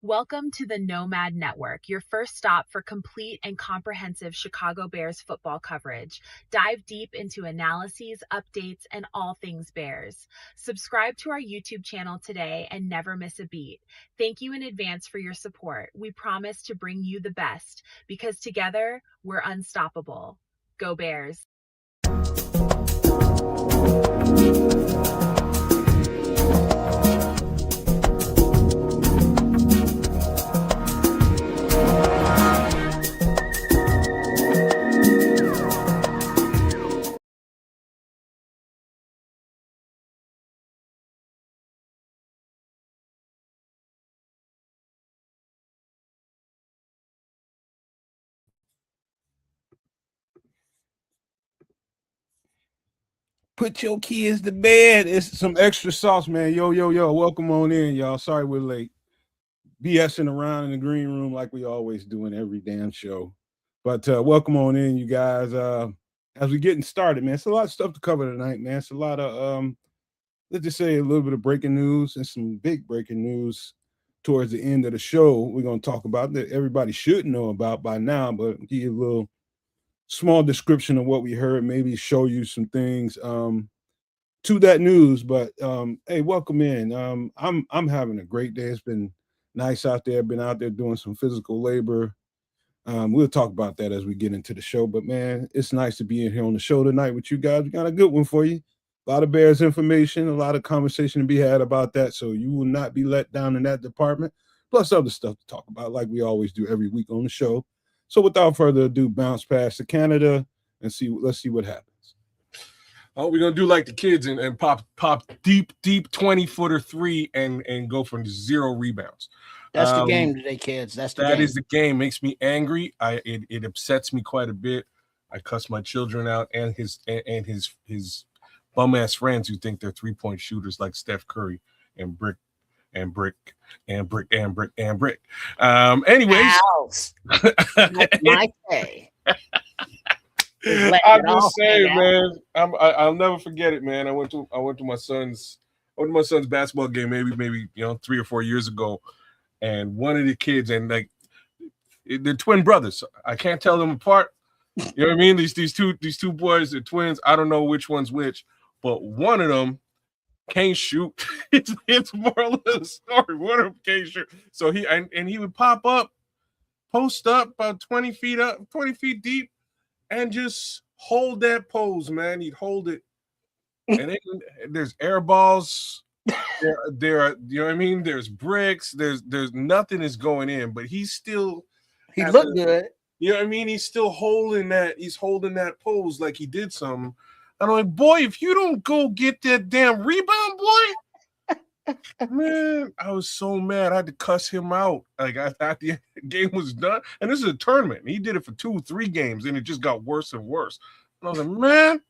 Welcome to the Nomad Network, your first stop for complete and comprehensive Chicago Bears football coverage. Dive deep into analyses, updates, and all things Bears. Subscribe to our YouTube channel today and never miss a beat. Thank you in advance for your support. We promise to bring you the best because together we're unstoppable. Go Bears! Put your kids to bed. It's some extra sauce, man. Yo. Welcome on in, y'all. Sorry we're late. BSing around in the green room like we always do in every damn show. But welcome on in, you guys. As we're getting started, man, it's a lot of stuff to cover tonight, man. It's a lot of, let's just say a little bit of breaking news and some big breaking news towards the end of the show. We're going to talk about that everybody should know about by now, but give you a little small description of what we heard, maybe show you some things to that news. But hey, welcome in. I'm having a great day. It's been nice out there. Been out there doing some physical labor. We'll talk about that as we get into the show. But man, it's nice to be in here on the show tonight with you guys. We got a good one for you. A lot of Bears information, a lot of conversation to be had about that. So you will not be let down in that department. Plus other stuff to talk about, like we always do every week on the show. So without further ado, bounce past to Canada and let's see what happens. Oh, we're gonna do like the kids and pop deep 20-footer three and go from 0 rebounds. That's the game today, kids. That is the game. Makes me angry. It upsets me quite a bit. I cuss my children out and his bum ass friends who think they're 3-point shooters like Steph Curry and Brick. Anyways, my day. I'm just saying, man. I'll never forget it, man. I went to my son's basketball game maybe 3 or 4 years ago, and one of the kids, and like they're twin brothers. I can't tell them apart. You know what I mean? These two boys are twins. I don't know which one's which, but one of them can't shoot. It's moral of the story. One of them can't shoot. So he would pop up, post up about 20 feet deep, and just hold that pose, man. He'd hold it. And then there's air balls. There are, you know what I mean? There's bricks. There's nothing is going in, but he looked good. You know what I mean? He's still holding that. He's holding that pose like he did something. And I'm like, boy, if you don't go get that damn rebound, boy, man, I was so mad. I had to cuss him out. Like I thought the game was done. And this is a tournament. He did it for 2-3 games, and it just got worse and worse. And I was like, man,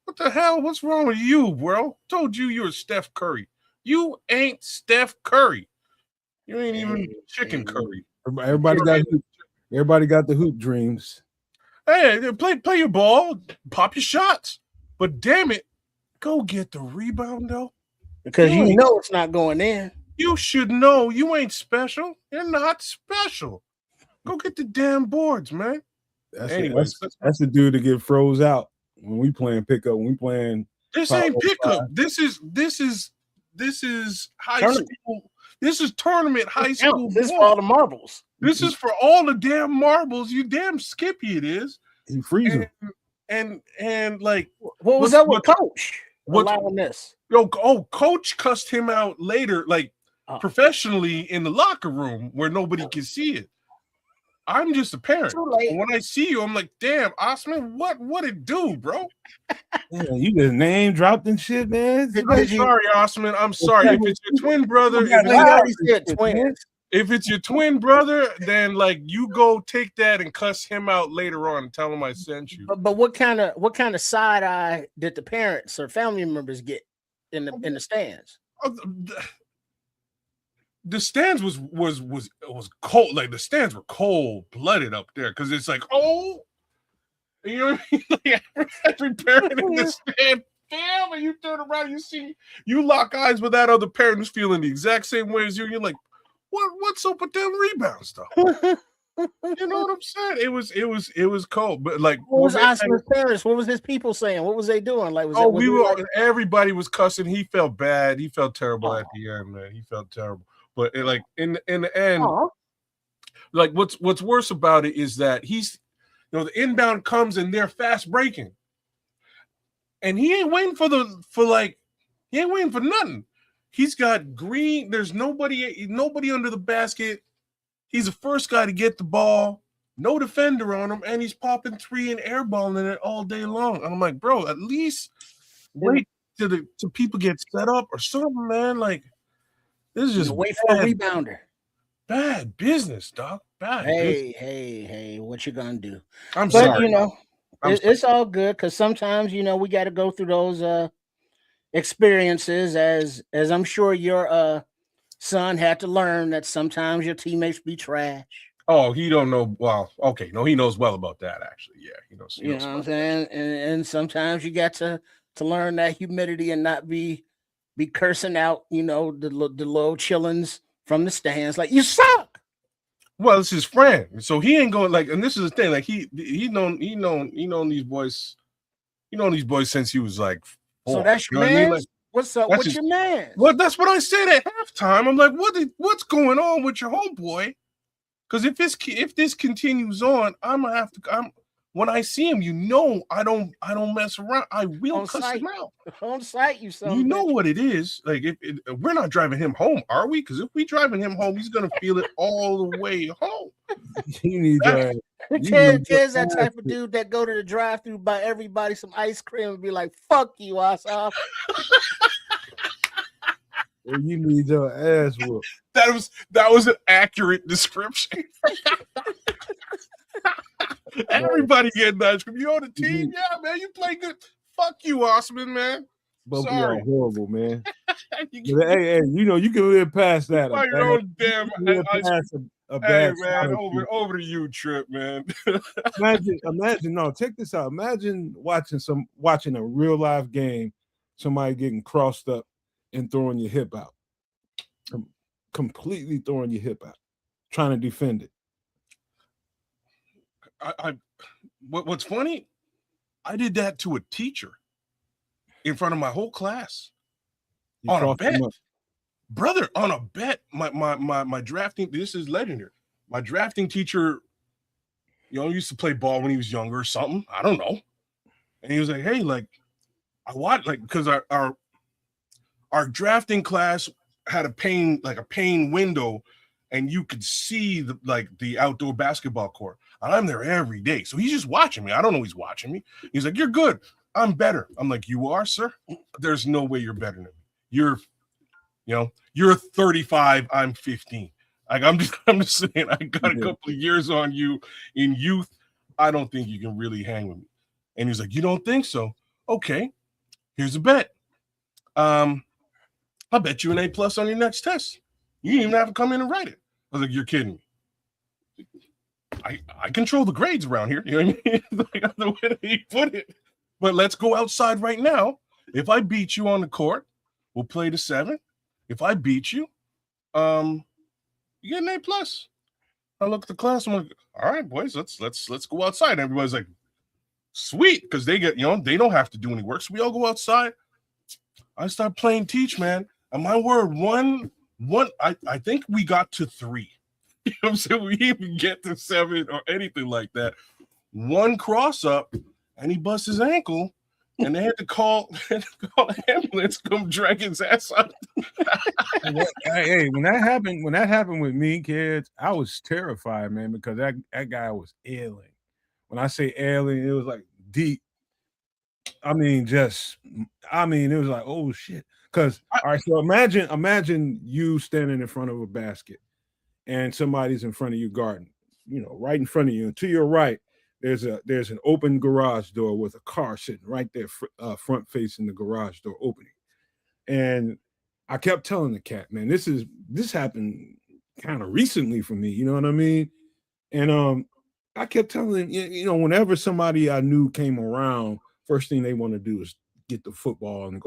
what the hell? What's wrong with you, bro? Told you were Steph Curry. You ain't Steph Curry. You ain't even chicken curry. Everybody got the hoop dreams. Hey, play your ball, pop your shots. But damn it, go get the rebound, though. Because you know it's not going in. You should know you ain't special. You're not special. Go get the damn boards, man. That's the dude to get froze out when we playing pickup. When we playing, this ain't pickup. This is high school. This is tournament high school. This is for all the marbles. This is for all the damn marbles. You damn skippy it is. He freezing. And like, what was up with Coach? Allowing this? Coach cussed him out later, like professionally in the locker room where nobody can see it. I'm just a parent. When I see you, I'm like, damn, Osman, what it do, bro? Yeah, you just name dropped and shit, man. I'm sorry, Osman. I'm sorry. If it's your twin brother, if it's your twin brother, then like you go take that and cuss him out later on and tell him I sent you. But what kind of side eye did the parents or family members get in the stands? The stands was cold. Like the stands were cold blooded up there because it's like, oh, you know what I mean? Like, every parent in the stand, damn, and you turn around, you lock eyes with that other parent who's feeling the exact same way as you. You're like, what's up with them rebounds though? You know what I'm saying? It was cold, but like What was Oscar's parents? What was his people saying? What was they doing? Like, everybody was cussing. He felt bad. He felt terrible at the end, man. He felt terrible. But like in the end, like what's worse about it is that he's, you know, the inbound comes and they're fast breaking, and he ain't waiting for nothing. He's got green. There's nobody under the basket. He's the first guy to get the ball, no defender on him, and he's popping three and airballing it all day long. And I'm like, bro, at least wait till people get set up or something, man. Like, this is just wait for a rebounder. Bad business, dog. Bad business. Hey, what you gonna do? I'm sorry. You know, it's all good because sometimes, you know, we got to go through those experiences as I'm sure your son had to learn that sometimes your teammates be trash. Oh, he don't know. Well, okay, no, he knows well about that. Actually, yeah, he knows. You know what I'm saying? And sometimes you got to learn that humility and not be cursing out, you know, the little chillins from the stands like you suck. Well, it's his friend, so he ain't going like. And this is the thing, like he known these boys, since he was like 4. So that's your man. Like, what's up with your man? Well, that's what I said at halftime. I'm like, what's going on with your homeboy? Because if this continues on, I'm gonna have to. When I see him, you know, I don't mess around. I will cuss him out on site. You know what it is? Like, if we're not driving him home, are we? Because if we driving him home, he's gonna feel it all the way home. He needs Ted's that type of dude that go to the drive-through, buy everybody some ice cream, and be like, "Fuck you, Asaf." You need your ass whooped. That was an accurate description. Everybody getting ice cream. You on the team? Yeah, man. You play good. Fuck you, Osman, man. Both are horrible, man. Hey, you know, you can live past that. Your own damn hey, man, over to you, Trip, man. imagine. No, check this out. Imagine watching a real live game, somebody getting crossed up and throwing your hip out, completely throwing your hip out, trying to defend it. What's funny? I did that to a teacher in front of my whole class on a bet, brother. On a bet, my drafting. This is legendary. My drafting teacher, you know, used to play ball when he was younger or something. I don't know. And he was like, "Hey, like, I watched because our drafting class had a pane window, and you could see the outdoor basketball court. And I'm there every day. So he's just watching me. I don't know he's watching me. He's like, "You're good. I'm better." I'm like, "You are, sir? There's no way you're better than me. You're 35. I'm 15. Like, I'm just saying, I got a couple of years on you in youth. I don't think you can really hang with me." And he's like, "You don't think so? Okay, here's a bet. I'll bet you an A+ on your next test. You didn't even have to come in and write it." I was like, "You're kidding me." I control the grades around here. You know what I mean? Like, the way that he put it. But let's go outside right now. If I beat you on the court, we'll play to 7. If I beat you, you get an A+. I look at the class. I'm like, "All right, boys, let's go outside." And everybody's like, "Sweet," because they get, they don't have to do any work. So we all go outside. I start playing teach, man. And my word, I think we got to 3. You know what I'm saying? We didn't even get to 7 or anything like that. One cross up, and he busts his ankle, and they had to call an ambulance, come drag his ass out. Hey, when that happened with me, kids, I was terrified, man, because that guy was alien. When I say alien, it was like deep. I mean, it was like, oh shit. Because all right, so imagine you standing in front of a basket and somebody's in front of you guarding, right in front of you. And to your right, there's an open garage door with a car sitting right there, front facing the garage door opening. And I kept telling the cat, man, this happened kind of recently for me, you know what I mean? And I kept telling him, whenever somebody I knew came around, first thing they want to do is get the football and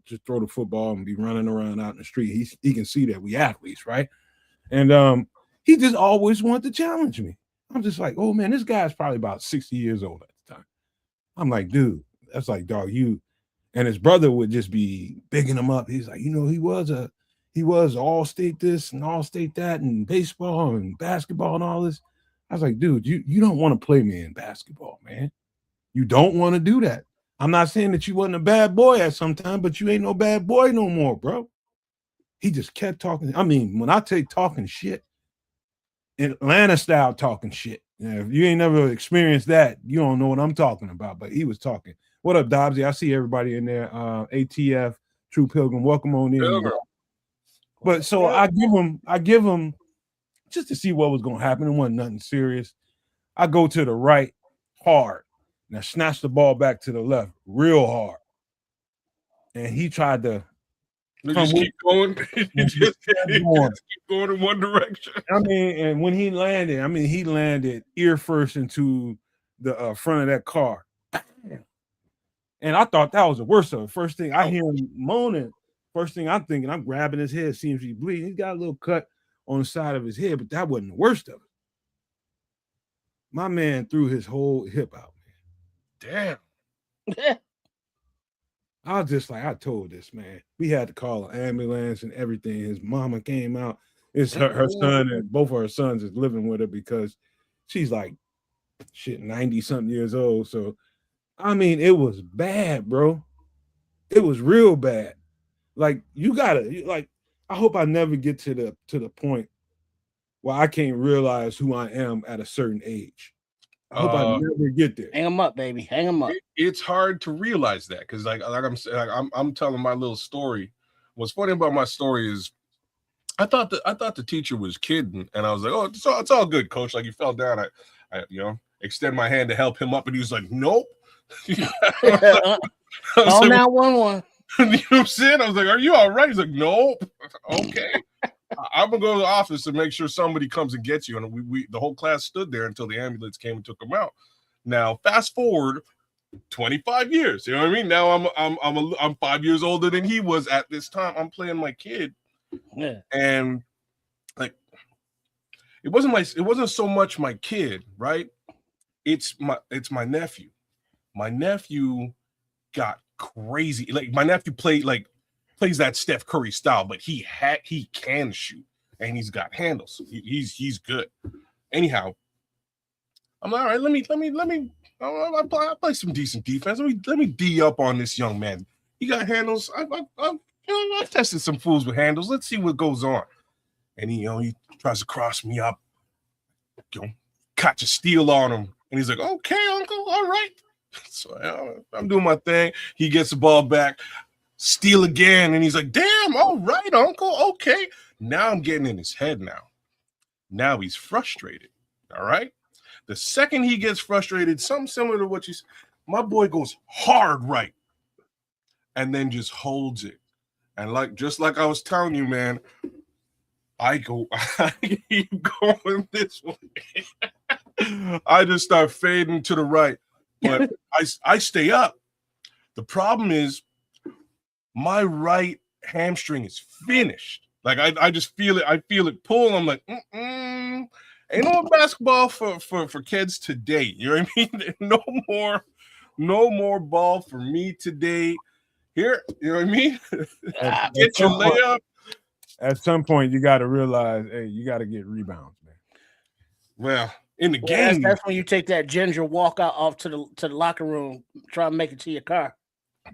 just throw the football and be running around out in the street. He can see that we athletes, right? And he just always wanted to challenge me. I'm just like, oh man, this guy's probably about 60 years old at the time. I'm like, dude, that's like, dog, you. And his brother would just be bigging him up. He's like, you know, he was all-state this and all-state that and baseball and basketball and all this. I was like, dude, you don't want to play me in basketball, man. You don't want to do that. I'm not saying that you wasn't a bad boy at some time, but you ain't no bad boy no more, bro. He just kept talking. I mean, when I take talking shit, Atlanta style talking shit. If you ain't never experienced that, you don't know what I'm talking about. But he was talking. What up, Dobbsy? I see everybody in there. ATF, True Pilgrim, welcome on in. But so I give him just to see what was gonna happen. It wasn't nothing serious. I go to the right hard. Now snatch the ball back to the left real hard. And he tried to keep going. just keep going in one direction. I mean, and when he landed ear first into the front of that car. And I thought that was the worst of it. First thing I hear him moaning, first thing I'm thinking, I'm grabbing his head, seems to be bleeding. He's got a little cut on the side of his head, but that wasn't the worst of it. My man threw his whole hip out, man. Damn. I was just like, I told this man. We had to call an ambulance and everything. His mama came out. It's her son, and both of her sons is living with her because she's like 90-something years old. So I mean, it was bad, bro. It was real bad. Like, you gotta, like, I hope I never get to the point where I can't realize who I am at a certain age. I hope I never get there. Hang them up, baby. Hang them up. It's hard to realize that because, I'm telling my little story. What's funny about my story is, I thought the teacher was kidding, and I was like, "Oh, it's all good, coach." Like, he fell down. I extend my hand to help him up, and he was like, "Nope." Call 911. You know what I'm saying? I was like, "Are you all right?" He's like, "Nope." Okay. I'm gonna go to the office and make sure somebody comes and gets you. And we the whole class stood there until the ambulance came and took him out. Now, fast forward 25 years. You know what I mean? Now I'm 5 years older than he was at this time. I'm playing my kid. Yeah. And like it wasn't so much my kid, right? It's my nephew. My nephew got crazy. Like, my nephew plays that Steph Curry style, but he can shoot and he's got handles. He's good. Anyhow, I'm like, all right, let me I'll play some decent defense. Let me D up on this young man. He got handles. I've tested some fools with handles. Let's see what goes on. And he tries to cross me up, catch a steal on him. And he's like, "Okay, uncle, all right." So I'm doing my thing. He gets the ball back, steal again, and he's like, "Damn, all right, uncle, okay." Now I'm getting in his head now. Now he's frustrated, all right? The second he gets frustrated, something similar to what you said, my boy goes hard right and then just holds it. And just like I was telling you, man, I keep going this way. I just start fading to the right, but I stay up. The problem is my right hamstring is finished. Like, I just feel it. I feel it pull. I'm like, ain't no basketball for kids today. You know what I mean? No more ball for me today. Here, you know what I mean? Get your layup. At some point, you got to realize, hey, you got to get rebounds, man. Well, in the game, that's when you take that ginger walk out off to the locker room, try and make it to your car.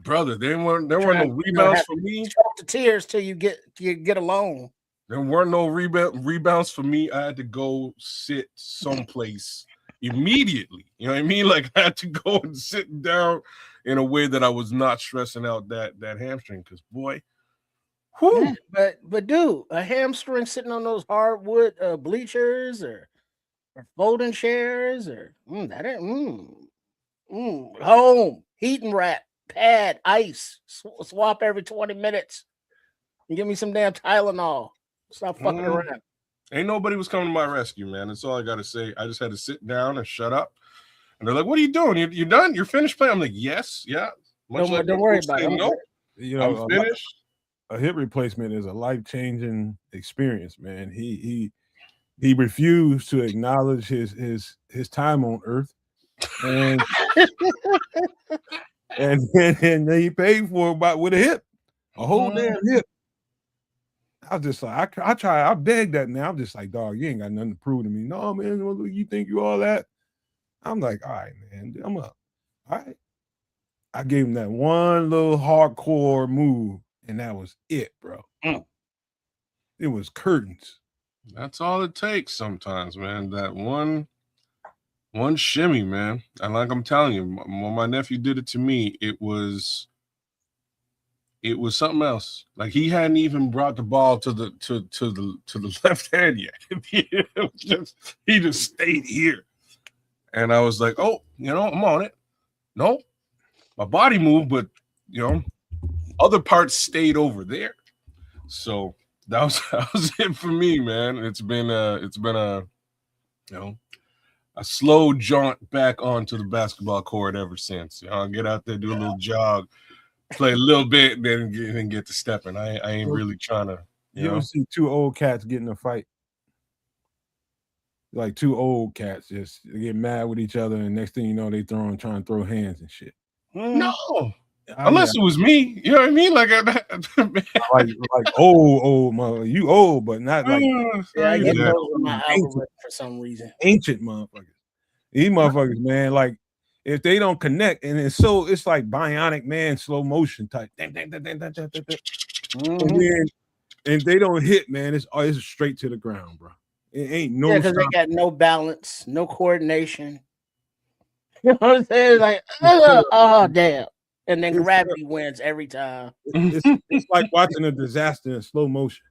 Brother, there weren't no rebounds for me. Choke the tears till you get alone. There weren't no rebounds for me. I had to go sit someplace immediately. You know what I mean? Like, I had to go and sit down in a way that I was not stressing out that hamstring. Because, boy, whew. Yeah, but dude, a hamstring sitting on those hardwood bleachers or folding chairs or home heating wrap, pad, ice, swap every 20 minutes. And give me some damn Tylenol. Stop fucking around. Ain't nobody was coming to my rescue, man. That's all I gotta say. I just had to sit down and shut up. And they're like, "What are you doing? You done? You're finished playing?" I'm like, "Yes, yeah." Don't worry about it. No, I'm finished. a hip replacement is a life-changing experience, man. He refused to acknowledge his time on Earth, and and he paid for it with a hip, a whole damn hip. I was just like, I begged that now. I'm just like, dog, you ain't got nothing to prove to me. No, man, you think you all that? I'm like, all right, man, I'm up. All right. I gave him that one little hardcore move, and that was it, bro. It was curtains. That's all it takes sometimes, man. That one shimmy, man. And like I'm telling you, when my nephew did it to me, it was something else. Like he hadn't even brought the ball to the left hand yet. He just stayed here. And I was like, oh, I'm on it. No, my body moved, but other parts stayed over there. So that was it for me, man. It's been a slow jaunt back onto the basketball court ever since. I get out there, do a little jog, play a little bit, then get to stepping. I ain't really trying to. You ever see two old cats get in a fight? Like two old cats just get mad with each other, and next thing you know, they trying to throw hands and shit. No, unless it was me, you know what I mean? Like, like old mother, you old, but not like I get those in my algorithm for some reason. Ancient motherfuckers. These motherfuckers, man, like if they don't connect, and it's like Bionic Man slow motion type. And they don't hit, man. It's straight to the ground, bro. It ain't no. Yeah, because they got no balance, no coordination. You know what I'm saying? Like, oh damn. And then gravity wins every time. It's like watching a disaster in slow motion.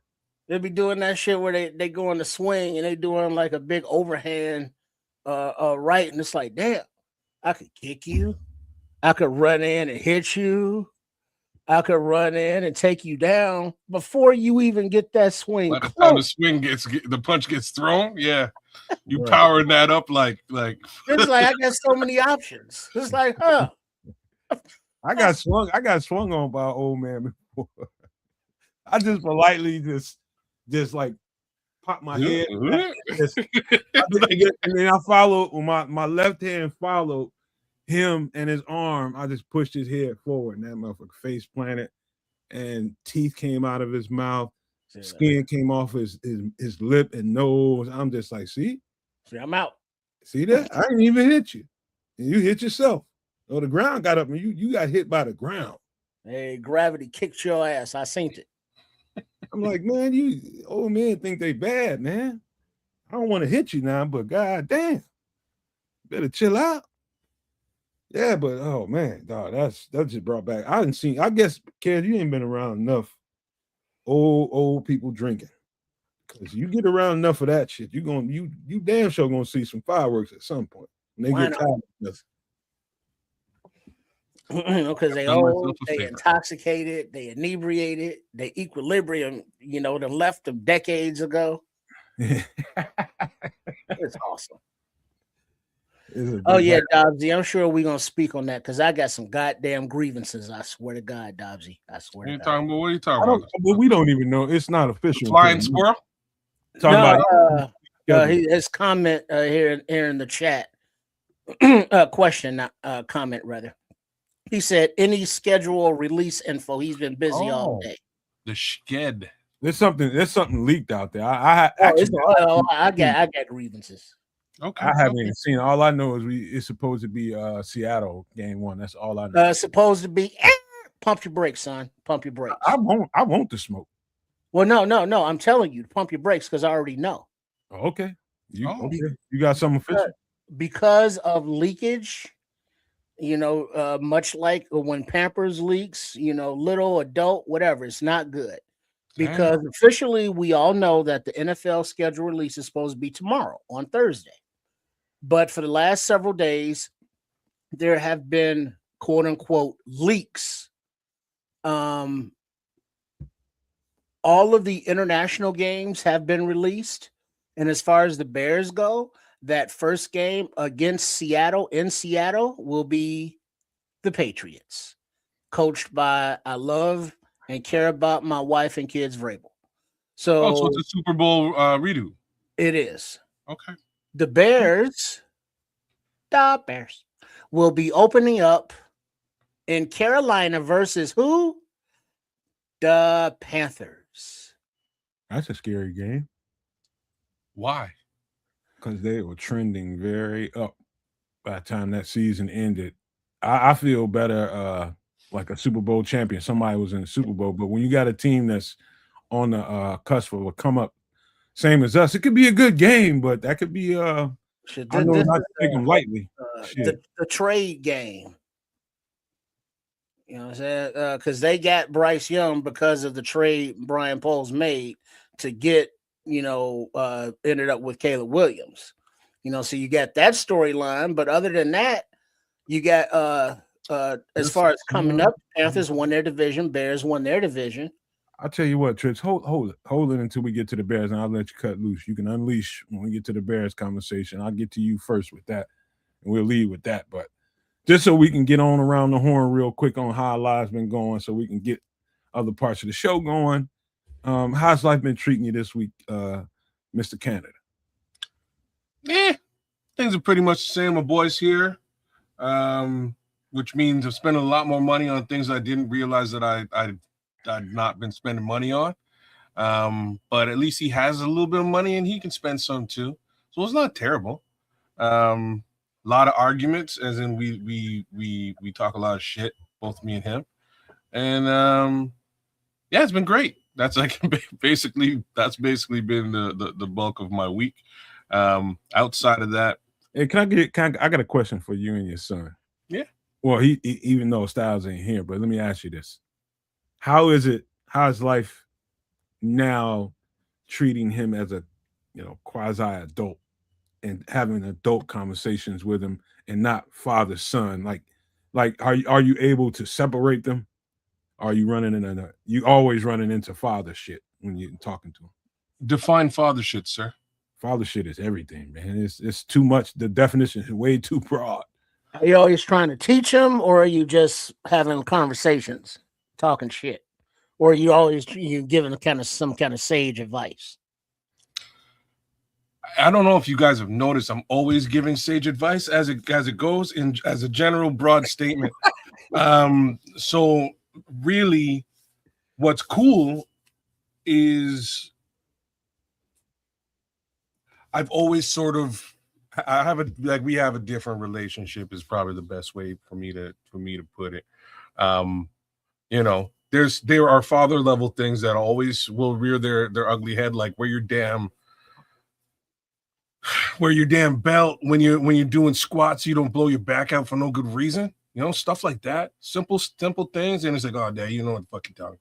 They be doing that shit where they go on the swing and they doing like a big overhand right, and it's like, damn, I could kick you, I could run in and hit you, I could run in and take you down before you even get that swing. By the time the punch gets thrown, yeah, you powering that up like. It's like I got so many options. It's like, huh. I got swung on by an old man before. I just politely just like pop my head. And then I followed with my left hand followed him and his arm. I just pushed his head forward, and that motherfucker face planted, and teeth came out of his mouth, skin came off his lip and nose. I'm just like, see, I'm out. See that? I didn't even hit you. You hit yourself. Oh, the ground got up and you got hit by the ground. Hey, gravity kicked your ass. I seen it. I'm like, man, you old men think they bad, man. I don't want to hit you now, but god damn, better chill out. Yeah, but oh man, dog, that just brought back. I guess, Kev, you ain't been around enough old people drinking. Because you get around enough of that shit, you damn sure gonna see some fireworks at some point. And they get tired of this. Because they old, they intoxicated, they inebriated, they equilibrium, they left them decades ago. It's awesome. Oh yeah, Dobbsy, I'm sure we're gonna speak on that because I got some goddamn grievances. I swear to God, Dobbsy. I swear to God. What are you talking about? But we don't even know. It's not official. Flying squirrel? His comment here in the chat. Comment rather. He said any schedule or release info. He's been busy all day. The sked. There's something leaked out there. I got grievances. Okay. I haven't even seen. All I know is it's supposed to be Seattle game 1. That's all I know. Supposed to be pump your brakes, son. Pump your brakes. I want the smoke. Well, no. I'm telling you to pump your brakes because I already know. Okay. You got something official? Because of leakage, much like when Pampers leaks, little adult, whatever, it's not good. Because officially we all know that the NFL schedule release is supposed to be tomorrow on Thursday. But for the last several days, there have been quote unquote leaks. All of the international games have been released. And as far as the Bears go, that first game against Seattle in Seattle will be the Patriots, coached by, I love and care about my wife and kids verbal. So So it's a Super Bowl redo. it is. Okay. The Bears will be opening up in Carolina versus who? The Panthers. That's a scary game Why? because they were trending very up by the time that season ended. I feel better like a Super Bowl champion. Somebody was in the Super Bowl, but when you got a team that's on the cusp of a come up, same as us, it could be a good game, but that could be I know This not is to take them lightly. the trade game. You know what I'm saying? Because they got Bryce Young because of the trade Brian Poles made to get, ended up with Caleb Williams. So you got that storyline. But other than that, you got as far as coming up, Panthers won their division, Bears won their division. I'll tell you what, Trix, hold it until we get to the Bears, and I'll let you cut loose. You can unleash when we get to the Bears conversation. I'll get to you first with that, and we'll lead with that. But just so we can get on around the horn real quick on how live's been going, so we can get other parts of the show going. How's life been treating you this week, Mr. Canada? Things are pretty much the same. My boys here, which means I'm spending a lot more money on things I didn't realize that I'd not been spending money on. But at least he has a little bit of money and he can spend some too. So it's not terrible. A lot of arguments, as in we talk a lot of shit, both me and him. And yeah, it's been great. That's like basically been the bulk of my week. Outside of that, hey, I got a question for you and your son. Yeah. Well, he even though Styles ain't here, but let me ask you this. How is life now treating him as a quasi adult and having adult conversations with him and not father son? Like are you able to separate them? Are you always running into father shit when you're talking to him? Define father shit, sir. Father shit is everything, man. It's too much. The definition is way too broad. Are you always trying to teach him, or are you just having conversations, talking shit? Or are you giving some kind of sage advice? I don't know if you guys have noticed, I'm always giving sage advice as it goes in as a general broad statement. So really what's cool is I've always we have a different relationship is probably the best way for me to put it. There are father level things that always will rear their ugly head, like wear your damn belt when you're doing squats, you don't blow your back out for no good reason. Stuff like that. Simple things. And it's like, oh, Dad, you know what the fuck you're talking.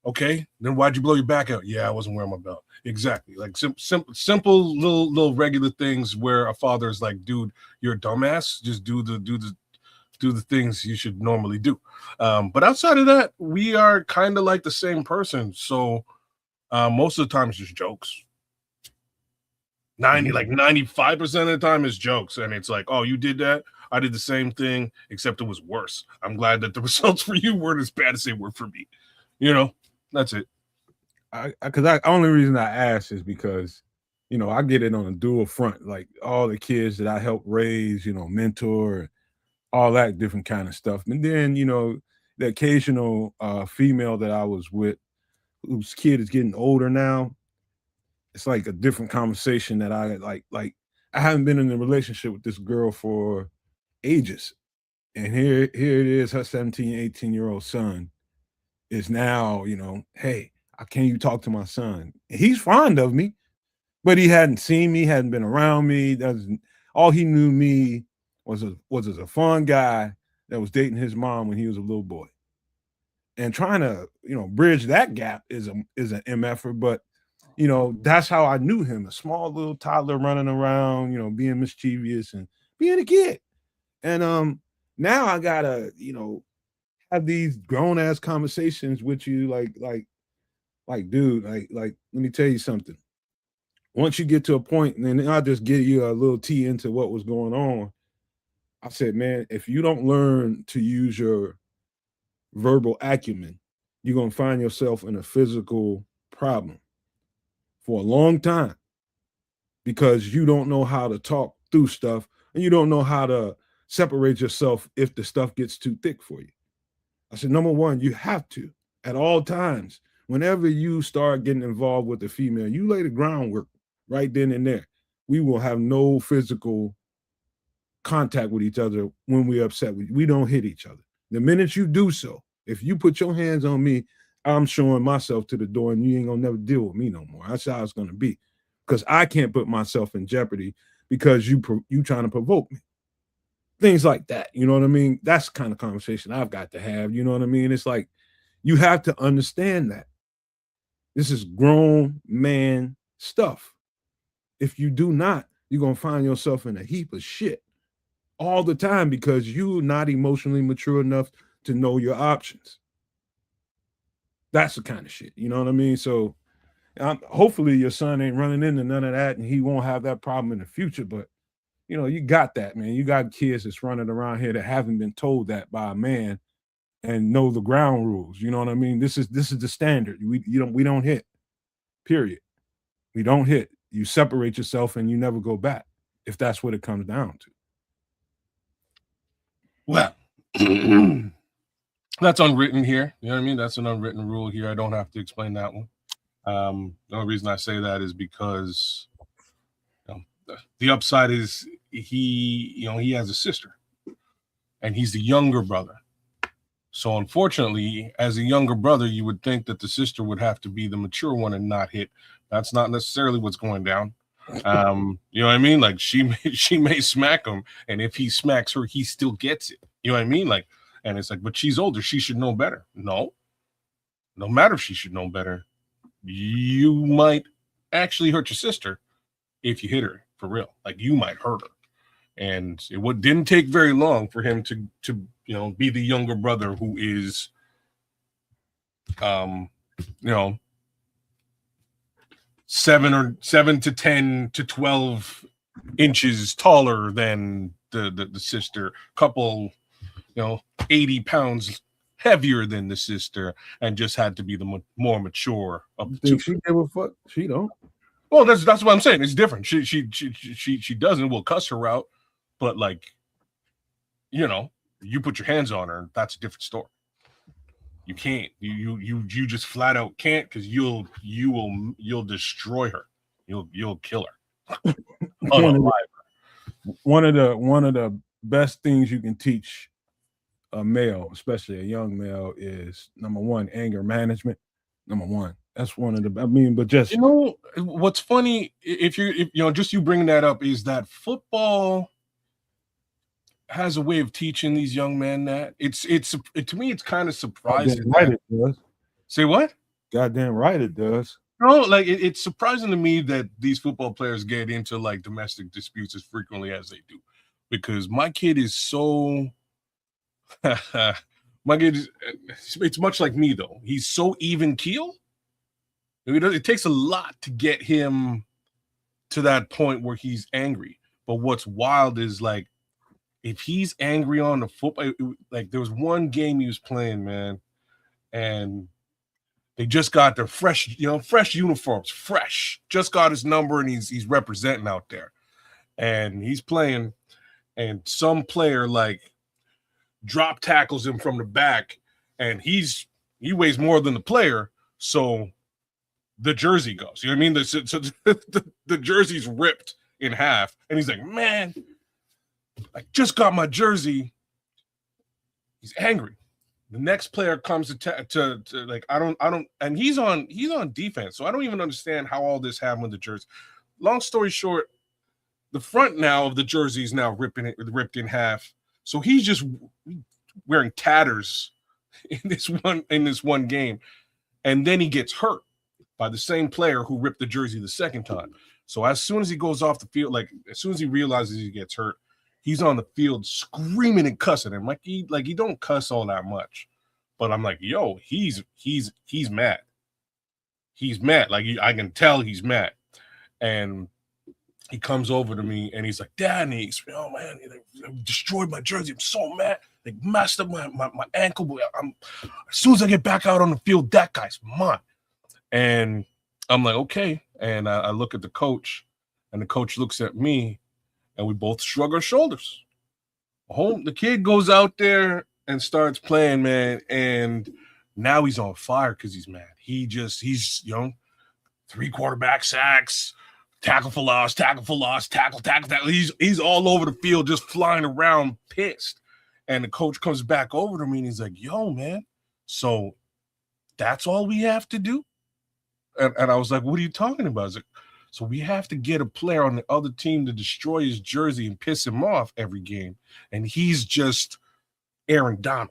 Okay, then why'd you blow your back out? Yeah, I wasn't wearing my belt. Exactly. Like simple little regular things where a father is like, dude, you're a dumbass. Just do the things you should normally do. But outside of that, we are kind of like the same person. So most of the time it's just jokes. 95% of the time is jokes. And it's like, oh, you did that? I did the same thing, except it was worse. I'm glad that the results for you weren't as bad as they were for me. That's it. The only reason I ask is because, I get it on a dual front, like all the kids that I help raise, mentor, all that different kind of stuff. And then, the occasional female that I was with, whose kid is getting older now, it's like a different conversation that I like. I haven't been in a relationship with this girl for ages. And here it is, her 17, 18-year-old son is now, hey, can you talk to my son? He's fond of me, but he hadn't seen me, hadn't been around me. All he knew me was as a fun guy that was dating his mom when he was a little boy. And trying to, bridge that gap is an MFer, but that's how I knew him, a small little toddler running around, being mischievous and being a kid. And now I gotta, have these grown ass conversations with you, like, dude, like, let me tell you something. Once you get to a point, and then I'll just give you a little tea into what was going on. I said, man, if you don't learn to use your verbal acumen you're going to find yourself in a physical problem for a long time because you don't know how to talk through stuff and you don't know how to separate yourself if the stuff gets too thick for you. I said, number one, you have to, at all times, whenever you start getting involved with the female, you lay the groundwork right then and there. We will have no physical contact with each other when we're upset. We don't hit each other. The minute you do so, if you put your hands on me, I'm showing myself to the door and you ain't gonna never deal with me no more. That's how it's gonna be. Because I can't put myself in jeopardy because you trying to provoke me. Things like that. You know what I mean? That's the kind of conversation I've got to have. You know what I mean? It's like you have to understand that. This is grown man stuff. If you do not, you're gonna find yourself in a heap of shit all the time because you're not emotionally mature enough to know your options. That's the kind of shit, you know what I mean? So hopefully your son ain't running into none of that and he won't have that problem in the future. But, you know, you got that, man. You got kids that's running around here that haven't been told that by a man and know the ground rules. You know what I mean? This is the standard. We don't hit, period. We don't hit. You separate yourself and you never go back if that's what it comes down to. Well, that's unwritten here. You know what I mean? That's an unwritten rule here. I don't have to explain that one. The only reason I say that is because the upside is he has a sister and he's the younger brother. So unfortunately, as a younger brother, you would think that the sister would have to be the mature one and not hit. That's not necessarily what's going down. You know what I mean? Like she may smack him, and if he smacks her, he still gets it. You know what I mean? Like, and it's like, but she's older, she should know better. No matter if she should know better, you might actually hurt your sister if you hit her for real. Like you might hurt her. And it didn't take very long for him to be the younger brother who is 7 to 10 to 12 inches taller than the sister, couple 80 pounds heavier than the sister, and just had to be the more mature of the two. She give a fuck? She don't. Well, that's what I'm saying. It's different. She doesn't. We'll cuss her out, but like, you put your hands on her, that's a different story. You can't. You just flat out can't, because you'll destroy her. You'll kill her. One of the best things you can teach a male, especially a young male, is number one, anger management. Number one. That's one of the. I mean, but just what's funny, if you bringing that up, is that football has a way of teaching these young men that to me it's kind of surprising. Right, it does. Say what? Goddamn right, it does. No, like it's surprising to me that these football players get into like domestic disputes as frequently as they do, because my kid is so. My kid is. It's much like me though. He's so even keel. It takes a lot to get him to that point where he's angry. But what's wild is like, if he's angry on the football, like there was one game he was playing, man, and they just got their fresh uniforms, just got his number, and he's representing out there, and he's playing, and some player like drop tackles him from the back, and he weighs more than the player, so the jersey goes. You know what I mean? The jersey's ripped in half, and he's like, man, I just got my jersey. He's angry. The next player comes to like, I don't, and he's on defense, so I don't even understand how all this happened with the jersey. Long story short, the front now of the jersey is now ripped in half, so he's just wearing tatters in this one game, and then he gets hurt by the same player who ripped the jersey the second time. So as soon as he goes off the field, like as soon as he realizes he gets hurt, he's on the field screaming and cussing. And he don't cuss all that much, but I'm like, yo, he's mad. He's mad. Like I can tell he's mad. And he comes over to me and he's like, Danny, oh man, they destroyed my jersey. I'm so mad. They messed up my ankle. As soon as I get back out on the field, that guy's mine. And I'm like, okay. And I look at the coach, and the coach looks at me, and we both shrug our shoulders. The kid goes out there and starts playing, man. And now he's on fire because he's mad. He's young, 3 quarterback sacks, tackle for loss, tackle. He's all over the field, just flying around, pissed. And the coach comes back over to me and he's like, yo, man, so that's all we have to do? And I was like, what are you talking about? I was like, so we have to get a player on the other team to destroy his jersey and piss him off every game. And he's just Aaron Donald.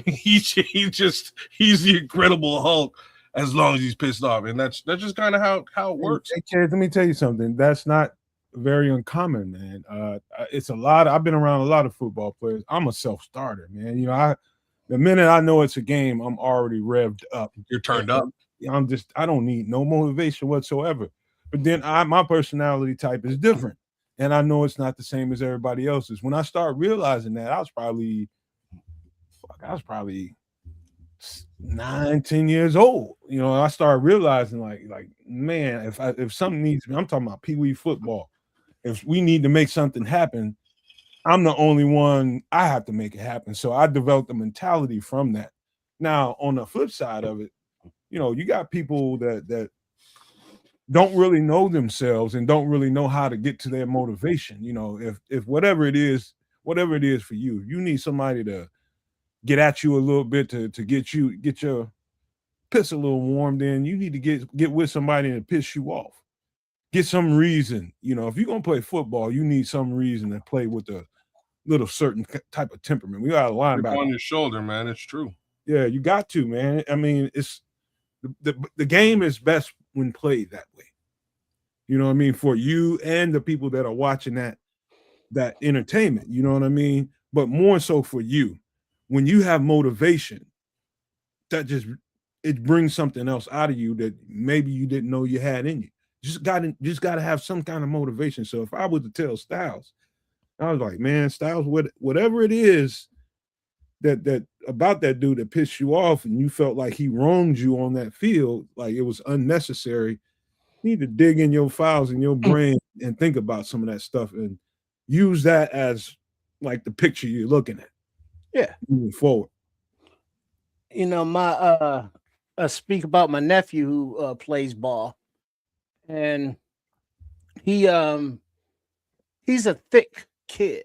he's the Incredible Hulk as long as he's pissed off. And that's just kind of how it works. Hey, kids, let me tell you something. That's not very uncommon, man. It's a lot. I've been around a lot of football players. I'm a self-starter, man. You know, the minute I know it's a game, I'm already revved up. You're turned up. I don't need no motivation whatsoever. But then my personality type is different. And I know it's not the same as everybody else's. When I start realizing that, I was probably 9-10 years old. You know, I started realizing like, man, if something needs me, I'm talking about Pee Wee football. If we need to make something happen, I'm the only one. I have to make it happen. So I developed a mentality from that. Now, on the flip side of it, you know, you got people that don't really know themselves and don't really know how to get to their motivation. You know, if whatever it is for you, you need somebody to get at you a little bit to get your piss a little warm, then you need to get with somebody and piss you off. Get some reason. You know, if you're gonna play football, you need some reason to play with a little certain type of temperament. We got a linebacker on your shoulder, man. It's true. Yeah, you got to, man. I mean, it's the game is best when played that way. You know what I mean? For you and the people that are watching that entertainment, you know what I mean? But more so for you. When you have motivation, it brings something else out of you that maybe you didn't know you had in you. Just got to have some kind of motivation. So if I was to tell Styles, I was like, man, Styles, whatever it is that about that dude that pissed you off and you felt like he wronged you on that field, like it was unnecessary, you need to dig in your files in your brain and think about some of that stuff and use that as like the picture you're looking at. Yeah. Moving forward. You know, I speak about my nephew who plays ball, and he's a thick kid,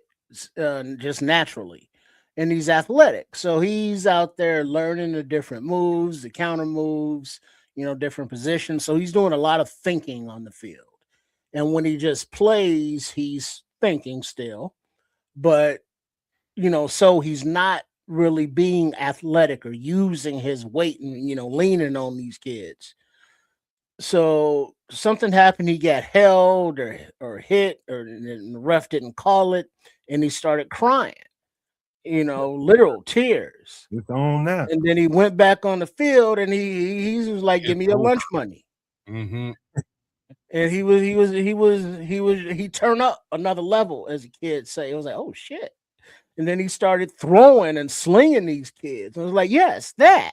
just naturally, and he's athletic. So he's out there learning the different moves, the counter moves, you know, different positions. So he's doing a lot of thinking on the field. And when he just plays, he's thinking still, but you know, so he's not really being athletic or using his weight and, you know, leaning on these kids. So something happened. He got held or hit, or the ref didn't call it, and he started crying, you know, literal tears. It's on now. And then he went back on the field and he was like, give me your lunch money. Mm-hmm. And he turned up another level, as the kids say. It was like, oh shit. And then he started throwing and slinging these kids. I was like, yes, that.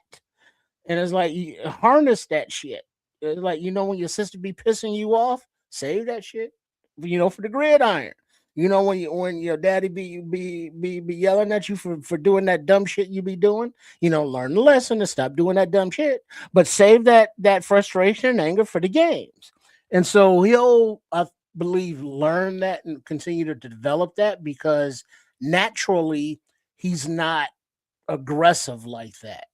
And it's like, you harness that shit. It's like, you know, when your sister be pissing you off, save that shit, you know, for the gridiron. You know, when your daddy be yelling at you for doing that dumb shit you be doing, you know, learn the lesson and stop doing that dumb shit. But save that frustration and anger for the games. And so he'll, I believe, learn that and continue to develop that, because naturally he's not aggressive like that.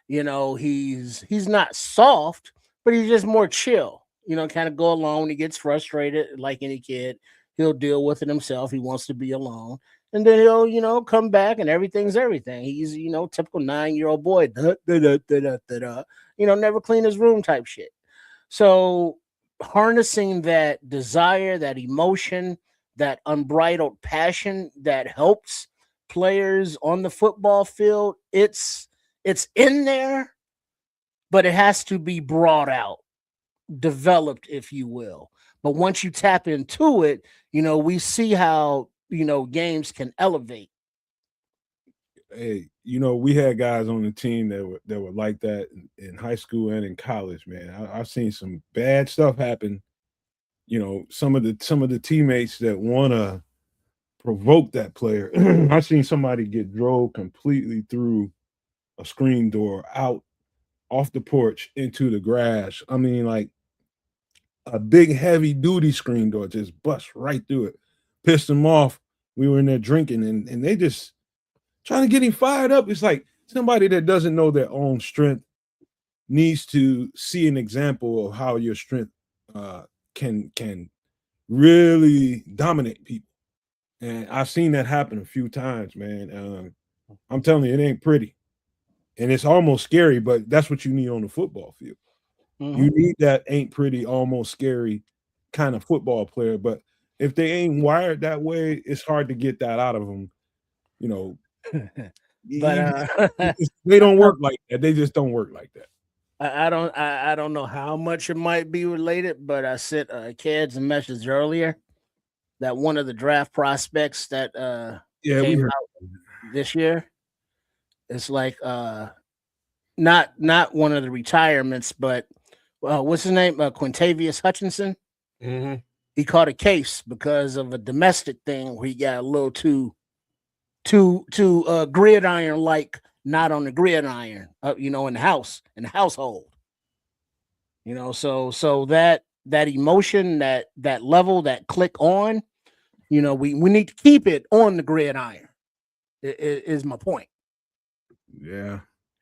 You know, he's not soft, but he's just more chill, you know, kind of go along. When he gets frustrated, like any kid, he'll deal with it himself. He wants to be alone, and then he'll, you know, come back and everything's everything. He's, you know, typical 9-year-old boy, you know, never clean his room type shit. So harnessing that desire, that emotion, that unbridled passion that helps players on the football field, it's in there, but it has to be brought out, developed, if you will. But once you tap into it, we see how games can elevate. Hey, we had guys on the team that were like that in high school and in college, man. I've seen some bad stuff happen. Some of the teammates that want to provoke that player. I've seen somebody get drove completely through a screen door out off the porch into the grass. I mean, like a big heavy duty screen door just bust right through it. Pissed them off. We were in there drinking and they just trying to get him fired up. It's like somebody that doesn't know their own strength needs to see an example of how your strength can really dominate people. And I've seen that happen a few times, man. I'm telling you, it ain't pretty. And it's almost scary, but that's what you need on the football field. Mm-hmm. You need that ain't pretty, almost scary kind of football player. But if they ain't wired that way, it's hard to get that out of them. But they don't work like that. They just don't work like that. I don't know how much it might be related, but I sent kids a message earlier that one of the draft prospects that came out this year, it's like not one of the retirements, but what's his name? Quintavious Hutchinson. Mm-hmm. He caught a case because of a domestic thing where he got a little too gridiron like, not on the gridiron, in the household. So that emotion, that level, that click on, we need to keep it on the gridiron. Is my point. Yeah,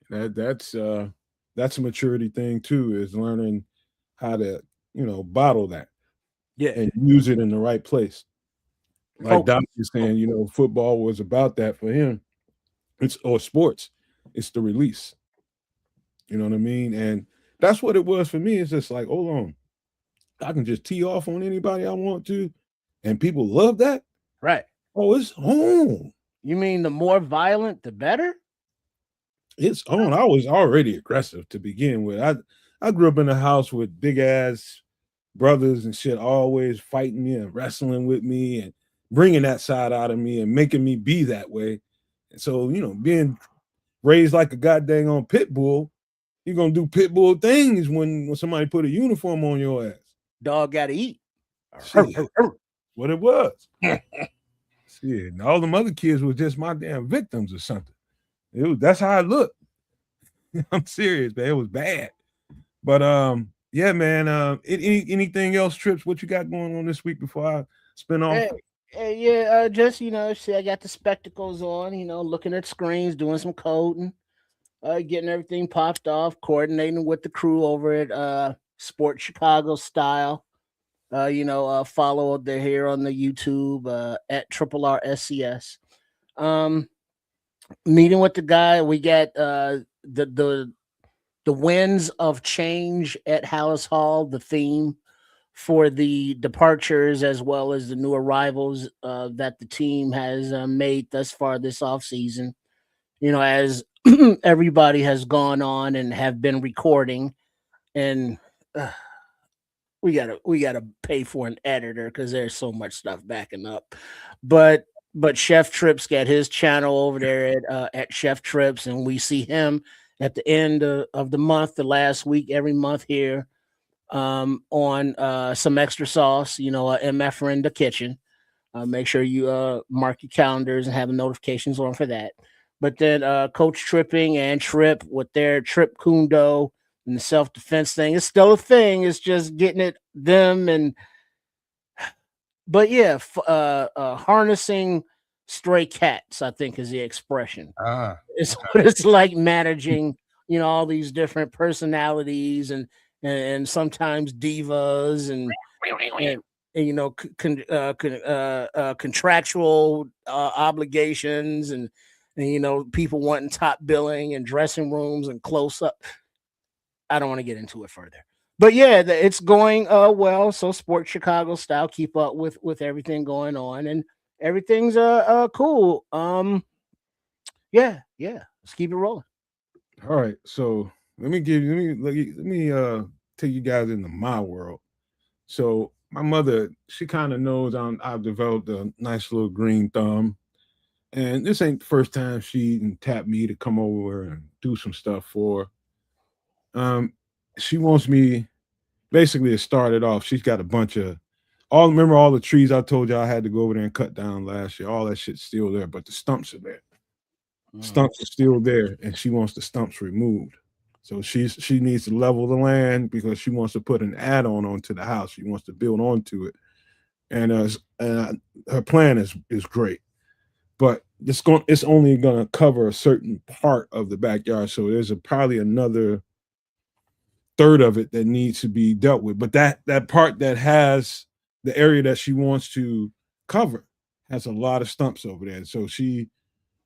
that's a maturity thing too, is learning how to bottle that, and use it in the right place. Like Doc is saying, football was about that for him. Or sports, it's the release. You know what I mean? And that's what it was for me. It's just like, hold on, I can just tee off on anybody I want to, and people love that. Right. Oh, it's on. You mean the more violent, the better? It's on. I was already aggressive to begin with. I grew up in a house with big ass brothers and shit, always fighting me and wrestling with me and bringing that side out of me and making me be that way. And so, being raised like a goddamn on pit bull, you're gonna do pit bull things when somebody put a uniform on your ass. Dog gotta eat. Shit, what it was. Shit, and all them other kids were just my damn victims or something. That's how I looked. I'm serious, man. It was bad. But yeah, man. Anything else, Trips? What you got going on this week before I spin off? Just see, I got the spectacles on. Looking at screens, doing some coding, getting everything popped off, coordinating with the crew over at Sport Chicago Style. Follow they're here on the YouTube at RRSCS. Meeting with the guy, we got the winds of change at Hallis Hall, the theme for the departures as well as the new arrivals that the team has made thus far this offseason. As everybody has gone on and have been recording, and we gotta pay for an editor because there's so much stuff backing up. But Chef Trips got his channel over there at Chef Trips, and we see him at the end of the month, the last week every month here, on some extra sauce, MF in the kitchen. Make sure you mark your calendars and have the notifications on for that. But then Coach Tripping and Trip with their Trip Kundo and the self-defense thing, it's still a thing. It's just getting it but yeah, harnessing stray cats, I think, is the expression. It's what it's like managing, all these different personalities and sometimes divas and contractual obligations and people wanting top billing and dressing rooms and close up. I don't want to get into it further, but yeah, it's going well. So Sport Chicago Style, keep up with everything going on, and everything's cool. Yeah, let's keep it rolling. All right, so let me take you guys into my world. So my mother, she kind of knows I've developed a nice little green thumb. And this ain't the first time she tapped me to come over and do some stuff for her. She wants me basically to start it off. She's got a bunch of remember all the trees I told you I had to go over there and cut down last year. All that shit's still there, but the stumps are there. Stumps are still there, and she wants the stumps removed. So she needs to level the land because she wants to put an add-on onto the house. She wants to build onto it, and her plan is great, but it's only going to cover a certain part of the backyard. So there's probably another third of it that needs to be dealt with. But that part that has the area that she wants to cover has a lot of stumps over there. So she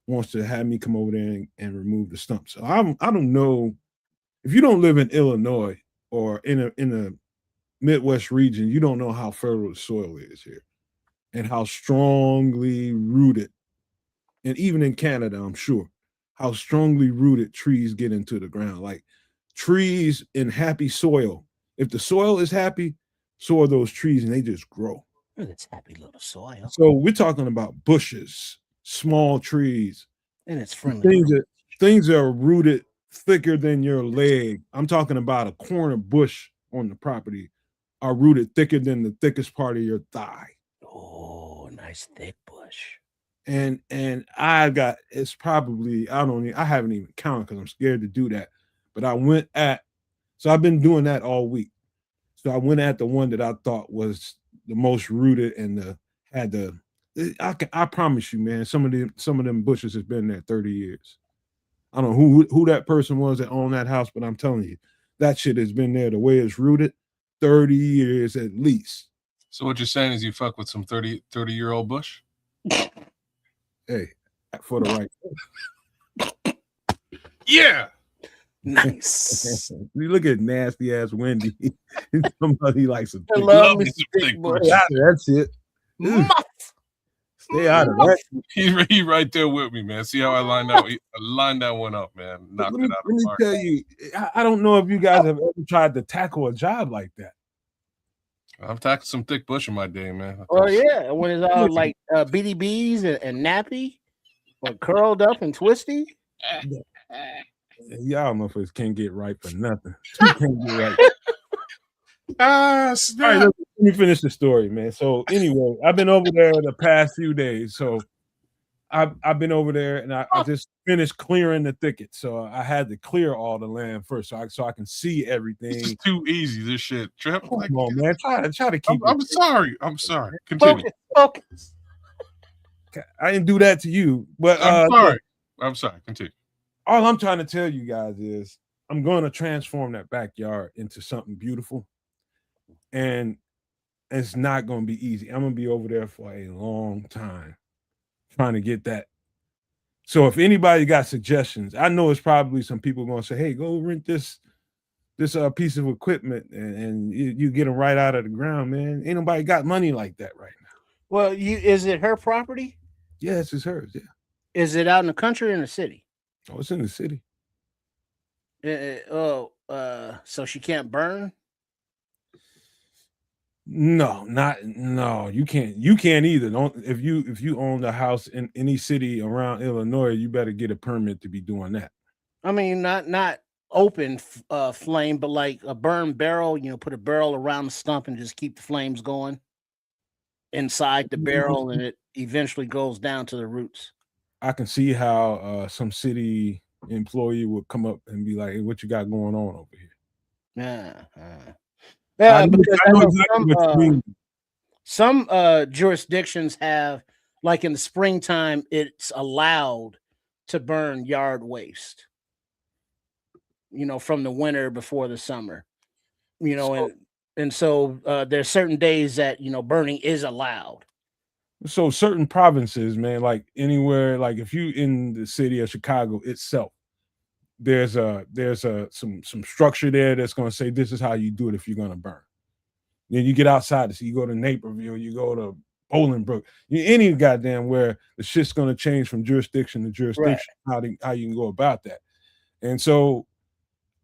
wants to have me come over there and remove the stumps. So I don't know if you don't live in Illinois or in a Midwest region, you don't know how fertile the soil is here and how strongly rooted, and even in Canada, I'm sure, how strongly rooted trees get into the ground. Like trees in happy soil. If the soil is happy, so are those trees, and they just grow. It's happy little soil. So we're talking about bushes, small trees, and it's friendly. Things that are rooted thicker than your leg. I'm talking about a corner bush on the property are rooted thicker than the thickest part of your thigh. Oh, nice thick bush. And I haven't even counted because I'm scared to do that. But I've been doing that all week. So I went at the one that I thought was the most rooted and I promise you, man, some of them bushes has been there 30 years. I don't know who that person was that owned that house, but I'm telling you, that shit has been there the way it's rooted 30 years at least. So what you're saying is you fuck with some 30-year-old bush? Hey, for the right. Yeah. Nice. You look at nasty ass Wendy. Somebody likes a love me some thick bush. That's it. Stay out of that. He right there with me, man. See how I lined that one up, man. Knocked it out of the park. Let me tell you, I don't know if you guys have ever tried to tackle a job like that. I've tackled some thick bush in my day, man. Oh yeah, when it's all like BDBs and nappy, or curled up and twisty. Y'all motherfuckers can't get right for nothing. You can't get right. All right, let me finish the story, man. So anyway, I've been over there the past few days. So I've been over there and I just finished clearing the thicket. So I had to clear all the land first, so I can see everything. This is too easy. This shit, Trip. Come on, man. Try to keep. I'm sorry. Continue. Focus. I didn't do that to you, but I'm sorry. Continue. All I'm trying to tell you guys is I'm going to transform that backyard into something beautiful. And it's not going to be easy. I'm going to be over there for a long time trying to get that. So if anybody got suggestions, I know it's probably some people going to say, hey, go rent this piece of equipment and you get them right out of the ground, man. Ain't nobody got money like that right now. Well, is it her property? Yes, it's hers, yeah. Is it out in the country or in the city? Oh, it's in the city. So she can't burn? No, you can't either. If you own the house in any city around Illinois, you better get a permit to be doing that. I mean, not open flame, but like a burn barrel, put a barrel around the stump and just keep the flames going inside the barrel, and it eventually goes down to the roots. I can see how some city employee would come up and be like, hey, what you got going on over here? Yeah, because I know some jurisdictions have, like in the springtime, it's allowed to burn yard waste, from the winter before the summer, and so there's certain days that, burning is allowed. So certain provinces, man, like anywhere, like if you in the city of Chicago itself, there's some structure there that's going to say this is how you do it if you're going to burn. Then you get outside, so you go to Naperville, you go to Bolingbrook, any goddamn where the shit's going to change from jurisdiction to jurisdiction, right. How you can go about that. And so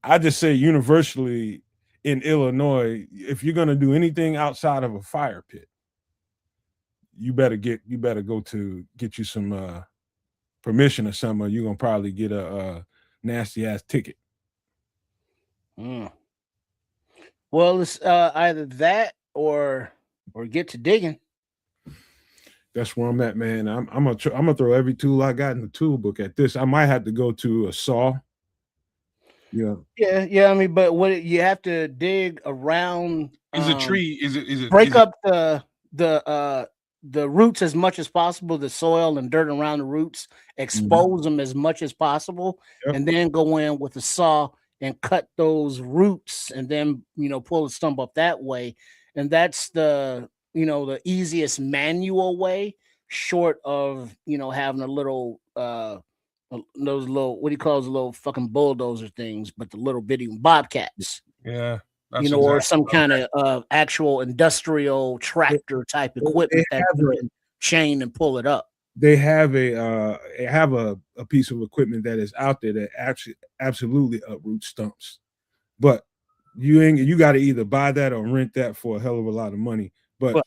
I just say universally, in Illinois, if you're gonna do anything outside of a fire pit, you better go to get you some permission or something, or you're gonna probably get a nasty ass ticket. Well, it's either that or get to digging. That's where I'm at, man. I'm gonna throw every tool I got in the tool book at this. I might have to go to a saw. Yeah. I mean, but what you have to dig around Is a tree? Is it break up the roots as much as possible, the soil and dirt around the roots, expose them as much as possible, and then go in with a saw and cut those roots, and then pull the stump up that way. And that's the the easiest manual way, short of having a little those little, what do you call those little fucking bulldozer things, but the little bitty bobcats. Yeah. Or some kind of actual industrial tractor type equipment that you can chain and pull it up. They have a piece of equipment that is out there that actually absolutely uproot stumps, but you got to either buy that or rent that for a hell of a lot of money. But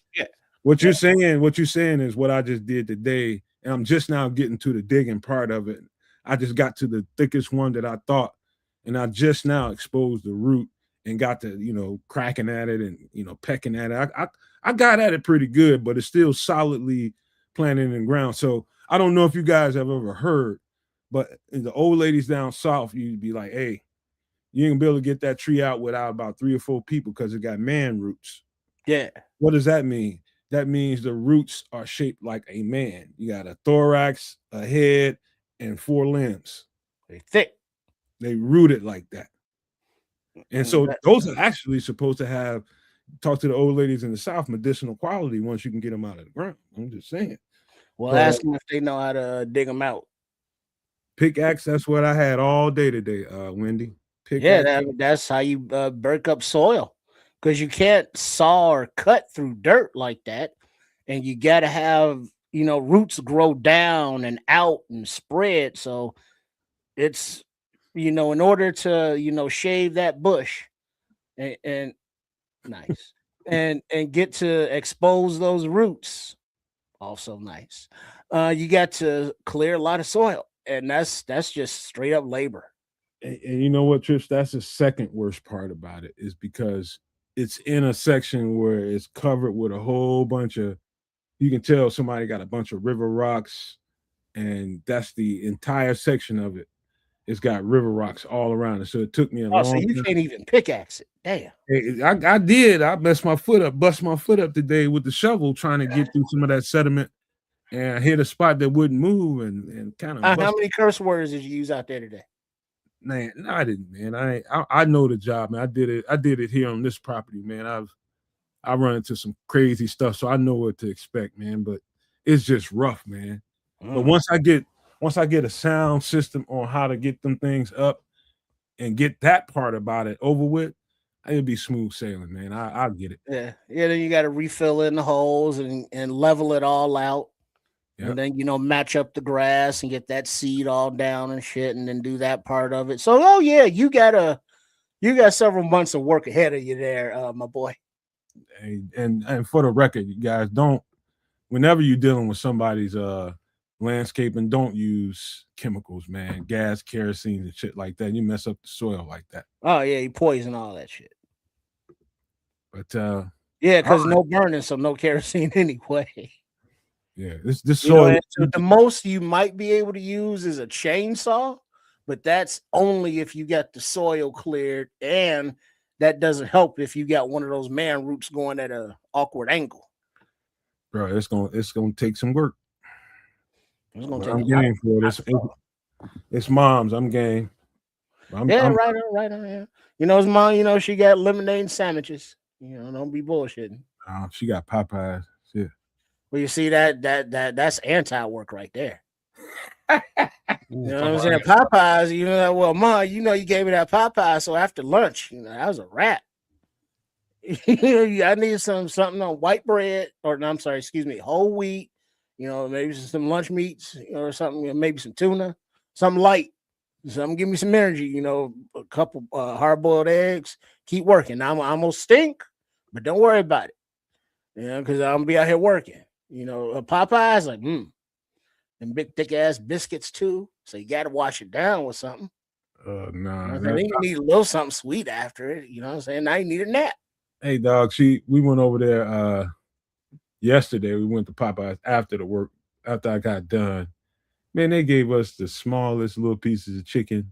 what you're saying is what I just did today, and I'm just now getting to the digging part of it. I just got to the thickest one that I thought, and I just now exposed the root and got to cracking at it and pecking at it. I got at it pretty good, but it's still solidly planted in the ground. So I don't know if you guys have ever heard, but the old ladies down south, you'd be like, hey, you ain't gonna be able to get that tree out without about 3 or 4 people because it got man roots. Yeah. What does that mean? That means the roots are shaped like a man. You got a thorax, a head, and 4 limbs. They thick. They rooted like that. And so those are actually supposed to have, talk to the old ladies in the South, medicinal quality once you can get them out of the ground. I'm just saying. Well, ask them if they know how to dig them out. Pickaxe, that's what I had all day today, Wendy. Pickaxe. That's how you break up soil, because you can't saw or cut through dirt like that. And you got to have, roots grow down and out and spread. So it's, in order to, shave that bush and nice and get to expose those roots, also nice. You got to clear a lot of soil, and that's just straight up labor. And you know what, Trish? That's the second worst part about it, is because it's in a section where it's covered with a whole bunch of, you can tell somebody got a bunch of river rocks, and that's the entire section of it. It's got river rocks all around it. So it took me a long time. So you can't even pickaxe it. Damn. I did. I bust my foot up today with the shovel trying to get through some of that sediment, and I hit a spot that wouldn't move and kind of. How many curse words did you use out there today? Man, no, I didn't, man. I know the job, man. I did it here on this property, man. I run into some crazy stuff, so I know what to expect, man. But it's just rough, man. But once I get a sound system on how to get them things up and get that part about it over with, it'll be smooth sailing, man. I'll get it. Yeah. Then you got to refill in the holes and level it all out. Yep. And then, match up the grass and get that seed all down and shit, and then do that part of it. So, you got several months of work ahead of you there, my boy. And for the record, you guys, whenever you're dealing with somebody's landscaping, don't use chemicals, man. Gas, kerosene, and shit like that. You mess up the soil like that. Oh yeah, you poison all that shit. But because no burning, so no kerosene anyway. Yeah, this soil. So the most you might be able to use is a chainsaw, but that's only if you got the soil cleared, and that doesn't help if you got one of those man roots going at an awkward angle. Bro, it's gonna take some work. I'm game for this. It's mom's. I'm game. Right on. His mom. She got lemonade and sandwiches. Don't be bullshitting. She got Popeyes. Shit. Well, you see that's anti-work right there. You know what I'm saying? Popeyes. Well, Mom, you gave me that Popeye, so after lunch, that was a wrap. I need something on white bread, whole wheat. Maybe some lunch meats or something. Maybe some tuna, something light. Something give me some energy. You know, a couple hard-boiled eggs. Keep working. I'm gonna stink, but don't worry about it. You know, because I'm gonna be out here working. You know, Popeyes like, and big thick ass biscuits too. So you got to wash it down with something. Nah. You know, then you need a little something sweet after it. You know what I'm saying? Now you need a nap. Hey, dog. We went over there yesterday. We went to Popeyes after I got done. Man, they gave us the smallest little pieces of chicken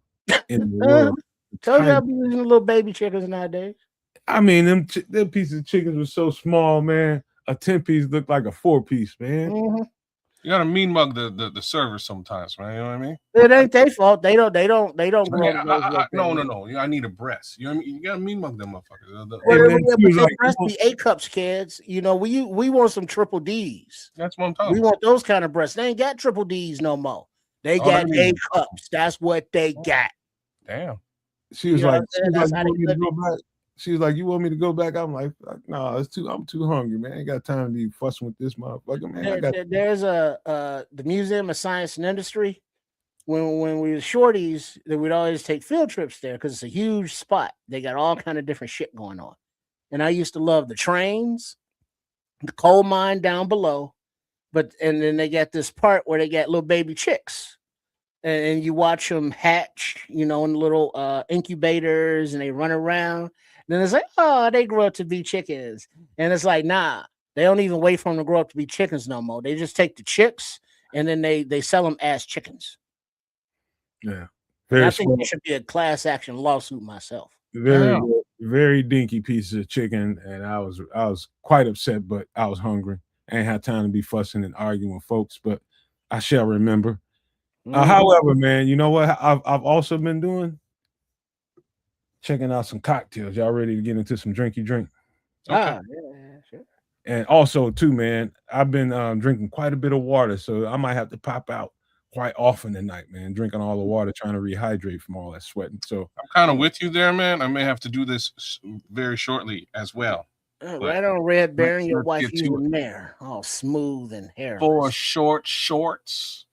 in the world. Told you I'll be using little baby chickens nowadays. I mean, them pieces of chickens were so small, man. A 10-piece looked like a 4-piece, man. Mm-hmm. You gotta mean mug the server sometimes, man. You know what I mean? It ain't their fault. They don't grow. No. I need a breast. You know what I mean? You gotta mean mug them motherfuckers. They breast be 8 cups, kids. You know, we want some triple D's. That's what I'm talking. We want those kind of breasts. They ain't got triple D's no more. They got 8 cups. That's what they got. Damn. She was like, she was like, you want me to go back? I'm like, no, I'm too hungry, man. I ain't got time to be fussing with this motherfucker, man. There's the Museum of Science and Industry. When we were shorties, that we'd always take field trips there because it's a huge spot. They got all kind of different shit going on. And I used to love the trains, the coal mine down below, and then they got this part where they got little baby chicks. And you watch them hatch, you know, in little incubators, and they run around. Then it's like, oh, they grow up to be chickens. And it's like, nah, they don't even wait for them to grow up to be chickens no more. They just take the chicks and then they sell them as chickens. Yeah. I think it should be a class action lawsuit myself. Very dinky pieces of chicken. And I was quite upset, but I was hungry. I ain't had time to be fussing and arguing with folks, but I shall remember. However, man, you know what I've also been doing? Checking out some cocktails. Y'all ready to get into some drinky drink? Okay. Yeah, sure. And also, too, man, I've been drinking quite a bit of water, so I might have to pop out quite often tonight, man. Drinking all the water, trying to rehydrate from all that sweating. So I'm kind of with you there, man. I may have to do this very shortly as well. Right on, Red Baron. Your wife even there, all smooth and hairless. For short shorts.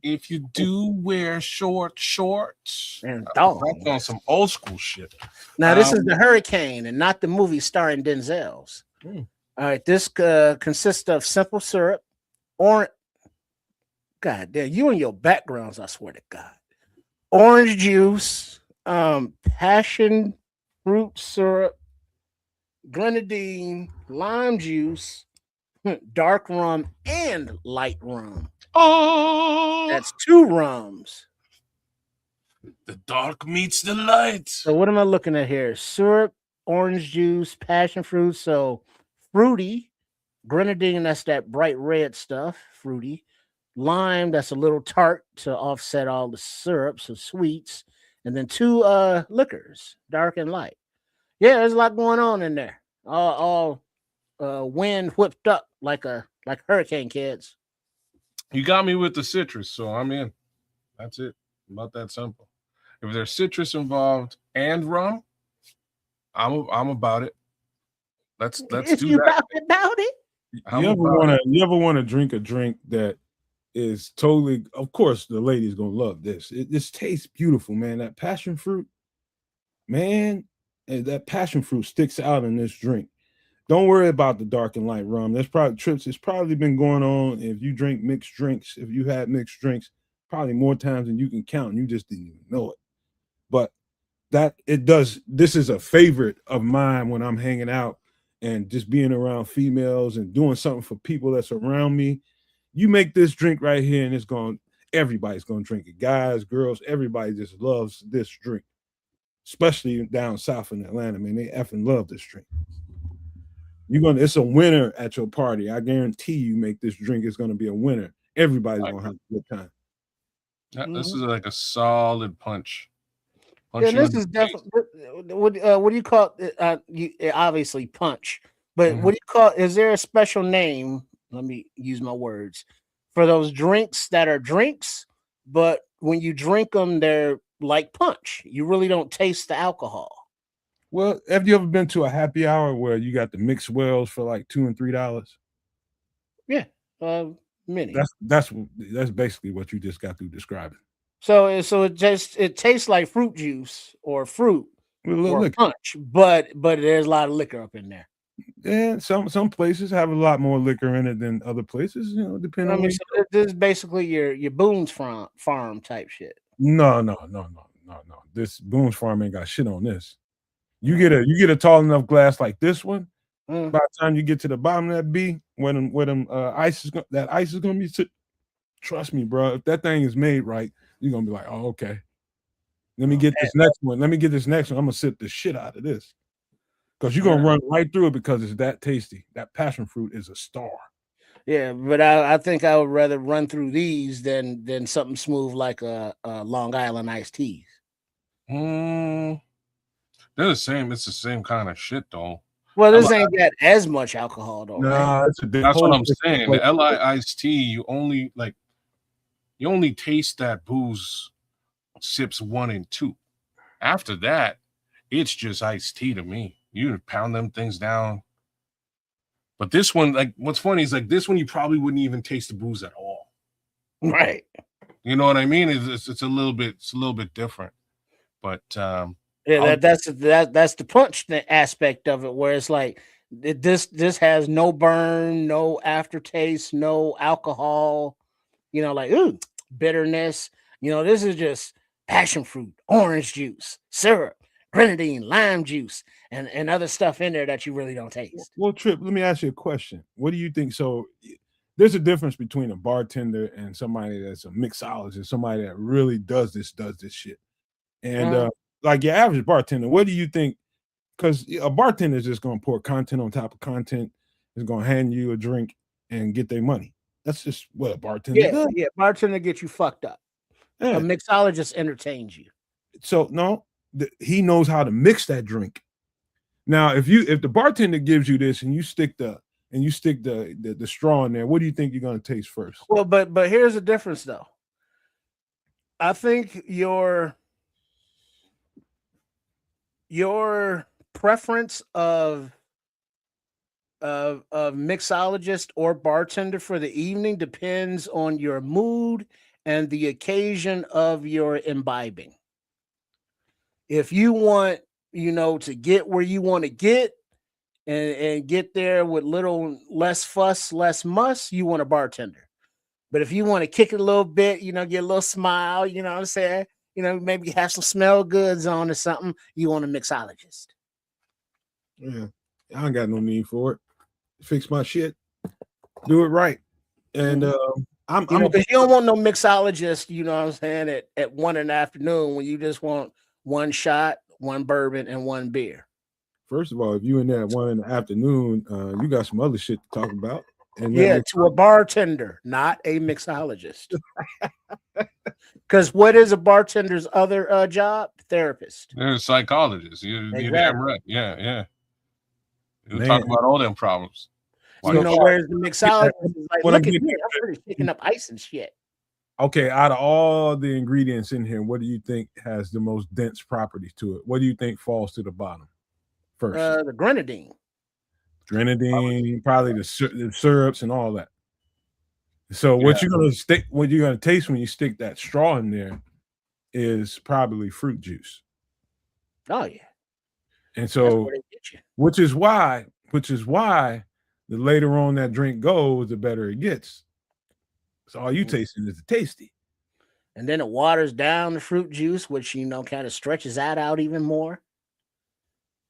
If you do wear short shorts, and that's on some old school shit. Now this is the Hurricane and not the movie starring Denzel's. All right, this consists of simple syrup, orange. God damn, you and your backgrounds, I swear to God. Orange juice, passion fruit syrup, grenadine, lime juice, dark rum, and light rum. Oh, that's 2 rums. The dark meets the light. So what am I looking at here? Syrup, orange juice, passion fruit. So fruity, grenadine, that's that bright red stuff, fruity. Lime, that's a little tart to offset all the syrups and sweets. And then 2 liquors, dark and light. Yeah, there's a lot going on in there. All wind whipped up like hurricane kids. You got me with the citrus, so I'm in. That's it. About that simple. If there's citrus involved and rum, I'm about it. Let's if do you that. About it. You ever want to drink a drink that is totally? Of course, the ladies gonna love this. This tastes beautiful, man. That passion fruit, man. That passion fruit sticks out in this drink. Don't worry about the dark and light rum. There's probably trips. It's probably been going on. If you drink mixed drinks, if you had mixed drinks, probably more times than you can count. And you just didn't even know it. But this is a favorite of mine when I'm hanging out and just being around females and doing something for people that's around me. You make this drink right here, and everybody's gonna drink it. Guys, girls, everybody just loves this drink. Especially down south in Atlanta, man. They effing love this drink. It's a winner at your party. I guarantee you make this drink, it's going to be a winner. Everybody's going to have a good time. This is like a solid punch. Yeah, this is definitely what do you call it? Obviously punch, but what do you call? Is there a special name? Let me use my words for those drinks that are drinks, but when you drink them, they're like punch. You really don't taste the alcohol. Well, have you ever been to a happy hour where you got the mixed wells for like $2 and $3? Yeah, many. That's basically what you just got through describing. So it tastes like fruit juice or fruit With a little or liquor. punch, but there's a lot of liquor up in there. And some places have a lot more liquor in it than other places, you know, depending I on mean, where so this is basically your Boone's farm type shit. No. This Boone's Farm ain't got shit on this. You get a tall enough glass like this one. Mm. By the time you get to the bottom of that B, where them ice is gonna be. Trust me, bro. If that thing is made right, you're gonna be like, oh, okay. Let me get this next one. I'm gonna sip the shit out of this. Because you're gonna run right through it because it's that tasty. That passion fruit is a star. Yeah, but I think I would rather run through these than something smooth like a Long Island iced teas. They're the same. It's the same kind of shit, though. Well, this ain't got as much alcohol though. Nah, that's what I'm saying. The LI iced tea, you only taste that booze sips 1 and 2. After that, it's just iced tea to me. You pound them things down. But this one, like, what's funny is like this one, you probably wouldn't even taste the booze at all. Right. You know what I mean? It's a little bit different. But yeah, that's the punch aspect of it, where it's like this has no burn, no aftertaste, no alcohol. You know, like ooh, bitterness. You know, this is just passion fruit, orange juice, syrup, grenadine, lime juice, and other stuff in there that you really don't taste. Well, Trip, let me ask you a question. What do you think? So there's a difference between a bartender and somebody that's a mixologist, somebody that really does this shit. And like your average bartender, what do you think? Because a bartender is just going to pour content on top of content, is going to hand you a drink and get their money. That's just what a bartender does. Yeah, bartender gets you fucked up. Yeah. A mixologist entertains you. So no, he knows how to mix that drink. Now, if the bartender gives you this and you stick the straw in there, what do you think you're going to taste first? Well, but here's the difference though. I think your preference of mixologist or bartender for the evening depends on your mood and the occasion of your imbibing. If you want, to get where you want to get and get there with less fuss, less muss, you want a bartender. But if you want to kick it a little bit, get a little smile, you know what I'm saying? Maybe have some smell goods on or something, you want a mixologist. Yeah, I ain't got no need for it. Fix my shit, do it right. And because you don't want no mixologist, you know what I'm saying, at 1 in the afternoon when you just want one shot, one bourbon, and one beer. First of all, if you in there at 1 in the afternoon, you got some other shit to talk about. And to a bartender, not a mixologist. Because what is a bartender's other job? Therapist. They're a psychologist. You're damn right. Yeah. You'll talk about all them problems. Where's the mixologist? Like, look at me, I'm pretty picking up ice and shit. Okay, out of all the ingredients in here, what do you think has the most dense properties to it? What do you think falls to the bottom first? The grenadine. Probably the syrups and all that. So what you're gonna taste when you stick that straw in there is probably fruit juice. Oh yeah. And so which is why the later on that drink goes, the better it gets. So all you tasting is the tasty. And then it waters down the fruit juice, which kind of stretches that out even more.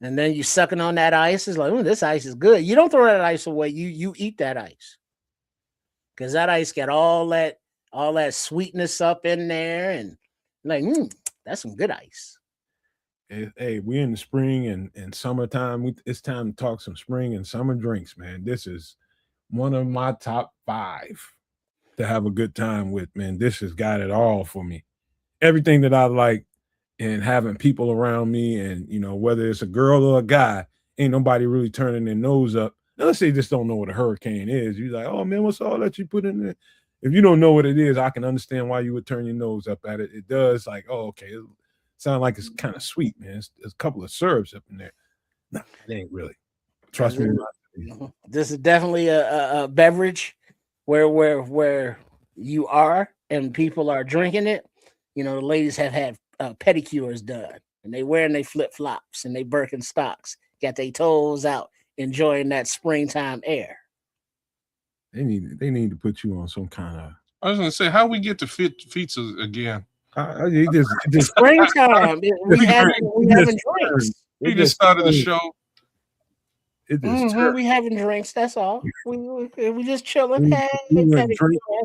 And then you sucking on that ice. It's like, oh, this ice is good. You don't throw that ice away. You eat that ice. Because that ice got all that sweetness up in there. And like, that's some good ice. Hey, we're in the spring and summertime. It's time to talk some spring and summer drinks, man. This is one of my top 5 to have a good time with, man. This has got it all for me. Everything that I like. And having people around me, and whether it's a girl or a guy, ain't nobody really turning their nose up unless they just don't know what a hurricane is. You're like, oh man, what's all that you put in there? If you don't know what it is, I can understand why you would turn your nose up at it. It does, like, oh, okay, it sounds like it's kind of sweet, man. There's a couple of syrups up in there. No, it ain't really. Trust me. This is definitely a beverage where you are and people are drinking it. the ladies have had pedicures done, and they wearing their flip flops and they Birkenstocks, got their toes out, enjoying that springtime air. They need to put you on some kind of. I was gonna say, how we get to feats again? Just Springtime. we having drinks. We just started the show. We having drinks. That's all. We just chilling. I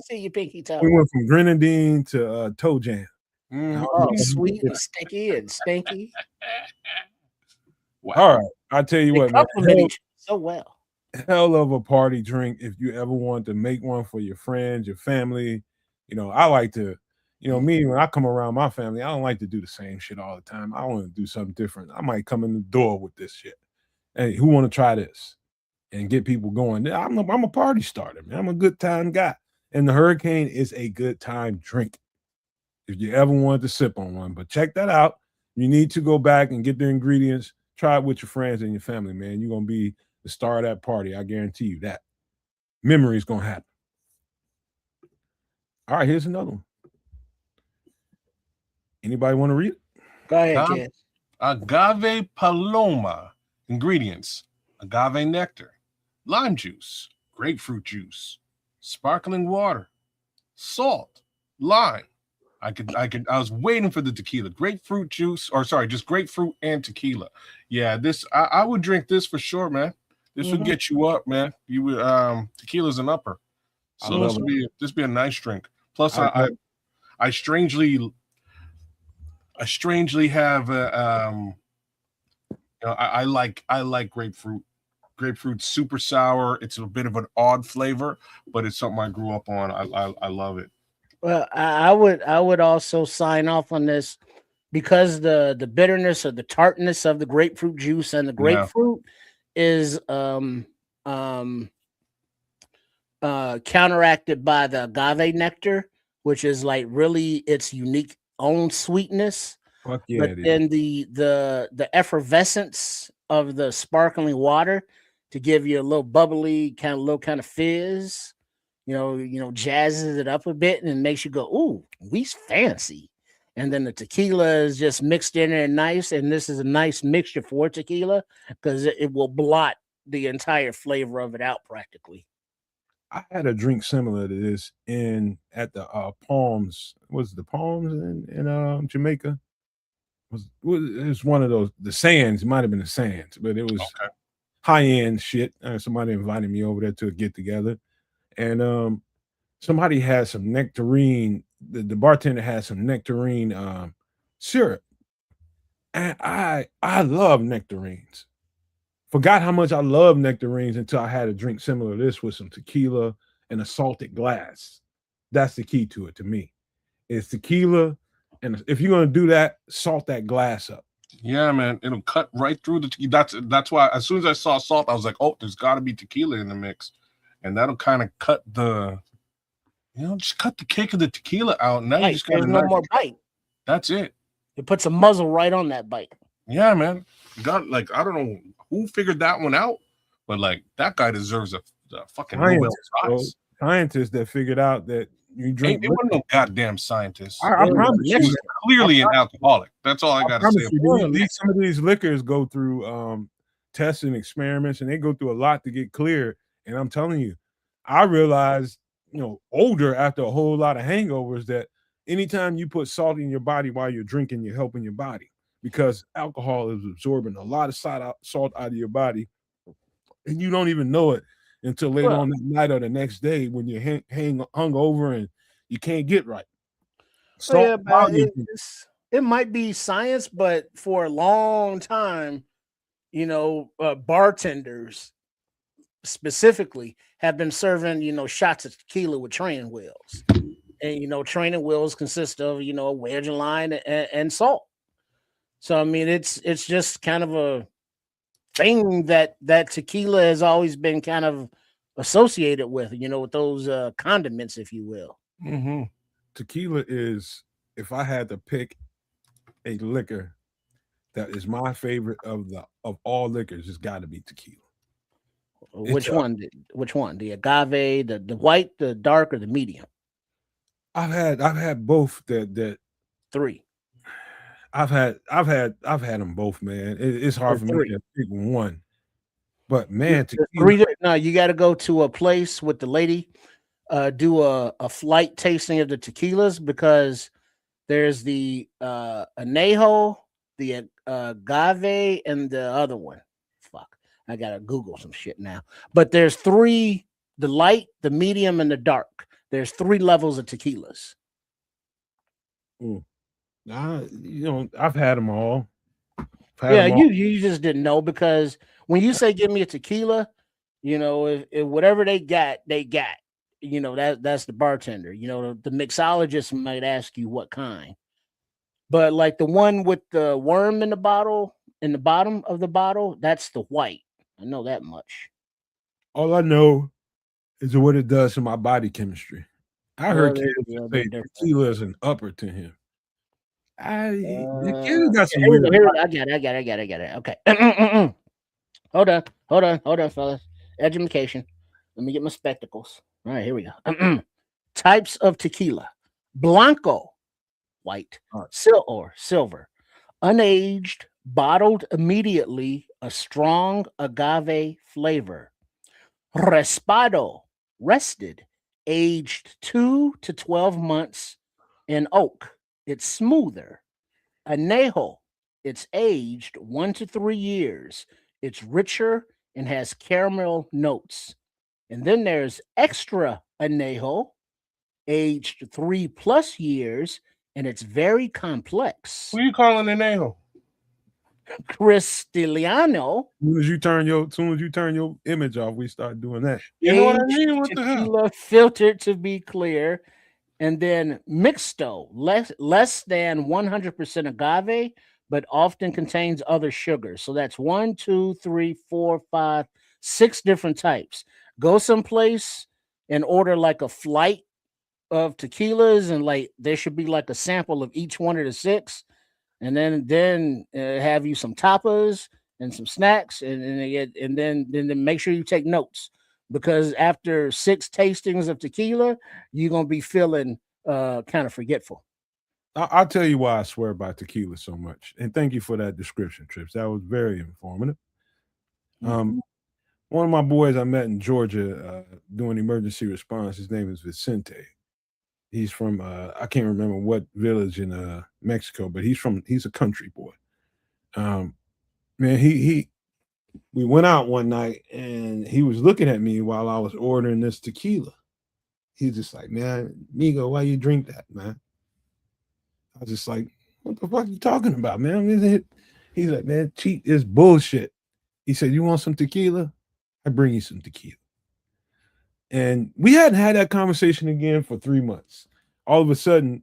see your pinky toe. We went from grenadine to toe jam. Oh, sweet and sticky and stinky. Wow. All right, I'll tell you what, man. So well. Hell of a party drink if you ever want to make one for your friends, your family. I like to, me, when I come around my family, I don't like to do the same shit all the time. I want to do something different. I might come in the door with this shit. Hey, who want to try this? And get people going. I'm a party starter, man. I'm a good time guy. And the Hurricane is a good time drink if you ever want to sip on one. But check that out. You need to go back and get the ingredients. Try it with your friends and your family, man. You're going to be the star of that party. I guarantee you that. Memories going to happen. All right, here's another one. Anybody want to read it? Go ahead, kid. Agave paloma. Ingredients: agave nectar, lime juice, grapefruit juice, sparkling water, salt, lime. I was waiting for the tequila. Grapefruit juice, just grapefruit and tequila. Yeah, this I would drink this for sure, man. This would get you up, man. You would tequila's an upper. So this be a nice drink. Plus, I strangely have I like grapefruit. Grapefruit's super sour. It's a bit of an odd flavor, but it's something I grew up on. I love it. Well, I would also sign off on this because the bitterness or the tartness of the grapefruit juice and the grapefruit is counteracted by the agave nectar, which is like really its unique own sweetness. Fuck yeah, but then the effervescence of the sparkling water to give you a little bubbly kind of fizz, jazzes it up a bit and makes you go, ooh, we's fancy. And then the tequila is just mixed in there nice, and this is a nice mixture for tequila because it will blot the entire flavor of it out practically. I had a drink similar to this at the Palms. Was it the Palms in Jamaica? It was one of those, the Sands. It might have been the Sands, but it was high-end shit. Somebody invited me over there to a get-together, and somebody had some nectarine. The bartender had some nectarine syrup, and I love nectarines. Forgot how much I love nectarines until I had a drink similar to this with some tequila and a salted glass. That's the key to it to me. It's tequila, and if you're gonna do that, salt that glass up. Yeah, man, it'll cut right through the. That's why as soon as I saw salt, I was like, oh, there's got to be tequila in the mix, and that'll kind of cut the. Just cut the kick of the tequila out. Now you just got no more bite. That's it. It puts a muzzle right on that bite. Yeah, man. I don't know who figured that one out, but that guy deserves a fucking Nobel Prize. Scientists that figured out that you drink. They weren't no goddamn scientists. I promise you, he was clearly an alcoholic. That's all I got to say. Some of these liquors go through tests and experiments, and they go through a lot to get clear. And I'm telling you, I realized, older after a whole lot of hangovers, that anytime you put salt in your body while you're drinking, you're helping your body, because alcohol is absorbing a lot of salt out of your body, and you don't even know it until later on that night or the next day when you're hung over and you can't get right. It might be science, but for a long time, bartenders specifically have been serving, shots of tequila with training wheels. And, training wheels consist of, a wedge of lime and salt. So, I mean, it's just kind of a thing that tequila has always been kind of associated with, with those condiments, if you will. Mm-hmm. Tequila is, if I had to pick a liquor that is my favorite of all liquors, it's got to be tequila. Which one? The agave, the white, the dark, or the medium? I've had both that 3? I've had them both, man. It's hard for me to pick one. But man, tequila. No, you got to go to a place with the lady, do a flight tasting of the tequilas, because there's the anejo, the agave, and the other one. Fuck, I gotta Google some shit now. But there's 3: the light, the medium, and the dark. There's 3 levels of tequilas. I've had them all. You just didn't know, because when you say give me a tequila, if whatever they got, that's the bartender. The mixologist might ask you what kind. But like the one with the worm in the bottle, in the bottom of the bottle, that's the white. I know that much. All I know is what it does to my body chemistry. I heard kids say tequila is an upper to him. The kid got some weird. I got it. Okay. Hold on, fellas. Education. Let me get my spectacles. All right, here we go. Types of tequila: blanco, white, silver, unaged, bottled immediately, a strong agave flavor. Respado, rested, aged 2 to 12 months in oak. It's smoother. Anejo, it's aged 1 to 3 years. It's richer and has caramel notes. And then there's extra anejo, aged 3+ years, and it's very complex. Who you calling anejo? Cristiliano. As soon as you turn your image off, we start doing that. You know what I mean? What the hell? Filtered to be clear. And then mixto, less than 100% agave, but often contains other sugars. So that's 1, 2, 3, 4, 5, 6 different types. Go someplace and order like a flight of tequilas, and like there should be like a sample of each one of the 6, and then have you some tapas and some snacks, and then make sure you take notes, because after 6 tastings of tequila, you're gonna be feeling kind of forgetful. I'll tell you why I swear by tequila so much, and thank you for that description, Trips. That was very informative. One of my boys I met in Georgia doing emergency response, his name is Vicente. He's from I can't remember what village in Mexico, but he's a country boy. Man, we went out one night and he was looking at me while I was ordering this tequila. He's just like, man, Migo, why you drink that, man? I was just like, what the fuck are you talking about, man? He's like, man, cheat is bullshit. He said, you want some tequila? I bring you some tequila. And we hadn't had that conversation again for 3 months. All of a sudden,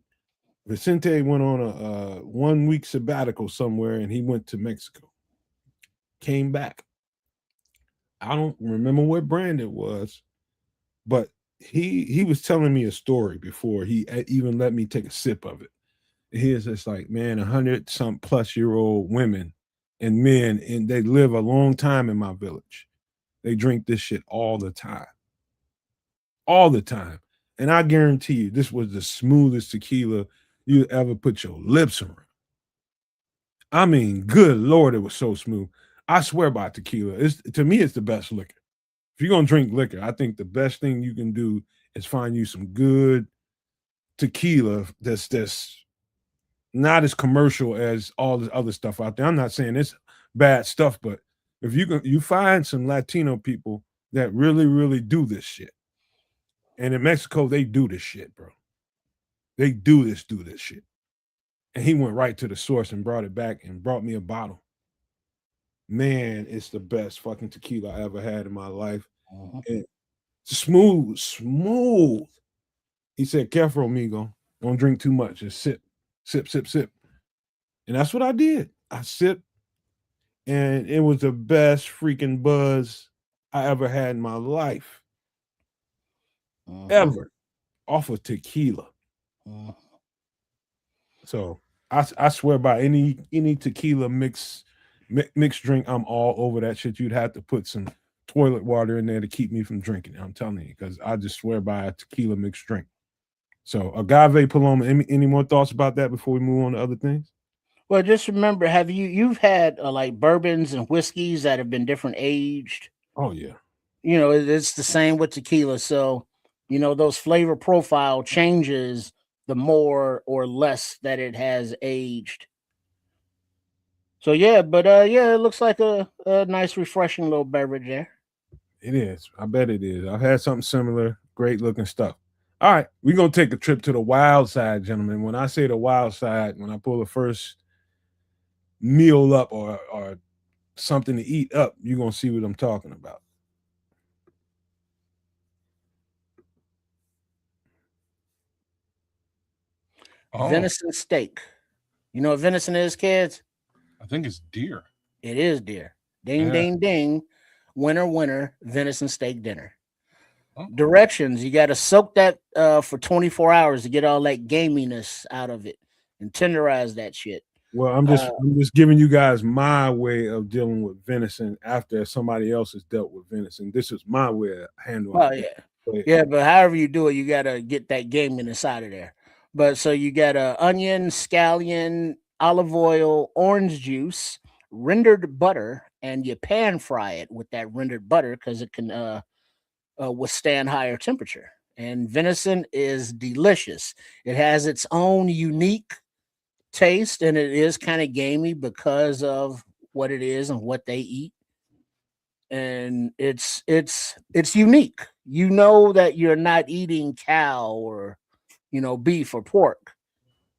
Vicente went on a 1-week sabbatical somewhere, and he went to Mexico. Came back. I don't remember what brand it was, but he was telling me a story before he even let me take a sip of it. He is just like, man, 100-some-plus-year-old women and men, and they live a long time in my village. They drink this shit all the time. All the time. And I guarantee you, this was the smoothest tequila you ever put your lips around. I mean, good Lord, it was so smooth. I swear by tequila. To me, it's the best liquor. If you're going to drink liquor, I think the best thing you can do is find you some good tequila that's not as commercial as all this other stuff out there. I'm not saying it's bad stuff, but if you find some Latino people that really, really do this shit. And in Mexico, they do this shit, bro. They do this shit. And he went right to the source and brought it back and brought me a bottle. Man, it's the best fucking tequila I ever had in my life. And smooth. He said, careful, amigo. Don't drink too much. Just sip. And that's what I did. I sipped. And it was the best freaking buzz I ever had in my life. Ever. Off of tequila. So I swear by any tequila mixed drink, I'm all over that shit. You'd have to put some toilet water in there to keep me from drinking it. I'm telling you, because I just swear by a tequila mixed drink. So agave paloma. Any more thoughts about that before we move on to other things? Well, just remember, you've had like bourbons and whiskeys that have been different aged? Oh yeah. It's the same with tequila. So, those flavor profile changes the more or less that it has aged. So yeah, but yeah, it looks like a nice, refreshing little beverage there. It is. I bet it is. I've had something similar. Great looking stuff. All right, we're gonna take a trip to the wild side, gentlemen. When I say the wild side, when I pull the first meal up or something to eat up, you're gonna see what I'm talking about. Venison steak. You know what venison is, kids? I think it's deer. It is deer. Ding, ding, ding. Winner, winner, venison steak dinner. Directions: you got to soak that for 24 hours to get all that gaminess out of it and tenderize that shit. Well, I'm just giving you guys my way of dealing with venison after somebody else has dealt with venison. This is my way of handling it. Yeah, but however you do it, you got to get that gaminess out of there. But so you got onion, scallion, olive oil, orange juice, rendered butter, and you pan fry it with that rendered butter because it can withstand higher temperature. And venison is delicious. It has its own unique taste, and it is kind of gamey because of what it is and what they eat. And it's unique. You know that you're not eating cow or beef or pork.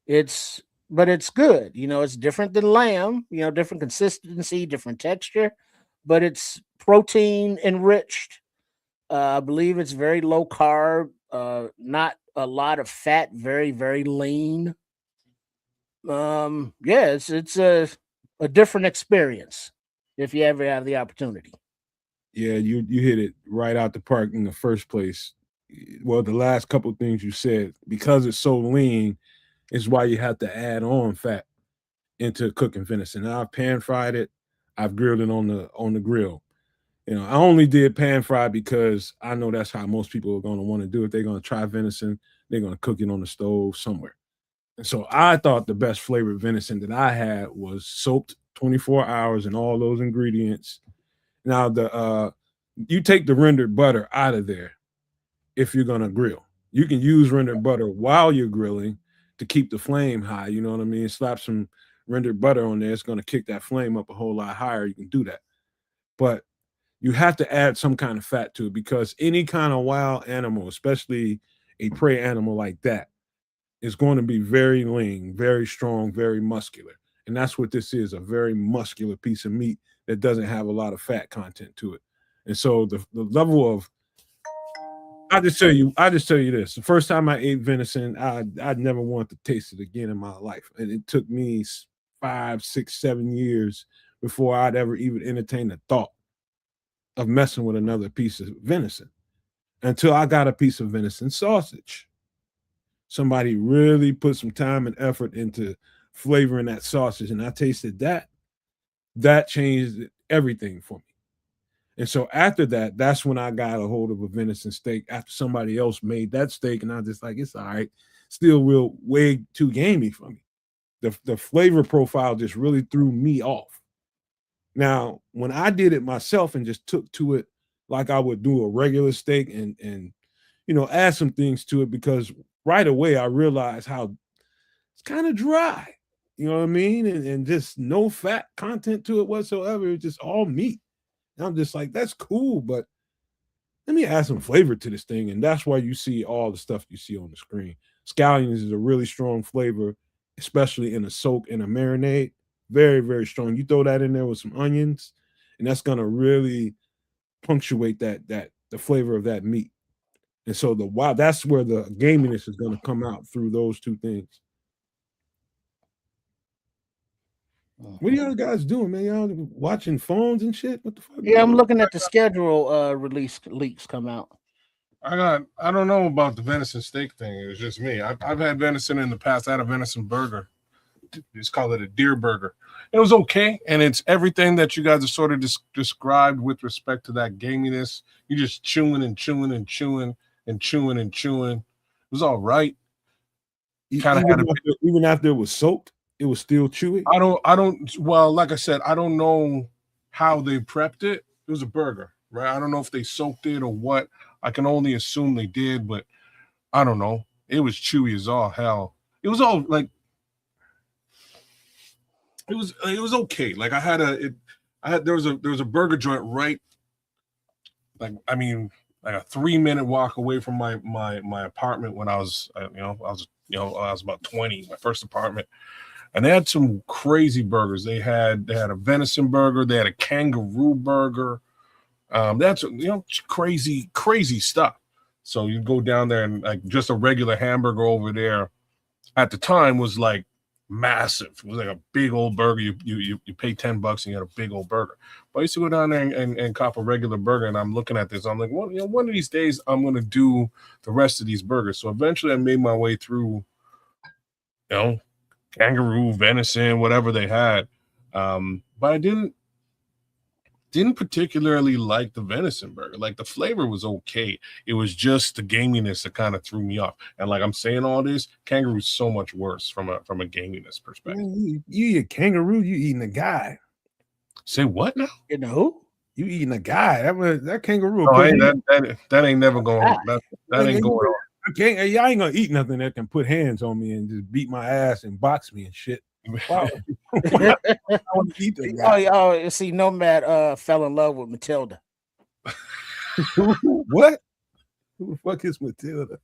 But it's good. It's different than lamb, different consistency, different texture, but it's protein enriched. I believe it's very low carb, not a lot of fat, very, very lean. Yeah, it's a different experience if you ever have the opportunity. Yeah, you hit it right out the park in the first place. Well, the last couple of things you said, because it's so lean, is why you have to add on fat into cooking venison. Now, I've pan fried it, I've grilled it on the grill. I only did pan fry because I know that's how most people are going to want to do it. They're going to try venison, they're going to cook it on the stove somewhere. And so I thought the best flavored venison that I had was soaked 24 hours in all those ingredients. Now you take the rendered butter out of there if you're gonna grill. You can use rendered butter while you're grilling to keep the flame high. You know what I mean? Slap some rendered butter on there. It's gonna kick that flame up a whole lot higher. You can do that. But you have to add some kind of fat to it because any kind of wild animal, especially a prey animal like that, is going to be very lean, very strong, very muscular. And that's what this is, a very muscular piece of meat that doesn't have a lot of fat content to it. And so the level of I just tell you this. The first time I ate venison, I never wanted to taste it again in my life. And it took me 5, 6, 7 years before I'd ever even entertain the thought of messing with another piece of venison until I got a piece of venison sausage. Somebody really put some time and effort into flavoring that sausage, and I tasted that. That changed everything for me. And so after that, that's when I got a hold of a venison steak after somebody else made that steak, and I was just like, it's all right. Still real way too gamey for me. The flavor profile just really threw me off. Now, when I did it myself and just took to it like I would do a regular steak and add some things to it, because right away I realized how it's kind of dry. You know what I mean? And just no fat content to it whatsoever. It's just all meat. And I'm just like, that's cool, but let me add some flavor to this thing. And that's why you see all the stuff you see on the screen. Scallions is a really strong flavor, especially in a soak and a marinade. Very, very strong. You throw that in there with some onions, and that's gonna really punctuate the flavor of that meat. And so that's where the gaminess is gonna come out through those two things. What are y'all guys doing, man? Y'all watching phones and shit? What the fuck? Yeah, I'm looking at the schedule released leaks come out. I don't know about the venison steak thing. It was just me. I've had venison in the past. I had a venison burger. Just call it a deer burger. It was okay, and it's everything that you guys have sort of described with respect to that gaminess. You just chewing and chewing and chewing and chewing and chewing. It was all right. kind of had a. Even after it was soaked, it was still chewy. I don't. Well, like I said, I don't know how they prepped it. It was a burger, right? I don't know if they soaked it or what. I can only assume they did, but I don't know. It was chewy as all hell. It was all like. It was okay. Like there was a burger joint right. Like I mean, like a 3-minute walk away from my apartment when I was I was about 20, my first apartment. And they had some crazy burgers. They had a venison burger. They had a kangaroo burger. That's crazy stuff. So you go down there and like just a regular hamburger over there at the time was like massive. It was like a big old burger. You pay $10 and you had a big old burger. But I used to go down there and cop a regular burger. And I'm looking at this. I'm like, well, one of these days I'm gonna do the rest of these burgers. So eventually I made my way through, kangaroo, venison, whatever they had. But I didn't particularly like the venison burger. Like the flavor was okay. It was just the gaminess that kind of threw me off. And like I'm saying all this, kangaroo is so much worse from a gaminess perspective. You eat a kangaroo, you eating a guy. Say what now? You know who? You eating a guy. That kangaroo. Oh, that ain't never going. That ain't going on. Y'all ain't gonna eat nothing that can put hands on me and just beat my ass and box me and shit. Wow. I want to eat that guy. Oh, see, Nomad fell in love with Matilda. What? Who the fuck is Matilda?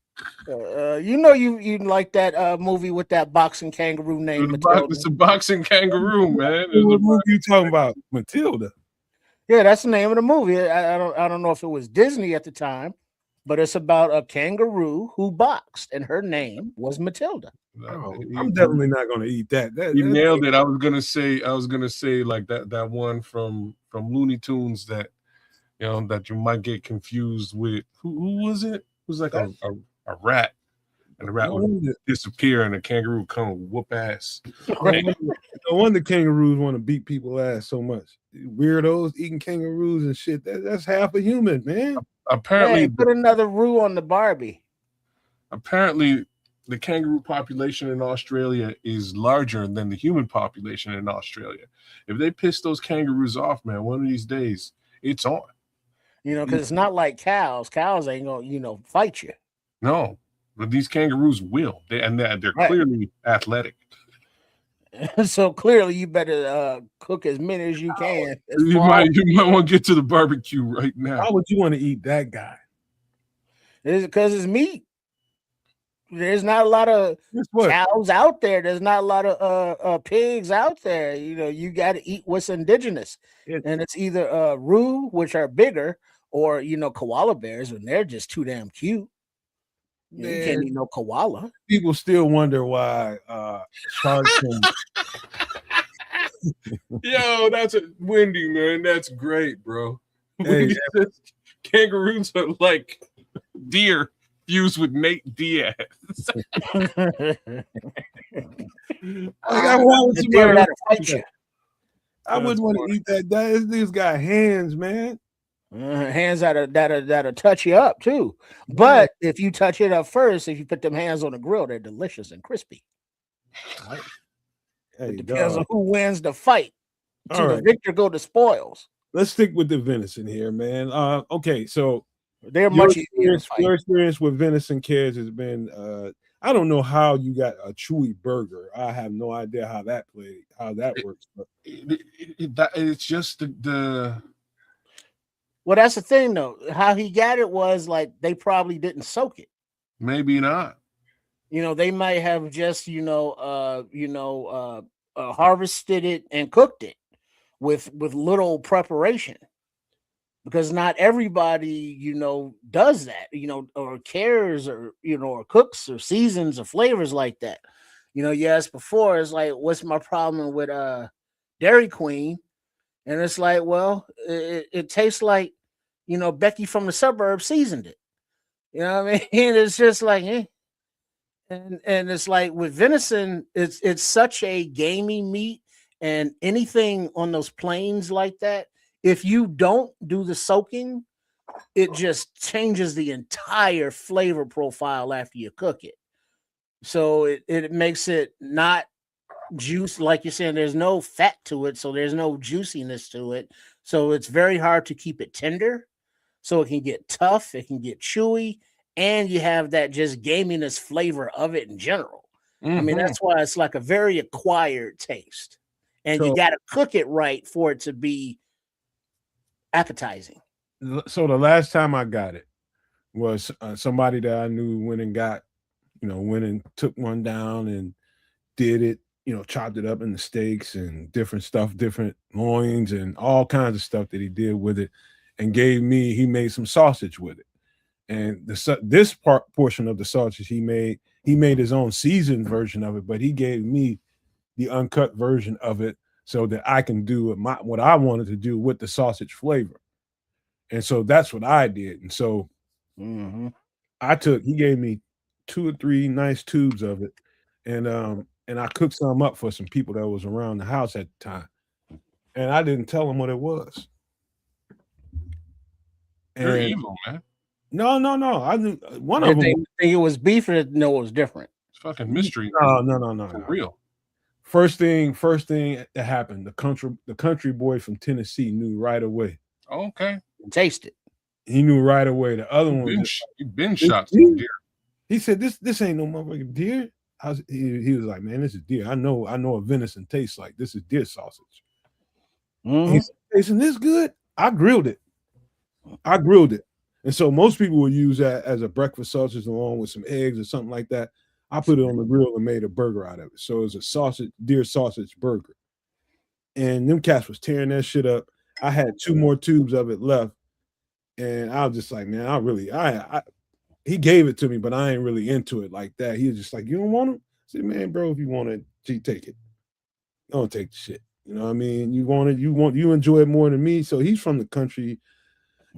You like that movie with that boxing kangaroo named Matilda. It's a boxing kangaroo, man. What movie you talking about? Matilda. Yeah, that's the name of the movie. I don't know if it was Disney at the time, but it's about a kangaroo who boxed, and her name was Matilda. Oh, I'm definitely not going to eat that. You nailed it. I was gonna say like that one from Looney Tunes that that you might get confused with. Who was it? It was like a rat, and the rat would disappear, and the kangaroo would come and whoop ass. No wonder kangaroos want to beat people ass so much. Weirdos eating kangaroos and shit. That's half a human, man. Apparently, put another roo on the Barbie. Apparently, the kangaroo population in Australia is larger than the human population in Australia. If they piss those kangaroos off, man, one of these days it's on. Because it's not like cows. Cows ain't gonna, fight you. No, but these kangaroos will. They're right. Clearly athletic. So clearly, you better cook as many as you can. You might want to get to the barbecue right now. Why would you want to eat that guy? It's because it's meat. There's not a lot of cows out there. There's not a lot of pigs out there. You got to eat what's indigenous, and it's either roo, which are bigger, or koala bears, and they're just too damn cute. You can't eat no koala. People still wonder why sharks. Yo, that's Wendy, man. That's great, bro. Hey, kangaroos are like deer fused with Nate Diaz. I wouldn't want to eat that. This dude's got hands, man. Hands that'll touch you up too. But if you touch it up first, if you put them hands on the grill, they're delicious and crispy. Right? It depends on who wins the fight. The victor go the spoils. Let's stick with the venison here, man. Okay, so they're much easier. Your experience with venison kids has been I don't know how you got a chewy burger. I have no idea how that works. But it's just the Well, that's the thing, though. How he got it was like they probably didn't soak it. Maybe not. They might have just harvested it and cooked it with little preparation, because not everybody does that, or cares, or or cooks or seasons or flavors like that. You asked before, it's like, what's my problem with Dairy Queen? And it's like, well, it tastes like, Becky from the suburbs seasoned it. You know what I mean? It's just like, And it's like with venison, it's such a gamey meat, and anything on those plains like that, if you don't do the soaking, it just changes the entire flavor profile after you cook it. So it makes it not juice, like you're saying, there's no fat to it, so there's no juiciness to it. So it's very hard to keep it tender. So it can get tough, it can get chewy, and you have that just gaminess flavor of it in general. I mean, that's why it's like a very acquired taste. And you So- got to cook it right for it to be appetizing. So the last time I got it was somebody that I knew went and took one down and did it, chopped it up into steaks and different stuff, different loins and all kinds of stuff that he did with it, and he made some sausage with it. And this portion of the sausage he made his own seasoned version of it, but he gave me the uncut version of it so that I can do what I wanted to do with the sausage flavor. And so that's what I did. And so he gave me 2 or 3 nice tubes of it. And I cooked some up for some people that was around the house at the time. And I didn't tell them what it was. You're evil, man. No. I knew one Did of them. they think it was beef or no, it was different? It's fucking mystery. No. For real. First thing that happened, the country boy from Tennessee knew right away. Okay. Taste it. He knew right away. The other one, you've been shot some deer. He said, "This ain't no motherfucking deer." He was like, "Man, this is deer. I know a venison tastes like. This is deer sausage." He said, "Isn't this good?" I grilled it. And so most people will use that as a breakfast sausage along with some eggs or something like that. I put it on the grill and made a burger out of it. So it was a deer sausage burger. And them cats was tearing that shit up. I had 2 more tubes of it left. And I was just like, man, he gave it to me, but I ain't really into it like that. He was just like, "You don't want it?" I said, "Man, bro, if you want it, take it. Don't take the shit. You know what I mean? You want it, you enjoy it more than me." So he's from the country,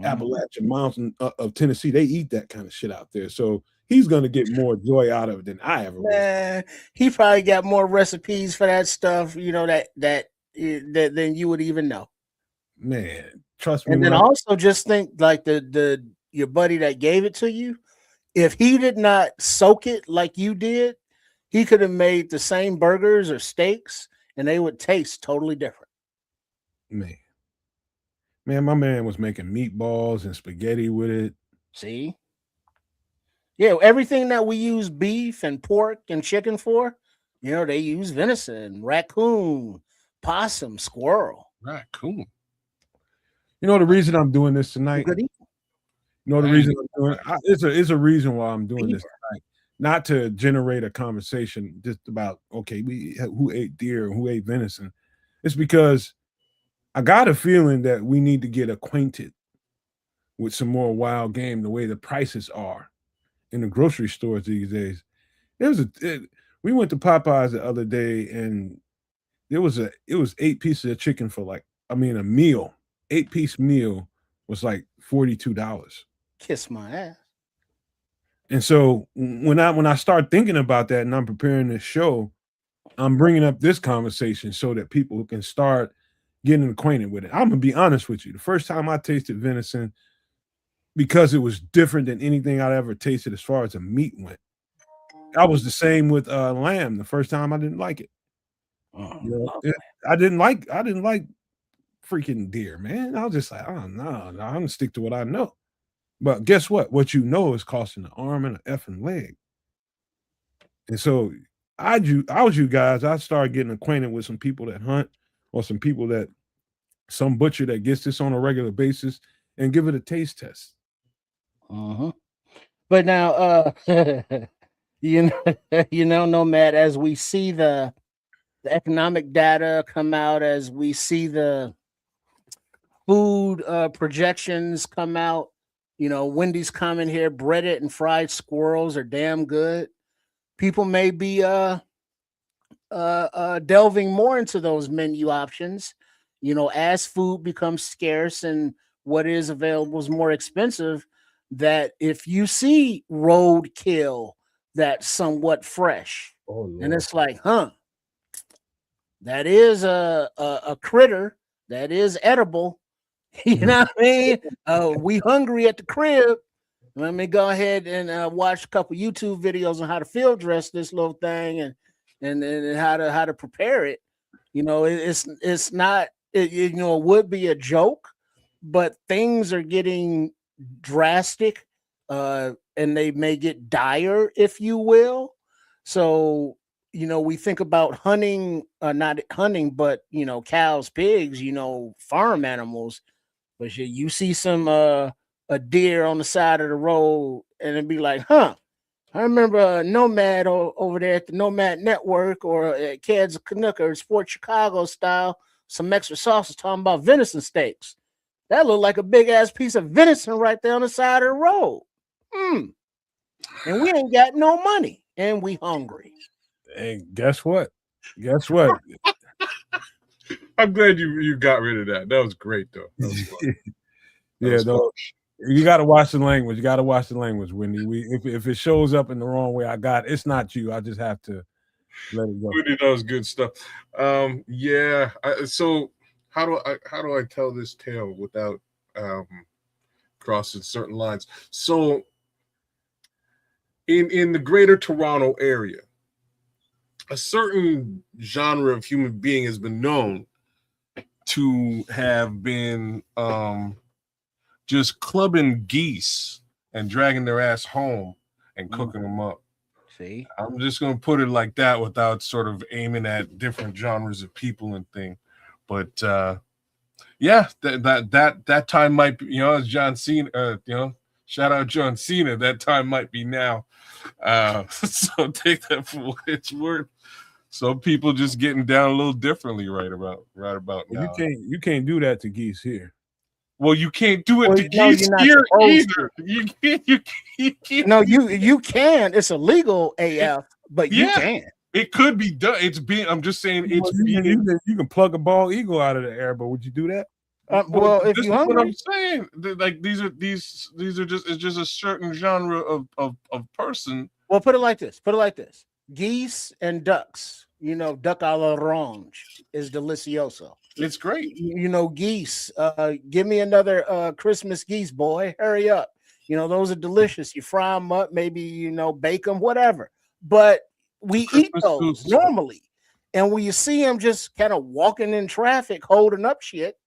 Appalachian Mountain of Tennessee. They eat that kind of shit out there. So he's gonna get more joy out of it than I ever will. He probably got more recipes for that stuff, that than you would even know. Man, trust me. And then also just think like your buddy that gave it to you, if he did not soak it like you did, he could have made the same burgers or steaks and they would taste totally different. Man, my man was making meatballs and spaghetti with it. See? Yeah, everything that we use beef and pork and chicken for, they use venison, raccoon, possum, squirrel. Raccoon. The reason I'm doing this tonight. The reason I'm doing it's a reason why I'm doing this tonight. Not to generate a conversation just about who ate deer and who ate venison. It's because I got a feeling that we need to get acquainted with some more wild game the way the prices are in the grocery stores these days. We went to Popeyes the other day and it was 8 pieces of chicken for a meal. 8-piece meal was like $42. Kiss my ass. And so when I start thinking about that and I'm preparing this show, I'm bringing up this conversation so that people can start getting acquainted with it. I'm gonna be honest with you. The first time I tasted venison, because it was different than anything I'd ever tasted as far as the meat went, I was the same with lamb. The first time I didn't like it. I didn't like freaking deer, man. I was just like, oh no, I'm gonna stick to what I know. But guess what? What you know is costing an arm and an effing leg. And so I was you guys. I started getting acquainted with some people that hunt or some butcher that gets this on a regular basis and give it a taste test. But now, Nomad, as we see the economic data come out, as we see the food projections come out, Wendy's comment here, breaded and fried squirrels are damn good. People may be delving more into those menu options, as food becomes scarce and what is available is more expensive, that if you see roadkill that's somewhat fresh, and it's like, that is a critter that is edible. You know what I mean? We hungry at the crib. Let me go ahead and watch a couple YouTube videos on how to field dress this little thing and how to prepare it. You know, it's not you know, it would be a joke, but things are getting drastic, and they may get dire, if you will. So, you know, we think about hunting, not hunting, but you know, cows, pigs, you know, farm animals. But you see some a deer on the side of the road, and it'd be like, huh. I remember Nomad over there at the Nomad Network or at Ked's Canucker, Sports Chicago style, some extra sauces talking about venison steaks. That looked like a big ass piece of venison right there on the side of the road. And we ain't got no money, and we hungry. Hey, guess what? Guess what? I'm glad you got rid of that. That was great, though. That was fun. Yeah, though. You got to watch the language. You got to watch the language, Wendy. If it shows up in the wrong way, it's not you. I just have to let it go. Wendy knows good stuff. Yeah. So how do I tell this tale without crossing certain lines? So in the greater Toronto area, a certain genre of human being has been known to have been just clubbing geese and dragging their ass home and cooking them up. See, I'm just going to put it like that without sort of aiming at different genres of people and thing. But yeah, that time might be, you know, as John Cena, you know, shout out John Cena. That time might be now. So take that for what it's worth. Some people just getting down a little differently right about now. You can't do that to geese here. Well, you can't do it to geese here either. You can't. No, you can. It's illegal AF, but you can. It could be done. I'm just saying you can plug a bald eagle out of the air, but would you do that? Well, if you hungry, what I'm saying, like these are just it's just a certain genre of person. Well, put it like this. Geese and ducks. You know, duck a l'orange is delicioso. It's great. You know, geese. Give me another Christmas geese, boy. Hurry up. You know, those are delicious. You fry them up, maybe, you know, bake them, whatever. But we eat those normally. And when you see them just kind of walking in traffic, holding up shit,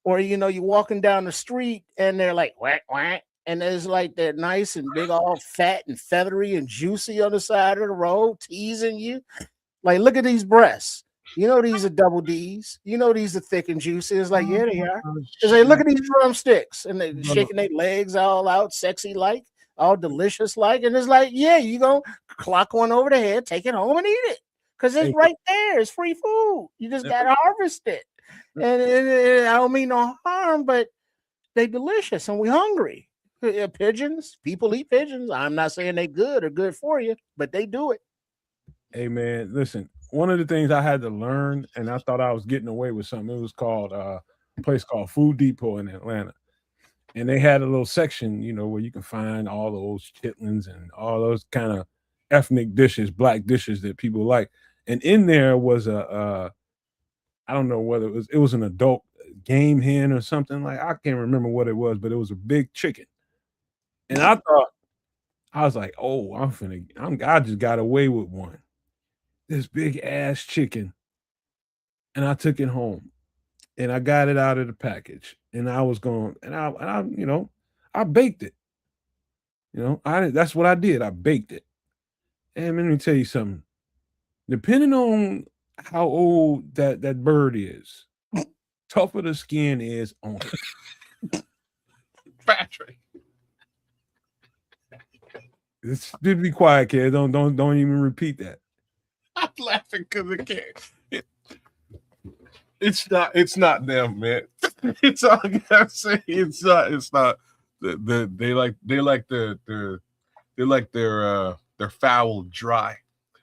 or, you know, you're walking down the street and they're like, whack, whack. And it's like they're nice and big, all fat and feathery and juicy on the side of the road, teasing you. Like, look at these breasts. You know, these are double D's. You know, these are thick and juicy. It's like, yeah, they are. It's like, look at these drumsticks. And they're shaking their legs all out, sexy like, all delicious like. And it's like, yeah, you go clock one over the head, take it home and eat it. Because it's right there. It's free food. You just got to harvest it. And I don't mean no harm, but they delicious and we hungry. Pigeons, people eat pigeons. I'm not saying they good or good for you, but they do it. Hey man, listen. One of the things I had to learn, and I thought I was getting away with something. It was called a place called Food Depot in Atlanta, and they had a little section, you know, where you can find all those chitlins and all those kind of ethnic dishes, black dishes that people like. And in there was I don't know whether it was an adult game hen or something, like I can't remember what it was, but it was a big chicken. And I was like, oh, I just got away with one. This big ass chicken. And I took it home and I got it out of the package and I was going, and I you know, I baked it. You know, that's what I did. I baked it. And let me tell you something. Depending on how old that bird is, tougher the skin is on it. Patrick. Just be quiet, kid. Don't even repeat that. I'm laughing because it can't. It's not them, man. It's all I gotta say. It's not. They like their fowl dry,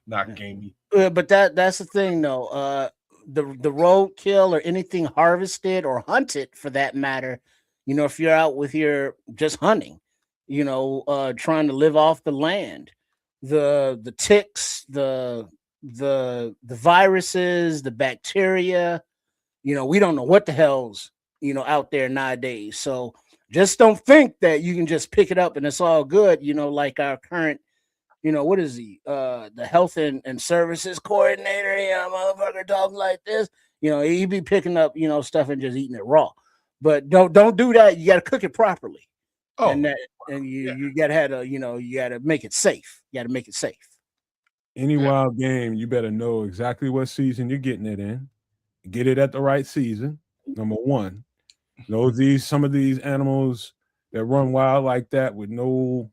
not gamey. But that's the thing, though. The roadkill or anything harvested or hunted, for that matter. You know, if you're out with your just hunting, you know, trying to live off the land, the ticks, the viruses, the bacteria, you know, we don't know what the hell's, you know, out there nowadays. So just don't think that you can just pick it up and it's all good. Like our current, what is he? The health and services coordinator. Motherfucker talking like this. He be picking up, stuff and just eating it raw. But don't do that. You got to cook it properly. Oh, and you gotta have to, you gotta make it safe. You gotta make it safe. Any wild game, you better know exactly what season you're getting it in. Get it at the right season. Number one. Some of these animals that run wild like that with no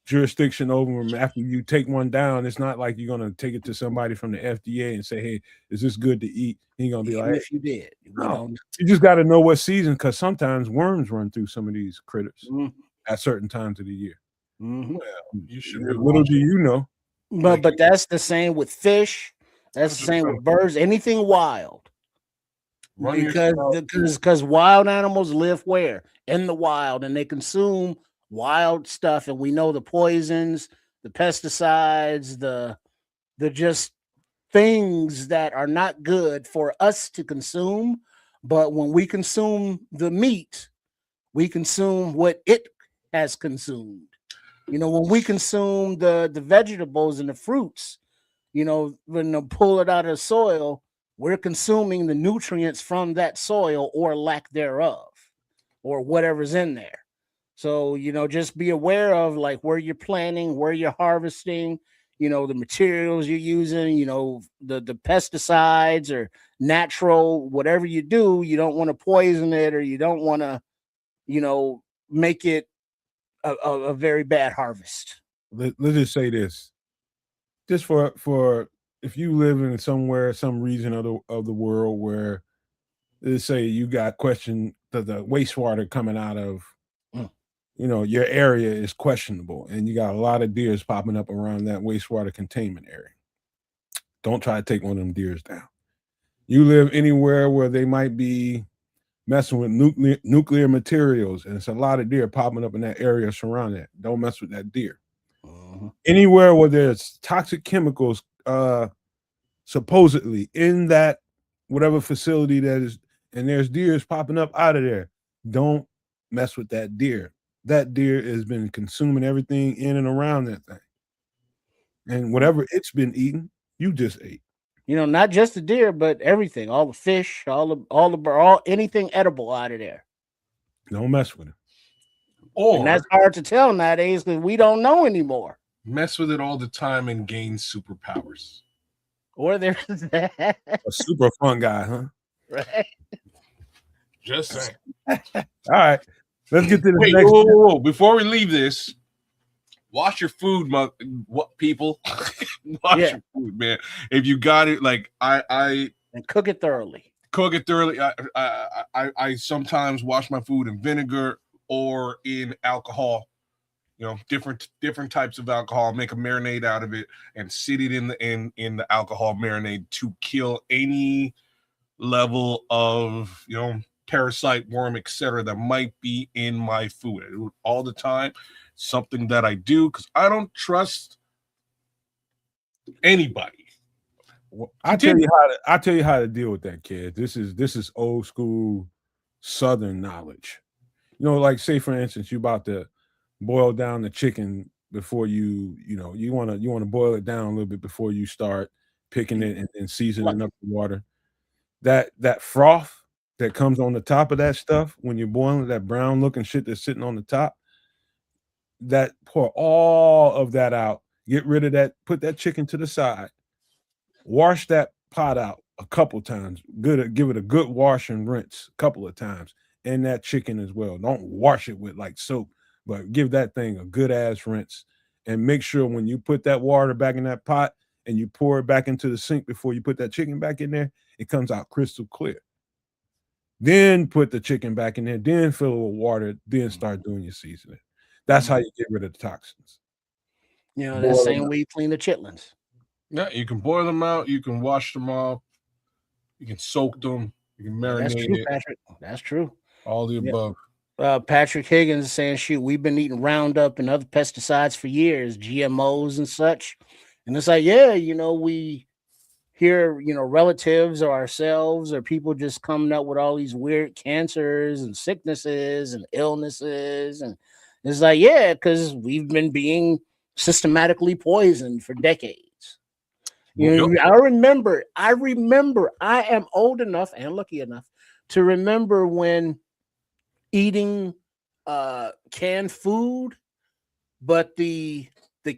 jurisdiction over them, after you take one down, it's not like you're gonna take it to somebody from the FDA and say, "Hey, is this good to eat?" You're gonna be Even like, if you did, no. You just got to know what season, because sometimes worms run through some of these critters at certain times of the year. Well, you should. Little do you know. But that's the same with fish. That's the same with birds. Anything wild. Because wild animals live where? In the wild, and they consume wild stuff, and we know the poisons, the pesticides, the just things that are not good for us to consume. But when we consume the meat, we consume what it has consumed. When we consume the vegetables and the fruits, when they pull it out of the soil, we're consuming the nutrients from that soil or lack thereof, or whatever's in there. So, just be aware of like where you're planting, where you're harvesting, the materials you're using, the pesticides or natural, whatever you do, you don't want to poison it, or you don't want to, make it a very bad harvest. Let's just say this. Just for if you live in somewhere, some region of the world where, let's say you got question that the wastewater coming out of, your area is questionable, and you got a lot of deers popping up around that wastewater containment area. Don't try to take one of them deers down. You live anywhere where they might be messing with nuclear materials, and it's a lot of deer popping up in that area surrounding it. Don't mess with that deer. Anywhere where there's toxic chemicals supposedly in that whatever facility that is, and there's deers popping up out of there, don't mess with that deer. That deer has been consuming everything in and around that thing, and whatever it's been eating, you just ate. Not just the deer, but everything, all the fish, all anything edible out of there. Don't mess with it. And that's hard to tell nowadays because we don't know anymore. Mess with it all the time and gain superpowers. Or there's that. A super fun guy, huh? Right. Just saying. All right. Let's get to the next. Whoa. Before we leave this, wash your food, people. Wash your food, man. If you got it, like I and cook it thoroughly. I sometimes wash my food in vinegar or in alcohol. Different types of alcohol. Make a marinade out of it and sit it in the alcohol marinade to kill any level of parasite, worm, etc. that might be in my food. I do it all the time. Something that I do because I don't trust anybody. Well, I tell you how to deal with that, kid. This is old school Southern knowledge. Like say for instance, you about to boil down the chicken before you want to boil it down a little bit before you start picking it and seasoning up the water. That froth that comes on the top of that stuff when you're boiling, that brown looking shit that's sitting on the top, that pour all of that out. Get rid of that. Put that chicken to the side. Wash that pot out a couple times. Give it a good wash and rinse a couple of times. And that chicken as well. Don't wash it with like soap, but give that thing a good ass rinse. And make sure when you put that water back in that pot and you pour it back into the sink before you put that chicken back in there, it comes out crystal clear. Then put the chicken back in there, then fill it with water, then start doing your seasoning. That's how you get rid of the toxins. The same way you clean the chitlins. Yeah, you can boil them out, you can wash them off, you can soak them, you can marinate That's true, it. Patrick. That's true. All the above. Patrick Higgins is saying, shoot, we've been eating Roundup and other pesticides for years, GMOs and such. And it's like, hear, relatives or ourselves or people just coming up with all these weird cancers and sicknesses and illnesses. And it's like, yeah, because we've been being systematically poisoned for decades. I remember, I am old enough and lucky enough to remember when eating canned food, but the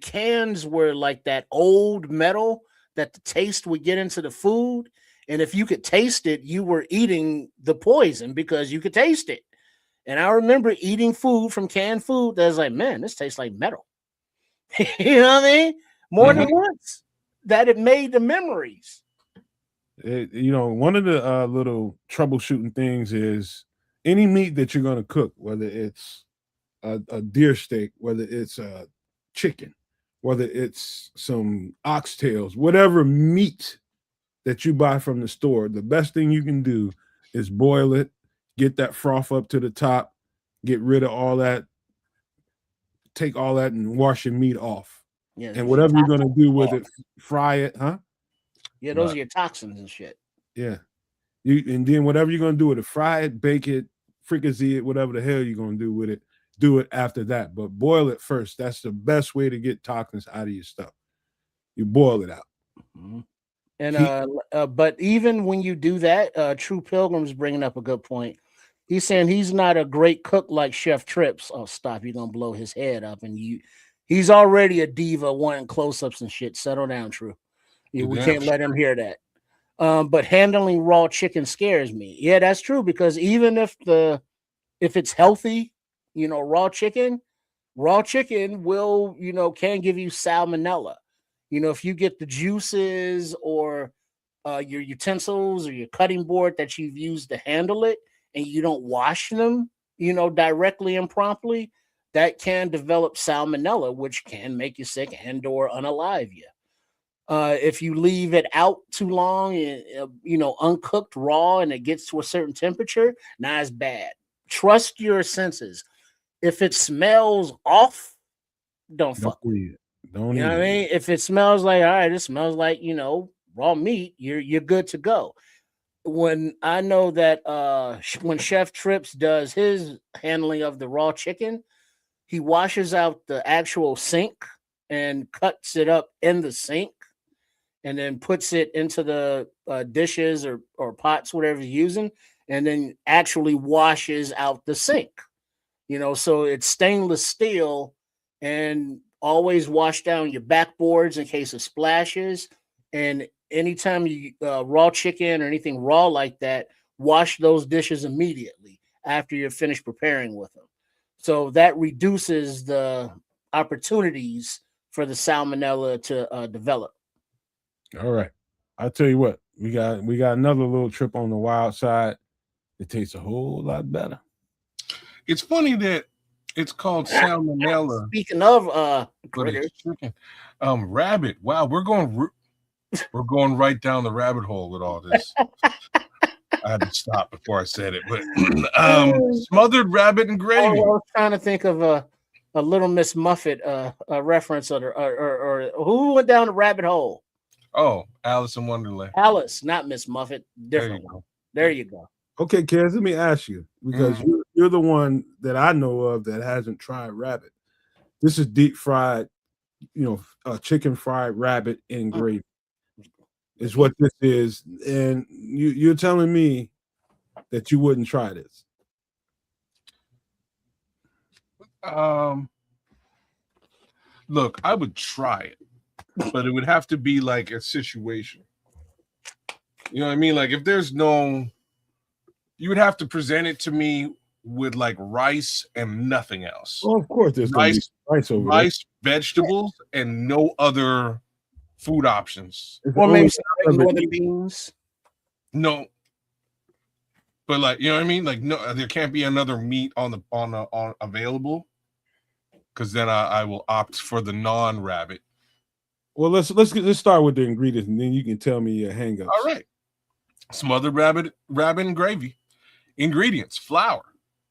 cans were like that old metal that the taste would get into the food. And if you could taste it, you were eating the poison because you could taste it. And I remember eating food from canned food that's like, man, this tastes like metal. You know what I mean? More than once that it made the memories. One of the little troubleshooting things is any meat that you're going to cook, whether it's a deer steak, whether it's a chicken, whether it's some oxtails, whatever meat that you buy from the store, the best thing you can do is boil it, get that froth up to the top, get rid of all that, take all that and wash your meat off. Yeah, and whatever you're going to do with it, fry it, huh? Yeah, those are your toxins and shit. Yeah. And then whatever you're going to do with it, fry it, bake it, fricassee it, whatever the hell you're going to do with it, do it after that. But boil it first. That's the best way to get toxins out of your stuff. You boil it out. Mm-hmm. And but even when you do that, True Pilgrim's bringing up a good point. He's saying he's not a great cook like Chef Trips. Oh, stop! You're gonna blow his head up, and he's already a diva wanting close-ups and shit. Settle down, True. We can't let him hear that. But handling raw chicken scares me. Yeah, that's true, because even if it's healthy, raw chicken will, can give you salmonella. If you get the juices or your utensils or your cutting board that you've used to handle it and you don't wash them, directly and promptly, that can develop salmonella, which can make you sick and or unalive you. If you leave it out too long, uncooked raw, and it gets to a certain temperature, now it's bad. Trust your senses. If it smells off, don't fuck with it. Don't you know what I mean? If it smells like, all right, it smells like, raw meat, you're good to go. When I know that when Chef Trips does his handling of the raw chicken, he washes out the actual sink and cuts it up in the sink and then puts it into the dishes or pots, whatever he's using, and then actually washes out the sink. So it's stainless steel, and always wash down your backboards in case of splashes. And anytime you raw chicken or anything raw like that, wash those dishes immediately after you're finished preparing with them. So that reduces the opportunities for the salmonella to develop. All right. I'll tell you what, we got another little trip on the wild side. It tastes a whole lot better. It's funny that it's called salmonella. Speaking of critters, rabbit. Wow, we're going right down the rabbit hole with all this. I had to stop before I said it, but smothered rabbit and gravy. I was trying to think of a Little Miss Muffet reference, or who went down the rabbit hole? Oh, Alice in Wonderland. Alice, not Miss Muffet. Different one. There you go. Okay, Kaz, let me ask you, because you're the one that I know of that hasn't tried rabbit. This is deep fried, chicken fried rabbit in gravy. Is what this is, and you're telling me that you wouldn't try this. Look, I would try it, but it would have to be like a situation. You know what I mean? Like if there's no, you would have to present it to me with like rice and nothing else. Well, of course, there's rice, vegetables, and no other food options. Or maybe some other beans. No. But like, you know what I mean? Like, no, there can't be another meat on available, because then I will opt for the non-rabbit. Well, let's start with the ingredients, and then you can tell me your hangups. All right. Smothered rabbit and gravy. Ingredients: flour,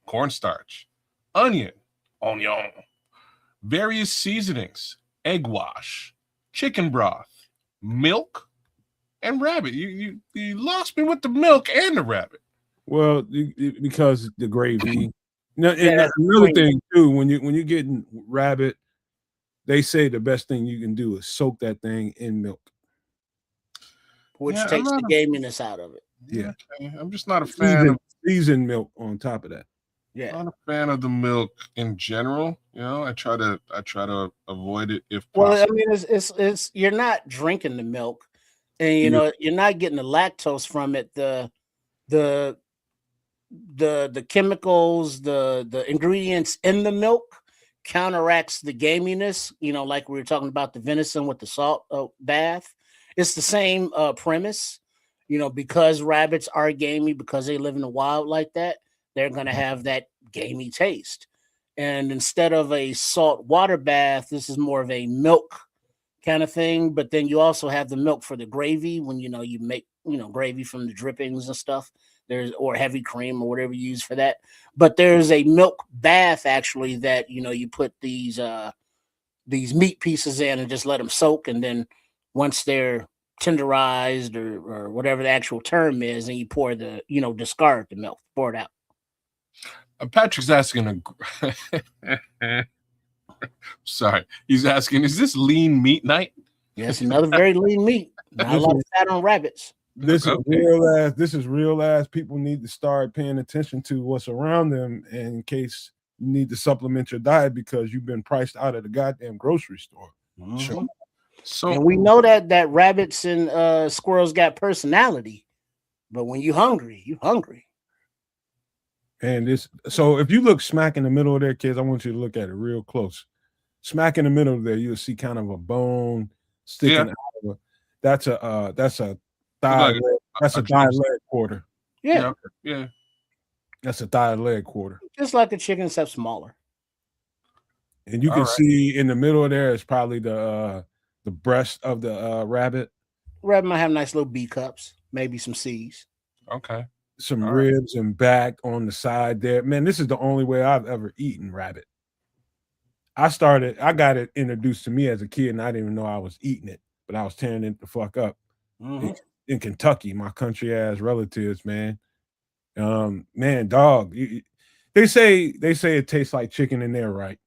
cornstarch, onion, various seasonings, egg wash, chicken broth, milk, and rabbit. You lost me with the milk and the rabbit. Well, because the gravy. No, and Yeah, another thing too, when you're getting rabbit, they say the best thing you can do is soak that thing in milk. which takes the gaminess out of it. Yeah. Okay. I'm just not a fan of seasoned milk on top of that. Yeah. I'm not a fan of the milk in general. You know, I try to avoid it if possible. Well, I mean, it's you're not drinking the milk, and you know you're not getting the lactose from it. The chemicals, the ingredients in the milk counteracts the gaminess. You know, like we were talking about the venison with the salt bath. It's the same premise. You know, because rabbits are gamey, because they live in the wild like that, they're going to have that gamey taste. And instead of a salt water bath, this is more of a milk kind of thing. But then you also have the milk for the gravy when, you know, you make, you know, gravy from the drippings and stuff. Or heavy cream or whatever you use for that. But there's a milk bath actually that, you know, you put these meat pieces in and just let them soak. And then once they're tenderized or whatever the actual term is, and you pour discard the milk, pour it out. Patrick's asking sorry, he's asking, is this lean meat night? Yes, another very lean meat. Not a lot of fat on rabbits. This is real ass. People need to start paying attention to what's around them, and in case you need to supplement your diet because you've been priced out of the goddamn grocery store. Mm-hmm. Sure. So, and we know that rabbits and squirrels got personality, but when you hungry, you hungry. And so if you look smack in the middle of there, kids, I want you to look at it real close. Smack in the middle of there, you'll see kind of a bone sticking out of it. That's a thigh. That's a thigh leg quarter. Yeah. That's a thigh leg quarter. Just like a chicken, except smaller. And you can see in the middle of there is probably the breast of the rabbit. Rabbit might have nice little B cups, maybe some C's. Okay. Some ribs and back on the side there. Man, this is the only way I've ever eaten rabbit. I got it introduced to me as a kid, and I didn't even know I was eating it, but I was tearing it the fuck up. Mm-hmm. In Kentucky, my country ass relatives, man. Man, dog. They say it tastes like chicken in there, right?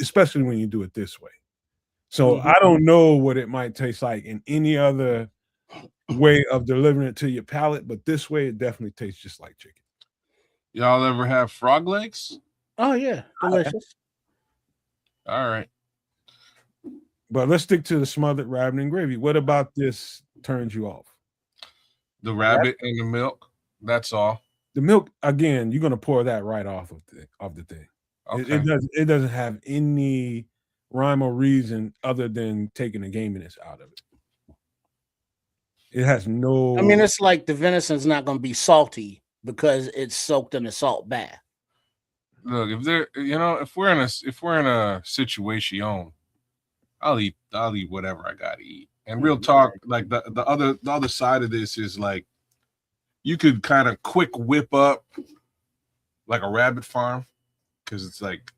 Especially when you do it this way. So I don't know what it might taste like in any other way of delivering it to your palate, but this way it definitely tastes just like chicken. Y'all ever have frog legs? Oh yeah, delicious. All right. But let's stick to the smothered rabbit and gravy. What about this turns you off? The rabbit and the milk. That's all. The milk, again, you're gonna pour that right off of the thing. Okay. It doesn't have any rhyme or reason other than taking the gaminess out of it. It has no. I mean, it's like the venison's not going to be salty because it's soaked in a salt bath. Look, if we're in a situation, I'll eat whatever I gotta eat. And real talk, like the other side of this is like you could kind of quick whip up like a rabbit farm because it's like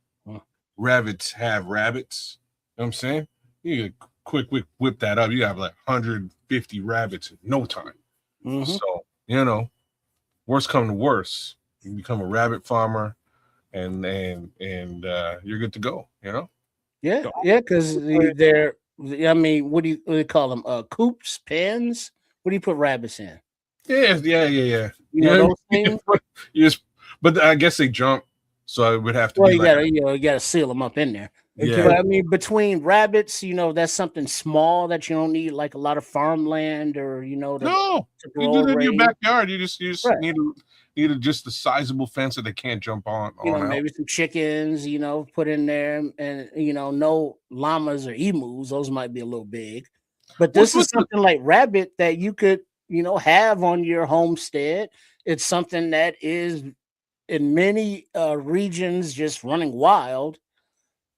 rabbits have rabbits. You know what I'm saying? You could quick whip that up. You have like 150 rabbits in no time. Mm-hmm. So, worst come to worst, you become a rabbit farmer and you're good to go, Yeah, because they're, I mean, what do you call them? Coops, pens? What do you put rabbits in? Yeah. You know those things? But I guess they jump, so it would have to be you gotta seal them up in there. Yeah. But I mean, between rabbits, that's something small that you don't need like a lot of farmland or no, you do that in your backyard. You just need just a sizable fence that they can't jump on. Maybe some chickens, put in there, and no llamas or emus. Those might be a little big, but this is something like rabbit that you could have on your homestead. It's something that is in many regions just running wild.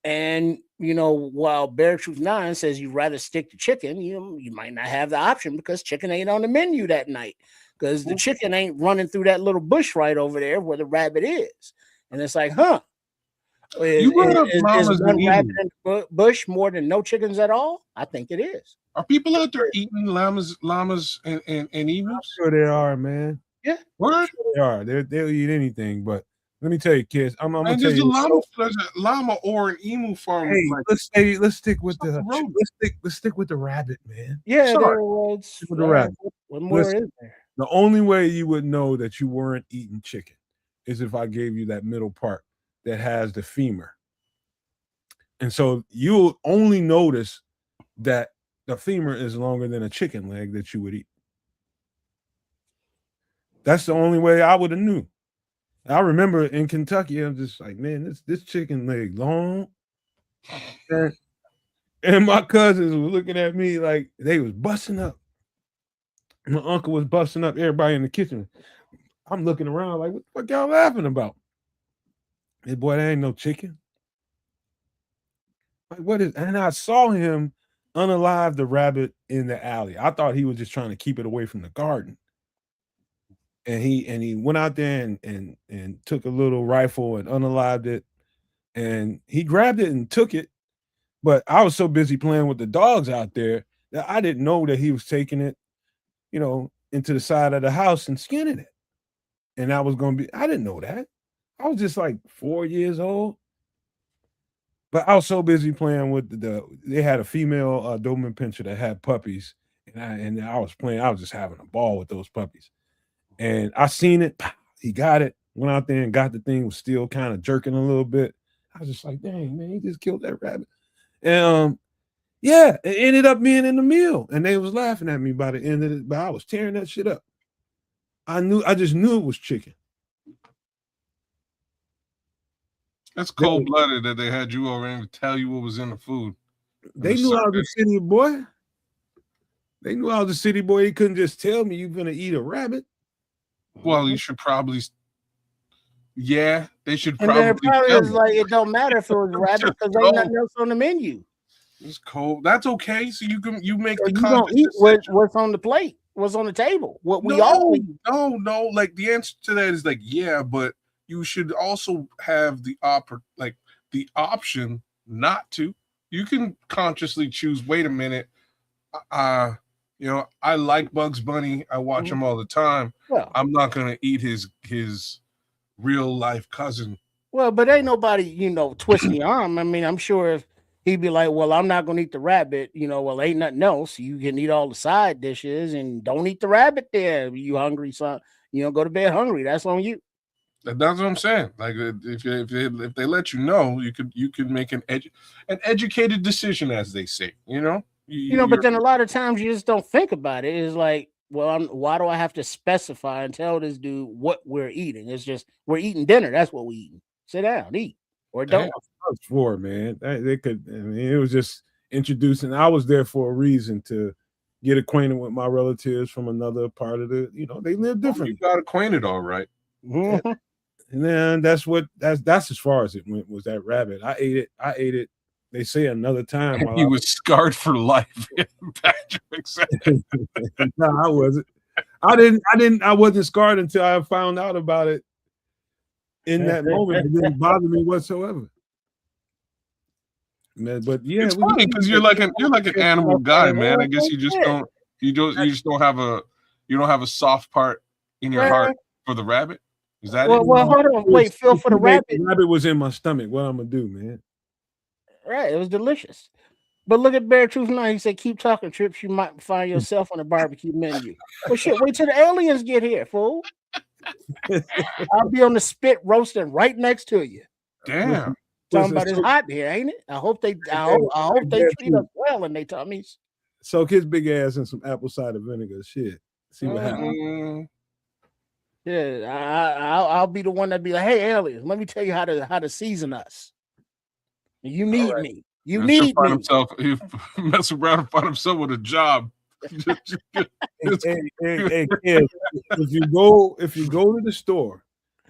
And, while Bear Truth 9 says you'd rather stick to chicken, you might not have the option because chicken ain't on the menu that night because the chicken ain't running through that little bush right over there where the rabbit is. And it's like, You brought up Is llamas and one rabbit emus. in the bush more than no chickens at all? I think it is. Are people out there eating llamas and I'm emus? sure they are, man. Yeah. What? Sure they are. They'll eat anything. But let me tell you, kids. I'm gonna And tell there's you. a llama or an emu farm. Hey, Like, let's stick with up the road. let's stick with the rabbit, man. Yeah, Sorry. there was. Stick with the rabbit. What more Listen. is there? The only way you would know that you weren't eating chicken is if I gave you that middle part that has the femur. And so you'll only notice that the femur is longer than a chicken leg that you would eat. That's the only way I would have knew. I remember in Kentucky, I'm just like, man, this chicken leg long. And my cousins were looking at me like they was busting up. My uncle was busting up everybody in the kitchen. I'm looking around like, what the fuck y'all laughing about? Hey, boy, that ain't no chicken. Like, what is? And I saw him unalive the rabbit in the alley. I thought he was just trying to keep it away from the garden. And he went out there and took a little rifle and unalived it. And he grabbed it and took it. But I was so busy playing with the dogs out there that I didn't know that he was taking it, into the side of the house and skinning it. And I didn't know that. I was just like 4 years old. But I was so busy playing with they had a female Doberman Pinscher that had puppies. And I was just having a ball with those puppies. And I seen it. He got it, went out there and got the thing, was still kind of jerking a little bit. I was just like, dang, man, he just killed that rabbit. And yeah, it ended up being in the meal. And they was laughing at me by the end of it, but I was tearing that shit up. I just knew it was chicken. That's cold-blooded that they had you over and tell you what was in the food. They knew I was a city boy. They knew I was a city boy. They couldn't just tell me you're gonna eat a rabbit. Well, you should probably. Yeah, they should And probably. then probably is like it don't matter if it was rabbit because there's nothing else on the menu. It's cold. That's okay. So you make the you don't eat what's on the plate, what's on the table. What we all eat. No. Like the answer to that is like yeah, but you should also have the option not to. You can consciously choose. Wait a minute. I like Bugs Bunny. I watch him all the time. Well, I'm not gonna eat his real life cousin. Well, but ain't nobody, twisting the arm. I mean, I'm sure if he'd be like, well, I'm not gonna eat the rabbit, well, ain't nothing else. You can eat all the side dishes and don't eat the rabbit there. You hungry, son? Go to bed hungry. That's on you. That's what I'm saying. Like if they let you know, you could make an educated decision, as they say. But then a lot of times you just don't think about it. It's like, well, why do I have to specify and tell this dude what we're eating? It's just we're eating dinner. That's what we eating. Sit down, eat, or don't. I was for, man. They could. I mean, it was just introducing. I was there for a reason to get acquainted with my relatives from another part of the. They live differently. You got acquainted, all right. Mm-hmm. And then that's as far as it went. Was that rabbit? I ate it. They say another time. He was scarred for life. Patrick said. No, I wasn't. I wasn't scarred until I found out about it. In that moment, it didn't bother me whatsoever. Man, but yeah, it's funny because you're like an animal guy, man. I guess you just don't have a soft part in your heart for the rabbit. Is that it? Well, hold on, wait, Phil, for the rabbit. The rabbit was in my stomach. What I'm gonna do, man? Right, it was delicious. But look at Bear Truth now. He said, "Keep talking, Trips. You might find yourself on a barbecue menu." Well, shit, wait till the aliens get here, fool. I'll be on the spit roasting right next to you. Damn. Talking about it's hot here, ain't it? I hope they treat us well in their tummies. Soak his big ass in some apple cider vinegar. Shit. See what happens. Yeah, I'll be the one that be like, "Hey, aliens, let me tell you how to season us. You need me. You need me." He mess around and find himself with a job. Hey, if you go to the store,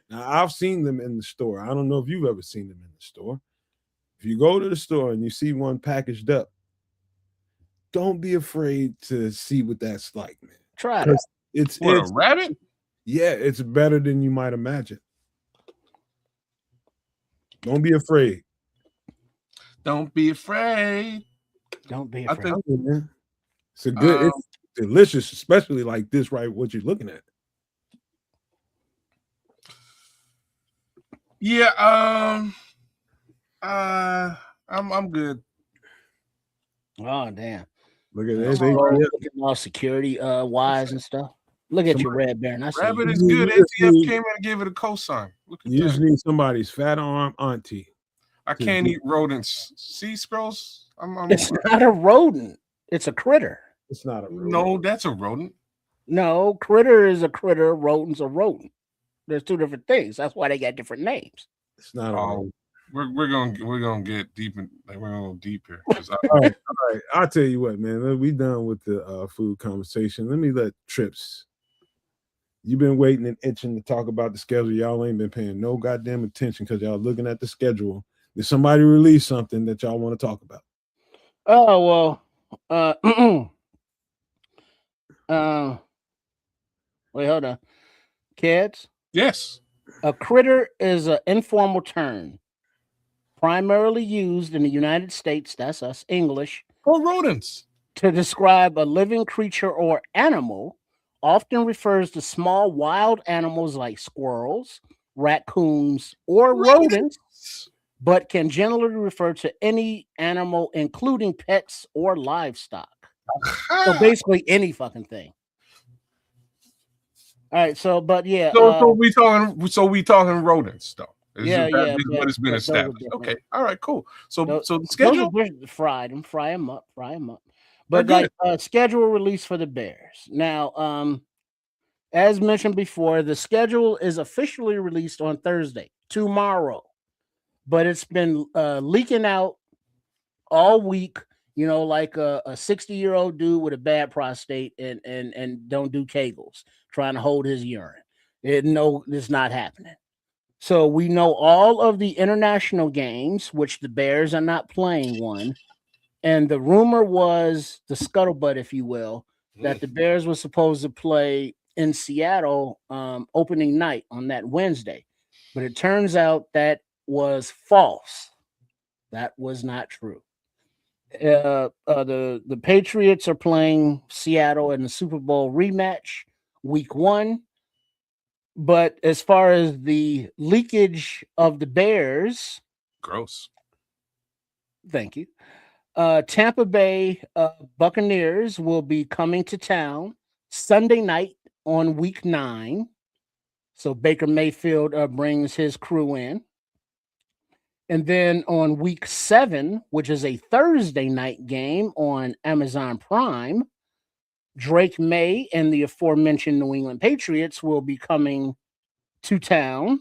now I've seen them in the store. I don't know if you've ever seen them in the store. If you go to the store and you see one packaged up, don't be afraid to see what that's like, man. Try it. It's a rabbit. Yeah, it's better than you might imagine. Don't be afraid. Don't be afraid. Don't be I afraid. think Man. It's a good, it's delicious, especially like this, right? What you're looking at. Yeah, I'm good. Oh damn! Look at That's that. looking all security wise and stuff. Look at your red Baron. I see Rabbit you. is good. ATF came in and gave it a cosign. Look at You that. just need somebody's fat arm auntie. I can't eat rodents. See, Scrolls? It's not a rodent. It's a critter. It's not a rodent. No, that's a rodent. No, critter is a critter. Rodent's a rodent. There's two different things. That's why they got different names. It's not a rodent. We're gonna get deep in. Like, we're gonna go deep here. All right. I'll tell you what, man. We done with the food conversation. Let me let Trips. You've been waiting and itching to talk about the schedule. Y'all ain't been paying no goddamn attention because y'all looking at the schedule. Did somebody release something that y'all want to talk about? Oh well. Wait, hold on. Kids? Yes. A critter is an informal term primarily used in the United States, that's us, English, for rodents, to describe a living creature or animal, often refers to small wild animals like squirrels, raccoons, or rodents, but can generally refer to any animal, including pets or livestock. So basically any fucking thing. All right, so but yeah. So we talking rodents though. Yeah. What has been established. Okay, all right, cool. So the schedule, fry them up. But like schedule release for the Bears. Now, as mentioned before, the schedule is officially released on Thursday, tomorrow, but it's been leaking out all week. You know, like a 60-year-old dude with a bad prostate and don't do Kegels, trying to hold his urine. It's not happening. So we know all of the international games, which the Bears are not playing one. And the rumor was, the scuttlebutt, if you will, that the Bears were supposed to play in Seattle opening night on that Wednesday. But it turns out that was false. That was not true. The Patriots are playing Seattle in the Super Bowl rematch week 1. But as far as the leakage of the Bears, gross. Thank you. Tampa Bay Buccaneers will be coming to town Sunday night on week 9. So Baker Mayfield brings his crew in. And then on week 7, which is a Thursday night game on Amazon Prime, Drake May and the aforementioned New England Patriots will be coming to town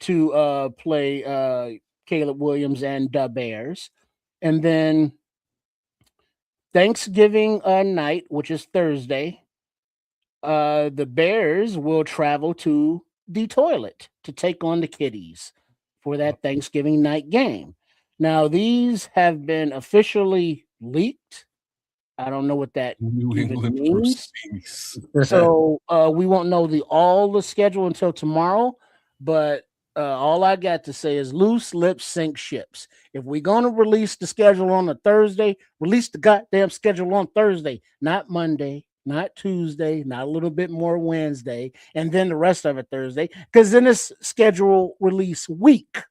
to play Caleb Williams and the Bears. And then Thanksgiving night, which is Thursday, the Bears will travel to the toilet to take on the Kitties for that Thanksgiving night game. Now, these have been officially leaked. I don't know what that even means. So we won't know all the schedule until tomorrow. But all I got to say is loose lips sink ships. If we're going to release the schedule on a Thursday, release the goddamn schedule on Thursday, not Monday, not Tuesday, not a little bit more Wednesday, and then the rest of it Thursday. Because then it's schedule release week,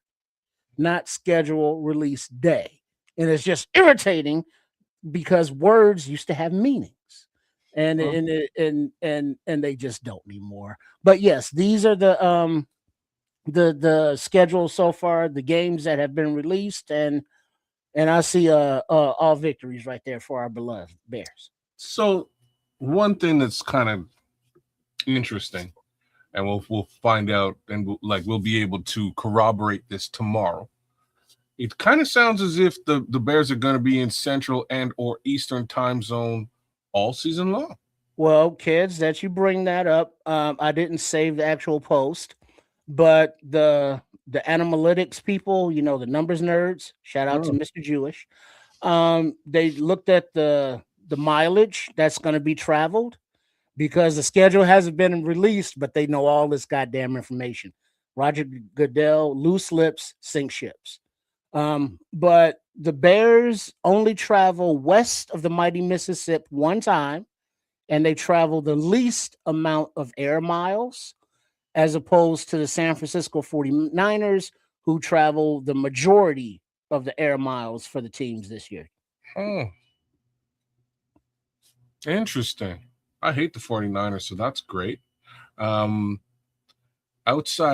not schedule release day. And it's just irritating because words used to have meanings, and they just don't anymore. But yes, these are the schedule so far, the games that have been released, and I see all victories right there for our beloved Bears. So one thing that's kind of interesting, and we'll find out, and we'll be able to corroborate this tomorrow. It kind of sounds as if the Bears are going to be in Central and or Eastern time zone all season long. Well, kids, that you bring that up, I didn't save the actual post, but the analytics people, the numbers nerds, shout out to Mr. Jewish. They looked at the mileage that's going to be traveled because the schedule hasn't been released, but they know all this goddamn information. Roger Goodell, loose lips, sink ships. But the Bears only travel west of the mighty Mississippi one time, and they travel the least amount of air miles as opposed to the San Francisco 49ers, who travel the majority of the air miles for the teams this year. Oh, interesting. I hate the 49ers, so that's great. Outside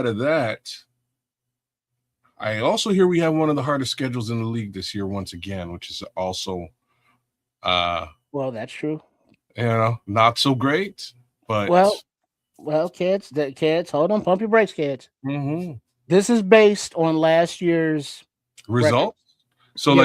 of that, I also hear we have one of the hardest schedules in the league this year once again, which is also well, that's true. Not so great. But well, kids, hold on, pump your brakes, kids. Mm-hmm. This is based on last year's results. So,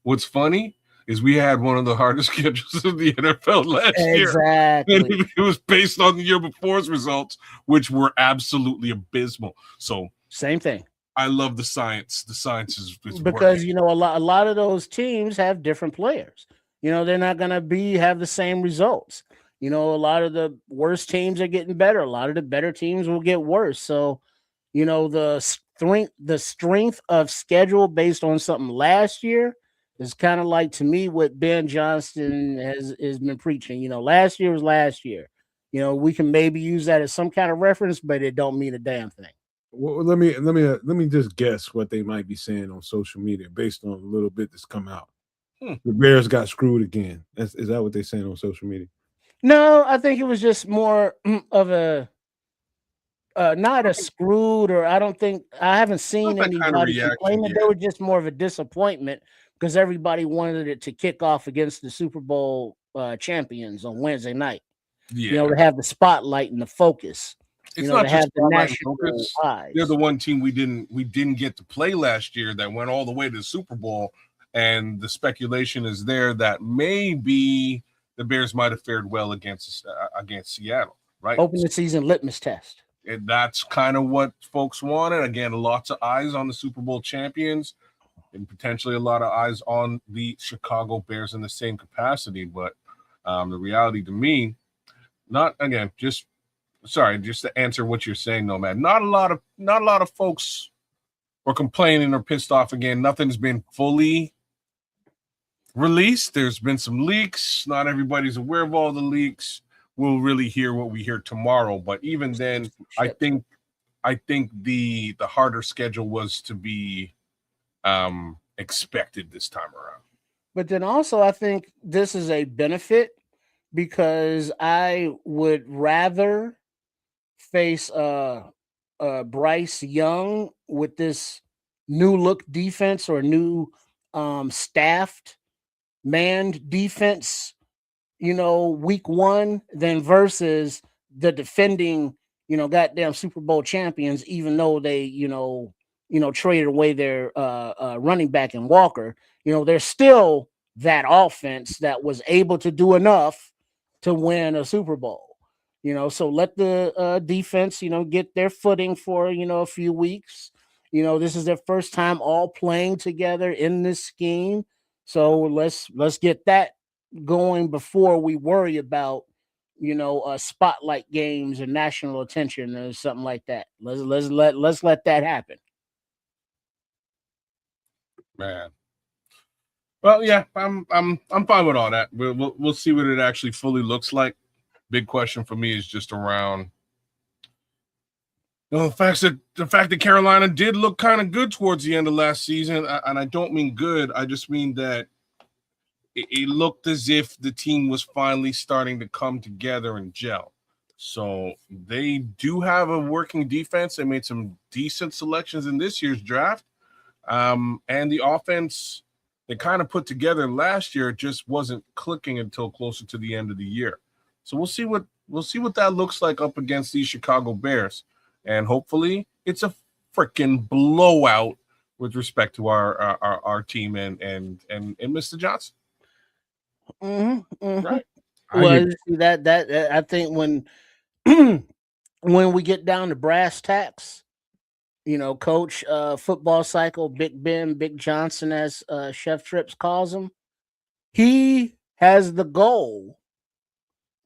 what's funny is we had one of the hardest schedules in the NFL last year. Exactly. And it was based on the year before's results, which were absolutely abysmal. So, same thing. I love the science. The science is because working. A lot of those teams have different players. They're not going to have the same results. A lot of the worst teams are getting better. A lot of the better teams will get worse. So, the strength of schedule based on something last year is kind of like, to me, what Ben Johnston has been preaching. Last year was last year. We can maybe use that as some kind of reference, but it don't mean a damn thing. Well, let me just guess what they might be saying on social media based on a little bit that's come out. The Bears got screwed again. Is that what they're saying on social media? No, I think it was just more of a not a screwed, or I haven't seen anybody complaining. They were just more of a disappointment because everybody wanted it to kick off against the Super Bowl champions on Wednesday night. Yeah. To have the spotlight and the focus. It's not just have the national eyes. They're the one team we didn't get to play last year that went all the way to the Super Bowl, and the speculation is there that maybe the Bears might have fared well against Seattle, right? Open the season litmus test. And that's kind of what folks wanted. Again, lots of eyes on the Super Bowl champions, and potentially a lot of eyes on the Chicago Bears in the same capacity. But the reality to me, just to answer what you're saying, though, man. Not a lot of folks are complaining or pissed off again. Nothing's been fully released. There's been some leaks. Not everybody's aware of all the leaks. We'll really hear what we hear tomorrow. But even then, I think the harder schedule was to be expected this time around. But then also, I think this is a benefit because I would rather face Bryce Young with this new look defense or new staffed manned defense, week one, than versus the defending, goddamn Super Bowl champions, even though they, traded away their running back in Walker. They're still that offense that was able to do enough to win a Super Bowl. So let the defense, get their footing for, a few weeks. This is their first time all playing together in this scheme. So let's get that going before we worry about, spotlight games or national attention or something like that. Let's let that happen. Man. Well, yeah, I'm fine with all that. We'll see what it actually fully looks like. Big question for me is just around the fact that Carolina did look kind of good towards the end of last season, and I don't mean good. I just mean that it looked as if the team was finally starting to come together and gel. So they do have a working defense. They made some decent selections in this year's draft, and the offense they kind of put together last year just wasn't clicking until closer to the end of the year. So we'll see what that looks like up against these Chicago Bears, and hopefully it's a freaking blowout with respect to our team and Mr. Johnson. Mm-hmm, mm-hmm. Right. Well, that I think when when we get down to brass tacks, Coach Football Cycle, Big Ben, Big Johnson, as Chef Trips calls him, he has the goal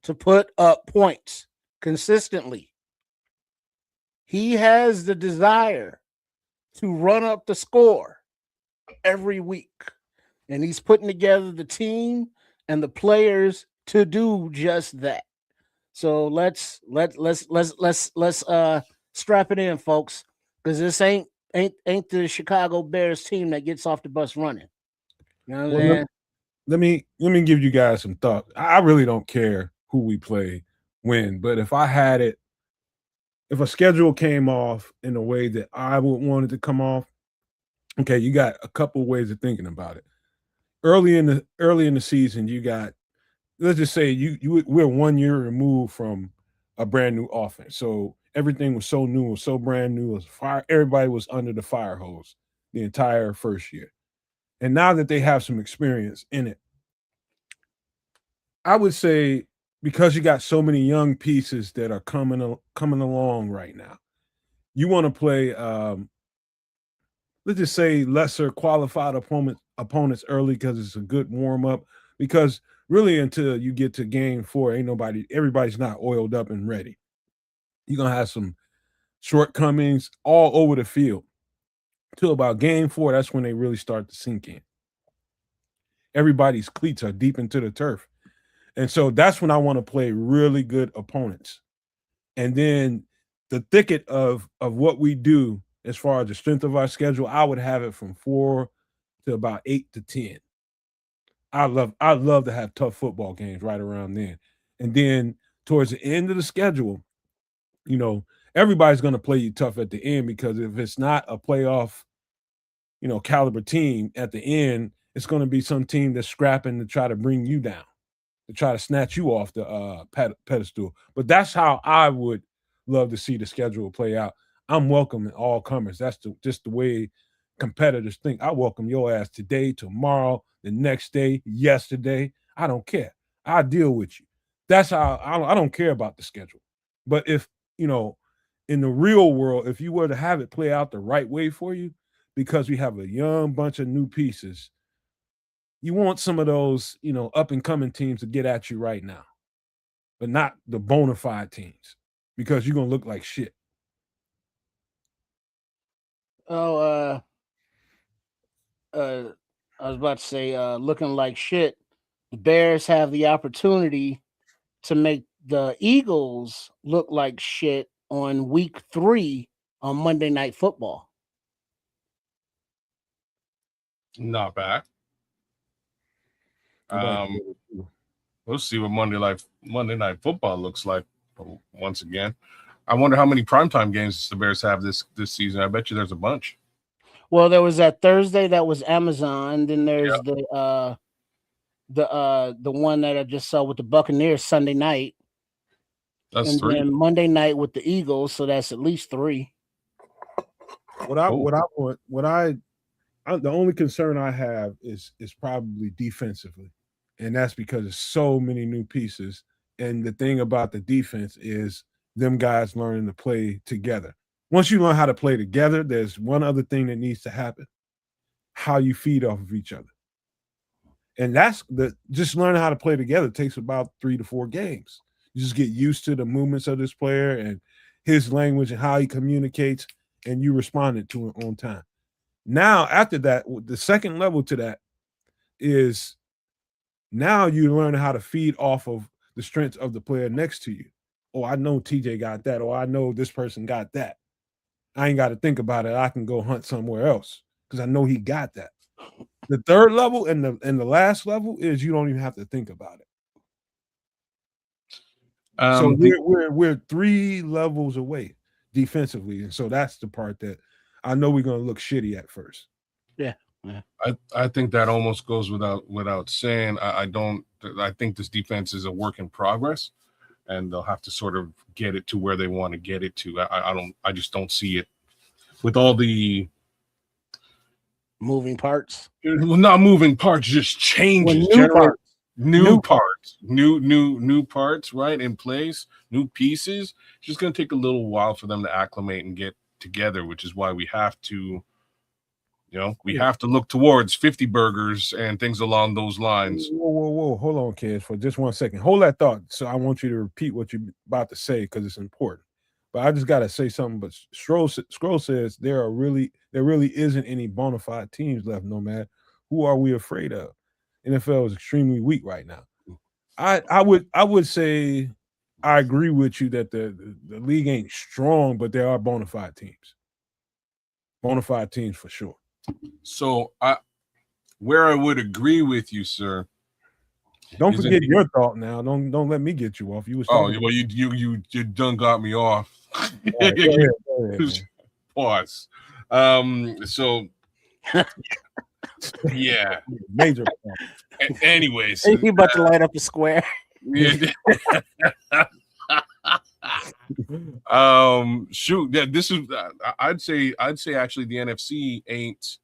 to put up points consistently. he has the desire to run up the score every week, and he's putting together the team and the players to do just that. So let's strap it in, folks, because this ain't the Chicago Bears team that gets off the bus running. You know what I'm saying? Let me give you guys some thought. I really don't care who we play when, but if I had it, if a schedule came off in a way that I would want it to come off, okay, you got a couple ways of thinking about it. Early in the season, you got, let's just say we're 1 year removed from a brand new offense. So everything was so new, was so brand new, was fire. Everybody was under the fire hose the entire first year. And now that they have some experience in it, I would say because you got so many young pieces that are coming along right now, you want to play let's just say lesser qualified opponents early because it's a good warm up. Because really, until you get to game 4, everybody's not oiled up and ready. You're gonna have some shortcomings all over the field. Till about game 4, that's when they really start to sink in. Everybody's cleats are deep into the turf. And so that's when I want to play really good opponents. And then the thicket of what we do as far as the strength of our schedule, I would have it from 4 to about 8 to 10. I'd love to have tough football games right around then. And then towards the end of the schedule, everybody's going to play you tough at the end, because if it's not a playoff, caliber team at the end, it's going to be some team that's scrapping to try to bring you down, to try to snatch you off the pedestal. But that's how I would love to see the schedule play out. I'm welcoming all comers. That's just the way competitors think. I welcome your ass today, tomorrow, the next day, yesterday. I don't care. I deal with you. That's how I don't care about the schedule. But if, in the real world, if you were to have it play out the right way for you, because we have a young bunch of new pieces, you want some of those, up and coming teams to get at you right now, but not the bona fide teams, because you're going to look like shit. I was about to say, looking like shit. The Bears have the opportunity to make the Eagles look like shit on week 3 on Monday Night Football. Not bad. We'll see what Monday Night Football looks like once again. I wonder how many primetime games the Bears have this season. I bet you there's a bunch. Well, there was that Thursday that was Amazon. Then there's the one that I just saw with the Buccaneers Sunday night. That's 3. Then Monday night with the Eagles, so that's at least 3. The only concern I have is probably defensively, and that's because there's so many new pieces. And the thing about the defense is them guys learning to play together. Once you learn how to play together, there's one other thing that needs to happen: how you feed off of each other. And that's just learning how to play together takes about 3 to 4 games. You just get used to the movements of this player and his language and how he communicates, and you responded to it on time. Now, after that, the second level to that is now you learn how to feed off of the strengths of the player next to you. Oh, I know TJ got that, or I know this person got that. I ain't got to think about it. I can go hunt somewhere else because I know he got that. The third level and the last level is you don't even have to think about it. So we're 3 levels away defensively, and so that's the part that I know we're going to look shitty at first. Yeah. I think that almost goes without saying. I think this defense is a work in progress, and they'll have to sort of get it to where they want to get it to. I just don't see it with all the moving parts. Well, not moving parts, just changes. New parts, right, in place, new pieces. It's just going to take a little while for them to acclimate and get together, which is why we have to, have to look towards 50 burgers and things along those lines. Whoa. Hold on, kids, for just 1 second. Hold that thought. So I want you to repeat what you're about to say because it's important. But I just gotta say something. But Scroll says there really isn't any bona fide teams left, Nomad. Who are we afraid of? NFL is extremely weak right now. I would say I agree with you that the league ain't strong, but there are bona fide teams. Bona fide teams for sure. So where I would agree with you, sir. Don't forget your thought now. Don't let me get you off. You was talking. Well, you done got me off. Right, go ahead, Pause. So yeah. Major. Anyways, you about to light up a square. Shoot, yeah, this is I'd say actually the NFC ain't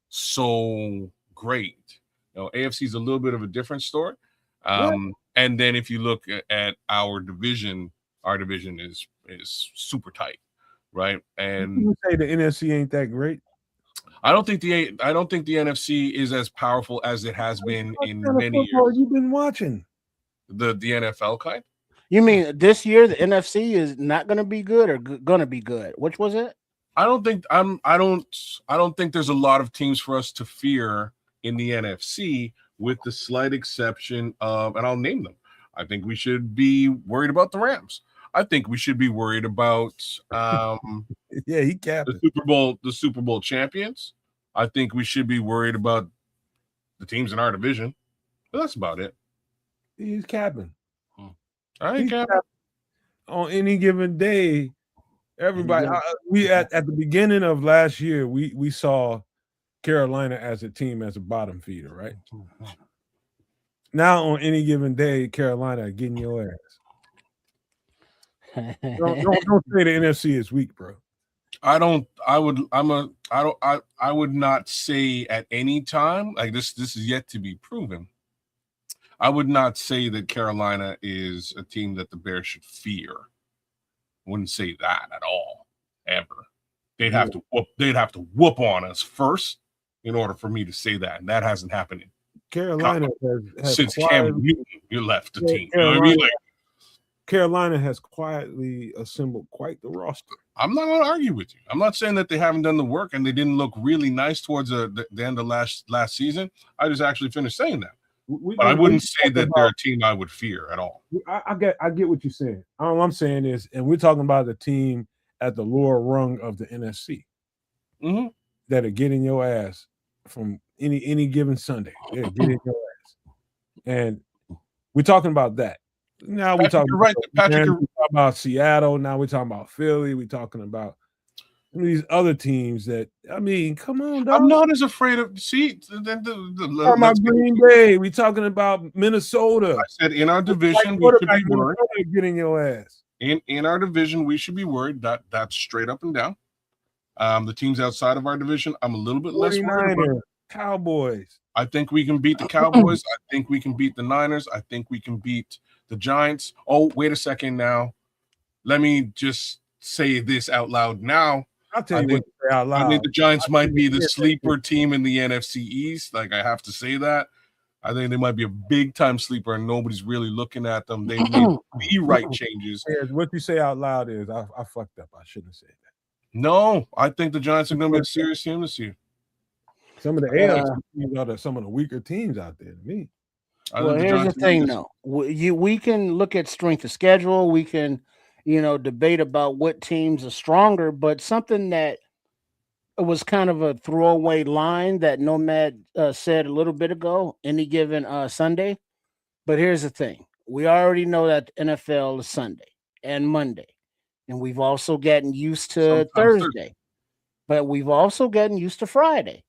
so great. AFC is a little bit of a different story. And then if you look at our division is super tight, right? And you say the NFC ain't that great. I don't think the NFC is as powerful as it has been in many years. You've been watching the NFL kind. You mean this year the NFC is not going to be good or going to be good? Which was it? I don't think there's a lot of teams for us to fear in the NFC, with the slight exception of, and I'll name them. I think we should be worried about the Rams. I think we should be worried about he capped the Super Bowl champions. I think we should be worried about the teams in our division. But that's about it. He's capping. I ain't capping. On any given day, everybody we at the beginning of last year, we saw Carolina as a team as a bottom feeder, right? Now on any given day, Carolina getting your ass. Don't say the NFC is weak, bro. I would not say at any time, like this is yet to be proven. I would not say that Carolina is a team that the Bears should fear. Wouldn't say that at all, ever. They'd have to whoop on us first in order for me to say that, and that hasn't happened in Carolina has since Cam Newton you left the team. Carolina, you know what I mean? Like, Carolina has quietly assembled quite the roster. I'm not going to argue with you. I'm not saying that they haven't done the work and they didn't look really nice towards the end of last season. I just actually finished saying that. But I wouldn't say that they're a team I would fear at all. I get what you're saying. All I'm saying is, and we're talking about the team at the lower rung of the NFC that are getting your ass from any given Sunday. They're getting your ass, and we're talking about that. Now we're talking about Seattle. Now we're talking about Philly. We're talking about these other teams that, I mean, come on, dog. I'm not as afraid of Green Bay. We're talking about Minnesota. I said in our division we should be worried. Getting your ass. In our division, we should be worried. That's straight up and down. The teams outside of our division, I'm a little bit less worried about. Cowboys. I think we can beat the Cowboys. I think we can beat the Niners. I think we can beat the Giants. Oh, wait a second now. Let me just say this out loud now. I'll tell you what to say out loud. I think the Giants might be the sleeper team in the NFC East. Like, I have to say that. I think they might be a big-time sleeper, and nobody's really looking at them. They made the right changes. What you say out loud is, I fucked up. I shouldn't have said that. No, I think the Giants are going to be a serious team this year. Some of the AFC teams are some of the weaker teams out there to me. Well, here's the thing, though. We can look at strength of schedule. We can, debate about what teams are stronger, but something that was kind of a throwaway line that Nomad said a little bit ago, any given Sunday. But here's the thing. We already know that NFL is Sunday and Monday, and we've also gotten used to Thursday, but we've also gotten used to Friday.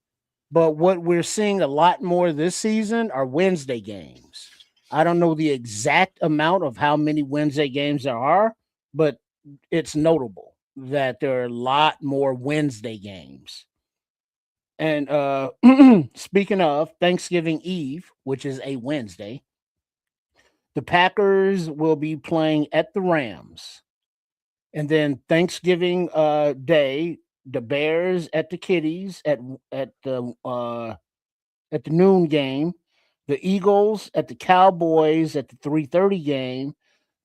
But what we're seeing a lot more this season are Wednesday games. I don't know the exact amount of how many Wednesday games there are, but it's notable that there are a lot more Wednesday games. And speaking of Thanksgiving Eve, which is a Wednesday, the Packers will be playing at the Rams. And then Thanksgiving Day, the Bears at the Kitties at the noon game, the Eagles at the Cowboys at the 3:30 game,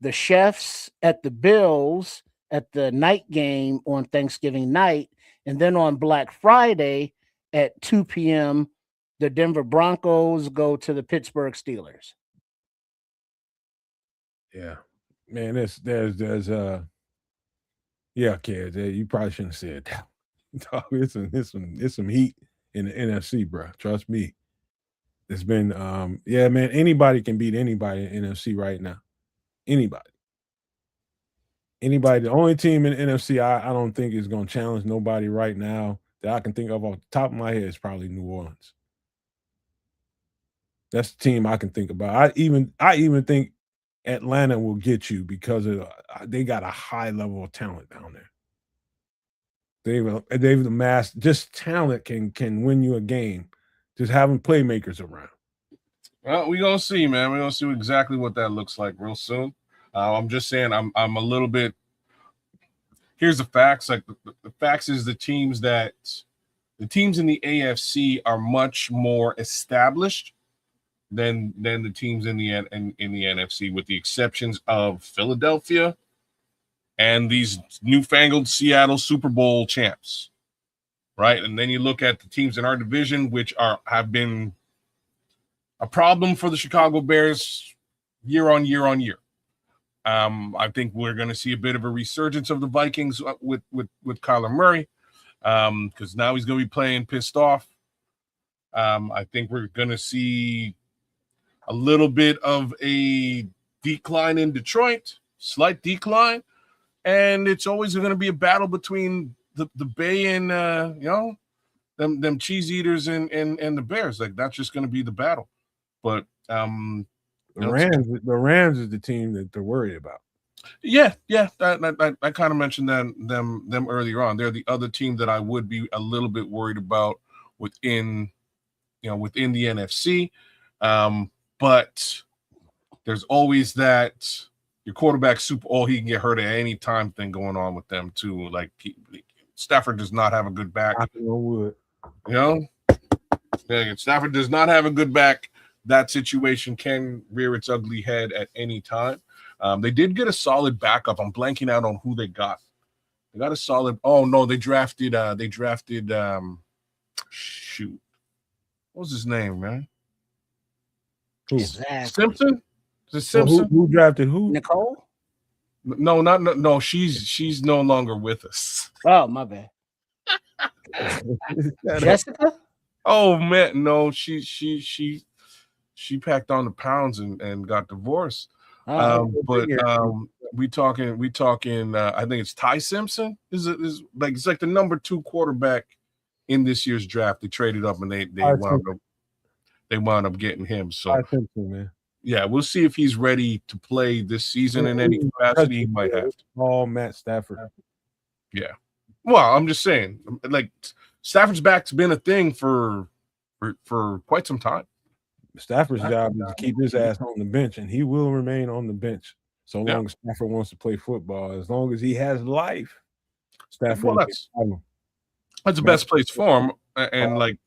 the Chefs at the Bills at the night game on Thanksgiving night, and then on Black Friday at 2 p.m., the Denver Broncos go to the Pittsburgh Steelers. Yeah, man. There's yeah, kids. You probably shouldn't have said that. Dog, it's some heat in the NFC, bro. Trust me. It's been yeah, man. Anybody can beat anybody in the NFC right now. Anybody. The only team in the NFC I don't think is going to challenge nobody right now that I can think of off the top of my head is probably New Orleans. That's the team I can think about. I even think Atlanta will get you because they got a high level of talent down there. They've amassed just talent can win you a game. Just having playmakers around. Well, we're gonna see, man. We're gonna see exactly what that looks like real soon. I'm just saying, I'm a little bit. Here's the facts. Like the facts is the teams in the AFC are much more established than the teams in the NFC, with the exceptions of Philadelphia and these newfangled Seattle Super Bowl champs, right? And then you look at the teams in our division, which have been a problem for the Chicago Bears year on year on year. I think we're going to see a bit of a resurgence of the Vikings with Kyler Murray, because now he's going to be playing pissed off. I think we're going to see a little bit of a decline in Detroit, slight decline, and it's always going to be a battle between the Bay and them cheese eaters and the Bears. Like, that's just going to be the battle. But the Rams is the team that they're worried about. Yeah. I kind of mentioned them earlier on. They're the other team that I would be a little bit worried about within the NFC. But there's always that your quarterback he can get hurt at any time thing going on with them too. Like Stafford does not have a good back. Stafford does not have a good back. That situation can rear its ugly head at any time. They did get a solid backup. I'm blanking out on who they got. They got a solid. Oh no, they drafted. Shoot, what was his name, man? Who? Exactly. Simpson? Is it Simpson? Who drafted who? Nicole? No. She's no longer with us. Oh, my bad. Jessica? Oh man, no. She packed on the pounds and got divorced. We talking. I think it's Ty Simpson. It's like the number 2 quarterback in this year's draft. They traded up and they wound up getting him. So Ty Simpson, man. Yeah, we'll see if he's ready to play this season in any capacity. He might have to. Oh, Matt Stafford. Yeah. Well, I'm just saying, like, Stafford's back's been a thing for quite some time. Stafford's job is to keep his ass on the bench, and he will remain on the bench so long as Stafford wants to play football. As long as he has life, Stafford. Well, that's the best place for him, and like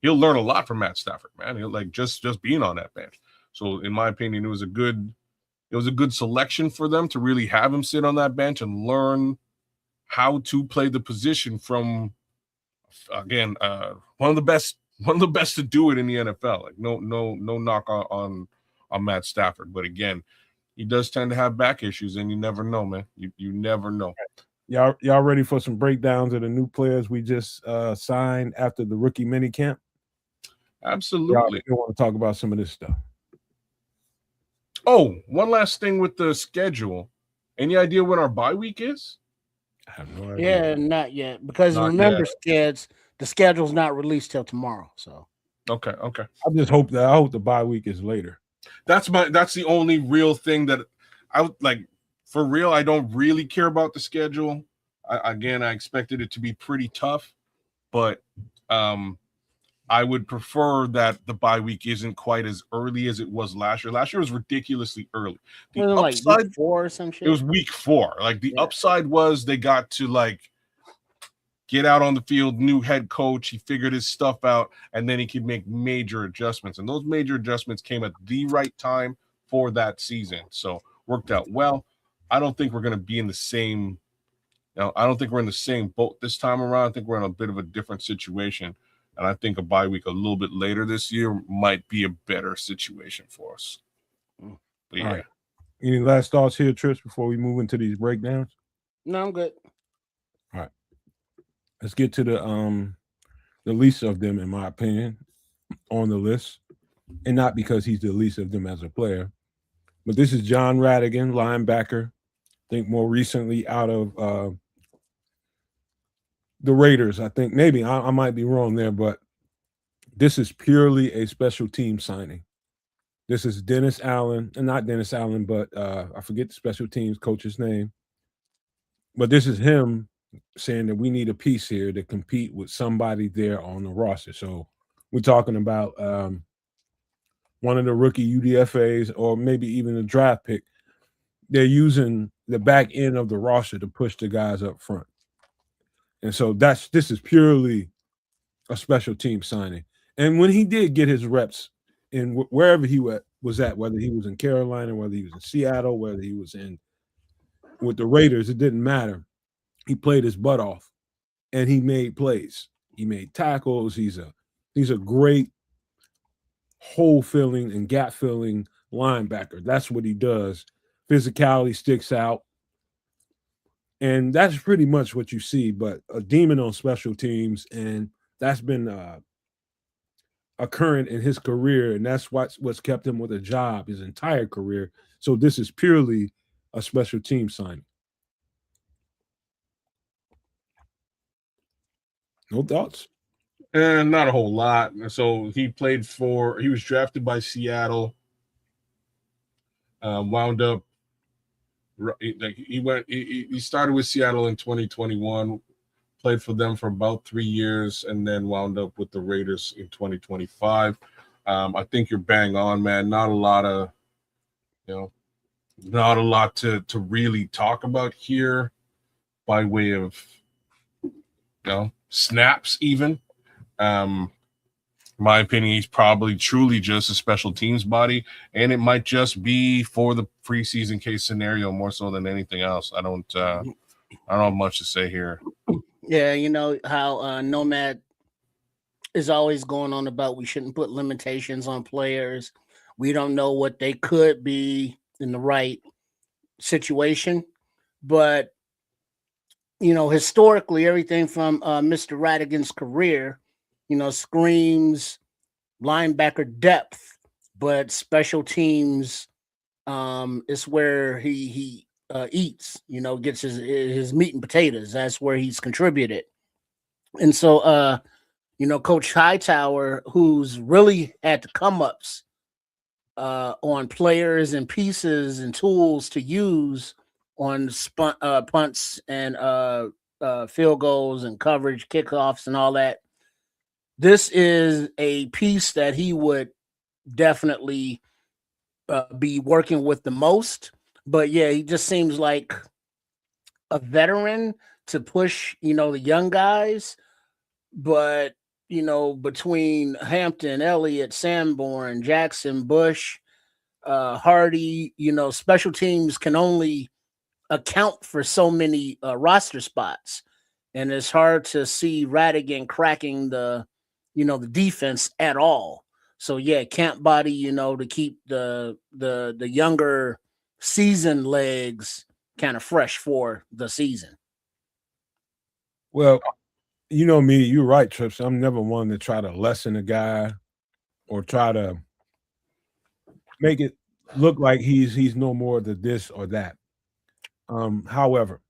he'll learn a lot from Matt Stafford, man. He'll like just being on that bench. So, in my opinion, it was a good selection for them to really have him sit on that bench and learn how to play the position from, again, one of the best to do it in the NFL. Like no knock on Matt Stafford, but again, he does tend to have back issues, and you never know, man. You never know. Y'all ready for some breakdowns of the new players we just signed after the rookie minicamp? Absolutely. Y'all want to talk about some of this stuff. Oh, one last thing with the schedule. Any idea when our bye week is? I have no idea. Yeah, not yet. Because remember, the schedule's not released till tomorrow. So okay. I just hope the bye week is later. That's the only real thing that I would like. For real, I don't really care about the schedule. I expected it to be pretty tough, but I would prefer that the bye week isn't quite as early as it was last year. Last year was ridiculously early. The upside, like week 4 or some shit? It was week 4. Like the upside was they got to like get out on the field, new head coach. He figured his stuff out, and then he could make major adjustments. And those major adjustments came at the right time for that season. So worked out well. I don't think we're going to be in the same I don't think we're in the same boat this time around. I think we're in a bit of a different situation. And I think a bye week a little bit later this year might be a better situation for us. But yeah. All right. Any last thoughts here, Trips, before we move into these breakdowns? No, I'm good. All right. Let's get to the least of them, in my opinion, on the list. And not because he's the least of them as a player. But this is John Radigan, linebacker. I think more recently out of the Raiders. I think maybe I might be wrong there, but this is purely a special team signing. This is Dennis Allen, and not Dennis Allen, but I forget the special teams coach's name. But this is him saying that we need a piece here to compete with somebody there on the roster. So we're talking about one of the rookie UDFAs or maybe even a draft pick. They're using the back end of the roster to push the guys up front. And so this is purely a special team signing. And when he did get his reps in wherever he was at, whether he was in Carolina, whether he was in Seattle, whether he was in with the Raiders, it didn't matter. He played his butt off, and he made plays. He made tackles. He's a great hole filling and gap filling linebacker. That's what he does. Physicality sticks out. And that's pretty much what you see, but a demon on special teams, and that's been occurring in his career, and that's what's kept him with a job his entire career. So this is purely a special team signing. No thoughts? Not a whole lot. So he was drafted by Seattle, wound up, he started with Seattle in 2021, played for them for about 3 years, and then wound up with the Raiders in 2025. I think you're bang on, man. Not a lot to really talk about here by way of, snaps even. My opinion, he's probably truly just a special teams body, and it might just be for the preseason case scenario more so than anything else. I don't have much to say here. Yeah, you know how Nomad is always going on about we shouldn't put limitations on players. We don't know what they could be in the right situation, but historically, everything from Mr. Radigan's career, screams linebacker depth, but special teams is where he eats, gets his meat and potatoes. That's where he's contributed. And so, Coach Hightower, who's really had the come-ups on players and pieces and tools to use on punts and field goals and coverage, kickoffs and all that. This is a piece that he would definitely be working with the most. But yeah, he just seems like a veteran to push, the young guys. But, between Hampton, Elliott, Sanborn, Jackson, Bush, Hardy, special teams can only account for so many roster spots. And it's hard to see Radigan cracking the defense at all. So yeah, camp body, to keep the younger season legs kind of fresh for the season. Well, you know me, you're right, Trips. I'm never one to try to lessen a guy or try to make it look like he's no more than this or that. However,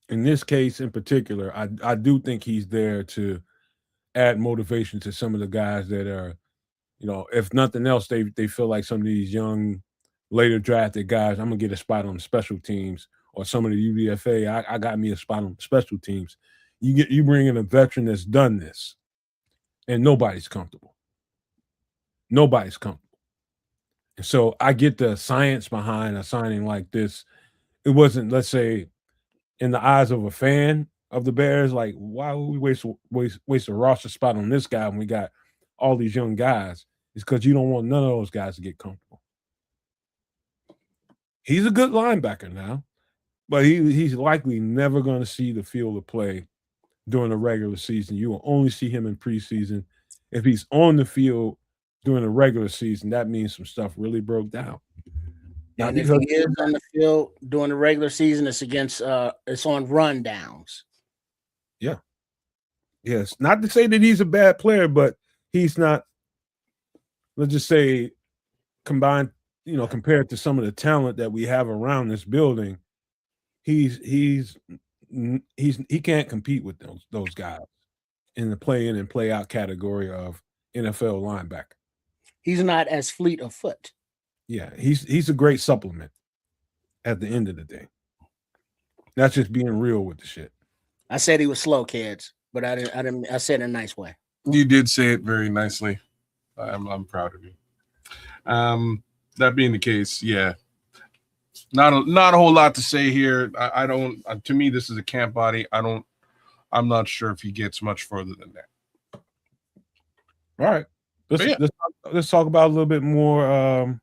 in this case in particular, I do think he's there to add motivation to some of the guys that are, if nothing else, they feel like some of these young, later drafted guys, I'm gonna get a spot on the special teams, or some of the UDFA, I got me a spot on special teams. You bring in a veteran that's done this, and nobody's comfortable. Nobody's comfortable. And so I get the science behind a signing like this. It wasn't, let's say, in the eyes of a fan of the Bears, like, why would we waste a roster spot on this guy when we got all these young guys? It's because you don't want none of those guys to get comfortable. He's a good linebacker now. but he's likely never going to see the field of play during the regular season. You will only see him in preseason. If he's on the field during the regular season, that means some stuff really broke down. Not And if because he is on the field during the regular season, it's against it's on run downs. yeah. Yes. Not to say that he's a bad player, but he's not, let's just say, combined, compared to some of the talent that we have around this building, he can't compete with those guys in the play in and play out category of NFL linebacker. He's not as fleet of foot. Yeah, he's a great supplement at the end of the day. That's just being real with the shit. I said he was slow, kids, but I didn't. I said it in a nice way. You did say it very nicely. I'm proud of you. That being the case, yeah, not a whole lot to say here. I don't. To me, this is a camp body. I'm not sure if he gets much further than that. All right, let's talk about a little bit more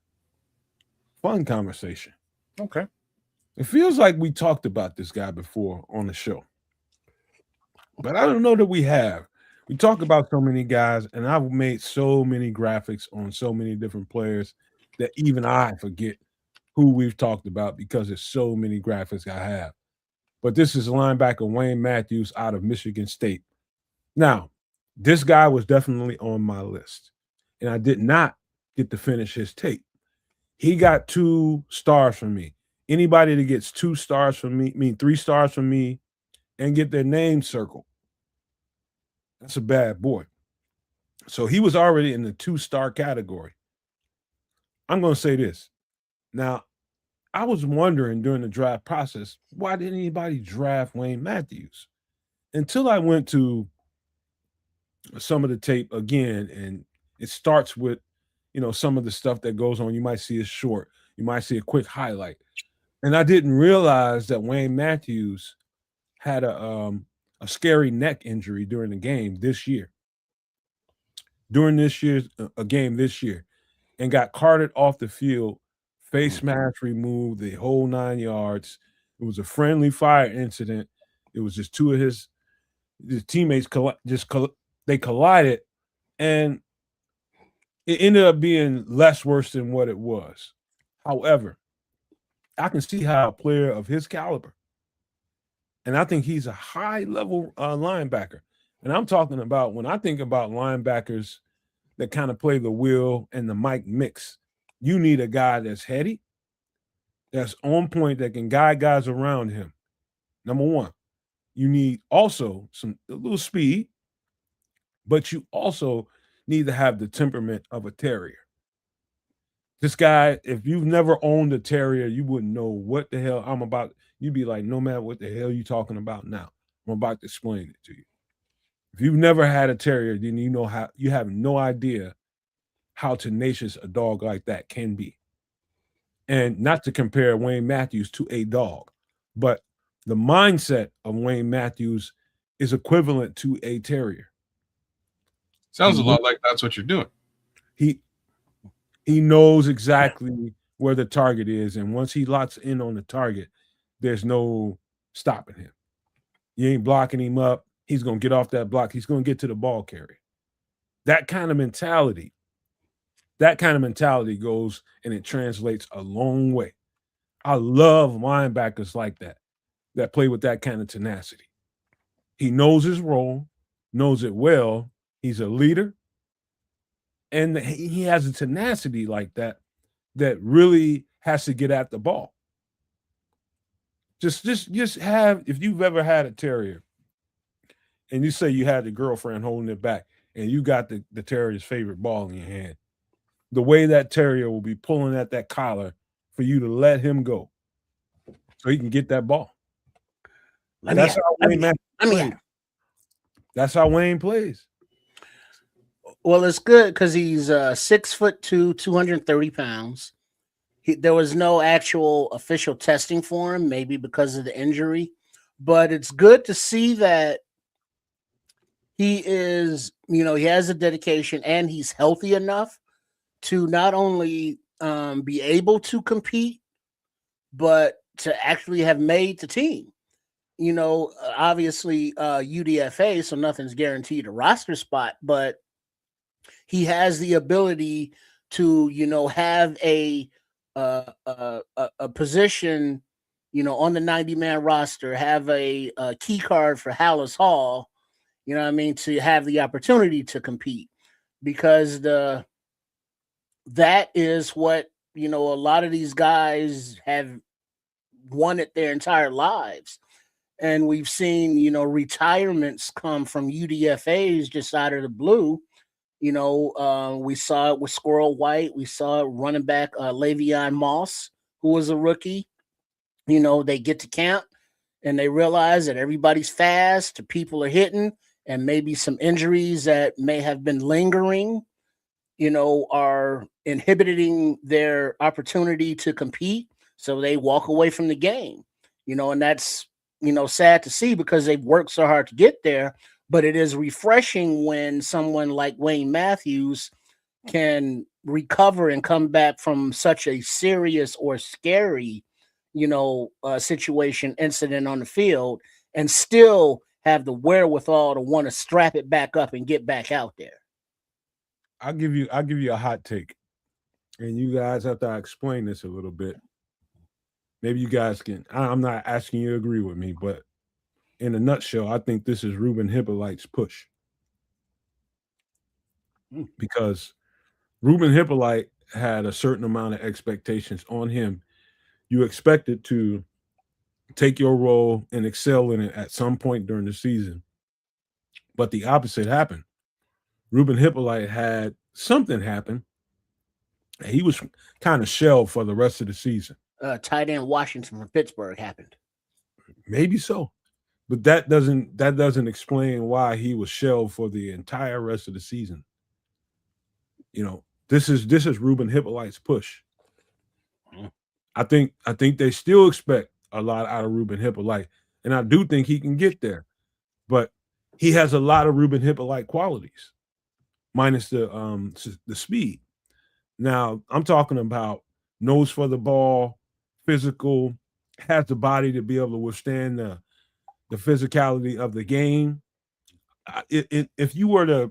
fun conversation. Okay. It feels like we talked about this guy before on the show, but I don't know that we have. We talk about so many guys, and I've made so many graphics on so many different players that even I forget who we've talked about because there's so many graphics I have. But this is linebacker Wayne Matthews out of Michigan State. Now, this guy was definitely on my list, and I did not get to finish his tape. He got 2 stars from me. Anybody that gets 2 stars from me, 3 stars from me, and get their name circled, that's a bad boy. So he was already in the 2-star category. I'm going to say this. Now, I was wondering during the draft process, why didn't anybody draft Wayne Matthews? Until I went to some of the tape again, and it starts with, some of the stuff that goes on. You might see a short. You might see a quick highlight. And I didn't realize that Wayne Matthews had a scary neck injury during the game this year. During this year's game this year, and got carted off the field, face mask removed, the whole 9 yards. It was a friendly fire incident. It was just 2 of his teammates they collided, and it ended up being less worse than what it was. However, I can see how a player of his caliber, and I think he's a high-level linebacker. And I'm talking about, when I think about linebackers that kind of play the Will and the Mike mix, you need a guy that's heady, that's on point, that can guide guys around him. Number one, you need also a little speed, but you also need to have the temperament of a terrier. This guy, if you've never owned a terrier, you wouldn't know what the hell I'm about. You'd be like, no matter what the hell you talking about now, I'm about to explain it to you. If you've never had a terrier, then you have no idea how tenacious a dog like that can be. And not to compare Wayne Matthews to a dog, but the mindset of Wayne Matthews is equivalent to a terrier. Sounds a lot like that's what you're doing. He knows exactly where the target is, and once he locks in on the target, there's no stopping him. You ain't blocking him up. He's going to get off that block. He's going to get to the ball carrier. That kind of mentality goes and it translates a long way. I love linebackers like that play with that kind of tenacity. He knows his role, knows it well. He's a leader. And he has a tenacity like that really has to get at the ball. Just have, if you've ever had a terrier, and you say you had the girlfriend holding it back, and you got the terrier's favorite ball in your hand, the way that terrier will be pulling at that collar for you to let him go so he can get that ball. That's how Wayne plays. Well, it's good because he's 6'2", 230 pounds. There was no actual official testing for him, maybe because of the injury, but it's good to see that he is, he has a dedication and he's healthy enough to not only be able to compete, but to actually have made the team. Obviously UDFA, so nothing's guaranteed a roster spot, but he has the ability to, have a position, on the 90-man roster, have a key card for Hallis Hall, to have the opportunity to compete, because that is what, a lot of these guys have wanted their entire lives. And we've seen, retirements come from UDFAs just out of the blue. We saw it with Squirrel White. We saw it running back Le'Veon Moss, who was a rookie. They get to camp and they realize that everybody's fast, people are hitting, and maybe some injuries that may have been lingering, are inhibiting their opportunity to compete. So they walk away from the game, and that's, sad to see, because they've worked so hard to get there. But it is refreshing when someone like Wayne Matthews can recover and come back from such a serious or scary, incident on the field, and still have the wherewithal to want to strap it back up and get back out there. I'll give you a hot take, and you guys, after I explain this a little bit, maybe you guys can. I'm not asking you to agree with me, but in a nutshell, I think this is Ruben Hippolyte's push, because Ruben Hippolyte had a certain amount of expectations on him. You expected to take your role and excel in it at some point during the season, but the opposite happened. Ruben Hippolyte had something happen. He was kind of shelved for the rest of the season. Tight end Washington from Pittsburgh happened. Maybe so, but that doesn't explain why he was shelved for the entire rest of the season. This is Ruben Hippolyte's push. I think they still expect a lot out of Ruben Hippolyte, and I do think he can get there, but he has a lot of Ruben Hippolyte qualities, minus the speed. Now I'm talking about nose for the ball, physical, has the body to be able to withstand the physicality of the game. If you were to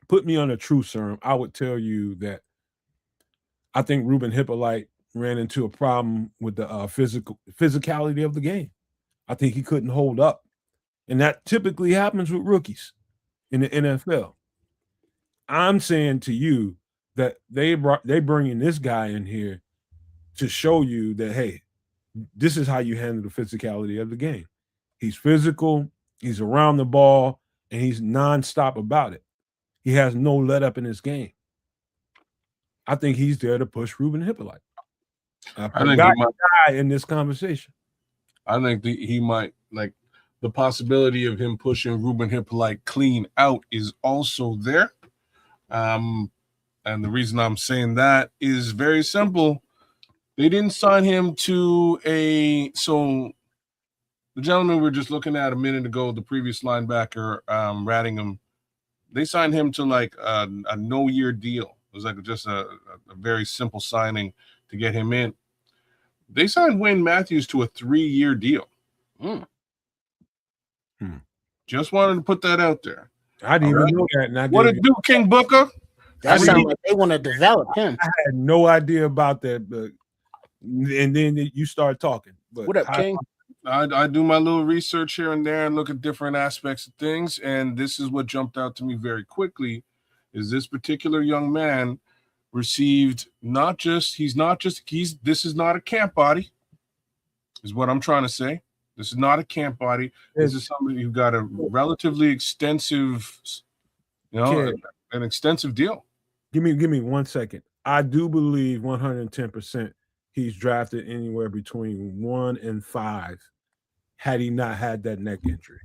put me on a truth serum, I would tell you that I think Ruben Hippolyte ran into a problem with the physicality of the game. I think he couldn't hold up, and that typically happens with rookies in the NFL. I'm saying to you that they bringing this guy in here to show you that, hey, this is how you handle the physicality of the game. He's physical, he's around the ball, and he's nonstop about it. He has no let up in his game. I think he's there to push Ruben Hippolyte. I think he might die in this conversation. I think he might, like, the possibility of him pushing Ruben Hippolyte clean out is also there. And the reason I'm saying that is very simple. They didn't sign him to so the gentleman we were just looking at a minute ago, the previous linebacker, Rattingham, they signed him to like a no-year deal. It was like just a very simple signing to get him in. They signed Wayne Matthews to a 3-year deal. Just wanted to put that out there. I didn't even know that. What it do, King Booker? That sounds like they want to develop him. I had no idea about that, but and then you start talking. But what up, King? I do my little research here and there and look at different aspects of things, and this is what jumped out to me very quickly, is this particular young man received this is not a camp body, is what I'm trying to say. This is not a camp body. This is somebody who got a relatively extensive, an extensive deal. Give me 1 second. I do believe 110% he's drafted anywhere between 1 and 5 had he not had that neck injury.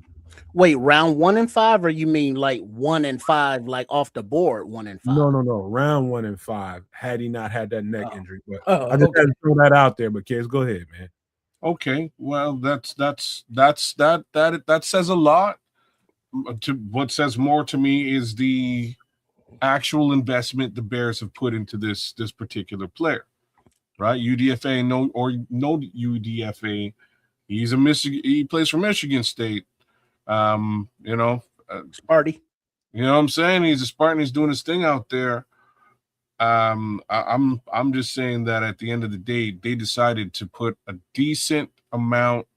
Wait, round 1 and 5, or you mean like 1 and 5, like off the board 1 and 5? No. Round 1 and 5 had he not had that neck injury. But I just had to throw that out there. But kids, go ahead, man. Okay, well, that says a lot. What says more to me is the actual investment the Bears have put into this particular player. right? UDFA, no UDFA. He's a Michigan. He plays for Michigan State. You know, Sparty. You know what I'm saying? He's a Spartan. He's doing his thing out there. I'm just saying that at the end of the day, they decided to put a decent amount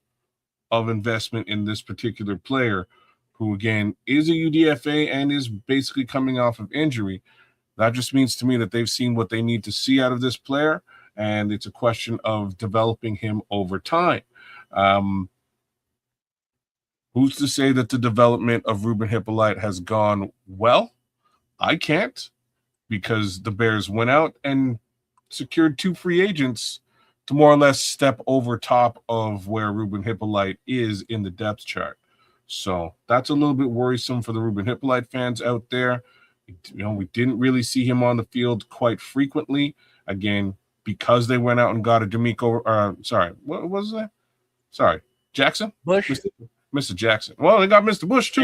of investment in this particular player, who again is a UDFA and is basically coming off of injury. That just means to me that they've seen what they need to see out of this player, and it's a question of developing him over time. Who's to say that the development of Ruben Hippolyte has gone well? I can't, because the Bears went out and secured 2 free agents to more or less step over top of where Ruben Hippolyte is in the depth chart. So that's a little bit worrisome for the Ruben Hippolyte fans out there. You know, we didn't really see him on the field quite frequently. Again, because they went out and got a what was that? Sorry, Jackson? Bush. Mr. Jackson. Well, they got Mr. Bush too.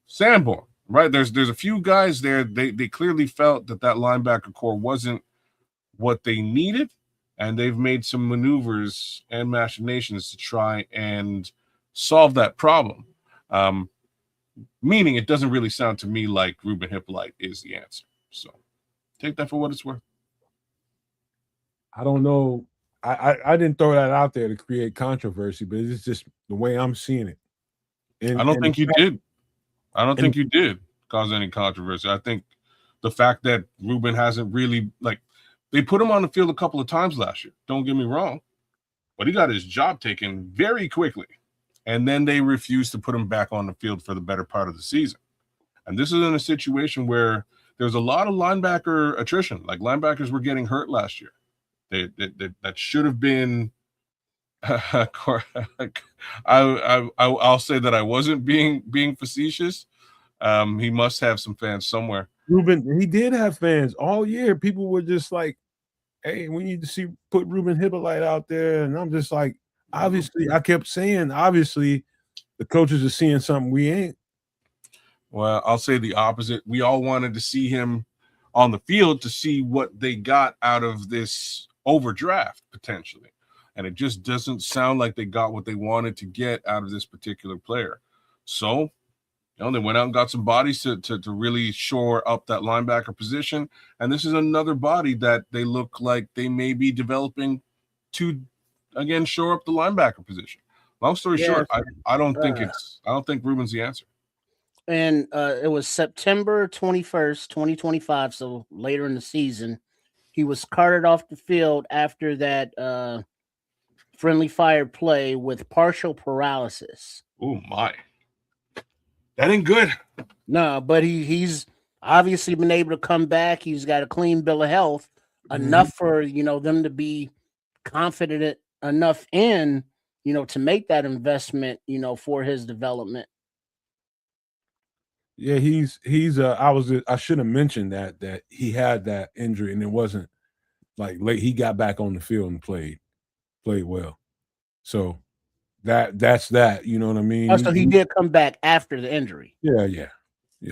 Sanborn, right? There's a few guys there. They clearly felt that linebacker core wasn't what they needed, and they've made some maneuvers and machinations to try and solve that problem. Meaning it doesn't really sound to me like Ruben Hippolyte is the answer. So take that for what it's worth. I don't know. I didn't throw that out there to create controversy, but it's just the way I'm seeing it. I don't think you did. I don't think you did cause any controversy. I think the fact that Ruben hasn't really, like, they put him on the field a couple of times last year. Don't get me wrong, but he got his job taken very quickly. And then they refused to put him back on the field for the better part of the season. And this is in a situation where there's a lot of linebacker attrition. Like, linebackers were getting hurt last year. That should have been. I'll say that I wasn't being facetious. He must have some fans somewhere. Ruben, he did have fans all year. People were just like, "Hey, we need to put Ruben Hippolyte out there," and I'm just like, obviously, I kept saying, obviously, the coaches are seeing something we ain't. Well, I'll say the opposite. We all wanted to see him on the field to see what they got out of this overdraft potentially. And it just doesn't sound like they got what they wanted to get out of this particular player. So, they went out and got some bodies to really shore up that linebacker position. And this is another body that they look like they may be developing to, again, shore up the linebacker position. Long story short, I don't think Ruben's the answer. And it was September 21st, 2025, so later in the season. He was carted off the field after that friendly fire play with partial paralysis. Oh, my. That ain't good. No, but he's obviously been able to come back. He's got a clean bill of health, enough for, them to be confident enough in, to make that investment, for his development. Yeah, I should have mentioned that he had that injury, and it wasn't like late. He got back on the field and played well. So that's that. You know what I mean? Oh, so he did come back after the injury. Yeah.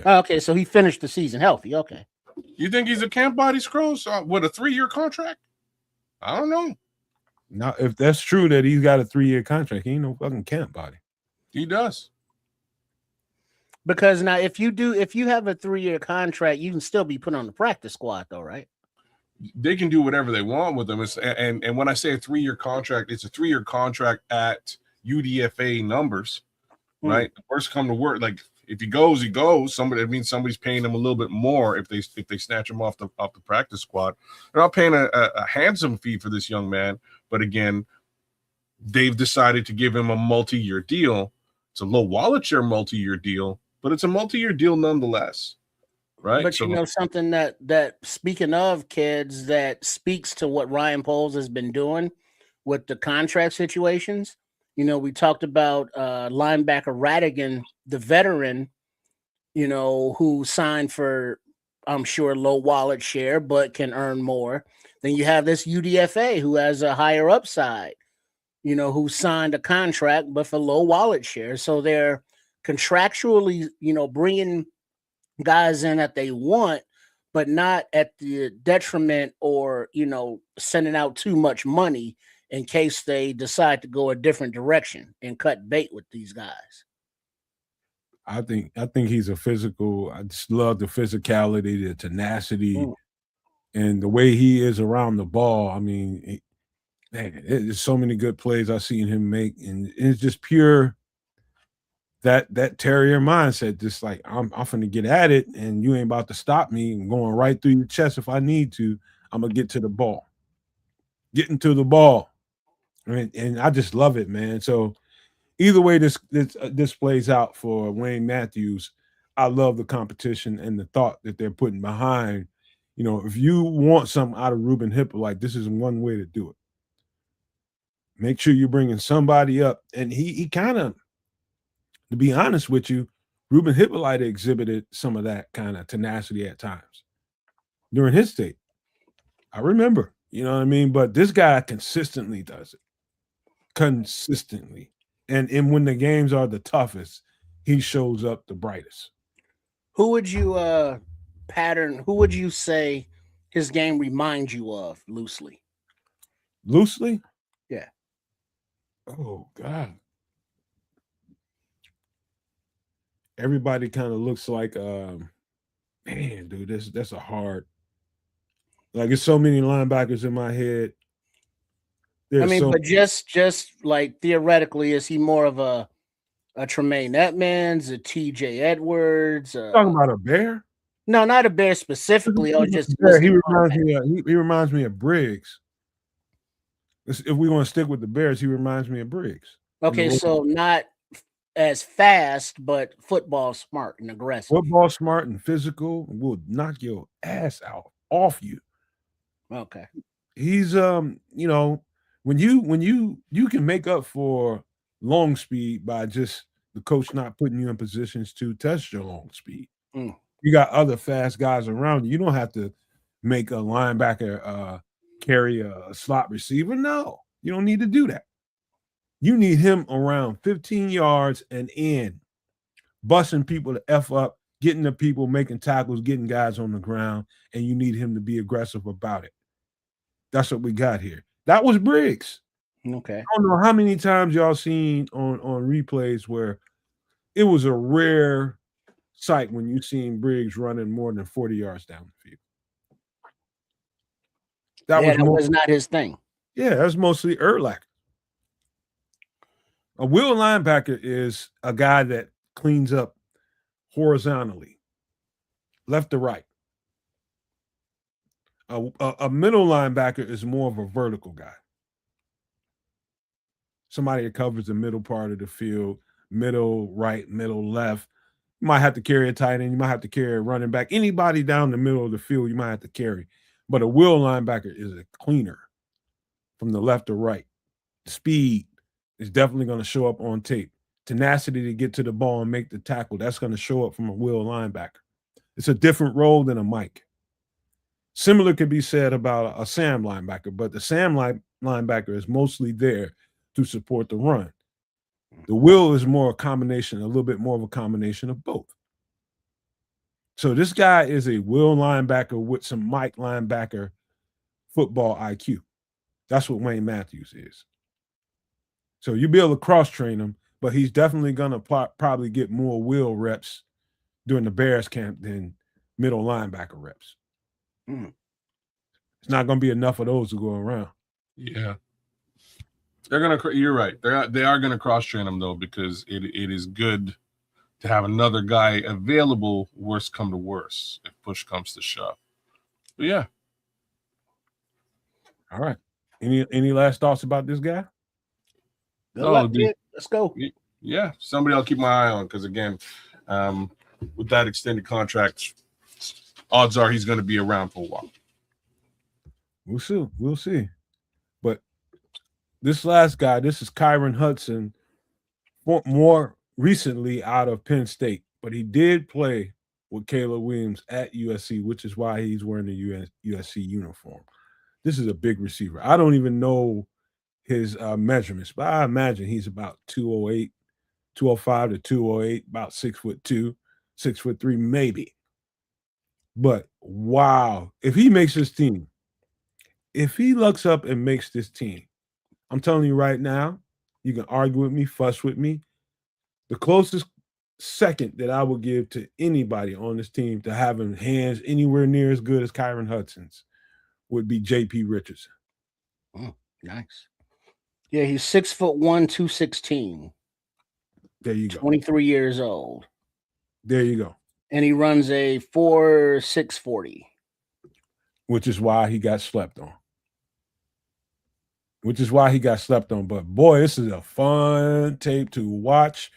Oh, okay, so he finished the season healthy. Okay. You think he's a camp body, Scrolls? With a 3-year contract? I don't know. Now, if that's true that he's got a 3-year contract, he ain't no fucking camp body. He does. Because now, if you have a 3-year contract, you can still be put on the practice squad, though, right? They can do whatever they want with them. And when I say a 3-year contract, it's a 3-year contract at UDFA numbers, right? Worst come to worst, like if he goes, he goes. It means somebody's paying him a little bit more if they snatch him off the practice squad. They're not paying a handsome fee for this young man, but again, they've decided to give him a multi-year deal. It's a low wallet share multi-year deal, but it's a multi-year deal nonetheless, right? But something that speaking of kids, that speaks to what Ryan Poles has been doing with the contract situations. We talked about linebacker Radigan, the veteran, who signed for, I'm sure, low wallet share, but can earn more. Then you have this UDFA who has a higher upside, who signed a contract, but for low wallet share. So they're contractually, bringing guys in that they want, but not at the detriment or, sending out too much money in case they decide to go a different direction and cut bait with these guys. I think he's a physical. I just love the physicality, the tenacity, and the way he is around the ball. I mean, man, there's so many good plays I've seen him make, and it's just pure that terrier mindset. Just like I'm finna get at it, and you ain't about to stop me. I'm going right through your chest if I need to. I'm gonna get to the ball, getting to the ball, and I just love it, man. So either way this plays out for Wayne Matthews, I love the competition and the thought that they're putting behind. If you want something out of Ruben Hippolyte, this is one way to do it. Make sure you're bringing somebody up, and he kind of, to be honest with you, Ruben Hippolyte exhibited some of that kind of tenacity at times during his state. I remember, you know what I mean? But this guy consistently does it. Consistently. And when the games are the toughest, he shows up the brightest. Who would you who would you say his game reminds you of loosely? Loosely? Yeah. Oh, God. Everybody kind of looks like man, dude, that's a hard, like, it's so many linebackers in my head. But just like theoretically, is he more of a Tremaine Edmonds, a TJ Edwards? Talking about a Bear? No, not a Bear specifically. Or just he reminds me of Briggs. If we want to stick with the Bears, he reminds me of Briggs. Okay, so not as fast, but football smart and aggressive. Football smart and physical will knock your ass out off you. Okay. He's when you can make up for long speed by just the coach not putting you in positions to test your long speed. You got other fast guys around you. You don't have to make a linebacker carry a slot receiver. No, you don't need to do that. You need him around 15 yards and in, busting people to F up, getting the people, making tackles, getting guys on the ground, and you need him to be aggressive about it. That's what we got here. That was Briggs. Okay. I don't know how many times y'all seen on replays where it was a rare sight when you seen Briggs running more than 40 yards down the field. That was not his thing. Yeah, that was mostly Urlacher. A wheel linebacker is a guy that cleans up horizontally, left to right. A middle linebacker is more of a vertical guy. Somebody that covers the middle part of the field, middle right, middle left. You might have to carry a tight end. You might have to carry a running back. Anybody down the middle of the field, you might have to carry. But a wheel linebacker is a cleaner from the left to right. Speed is definitely going to show up on tape. Tenacity to get to the ball and make the tackle, that's going to show up from a wheel linebacker. It's a different role than a Mike. Similar could be said about a Sam linebacker, but the Sam linebacker is mostly there to support the run. The will is more a little bit more of a combination of both. So this guy is a will linebacker with some Mike linebacker football IQ. That's what Wayne Matthews is. So you'll be able to cross-train him, but he's definitely going to probably get more will reps during the Bears camp than middle linebacker reps. It's not going to be enough of those to go around. Yeah. You're right. They are going to cross-train him, though, because it is good to have another guy available, worst come to worst, if push comes to shove. But yeah. All right. Any last thoughts about this guy? Let's go. Yeah, somebody I'll keep my eye on because, again, with that extended contract, odds are he's going to be around for a while. We'll see. But this last guy, this is Kyron Hudson, more recently out of Penn State, but he did play with Caleb Williams at USC, which is why he's wearing the USC uniform. This is a big receiver. I don't even know his measurements, but I imagine he's about 208, 205 to 208, about 6'2", 6'3", maybe. But Wow. If he makes this team, if he looks up and makes this team, I'm telling you right now, you can argue with me, fuss with me. The closest second that I would give to anybody on this team to having hands anywhere near as good as Kyron Hudson's would be JP Richardson. Oh, nice. Yeah, he's 6'1", 216. There you go. 23 years old. There you go. And he runs a 4.640. Which is why he got slept on. But boy, this is a fun tape to watch.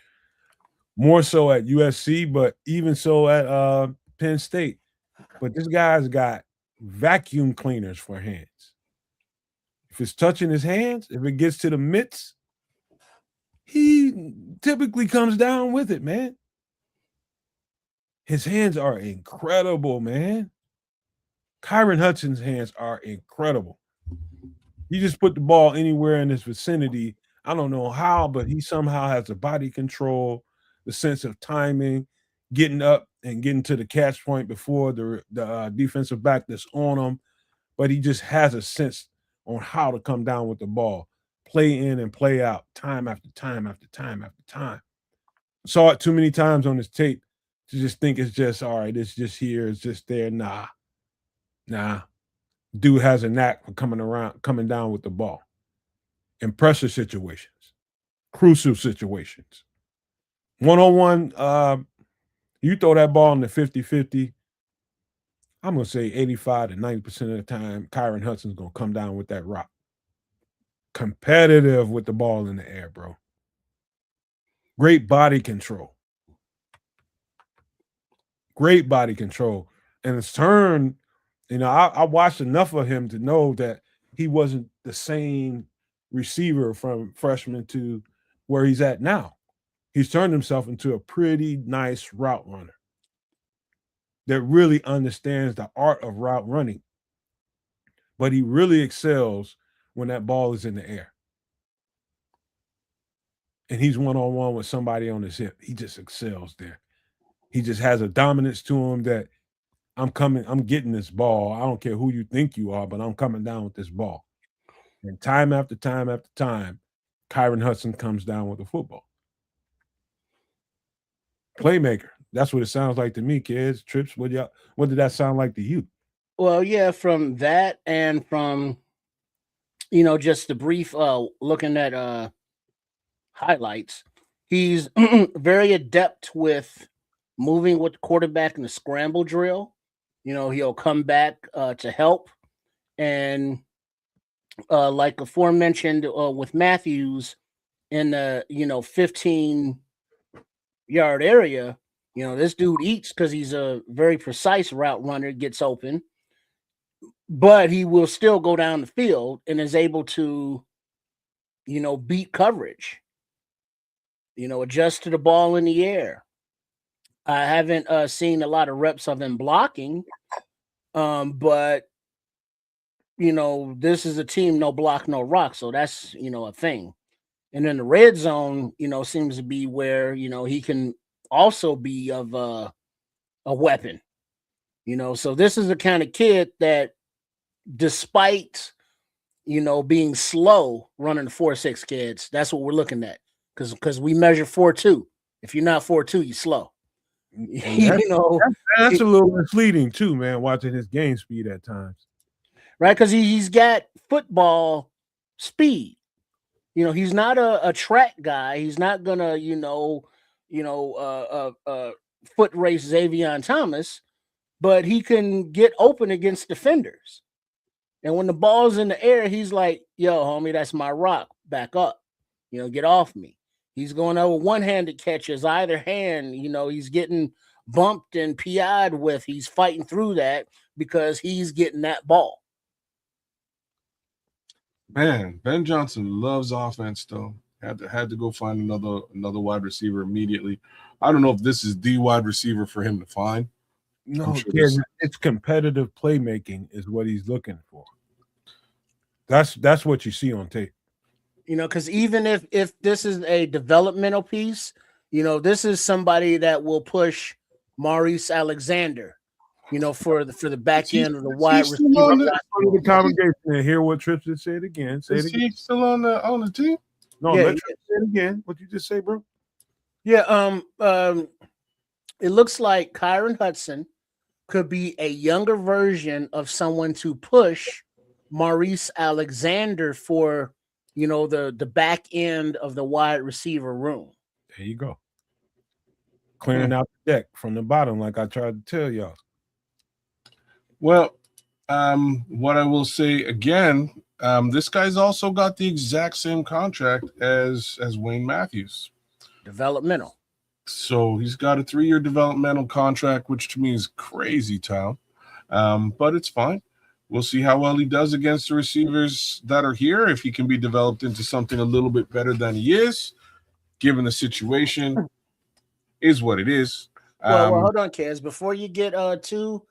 More so at USC, but even so at Penn State. But this guy's got vacuum cleaners for hands. If it's touching his hands, if it gets to the mitts, he typically comes down with it, man. His hands are incredible, man. Kyron Hudson's hands are incredible. You just put the ball anywhere in his vicinity. I don't know how, but he somehow has the body control, the sense of timing, getting up and getting to the catch point before the defensive back that's on him. But he just has a sense on how to come down with the ball, play in and play out, time after time after time after time. Saw it too many times on this tape to just think it's just, all right, it's just here, it's just there. Nah. Dude has a knack for coming down with the ball in pressure situations, crucial situations. One-on-one, you throw that ball in the 50-50, I'm going to say 85 to 90% of the time, Kyron Hudson's going to come down with that rock. Competitive with the ball in the air, bro. Great body control. And his turn, I watched enough of him to know that he wasn't the same receiver from freshman to where he's at now. He's turned himself into a pretty nice route runner that really understands the art of route running. But he really excels when that ball is in the air. And he's one-on-one with somebody on his hip. He just excels there. He just has a dominance to him that I'm getting this ball. I don't care who you think you are, but I'm coming down with this ball. And time after time after time, Kyron Hudson comes down with the football. Playmaker. That's what it sounds like to me, kids. Trips, what did that sound like to you? Well, yeah, from that and from, just the brief looking at highlights, he's very adept with moving with the quarterback in the scramble drill. He'll come back to help. And like aforementioned with Matthews in the, 15-yard area, this dude eats because he's a very precise route runner, gets open. But he will still go down the field and is able to, beat coverage, adjust to the ball in the air. I haven't seen a lot of reps of him blocking, but, this is a team, no block, no rock. So that's, a thing. And then the red zone, seems to be where, he can also be of a weapon, So this is the kind of kid that despite, being slow running the 4.6 kids, that's what we're looking at. Because we measure 4.2. If you're not 4.2, you're slow. That's a little misleading too, man, watching his game speed at times. Right, because he's got football speed. He's not a track guy. He's not gonna, foot race Xavier Thomas, but he can get open against defenders. And when the ball's in the air, he's like, yo, homie, that's my rock. Back up. Get off me. He's going over one-handed catches, either hand, he's getting bumped and PI'd with. He's fighting through that because he's getting that ball. Man, Ben Johnson loves offense, though. Had to go find another wide receiver immediately. I don't know if this is the wide receiver for him to find. No, it's competitive playmaking is what he's looking for. That's what you see on tape. Because even if this is a developmental piece, this is somebody that will push Maurice Alexander for the back end of the Is he wide still receiver. on Go to the congregation and hear what Trips just said again. Say it Is again. he still on the team? No, Yeah, let Trips say it again. What you just say, bro? Yeah, it looks like Kyron Hudson could be a younger version of someone to push Maurice Alexander for, the back end of the wide receiver room. There you go. Clearing out the deck from the bottom, like I tried to tell y'all. Well, what I will say again, this guy's also got the exact same contract as Wayne Matthews. Developmental. So he's got a 3-year developmental contract, which to me is crazy town. But it's fine. We'll see how well he does against the receivers that are here. If he can be developed into something a little bit better than he is, given the situation, is what it is. Well, hold on, Kez. Before you get too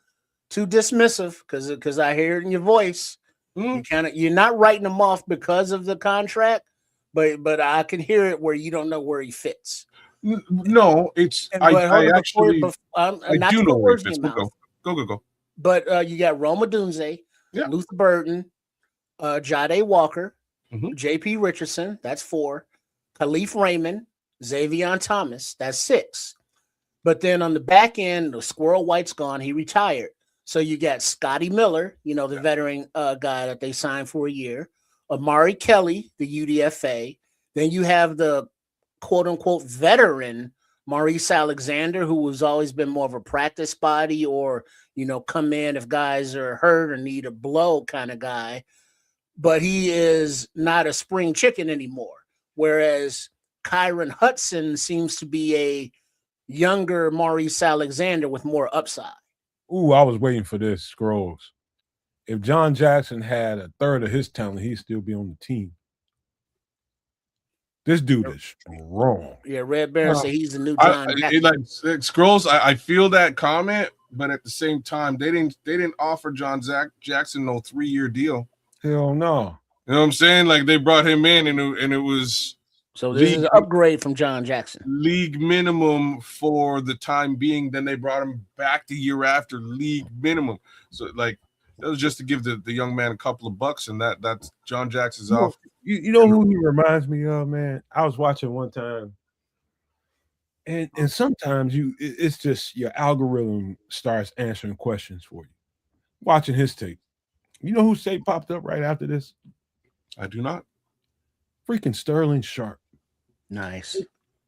dismissive, because I hear it in your voice, you're not writing him off because of the contract, but I can hear it where you don't know where he fits. No, it's I do know where he fits. Go. But you got Roma Dunze, Luther Burton, Jade Walker, J.P. Richardson, that's 4, Khalif Raymond, Xavier Thomas, that's 6. But then on the back end, the Squirrel White's gone. He retired. So you got Scotty Miller, the veteran guy that they signed for a year, Amari Kelly, the UDFA. Then you have the quote-unquote veteran Maurice Alexander, who has always been more of a practice body or, come in if guys are hurt or need a blow kind of guy. But he is not a spring chicken anymore. Whereas Kyron Hudson seems to be a younger Maurice Alexander with more upside. Ooh, I was waiting for this, Scrolls. If John Jackson had a third of his talent, he'd still be on the team. This dude is wrong. Yeah, Red Baron said he's the new John Jackson. Scrolls, I feel that comment, but at the same time, they didn't offer John Jackson no 3-year deal. Hell no. You know what I'm saying? Like they brought him in and it was so this is an upgrade from John Jackson. League minimum for the time being. Then they brought him back the year after, league minimum. So like that was just to give the young man a couple of bucks, and that's John Jackson's off. You know who he reminds me of, man? I was watching one time, and sometimes it's just your algorithm starts answering questions for you. Watching his tape. You know whose tape popped up right after this? I do not. Freaking Sterling Sharp. Nice.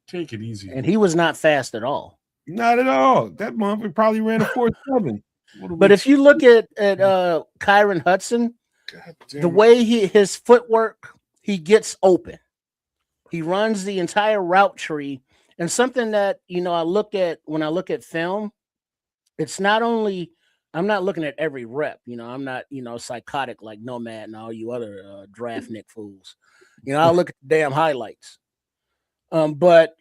Take it easy. And he was not fast at all. Not at all. That month probably ran a 4.7. But if you look at Kyron Hudson, the way his footwork, he gets open. He runs the entire route tree. And something that, I look at when I look at film, it's not only, I'm not looking at every rep. I'm not, psychotic like Nomad and all you other draft Nick fools. I look at the damn highlights. But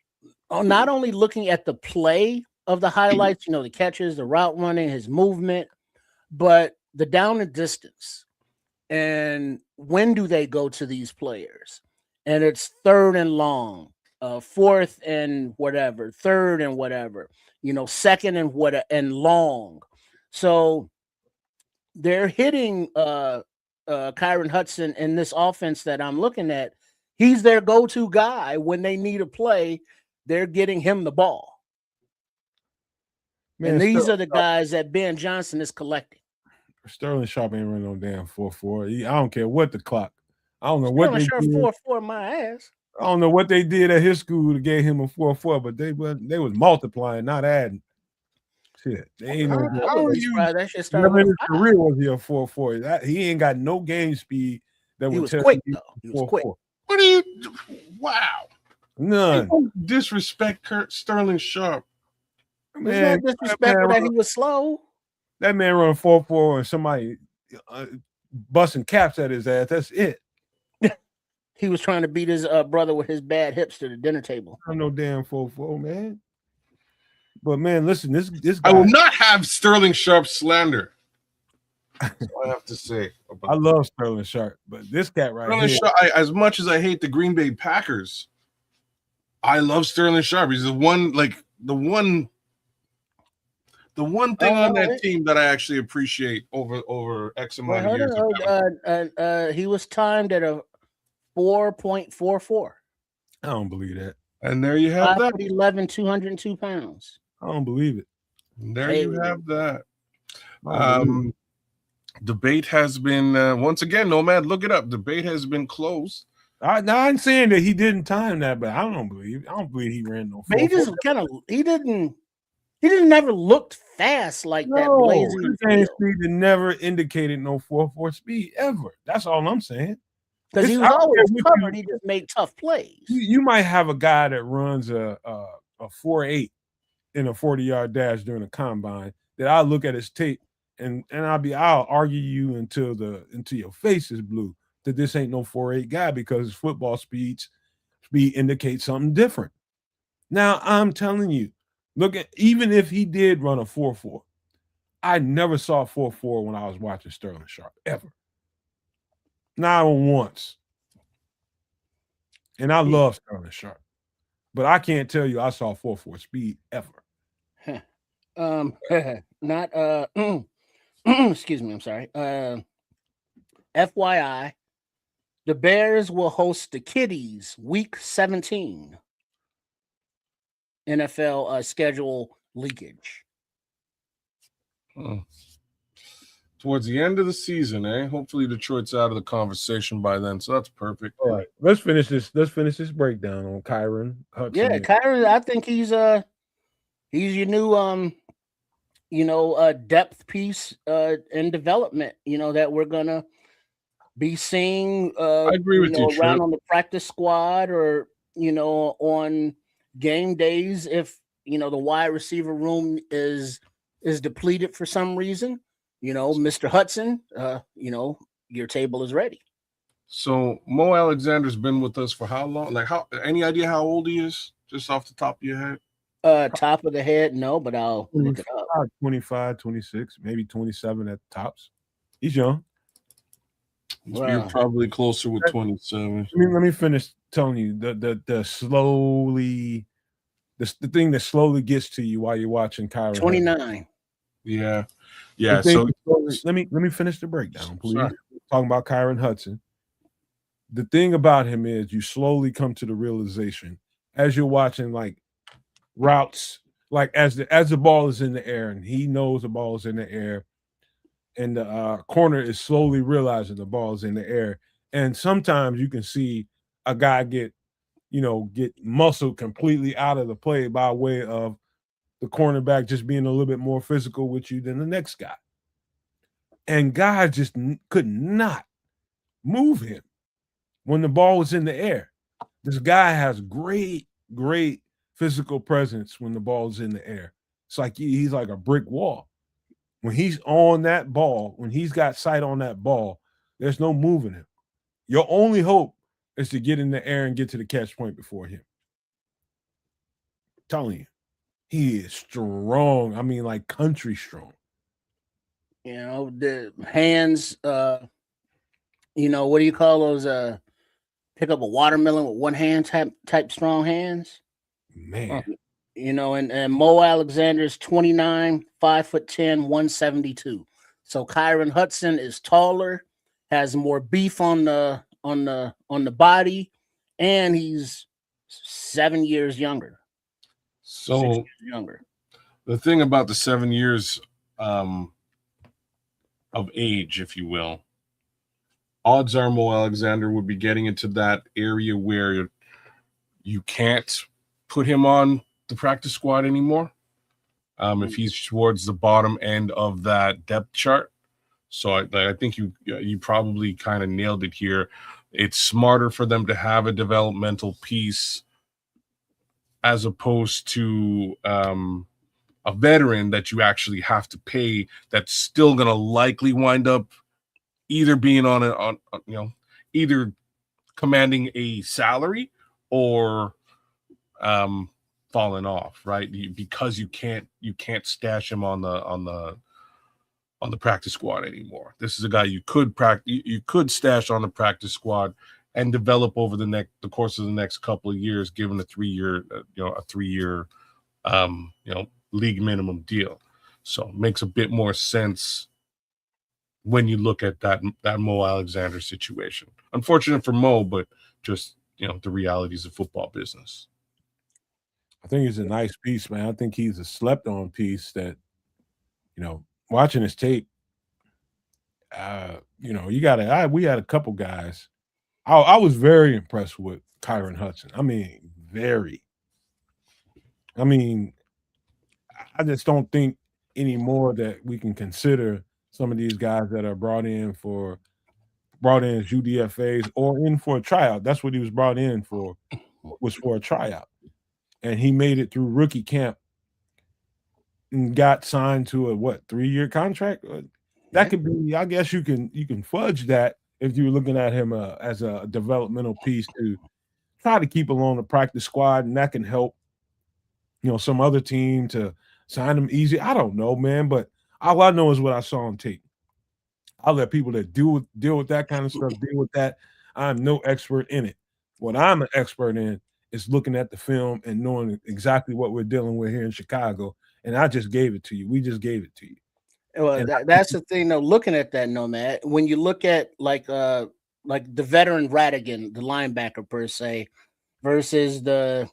not only looking at the play of the highlights, the catches, the route running, his movement, but the down and distance. And when do they go to these players? And it's 3rd and long, 4th and whatever, 3rd and whatever, 2nd and long. So they're hitting Kyron Hudson in this offense that I'm looking at. He's their go-to guy when they need a play. They're getting him the ball. Man, and these are the guys that Ben Johnson is collecting. Sterling Sharp ain't running no damn 4.4. I don't care what the clock. I don't know what they did. 4.4 my ass. I don't know what they did at his school to get him a 4.4, but they was multiplying, not adding. Shit, they ain't no. That shit started with his career was he a 4.4? He ain't got no game speed that he was quick though. He was quick. What are you? Wow. None. Don't disrespect Sterling Sharp. Man, it's not disrespectful that he was slow. That man run 4.4 and somebody busting caps at his ass. That's it. He was trying to beat his brother with his bad hips to the dinner table. I'm no damn 4.4, man. But man, listen, this guy, I will not have Sterling Sharp slander. That's all I have to say. I love Sterling Sharp, but this cat here. Sharp, as much as I hate the Green Bay Packers, I love Sterling Sharp. He's the one The one thing on that team that I actually appreciate over X amount of years. He was timed at a 4.44. I don't believe that. And there you have that. 11, 202 pounds. I don't believe it. And there you have that. Debate has been once again, Nomad. Look it up. Debate has been closed. I'm saying that he didn't time that, but I don't believe he ran no. But he just he didn't never looked fast like that. Blazing speed never indicated no 4.4 speed ever. That's all I'm saying. Because he was always covered. He just made tough plays. You might have a guy that runs a 4.8 in a 40-yard dash during a combine that I'll look at his tape and I'll argue you until your face is blue that this ain't no 4.8 guy because his football speed indicates something different. Now I'm telling you, even if he did run a 4.4, I never saw a 4.4 when I was watching Sterling Sharp ever. Not once. And I love Sterling Sharp, but I can't tell you I saw 4.4 speed ever. Excuse me, I'm sorry. FYI, the Bears will host the Kiddies Week 17 NFL schedule leakage. Towards the end of the season, hopefully Detroit's out of the conversation by then, so that's perfect. All right, let's finish this breakdown on Kyron Hudson. Yeah, Kyron, I think he's your new depth piece in development, that we're gonna be seeing I agree with you, around on the practice squad or on game days if the wide receiver room is depleted for some reason. Mr. Hudson, your table is ready. So Mo Alexander's been with us for how long? Like any idea how old he is? Just off the top of your head? Top of the head, no, but I'll look it up. 25, 26, maybe 27 at the tops. He's young. You're probably closer with 27. Let me finish telling you the thing that slowly gets to you while you're watching Kyron. 29. Yeah. So let me finish the breakdown, please. Talking about Kyron Hudson. The thing about him is you slowly come to the realization as you're watching like routes, like as the ball is in the air and he knows the ball is in the air, and the corner is slowly realizing the ball is in the air. And sometimes you can see a guy get muscled completely out of the play by way of the cornerback just being a little bit more physical with you than the next guy. And guys just could not move him when the ball was in the air. This guy has great, great physical presence when the ball is in the air. It's like he's like a brick wall. When he's on that ball, when he's got sight on that ball, there's no moving him. Your only hope is to get in the air and get to the catch point before him. I'm telling you, he is strong. I mean, like country strong. The hands, what do you call those? Pick up a watermelon with one hand type strong hands. Man. And Mo Alexander's 29, 5'10", 172. So Kyron Hudson is taller, has more beef on the body, and he's 7 years younger. So 6 years younger. The thing about the 7 years of age, if you will, odds are Mo Alexander would be getting into that area where you can't put him on the practice squad anymore if he's towards the bottom end of that depth chart. So I think you probably kind of nailed it here. It's smarter for them to have a developmental piece as opposed to a veteran that you actually have to pay that's still going to likely wind up either being either commanding a salary or falling off, right? Because you can't stash him on the practice squad anymore. This is a guy you could stash on the practice squad and develop over the course of the next couple of years, given a 3 year league minimum deal. So it makes a bit more sense when you look at that Mo Alexander situation. Unfortunate for Mo, but just, the realities of football business. I think he's a nice piece, man. I think he's a slept on piece that, watching his tape, we had a couple guys. I was very impressed with Kyron Hudson. I mean, very. I mean, I just don't think anymore that we can consider some of these guys that are brought in as UDFAs or in for a tryout. That's what he was brought in for, was for a tryout. And he made it through rookie camp and got signed to a 3-year contract. That could be, I guess you can fudge that if you're looking at him as a developmental piece to try to keep him on the practice squad, and that can help, some other team to sign him easy. I don't know, man, but all I know is what I saw on tape. I'll let people that deal with that kind of stuff deal with that. I'm no expert in it. What I'm an expert in is looking at the film and knowing exactly what we're dealing with here in Chicago. And I just gave it to you. We just gave it to you. Well, that's the thing, though. Looking at that, Nomad, when you look at like the veteran Radigan, the linebacker per se, versus the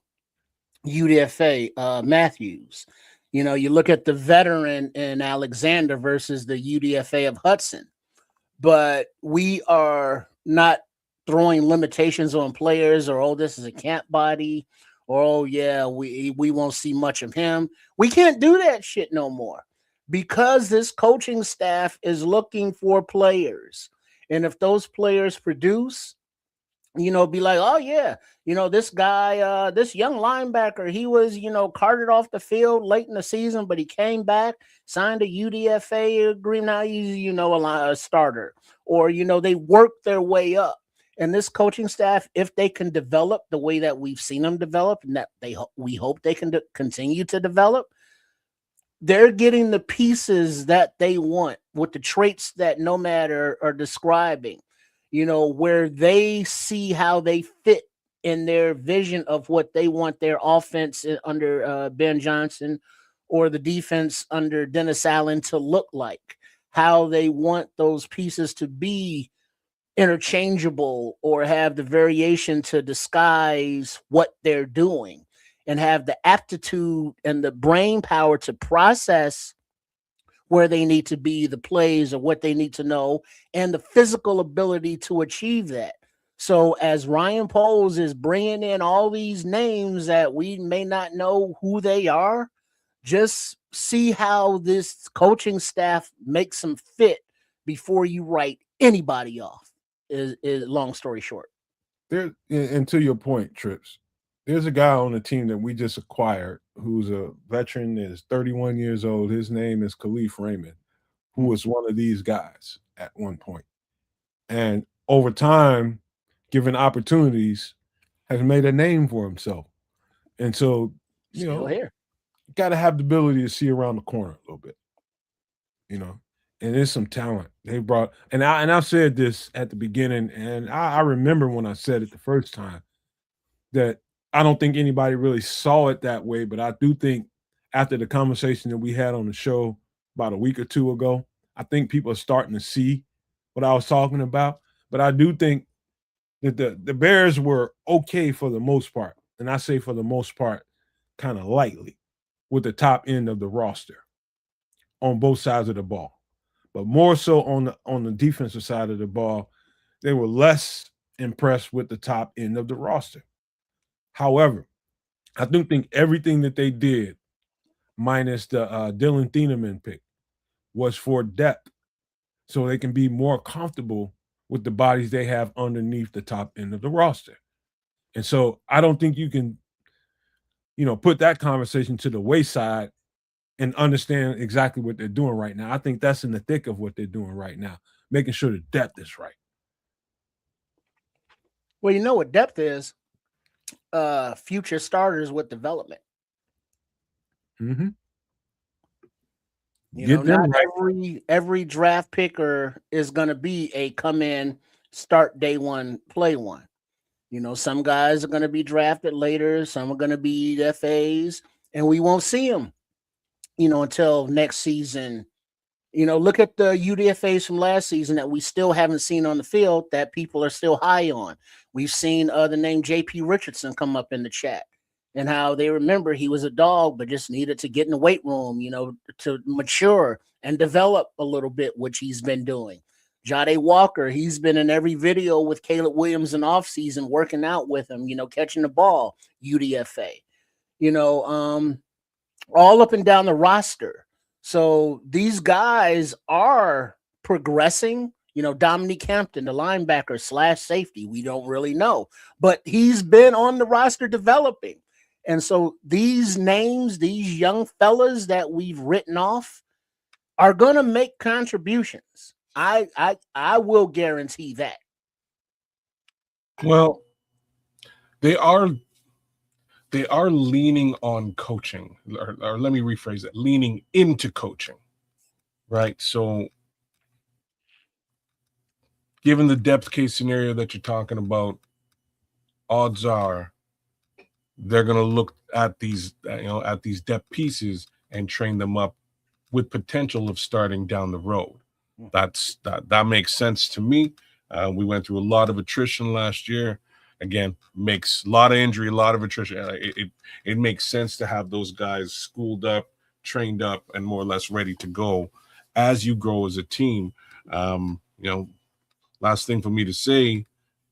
UDFA Matthews, you look at the veteran in Alexander versus the UDFA of Hudson, but we are not throwing limitations on players, or this is a camp body, or we won't see much of him. We can't do that shit no more, because this coaching staff is looking for players. And if those players produce, be like, this guy, this young linebacker, he was, carted off the field late in the season, but he came back, signed a UDFA agreement. Now he's, a starter, or, they work their way up. And this coaching staff, if they can develop the way that we've seen them develop, and that we hope they can continue to develop, they're getting the pieces that they want with the traits that Nomad are describing, where they see how they fit in their vision of what they want their offense under Ben Johnson, or the defense under Dennis Allen to look like, how they want those pieces to be interchangeable or have the variation to disguise what they're doing, and have the aptitude and the brain power to process where they need to be, the plays or what they need to know, and the physical ability to achieve that. So as Ryan Poles is bringing in all these names that we may not know who they are, just see how this coaching staff makes them fit before you write anybody off, is long story short. There, and to your point, Trips, there's a guy on the team that we just acquired who's a veteran, is 31 years old. His name is Khalif Raymond, who was one of these guys at one point. And over time, given opportunities, has made a name for himself. And so, got to have the ability to see around the corner a little bit, and there's some talent they brought. And I've said this at the beginning, and I remember when I said it the first time, that I don't think anybody really saw it that way, but I do think after the conversation that we had on the show about a week or two ago, I think people are starting to see what I was talking about. But I do think that the Bears were okay for the most part, and I say for the most part kind of lightly, with the top end of the roster on both sides of the ball. But more so on the defensive side of the ball, they were less impressed with the top end of the roster. However, I do think everything that they did, minus the Dillon Thieneman pick, was for depth, so they can be more comfortable with the bodies they have underneath the top end of the roster. And so I don't think you can, put that conversation to the wayside and understand exactly what they're doing right now. I think that's in the thick of what they're doing right now, making sure the depth is right. Well, you know what depth is? Future starters with development. Mm-hmm. Not every draft picker is going to be a come in, start day one, play one. Some guys are going to be drafted later. Some are going to be FAs, and we won't see them. until next season. Look at the UDFAs from last season that we still haven't seen on the field that people are still high on. We've seen the name JP Richardson come up in the chat, and how they remember he was a dog, but just needed to get in the weight room, to mature and develop a little bit, which he's been doing. Jade Walker, he's been in every video with Caleb Williams in offseason, working out with him, catching the ball, UDFA, all up and down the roster. So these guys are progressing. Dominique Hampton, the linebacker / safety, we don't really know, but he's been on the roster developing. And so these names, these young fellas that we've written off, are going to make contributions. I will guarantee that. Well, they are leaning on coaching, or let me rephrase it, leaning into coaching, right? So given the depth case scenario that you're talking about, odds are they're going to look at these depth pieces and train them up with potential of starting down the road. That makes sense to me. We went through a lot of attrition last year. Again, makes a lot of injury, a lot of attrition. It makes sense to have those guys schooled up, trained up, and more or less ready to go as you grow as a team. Last thing for me to say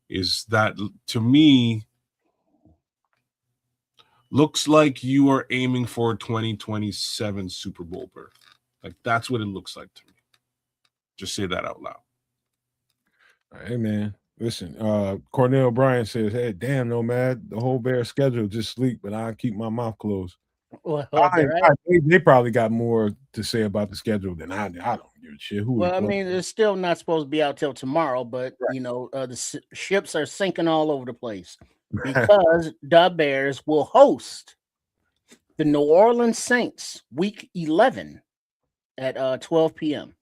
is that, to me, looks like you are aiming for a 2027 Super Bowl berth. Like, that's what it looks like to me. Just say that out loud. Hey, man. Listen, Cornell Bryan says, hey, damn, Nomad, the whole Bears schedule just leaked, but I keep my mouth closed. Well, they probably got more to say about the schedule than I do. I don't give a shit. It's still not supposed to be out till tomorrow, but, the ships are sinking all over the place because the Bears will host the New Orleans Saints Week 11 at 12 p.m.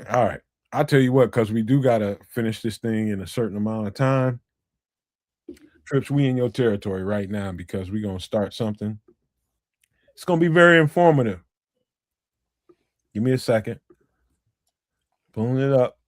All right. I'll tell you what, because we do got to finish this thing in a certain amount of time. Trips, we in your territory right now because we're going to start something. It's going to be very informative. Give me a second. Pulling it up.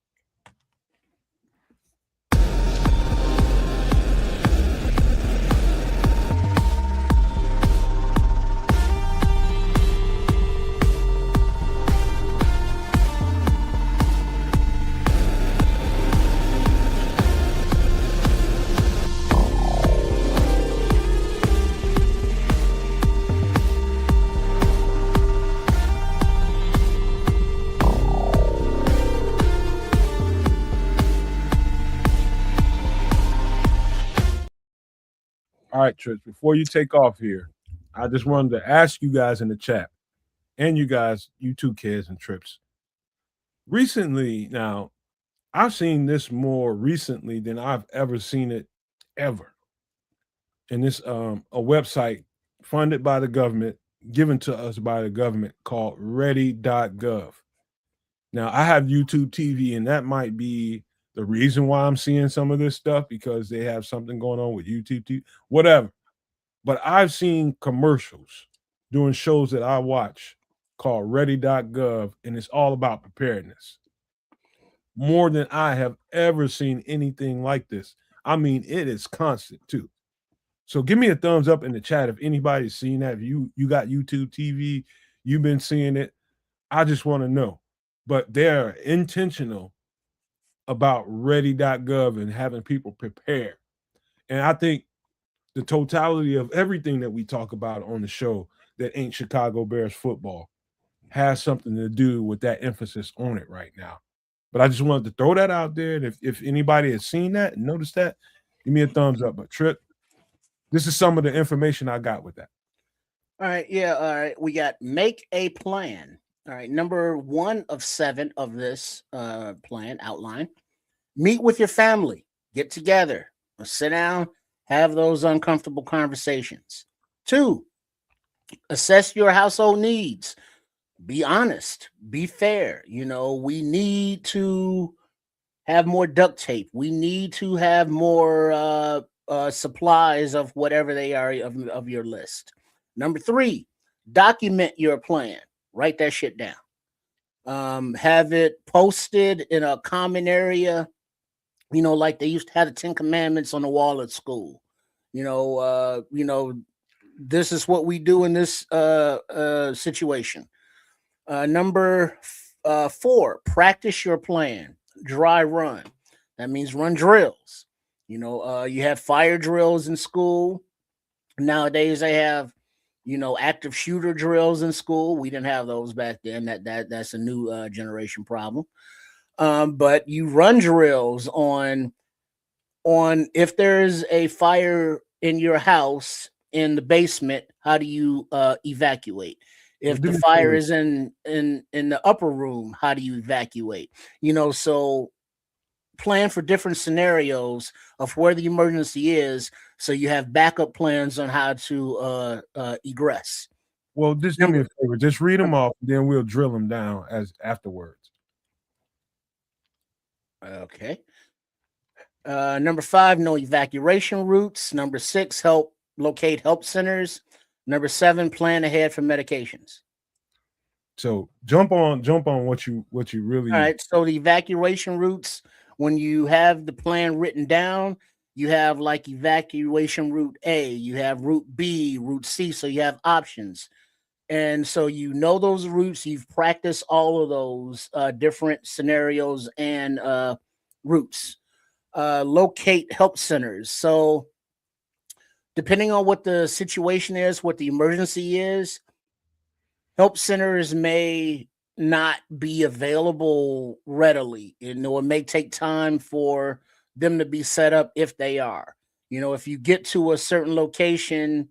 All right, Trish, before you take off here, I just wanted to ask you guys in the chat, and you guys, you two kids and Trips. Recently, now, I've seen this more recently than I've ever seen it ever. And this a website funded by the government, given to us by the government, called ready.gov. Now, I have YouTube TV, and that might be the reason why I'm seeing some of this stuff, because they have something going on with YouTube TV, whatever. But I've seen commercials doing shows that I watch called ready.gov, and it's all about preparedness. More than I have ever seen anything like this. I mean, it is constant too. So give me a thumbs up in the chat if anybody's seen that. If you got YouTube TV, you've been seeing it. I just want to know. But they're intentional about ready.gov and having people prepare. And I think the totality of everything that we talk about on the show that ain't Chicago Bears football has something to do with that emphasis on it right now. But I just wanted to throw that out there. And if anybody has seen that and noticed that, give me a thumbs up. But Trip, this is some of the information I got with that. All right. Yeah. All right. We got make a plan. All right. Number 1 of 7 of this plan outline. Meet with your family. Get together. Sit down. Have those uncomfortable conversations. 2, assess your household needs. Be honest. Be fair. We need to have more duct tape. We need to have more supplies of whatever they are of your list. Number 3, document your plan. Write that shit down. Have it posted in a common area, like they used to have the 10 Commandments on the wall at school. This is what we do in this situation. Number 4, practice your plan. Dry run. That means run drills. You have fire drills in school. Nowadays they have, active shooter drills in school. We didn't have those back then. That's a new generation problem. But you run drills on if there's a fire in your house in the basement, how do you evacuate? If the fire is in the upper room, how do you evacuate? So plan for different scenarios of where the emergency is, so you have backup plans on how to egress. Well, just do me a favor. Just read them off, then we'll drill them down as afterwards. Okay. Number 5, know evacuation routes. Number 6, locate help centers. Number 7, plan ahead for medications. So jump on what you really. All right. So the evacuation routes, when you have the plan written down, you have like evacuation route A, you have route B, route C. So you have options. And so those routes, you've practiced all of those different scenarios and routes. Locate help centers. So depending on what the situation is, what the emergency is, help centers may not be available readily. It may take time for them to be set up if they are. If you get to a certain location,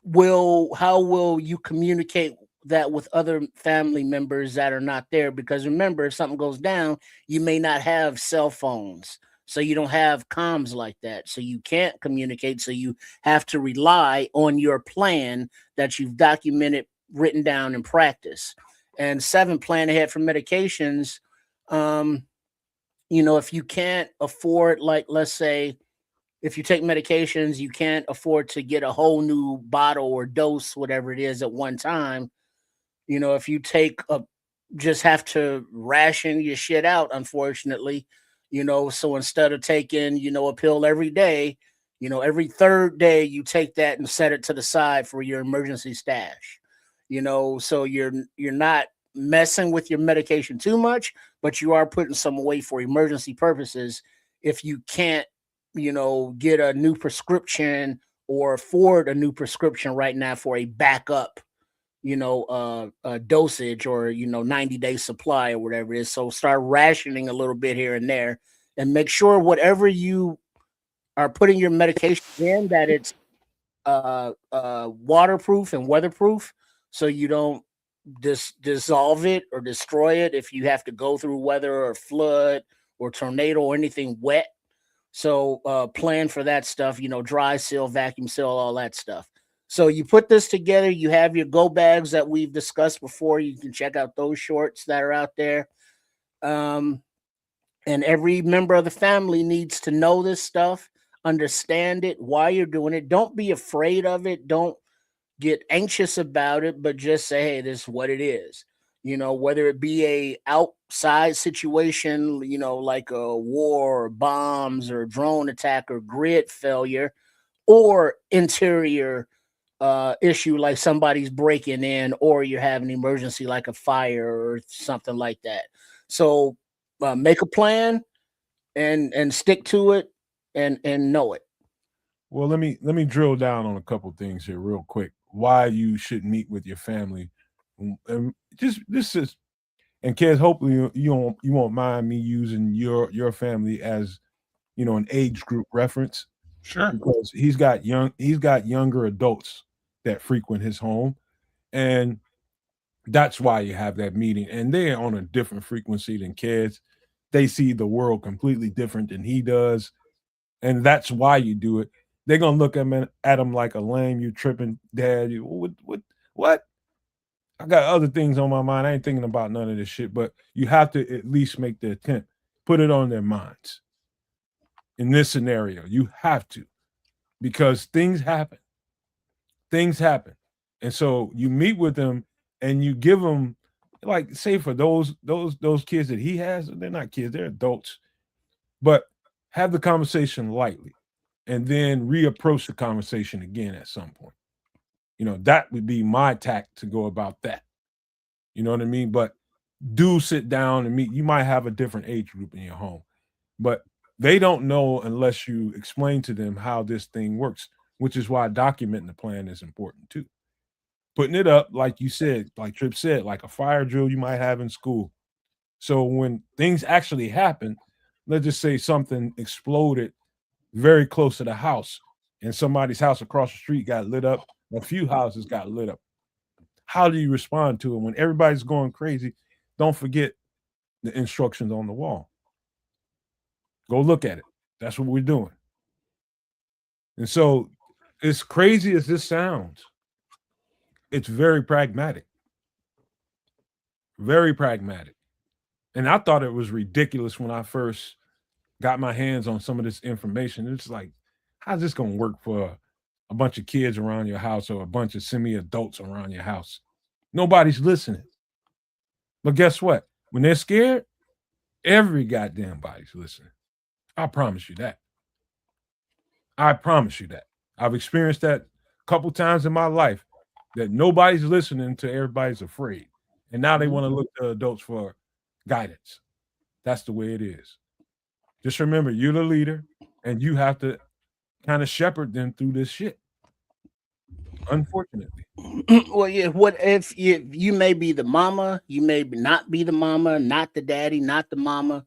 how will you communicate that with other family members that are not there? Because remember, if something goes down, you may not have cell phones, so you don't have comms like that, so you can't communicate. So you have to rely on your plan that you've documented, written down, and practice. And 7, plan ahead for medications. If you can't afford, like, let's say, if you take medications, you can't afford to get a whole new bottle or dose, whatever it is, at one time. If you just have to ration your shit out, unfortunately, so instead of taking, a pill every day, every third day you take that and set it to the side for your emergency stash, so you're not messing with your medication too much, but you are putting some away for emergency purposes. If you can't, get a new prescription or afford a new prescription right now for a backup, dosage or 90-day supply or whatever it is. So start rationing a little bit here and there, and make sure whatever you are putting your medication in, that it's waterproof and weatherproof, so you don't dissolve it or destroy it if you have to go through weather or flood or tornado or anything wet. So plan for that stuff, dry seal, vacuum seal, all that stuff. So you put this together, you have your go bags that we've discussed before. You can check out those shorts that are out there. And every member of the family needs to know this stuff, understand it, why you're doing it. Don't be afraid of it. Don't get anxious about it, but just say, hey, this is what it is. Whether it be a outside situation, like a war or bombs or drone attack or grid failure, or interior issue like somebody's breaking in, or you're having an emergency like a fire or something like that. So make a plan and stick to it and know it. Well, let me drill down on a couple things here real quick. Why you should meet with your family. This is, and kids, hopefully you won't mind me using your family as an age group reference. Sure. Because he's got younger adults that frequent his home, and that's why you have that meeting. And they're on a different frequency than kids. They see the world completely different than he does, and that's why you do it. They're gonna look at him like a lame. You tripping, Dad? What? I got other things on my mind. I ain't thinking about none of this shit. But you have to at least make the attempt, put it on their minds. In this scenario, you have to, because things happen. Things happen. And so you meet with them and you give them, like, say for those kids that he has, they're not kids, they're adults, but have the conversation lightly and then reapproach the conversation again at some point. That would be my tact to go about that. You know what I mean? But do sit down and meet. You might have a different age group in your home, but they don't know unless you explain to them how this thing works, which is why documenting the plan is important too. Putting it up, like you said, like Trip said, like a fire drill you might have in school. So when things actually happen, let's just say something exploded very close to the house and somebody's house across the street got lit up, a few houses got lit up. How do you respond to it when everybody's going crazy? Don't forget the instructions on the wall. Go look at it. That's what we're doing. And so, as crazy as this sounds, it's very pragmatic. Very pragmatic. And I thought it was ridiculous when I first got my hands on some of this information. It's like, how's this going to work for a bunch of kids around your house or a bunch of semi-adults around your house? Nobody's listening. But guess what? When they're scared, every goddamn body's listening. I promise you that. I promise you that. I've experienced that a couple times in my life, that nobody's listening to everybody's afraid. And now they want to look to adults for guidance. That's the way it is. Just remember, you're the leader and you have to kind of shepherd them through this shit. Unfortunately. Well, yeah. What if you may be the mama, you may not be the mama, not the daddy, not the mama.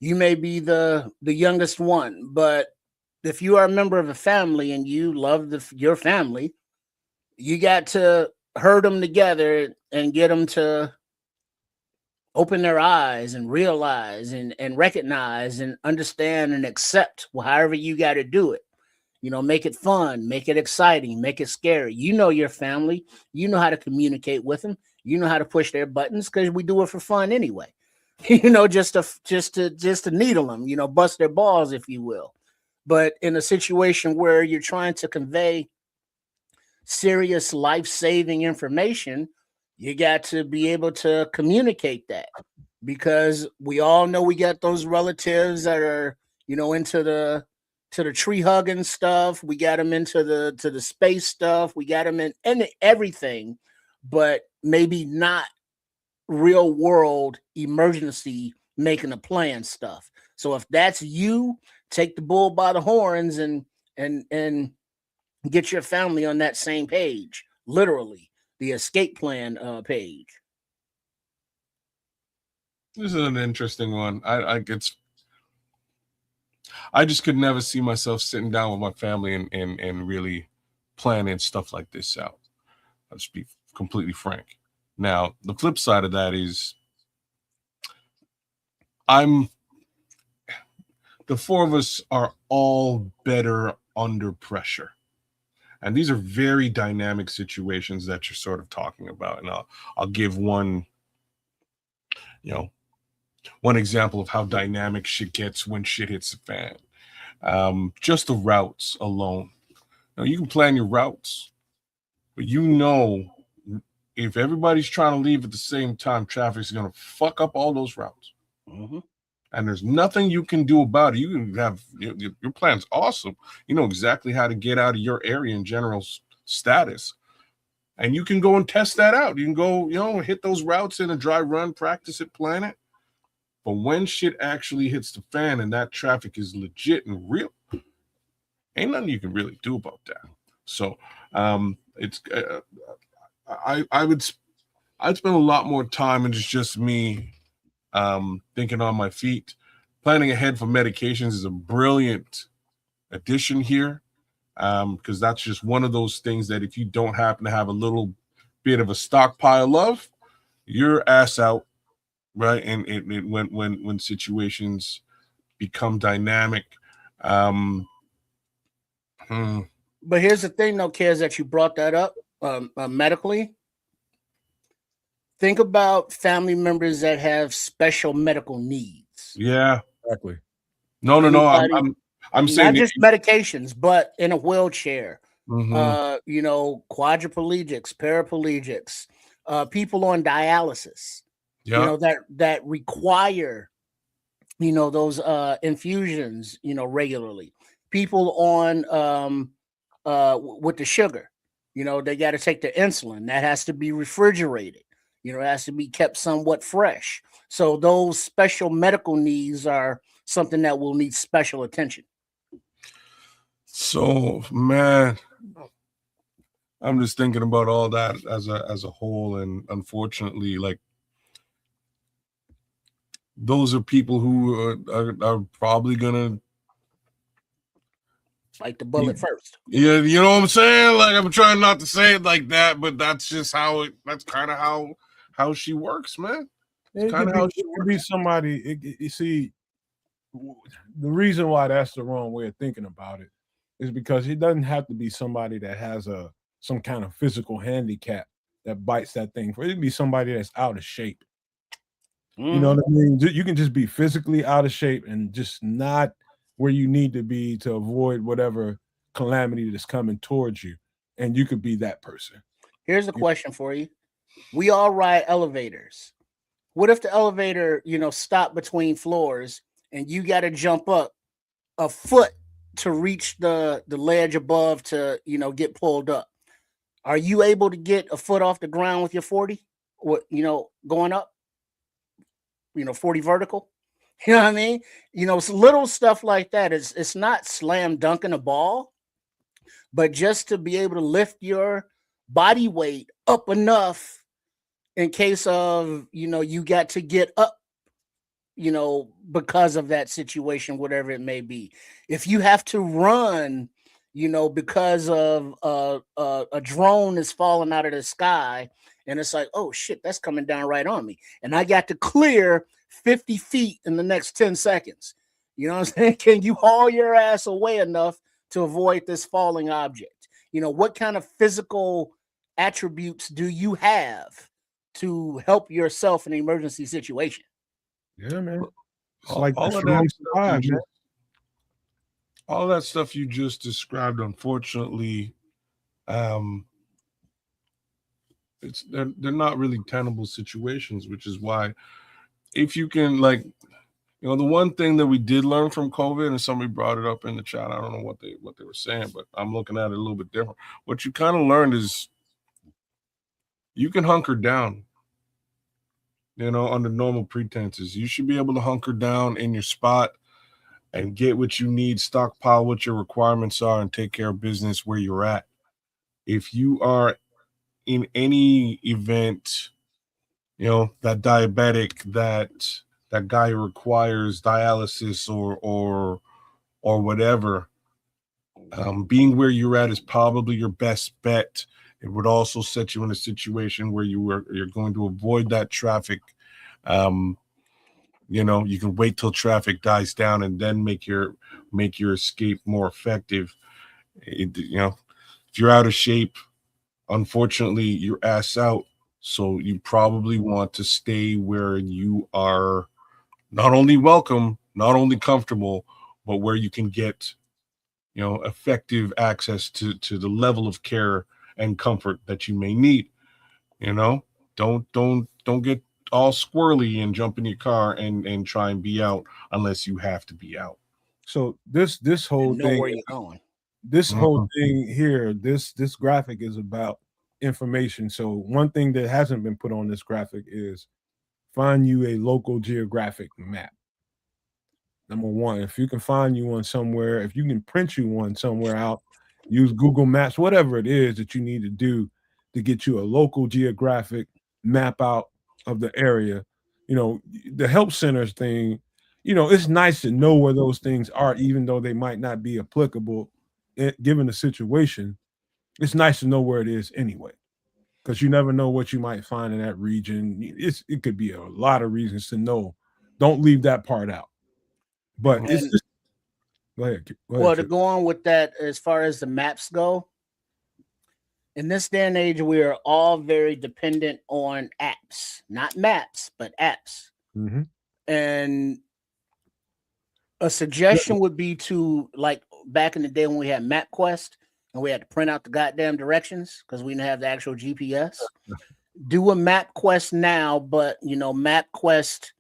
You may be the youngest one, but if you are a member of a family and you love your family, you got to herd them together and get them to open their eyes and realize and recognize and understand and accept however you got to do it. Make it fun, make it exciting, make it scary. Your family, how to communicate with them, how to push their buttons, because we do it for fun anyway. Just to needle them, bust their balls, if you will. But in a situation where you're trying to convey serious life-saving information, you got to be able to communicate that, because we all know we got those relatives that are, into the tree hugging stuff. We got them into the space stuff. We got them in everything, but maybe not real world emergency making a plan stuff. So if that's you, take the bull by the horns and get your family on that same page, literally the escape plan page. This is an interesting one. I just could never see myself sitting down with my family and really planning stuff like this out. I'll just be completely frank. Now, the flip side of that is the four of us are all better under pressure. And these are very dynamic situations that you're sort of talking about. And I'll give one example of how dynamic shit gets when shit hits the fan. Just the routes alone. Now, you can plan your routes, but if everybody's trying to leave at the same time, traffic's going to fuck up all those routes. Mm-hmm. And there's nothing you can do about it. You can have your plan's awesome. You know exactly how to get out of your area in general status. And you can go and test that out. You can go, hit those routes in a dry run, practice it, plan it. But when shit actually hits the fan and that traffic is legit and real, ain't nothing you can really do about that. So I'd spend a lot more time, and it's just me thinking on my feet. Planning ahead for medications is a brilliant addition here, because that's just one of those things that if you don't happen to have a little bit of a stockpile of, you're ass out, right? And when situations become dynamic. But here's the thing, though, Kez, that you brought that up medically. Think about family members that have special medical needs. Yeah, exactly. No. I'm saying not just medications, but in a wheelchair, you know, quadriplegics, paraplegics, people on dialysis, you know, that require, you know, those infusions, you know, regularly. People on with the sugar, you know, they got to take the insulin that has to be refrigerated, you know, it has to be kept somewhat fresh. So those special medical needs are something that will need special attention. So, man, I'm just thinking about all that as a whole, and unfortunately, like, those are people who are probably gonna bite the bullet first. Yeah, you know what I'm saying? Like, I'm trying not to say it like that, but that's just how that's kind of how she works, man. It could be somebody. You see, the reason why that's the wrong way of thinking about it is because it doesn't have to be somebody that has some kind of physical handicap that bites that thing. For it could be somebody that's out of shape. You know what I mean? You can just be physically out of shape and just not where you need to be to avoid whatever calamity that's coming towards you, and you could be that person. Here's a question for you. We all ride elevators. What if the elevator, you know, stopped between floors and you got to jump up a foot to reach the ledge above to, you know, get pulled up? Are you able to get a foot off the ground with your 40? What, you know, going up? You know, 40 vertical? You know what I mean? You know, it's little stuff like that. It's not slam dunking a ball, but just to be able to lift your body weight up enough in case of, you know, you got to get up, you know, because of that situation, whatever it may be. If you have to run, you know, because of a drone is falling out of the sky and it's like, oh shit, that's coming down right on me, and I got to clear 50 feet in the next 10 seconds. You know what I'm saying? Can you haul your ass away enough to avoid this falling object? You know, what kind of physical attributes do you have to help yourself in an emergency situation? Yeah, man. It's all, like all of that stuff all that stuff you just described, unfortunately, they're not really tenable situations, which is why, if you can, like, you know, the one thing that we did learn from COVID, and somebody brought it up in the chat, I don't know what they were saying, but I'm looking at it a little bit different. What you kind of learned is you can hunker down, you know, under normal pretenses. You should be able to hunker down in your spot and get what you need, stockpile what your requirements are, and take care of business where you're at. If you are in any event, you know, that diabetic, that guy who requires dialysis or whatever, being where you're at is probably your best bet. It would also set you in a situation where you're going to avoid that traffic. You know, you can wait till traffic dies down and then make your escape more effective. You know, if you're out of shape, unfortunately, you're ass out. So you probably want to stay where you are not only welcome, not only comfortable, but where you can get, you know, effective access to the level of care and comfort that you may need. You know, don't get all squirrely and jump in your car and try and be out unless you have to be out. So this whole thing, where you're going. This whole thing here, this graphic is about information. So one thing that hasn't been put on this graphic is find you a local geographic map. Number one, if you can find you one somewhere, if you can print you one somewhere out, use Google Maps, whatever it is that you need to do to get you a local geographic map out of the area. You know, the help centers thing, you know, it's nice to know where those things are, even though they might not be applicable given the situation. It's nice to know where it is anyway, because you never know what you might find in that region. It could be a lot of reasons to know. Don't leave that part out. But it's just go ahead. Well, to go on with that, as far as the maps go, in this day and age, we are all very dependent on apps, not maps, but apps. Mm-hmm. And a suggestion would be to, like back in the day when we had MapQuest, and we had to print out the goddamn directions because we didn't have the actual GPS. Do a map quest now, but map quest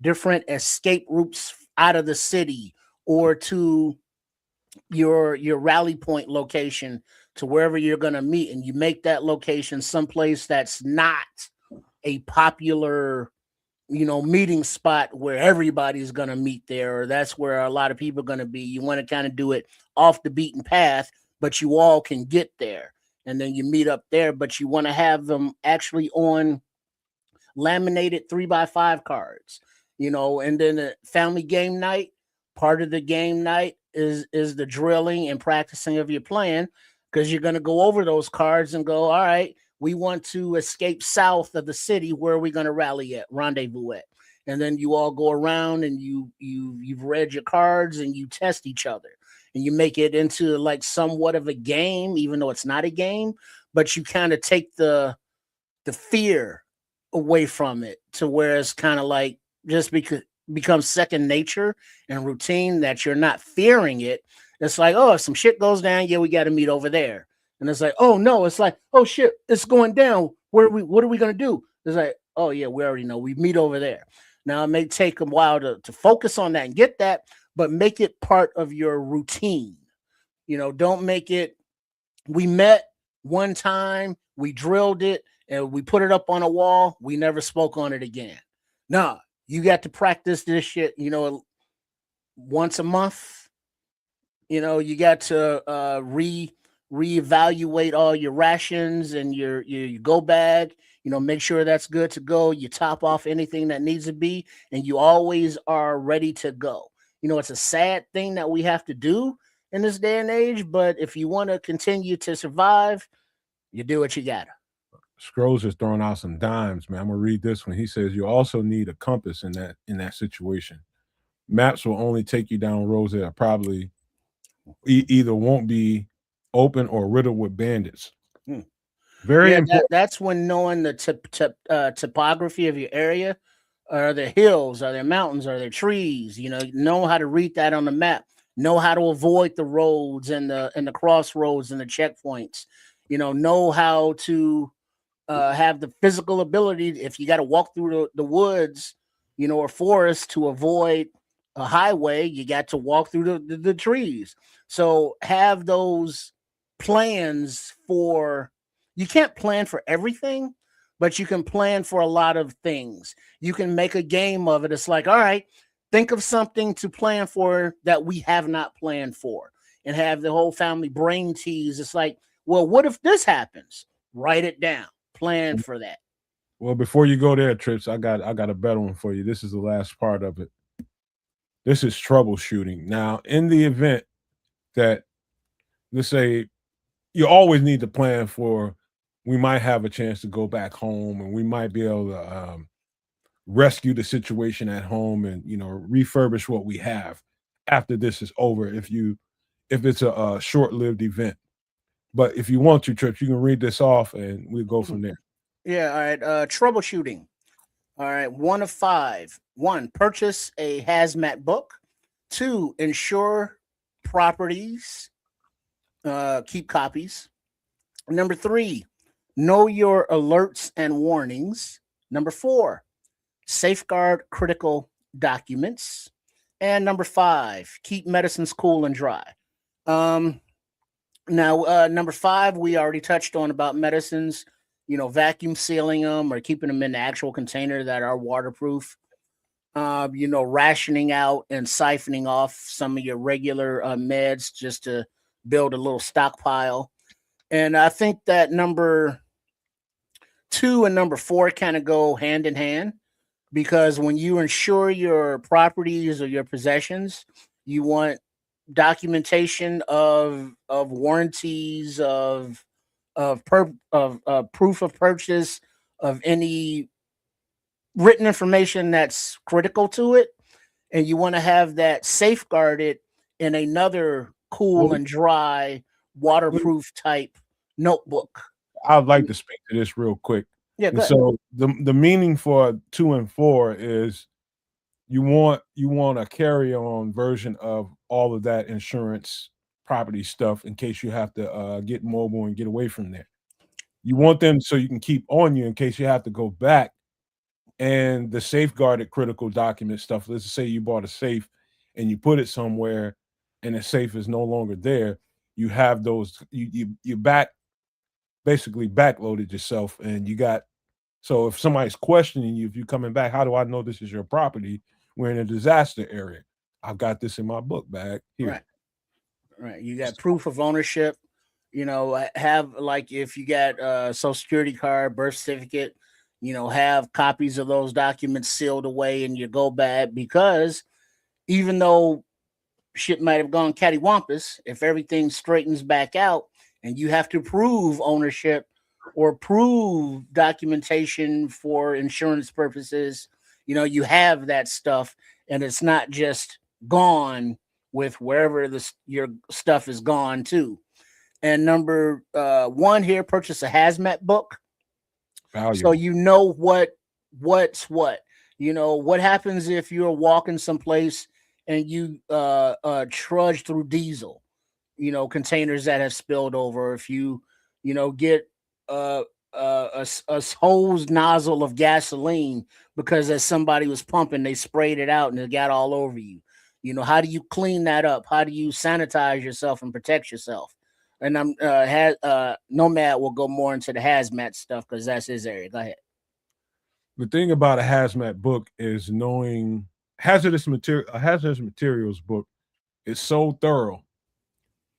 different escape routes out of the city or to your rally point location, to wherever you're going to meet, and you make that location someplace that's not a popular meeting spot where everybody's going to meet there, or that's where a lot of people are going to be. You want to kind of do it off the beaten path, but you all can get there, and then you meet up there, but you want to have them actually on laminated 3x5 cards, and then the family game night, part of the game night is the drilling and practicing of your plan, because you're going to go over those cards and go, all right, we want to escape south of the city. Where are we going to rally at, rendezvous at? And then you all go around and you've read your cards and you test each other, and you make it into like somewhat of a game, even though it's not a game, but you kind of take the fear away from it to where it's kind of like just becomes second nature and routine, that you're not fearing it. It's like, oh, if some shit goes down, yeah, we got to meet over there. And it's like, oh no, it's like, oh shit, it's going down. What are we going to do? It's like, oh yeah, we already know. We meet over there. Now it may take a while to focus on that and get that, but make it part of your routine. Don't make it, we met one time, we drilled it, and we put it up on a wall. We never spoke on it again. Nah, you got to practice this shit, once a month. You got to reevaluate all your rations and your go bag. Make sure that's good to go. You top off anything that needs to be, and you always are ready to go. It's a sad thing that we have to do in this day and age, but if you want to continue to survive, you do what you gotta. Scrolls is throwing out some dimes, man. I'm gonna read this one. He says you also need a compass in that situation. Maps will only take you down roads that are probably either won't be open or riddled with bandits. Very important. That's when knowing the topography of your area. Are there hills? Are there mountains? Are there trees? Know how to read that on the map. Know how to avoid the roads and the crossroads and the checkpoints. Know how to have the physical ability, if you got to walk through the woods, or forest to avoid a highway, you got to walk through the trees. So have those plans for, you can't plan for everything, but you can plan for a lot of things. You can make a game of it. It's like, all right, think of something to plan for that we have not planned for, and have the whole family brain tease. It's like, well, what if this happens? Write it down. Plan for that. Well, before you go there, Trips, I got a better one for you. This is the last part of it. This is troubleshooting. Now, in the event that, let's say, you always need to plan for, we might have a chance to go back home, and we might be able to rescue the situation at home and refurbish what we have after this is over. If it's a short-lived event. But if you want to, Trips, you can read this off and we'll go from there. Yeah, all right. Troubleshooting. All right. 1 of 5. 1, purchase a hazmat book. 2, insure properties. Keep copies. Number 3, know your alerts and warnings. Number 4, safeguard critical documents. And number 5, keep medicines cool and dry. Now, number 5, we already touched on about medicines, vacuum sealing them or keeping them in the actual container that are waterproof. Rationing out and siphoning off some of your regular meds just to build a little stockpile. And I think that number 2 and number 4 kind of go hand in hand, because when you insure your properties or your possessions, you want documentation of warranties, of proof of purchase, of any written information that's critical to it, and you want to have that safeguarded in another cool and dry, waterproof type notebook. I'd like to speak to this real quick. Yeah. So the meaning for 2 and 4 is you want a carry-on version of all of that insurance property stuff in case you have to get mobile and get away from there. You want them so you can keep on you in case you have to go back. And the safeguarded critical document stuff, let's say you bought a safe and you put it somewhere and the safe is no longer there, you have those, you basically backloaded yourself, and you got, so if somebody's questioning you, if you're coming back, how do I know this is your property? We're in a disaster area. I've got this in my book bag here. Right. You got proof of ownership. Have, like, if you got a social security card, birth certificate, have copies of those documents sealed away in your go bag, because even though shit might have gone cattywampus, if everything straightens back out and you have to prove ownership or prove documentation for insurance purposes, you have that stuff, and it's not just gone with wherever your stuff is gone to. And number one here, purchase a hazmat book. Valuable. So what's what. What happens if you're walking someplace and you trudge through diesel, containers that have spilled over. If you, get a hose nozzle of gasoline because as somebody was pumping, they sprayed it out and it got all over you. How do you clean that up? How do you sanitize yourself and protect yourself? And Nomad will go more into the hazmat stuff because that's his area. Go ahead. The thing about a hazmat book is knowing a hazardous materials book is so thorough.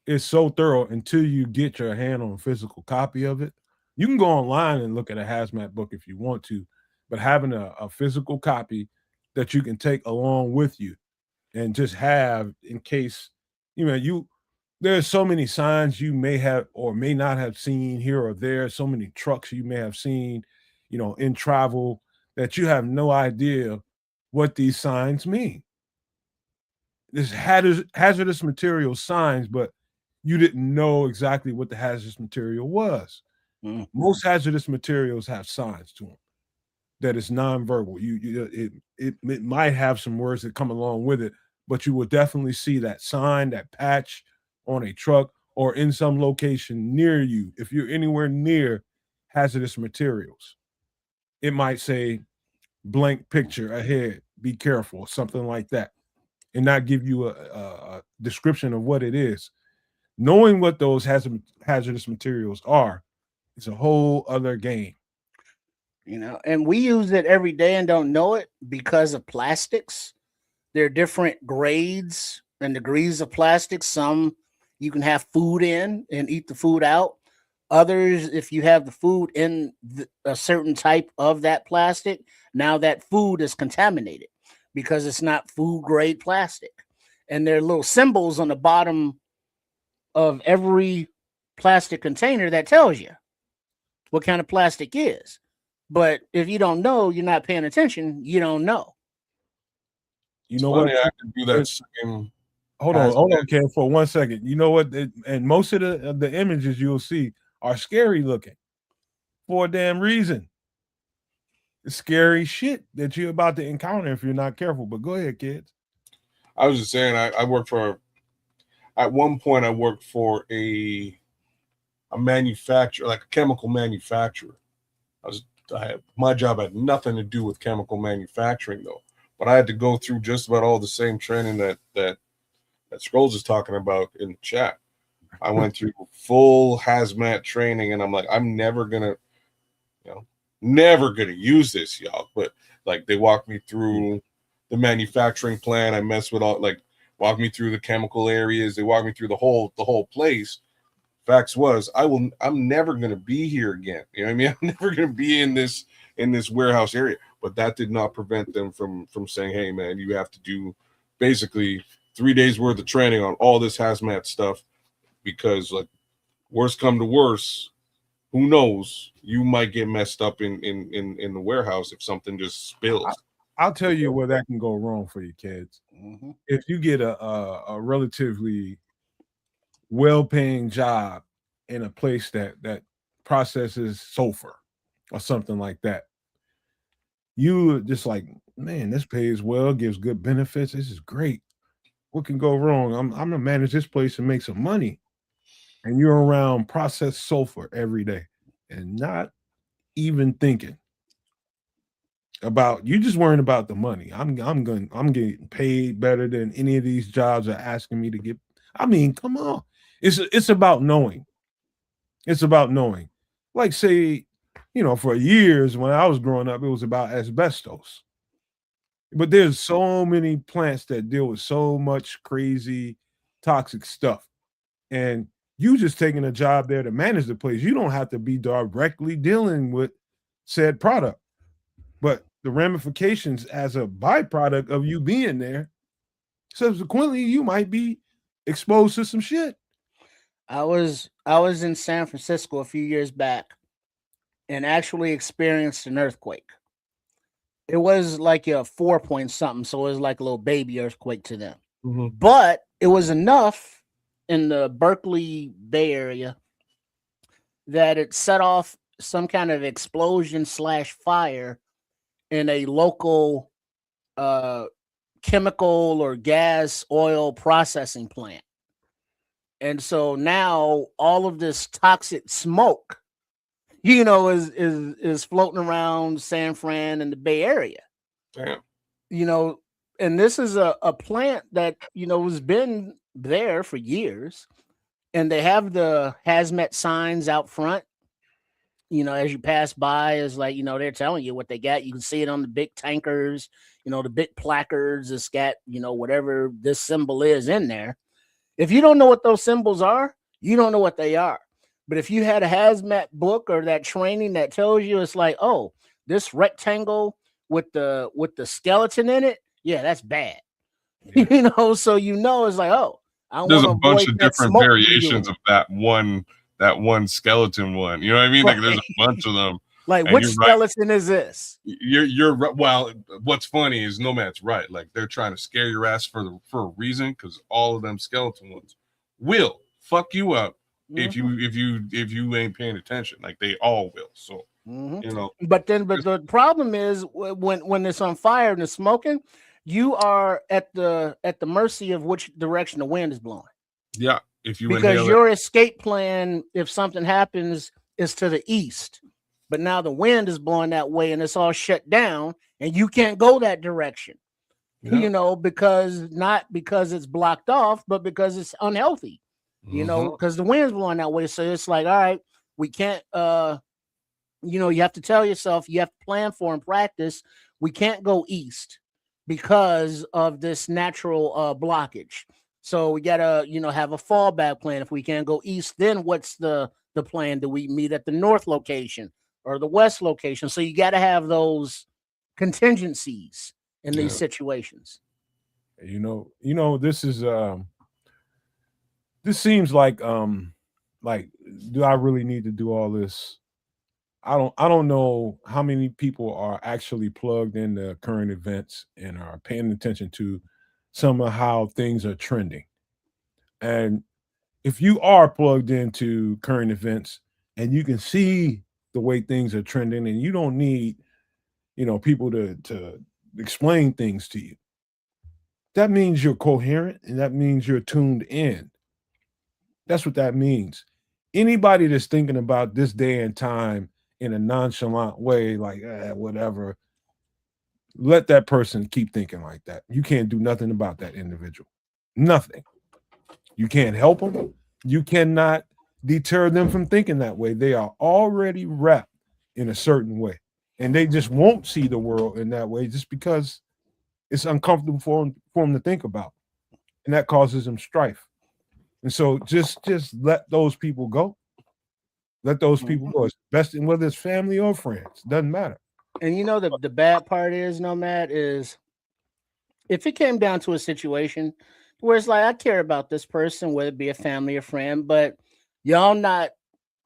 It's so thorough until you get your hand on a physical copy of it. You can go online and look at a hazmat book if you want to, but having a physical copy that you can take along with you and just have in case, there's so many signs you may have or may not have seen here or there, so many trucks you may have seen, in travel, that you have no idea what these signs mean. This hazardous material signs, but you didn't know exactly what the hazardous material was. Mm-hmm. Most hazardous materials have signs to them that is nonverbal. It might have some words that come along with it, but you will definitely see that sign, that patch on a truck or in some location near you. If you're anywhere near hazardous materials, it might say blank picture ahead, be careful, something like that, and not give you a description of what it is. Knowing what those hazardous materials are is a whole other game. And we use it every day and don't know it because of plastics. There are different grades and degrees of plastic. Some you can have food in and eat the food out. Others, if you have the food in a certain type of that plastic, now that food is contaminated because it's not food grade plastic. And there are little symbols on the bottom of every plastic container that tells you what kind of plastic is. But if you don't know, you're not paying attention, you don't know. You know what? I can do that same. Hold on, Ken, for 1 second. You know what? And most of the images you'll see are scary looking for a damn reason. It's scary shit that you're about to encounter if you're not careful. But go ahead, kids. I was just saying, I worked for, at one point, I worked for a manufacturer, like a chemical manufacturer. My job had nothing to do with chemical manufacturing, though. But I had to go through just about all the same training that Scrolls is talking about in the chat. I went through full hazmat training, and I'm like, I'm never gonna use this, y'all. But like, they walked me through the manufacturing plant. I messed with walked me through the chemical areas. They walked me through the whole place. Facts was, I'm never gonna be here again. You know what I mean? I'm never gonna be in this warehouse area. But that did not prevent them from saying, hey man, you have to do basically 3 days worth of training on all this hazmat stuff, because like, worst come to worst, who knows? You might get messed up in the warehouse if something just spills. I'll tell you where that can go wrong for you kids. Mm-hmm. If you get a relatively well-paying job in a place that processes sulfur or something like that, you just like, man, this pays well, gives good benefits. This is great. What can go wrong? I'm gonna manage this place and make some money. And you're around processed sulfur every day and not even thinking about, you just worrying about the money. I'm getting paid better than any of these jobs are asking me to get. I mean, come on. It's about knowing. It's about knowing. Like, say, for years when I was growing up, it was about asbestos. But there's so many plants that deal with so much crazy toxic stuff. And you just taking a job there to manage the place. You don't have to be directly dealing with said product. But the ramifications as a byproduct of you being there, subsequently, you might be exposed to some shit. I was in San Francisco a few years back and actually experienced an earthquake. It was like a 4 point something, so it was like a little baby earthquake to them. Mhm. But it was enough in the Berkeley Bay Area that it set off some kind of explosion / fire in a local chemical or gas oil processing plant. And so now all of this toxic smoke, is floating around San Fran and the Bay Area. Damn. And this is a plant that, has been there for years. And they have the hazmat signs out front. As you pass by, is like, they're telling you what they got. You can see it on the big tankers, the big placards. It's got, whatever this symbol is in there. If you don't know what those symbols are, you don't know what they are. But if you had a hazmat book or that training that tells you, it's like, oh, this rectangle with the skeleton in it, yeah, that's bad. Yeah. So it's like, oh, I There's want a to bunch avoid of that different smoke variations of that one skeleton one. You know what I mean? Like there's a bunch of them. Like, And which you're right. skeleton is this? You're right. Well, what's funny is Nomad's right. Like they're trying to scare your ass for a reason, because all of them skeleton ones will fuck you up if you ain't paying attention. Like they all will. So But the problem is when it's on fire and it's smoking, you are at the mercy of which direction the wind is blowing. Yeah, because your escape plan, if something happens, is to the east. But now the wind is blowing that way and it's all shut down and you can't go that direction. Yeah. because it's blocked off, but because it's unhealthy. Because the wind's blowing that way. So it's like, all right, we can't you have to tell yourself, you have to plan for and practice. We can't go east because of this natural blockage. So we gotta, have a fallback plan. If we can't go east, then what's the plan? Do we meet at the north location or the west location? So you got to have those contingencies in these situations. This is this seems like do I really need to do all this? I don't know how many people are actually plugged into current events and are paying attention to some of how things are trending. And if you are plugged into current events and you can see the way things are trending, and you don't need, people to explain things to you, that means you're coherent and that means you're tuned in. That's what that means. Anybody that's thinking about this day and time in a nonchalant way, like whatever, let that person keep thinking like that. You can't do nothing about that individual. Nothing. You can't help them. You cannot deter them from thinking that way. They are already wrapped in a certain way, and they just won't see the world in that way just because it's uncomfortable for them to think about, and that causes them strife. And so just let those people go. Let those people go. It's best, whether it's family or friends, doesn't matter. And the bad part is, Nomad, is if it came down to a situation where it's like, I care about this person, whether it be a family or friend, but y'all not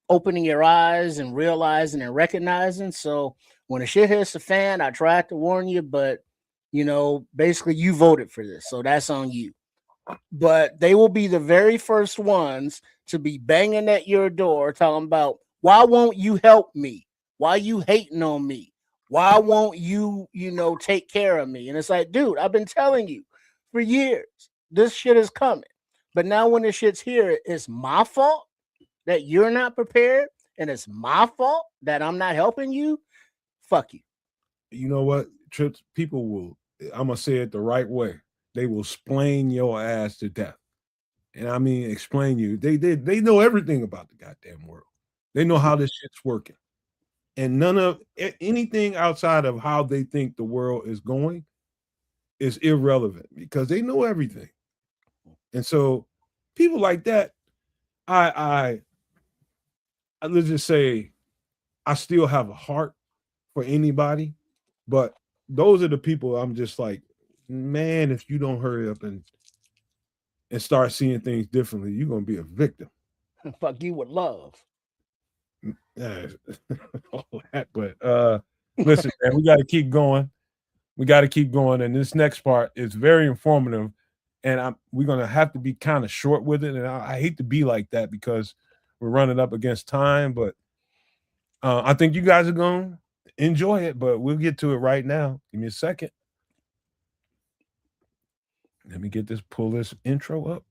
opening your eyes and realizing and recognizing. So when the shit hits the fan, I tried to warn you, but basically you voted for this, so that's on you. But they will be the very first ones to be banging at your door talking about, why won't you help me? Why you hating on me? Why won't you, take care of me? And it's like, dude, I've been telling you for years, this shit is coming. But now when this shit's here, it's my fault that you're not prepared, and it's my fault that I'm not helping you. Fuck you. You know what, Trips? People will, I'm gonna say it the right way. They will explain your ass to death. And I mean explain you. They know everything about the goddamn world. They know how this shit's working. And none of anything outside of how they think the world is going is irrelevant because they know everything. And so people like that, I let's just say I still have a heart for anybody, but those are the people I'm just like, man, if you don't hurry up and start seeing things differently, you're gonna be a victim. Fuck you with love. All that, but listen, man, we got to keep going. We got to keep going, and this next part is very informative, and we're gonna have to be kind of short with it. And I hate to be like that because we're running up against time, but I think you guys are gonna enjoy it. But we'll get to it right now. Give me a second. Let me pull this intro up.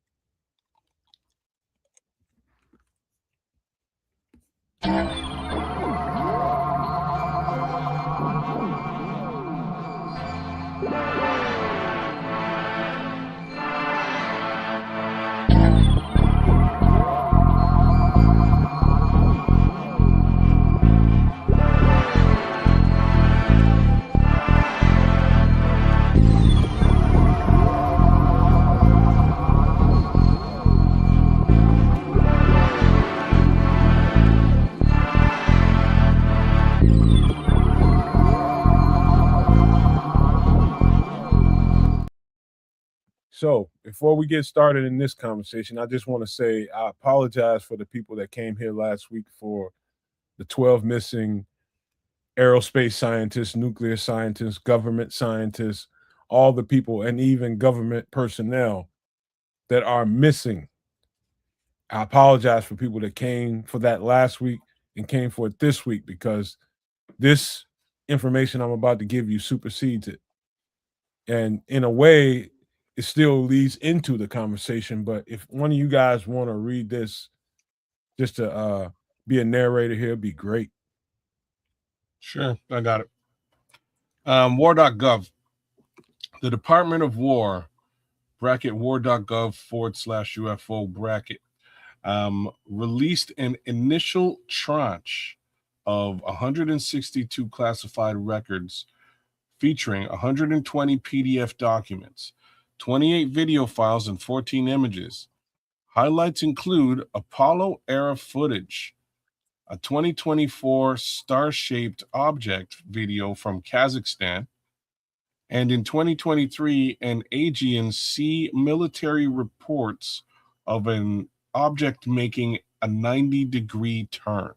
So before we get started in this conversation, I just want to say I apologize for the people that came here last week for the 12 missing aerospace scientists, nuclear scientists, government scientists, all the people, and even government personnel that are missing. I apologize for people that came for that last week and came for it this week because this information I'm about to give you supersedes it. And in a way, it still leads into the conversation. But if one of you guys want to read this, just to be a narrator here, be great. Sure, I got it. War.gov. The Department of War, bracket war.gov/UFO bracket, released an initial tranche of 162 classified records featuring 120 PDF documents, 28 video files, and 14 images. Highlights include Apollo-era footage, a 2024 star-shaped object video from Kazakhstan, and in 2023, an Aegean Sea military reports of an object making a 90-degree turn.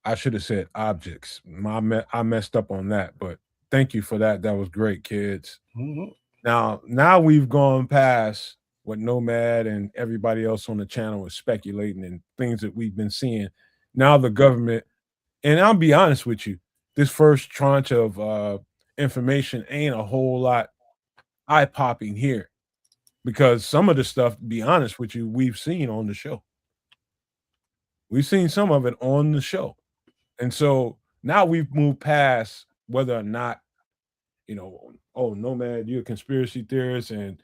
I should have said objects. I messed up on that, but thank you for that. That was great, kids. Mm-hmm. Now we've gone past what Nomad and everybody else on the channel is speculating and things that we've been seeing. Now the government, and I'll be honest with you, this first tranche of information ain't a whole lot eye-popping here because some of the stuff, to be honest with you, we've seen on the show. We've seen some of it on the show. And so now we've moved past whether or not, oh, Nomad, you're a conspiracy theorist, and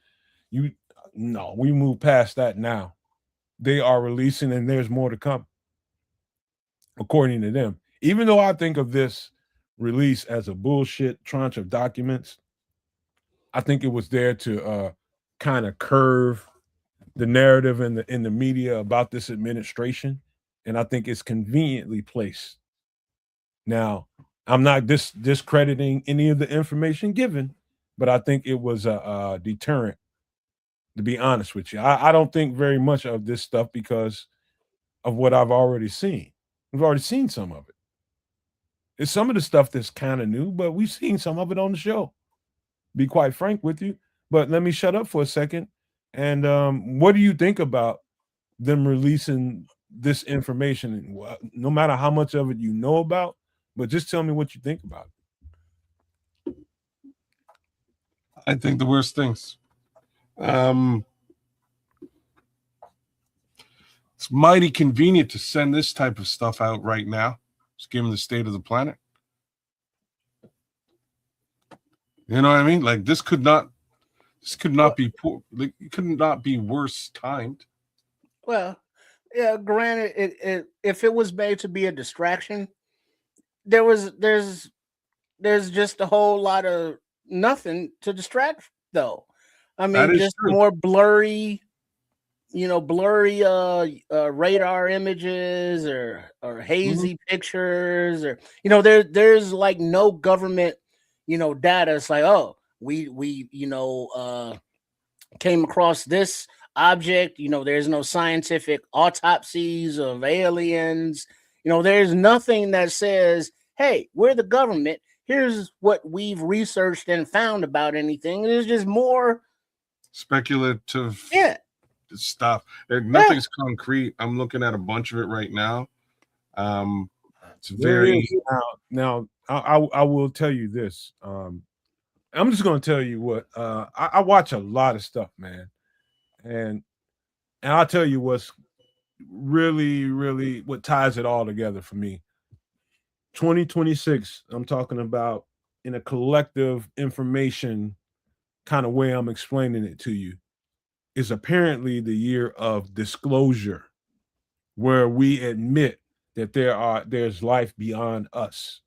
we moved past that now. They are releasing, and there's more to come, according to them. Even though I think of this release as a bullshit tranche of documents, I think it was there to kind of curve the narrative in the media about this administration, and I think it's conveniently placed. Now, I'm not discrediting any of the information given, but I think it was a deterrent, to be honest with you. I don't think very much of this stuff because of what I've already seen. We've already seen some of it. It's some of the stuff that's kind of new, but we've seen some of it on the show, be quite frank with you. But let me shut up for a second. And what do you think about them releasing this information? No matter how much of it you know about, but just tell me what you think about it. I think the worst things. It's mighty convenient to send this type of stuff out right now, just given the state of the planet. You know what I mean? Like this could not be poor. Like, it could not be worse timed. Well, yeah, granted, if it was made to be a distraction, there's just a whole lot of nothing to distract though. I mean, just true. more blurry, radar images or hazy pictures, or there's like no government, data. It's like, oh, we came across this object. There's no scientific autopsies of aliens. There's nothing that says, hey, we're the government. Here's what we've researched and found about anything. It's just more speculative stuff. Nothing's concrete. I'm looking at a bunch of it right now. It's very now I will tell you this. I'm just going to tell you what I watch a lot of stuff, man, and I'll tell you what's really what ties it all together for me. 2026, I'm talking about in a collective information kind of way I'm explaining it to you, is apparently the year of disclosure, where we admit that there's life beyond us.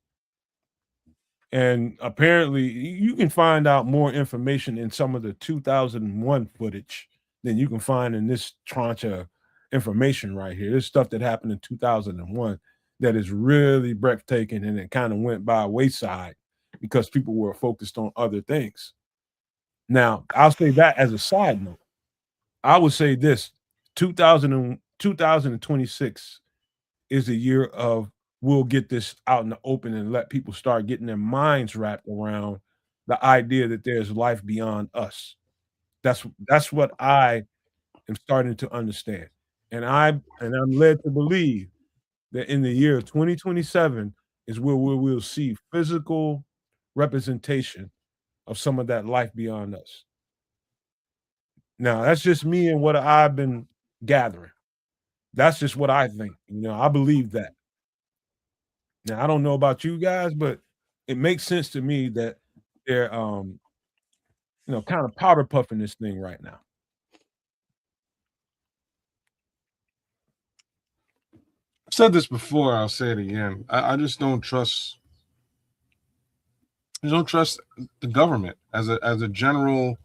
And apparently you can find out more information in some of the 2001 footage than you can find in this tranche of information right here. There's stuff that happened in 2001 that is really breathtaking, and it kind of went by wayside because people were focused on other things. Now, I'll say that as a side note. I would say this, 2026 is the year of we'll get this out in the open and let people start getting their minds wrapped around the idea that there's life beyond us. That's what I am starting to understand. And I'm led to believe that in the year 2027 is where we will see physical representation of some of that life beyond us. Now, that's just me and what I've been gathering. That's just what I think. I believe that. Now, I don't know about you guys, but it makes sense to me that they're kind of powder puffing this thing right now. I've said this before, I'll say it again. I just don't trust the government as a general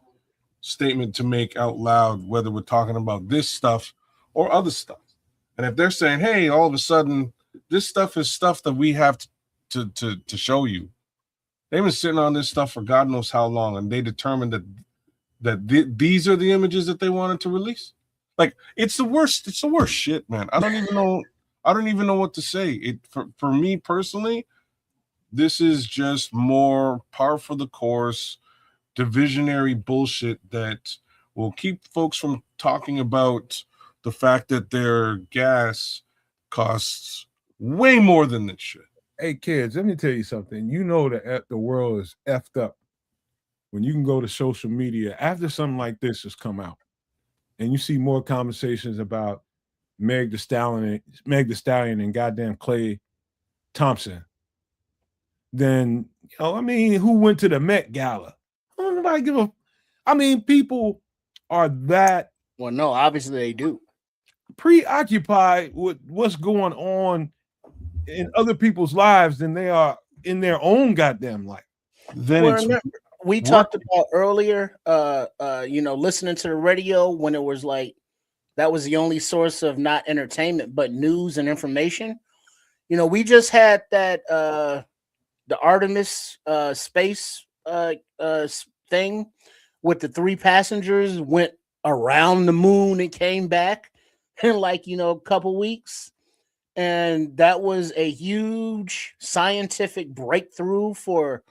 statement to make out loud, whether we're talking about this stuff or other stuff. And if they're saying, hey, all of a sudden this stuff is stuff that we have to show you, they've been sitting on this stuff for God knows how long, and they determined that these are the images that they wanted to release. Like, it's the worst shit, man. I don't even know what to say. For me personally, this is just more par for the course divisionary bullshit that will keep folks from talking about the fact that their gas costs way more than this shit. Hey, kids, let me tell you something. You know that the world is effed up when you can go to social media after something like this has come out, and you see more conversations about Meg the Stallion and goddamn Klay Thompson than who went to the Met Gala? Nobody give a. People are that. Well, no, obviously they do. Preoccupied with what's going on in other people's lives than they are in their own goddamn life. Then we talked about earlier, listening to the radio when it was like that was the only source of not entertainment but news and information. We just had that the Artemis space thing with the 3 passengers went around the moon and came back in a couple weeks. And that was a huge scientific breakthrough for,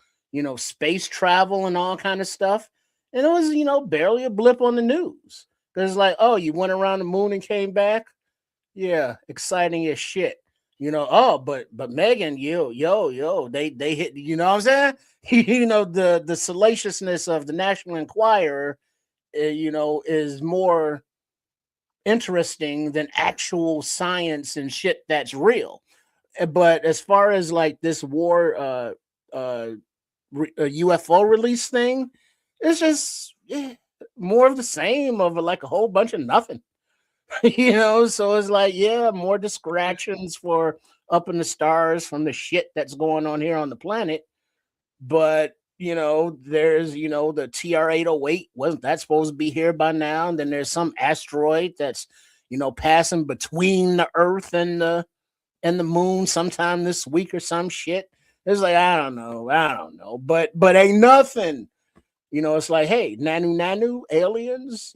space travel and all kind of stuff. And it was, barely a blip on the news. Because it's like, oh, you went around the moon and came back? Yeah, exciting as shit. But Megan, they hit, you know what I'm saying? The salaciousness of the National Enquirer is more interesting than actual science and shit that's real. But as far as like this war UFO release thing, it's just more of the same of like a whole bunch of nothing. So it's like, yeah, more distractions for up in the stars from the shit that's going on here on the planet. But there's the TR-808, wasn't that supposed to be here by now? And then there's some asteroid that's passing between the Earth and the moon sometime this week or some shit. It's like, I don't know, but ain't nothing. It's like, hey, Nanu, aliens,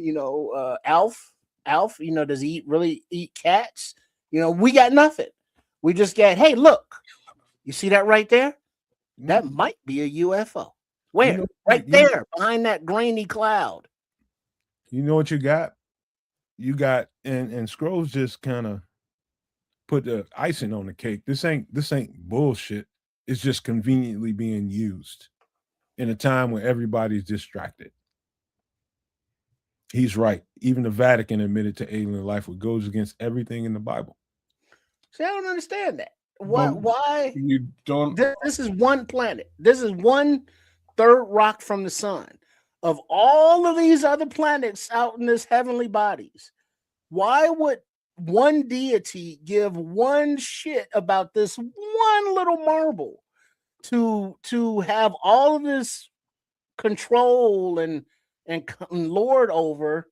Alf, does he really eat cats? We got nothing. We just got, hey, look, you see that right there? That might be a UFO. Where? Right there, behind that grainy cloud. You know what you got? You got, and Scrolls just kind of put the icing on the cake. This ain't bullshit. It's just conveniently being used in a time when everybody's distracted. He's right. Even the Vatican admitted to alien life, which goes against everything in the Bible. See, I don't understand that. Why? You don't. This is one planet. This is 1/3 rock from the sun. Of all of these other planets out in this heavenly bodies, why would one deity give one shit about this one little marble to have all of this control and lord over,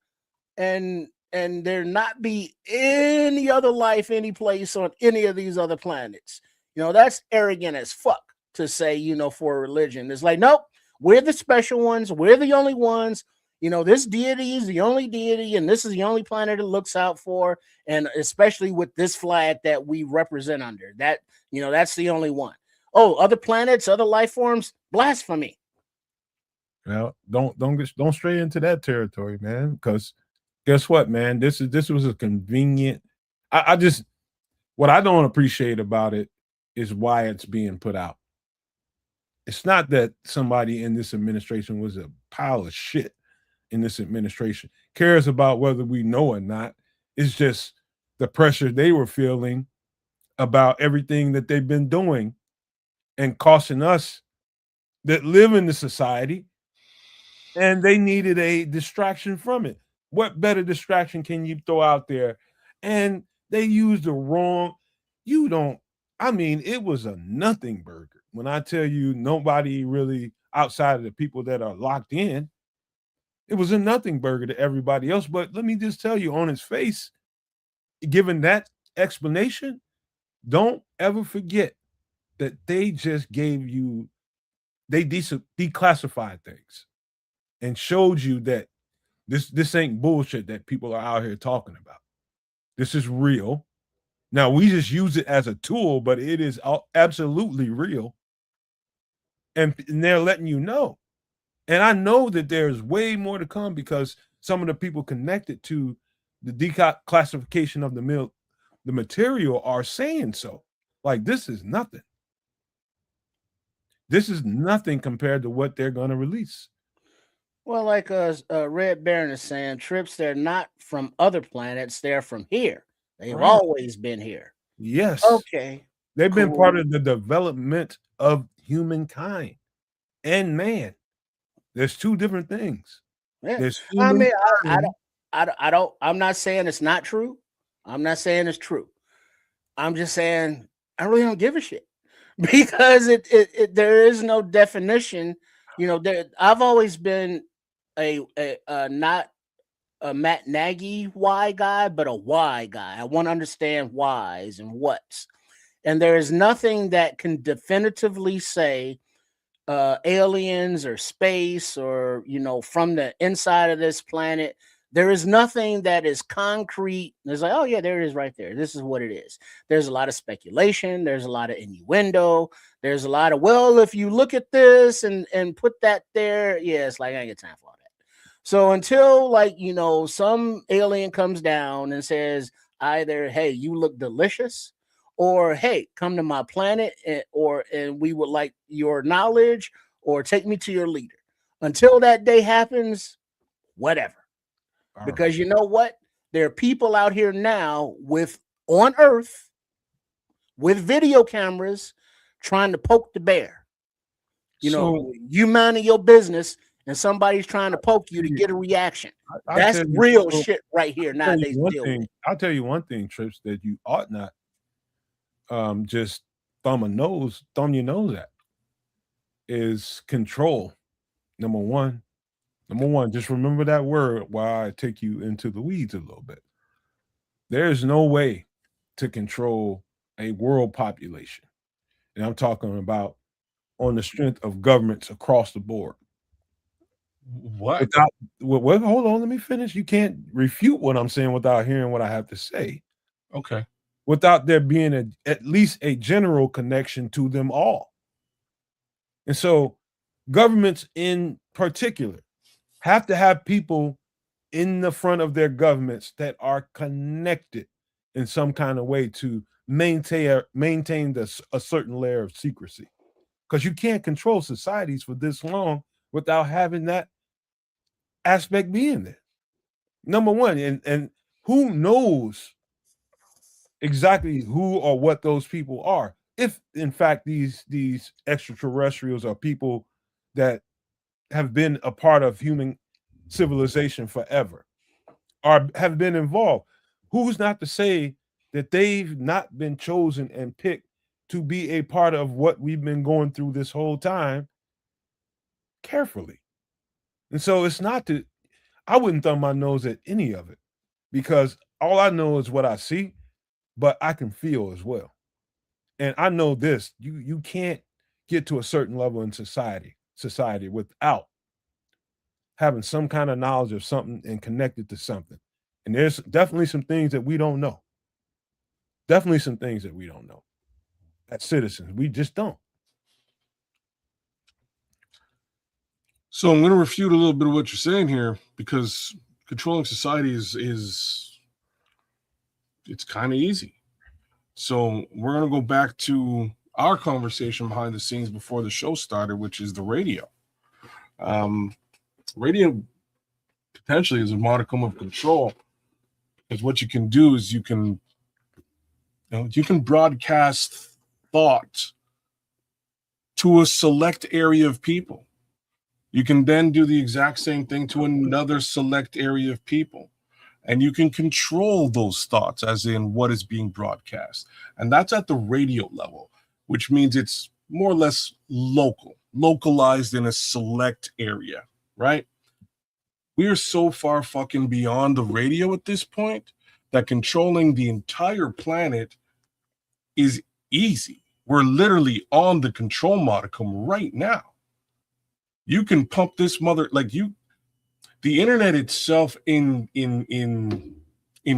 and there not be any other life any place on any of these other planets? That's arrogant as fuck to say, for a religion. It's like, nope, we're the special ones, we're the only ones. This deity is the only deity, and this is the only planet it looks out for, and especially with this flag that we represent under. That, that's the only one. Oh, other planets, other life forms, blasphemy. Well, don't stray into that territory, man, because guess what, man? This was a convenient. I just, what I don't appreciate about it is why it's being put out. It's not that somebody in this administration was a pile of shit in this administration cares about whether we know or not. It's just the pressure they were feeling about everything that they've been doing and costing us that live in the society, and they needed a distraction from it. What better distraction can you throw out there? And they used the wrong, it was a nothing burger. When I tell you nobody really outside of the people that are locked in, it was a nothing burger to everybody else. But let me just tell you, on its face, given that explanation, don't ever forget that they just gave you, they declassified things and showed you that this ain't bullshit that people are out here talking about. This is real. Now, we just use it as a tool, but it is absolutely real. And they're letting you know. And I know that there's way more to come, because some of the people connected to the declassification of the material are saying so. Like, this is nothing. This is nothing compared to what they're going to release. Well, like Red Baron is saying, trips, they're not from other planets, they're from here. They've always been here. Yes. Okay. They've been part of the development of humankind and man. There's two different things. Yeah. There's I'm not saying it's not true. I'm not saying it's true. I'm just saying I really don't give a shit, because there is no definition. I've always been a not a Matt Nagy why guy, but a why guy. I want to understand whys and whats. And there is nothing that can definitively say aliens or space or, from the inside of this planet. There is nothing that is concrete. There's like, oh yeah, there it is right there. This is what it is. There's a lot of speculation. There's a lot of innuendo. There's a lot of, well, if you look at this and put that there, yeah, it's like, I ain't got time for all that. So until some alien comes down and says either, hey, you look delicious, or hey, come to my planet, and we would like your knowledge, or take me to your leader. Until that day happens, whatever. All Because you know what? There are people out here now on Earth with video cameras trying to poke the bear. You know, you minding your business and somebody's trying to poke you to get a reaction. That's real shit right here nowadays. I'll tell you one thing, Trips, that you ought not just thumb your nose at is control. Number one, just remember that word while I take you into the weeds a little bit. There's no way to control a world population. And I'm talking about on the strength of governments across the board. What? Hold on, let me finish. You can't refute what I'm saying without hearing what I have to say. Okay. Without there being at least a general connection to them all. And so governments in particular have to have people in the front of their governments that are connected in some kind of way to maintain a certain layer of secrecy. Because you can't control societies for this long without having that aspect being there. Number one, and who knows exactly who or what those people are? If in fact these extraterrestrials are people that have been a part of human civilization forever, or have been involved, who's not to say that they've not been chosen and picked to be a part of what we've been going through this whole time carefully? And so I wouldn't thumb my nose at any of it, because all I know is what I see, but I can feel as well. And I know this, you can't get to a certain level in society without having some kind of knowledge of something and connected to something. And there's definitely some things that we don't know. As citizens, we just don't. So I'm going to refute a little bit of what you're saying here, because controlling society is it's kind of easy. So we're going to go back to our conversation behind the scenes before the show started, which is the radio. Radio potentially is a modicum of control, because what you can do is you can broadcast thought to a select area of people. You can then do the exact same thing to another select area of people. And you can control those thoughts, as in what is being broadcast. And that's at the radio level, which means it's more or less localized in a select area, right? We are so far fucking beyond the radio at this point that controlling the entire planet is easy. We're literally on the control modicum right now. You can pump this the internet itself in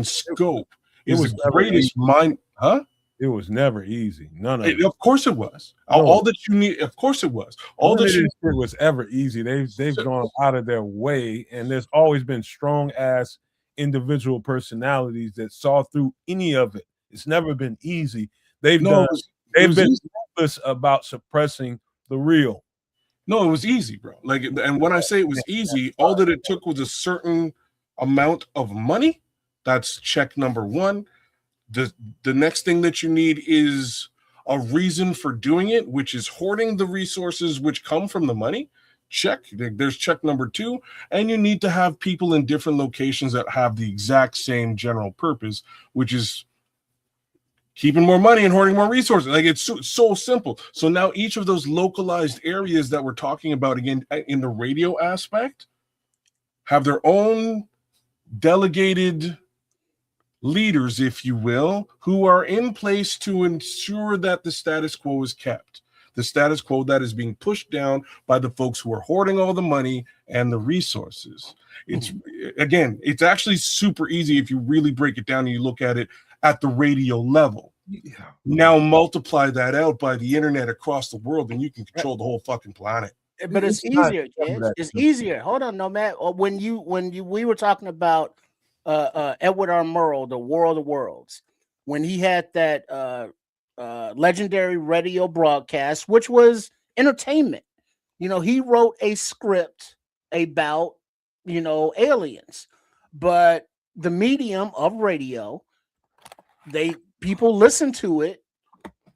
scope is the greatest mind, huh? It was never easy. None of it. Of course it was. No. All that you need, of course it was. All that it was ever easy. They've gone out of their way, and there's always been strong ass individual personalities that saw through any of it. It's never been easy. They've been ruthless about suppressing the real. No, it was easy, bro. And when I say it was easy, all that it took was a certain amount of money. That's check number one. The next thing that you need is a reason for doing it, which is hoarding the resources which come from the money. Check. There's check number two. And you need to have people in different locations that have the exact same general purpose, which is keeping more money and hoarding more resources. It's so simple. So now each of those localized areas that we're talking about, again, in the radio aspect, have their own delegated leaders, if you will, who are in place to ensure that the status quo is kept. The status quo that is being pushed down by the folks who are hoarding all the money and the resources. It's actually super easy if you really break it down and you look at it at the radio level. Yeah. Now multiply that out by the internet across the world, and you can control the whole fucking planet. But it's easier, kids. It's easier. Hold on, Nomad. We were talking about Edward R. Murrow, The War of the Worlds, when he had that legendary radio broadcast, which was entertainment. He wrote a script about aliens. But the medium of radio, people listened to it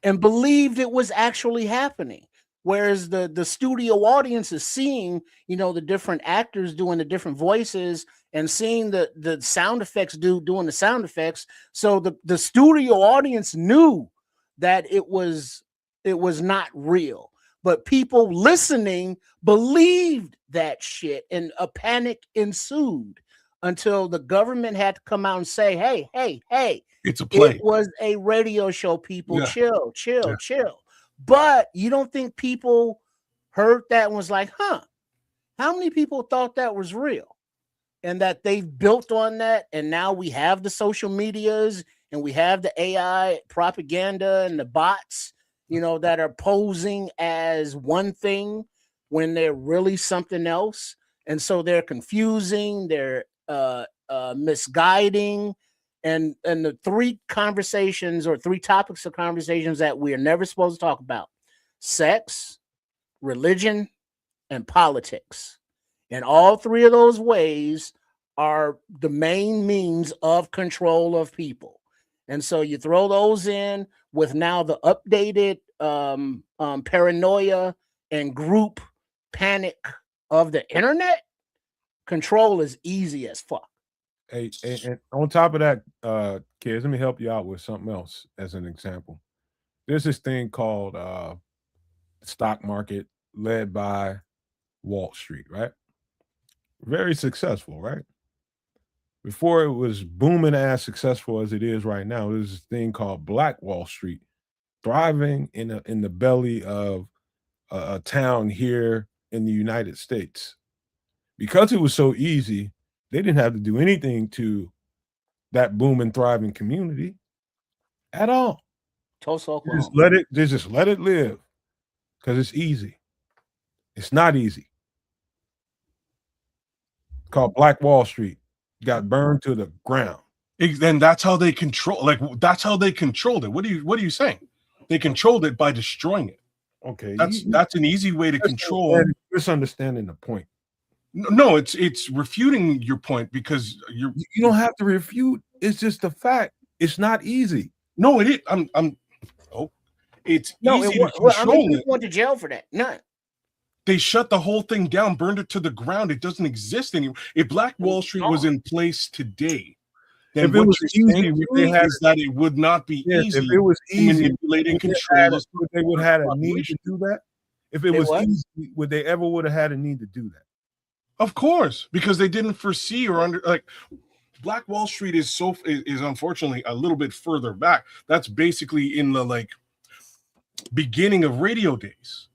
and believed it was actually happening. Whereas the studio audience is seeing, the different actors doing the different voices and seeing the sound effects doing the sound effects. So the studio audience knew that it was not real. But people listening believed that shit, and a panic ensued until the government had to come out and say, hey, it's a play. It was a radio show, people. Yeah. Chill. But you don't think people heard that and was like, how many people thought that was real? And that they've built on that, and now we have the social medias and we have the AI propaganda and the bots, that are posing as one thing when they're really something else. And so they're confusing, they're misguiding. And the three topics of conversations that we are never supposed to talk about: sex, religion, and politics. And all three of those ways are the main means of control of people. And so you throw those in with now the updated paranoia and group panic of the internet, control is easy as fuck. Hey, and on top of that, kids, let me help you out with something else as an example. There's this thing called stock market led by Wall Street, right? Very successful, right? Before it was booming as successful as it is right now, there's this thing called Black Wall Street, thriving in the belly of a town here in the United States. Because it was so easy, they didn't have to do anything to that booming, thriving community at all. Tulsa, Oklahoma. Just let it live because it's easy. It's not easy. It's called Black Wall Street. Got burned to the ground. Then that's how they control. That's how they controlled it. What are you saying? They controlled it by destroying it. Okay, that's an easy way to control. Misunderstanding the point. No, it's refuting your point because you don't have to refute. It's just the fact. It's not easy. No, it is. It's easy to control. How many people went to jail for that? None. They shut the whole thing down, burned it to the ground. It doesn't exist anymore. If Black Wall Street was in place today, then if it was easy, that it would not be easy. If it was easy, manipulate and control, they would have had a need to do that. If it was easy, would they ever would have had a need to do that? Of course, because they didn't foresee or Black Wall Street is unfortunately a little bit further back. That's basically in the beginning of radio days.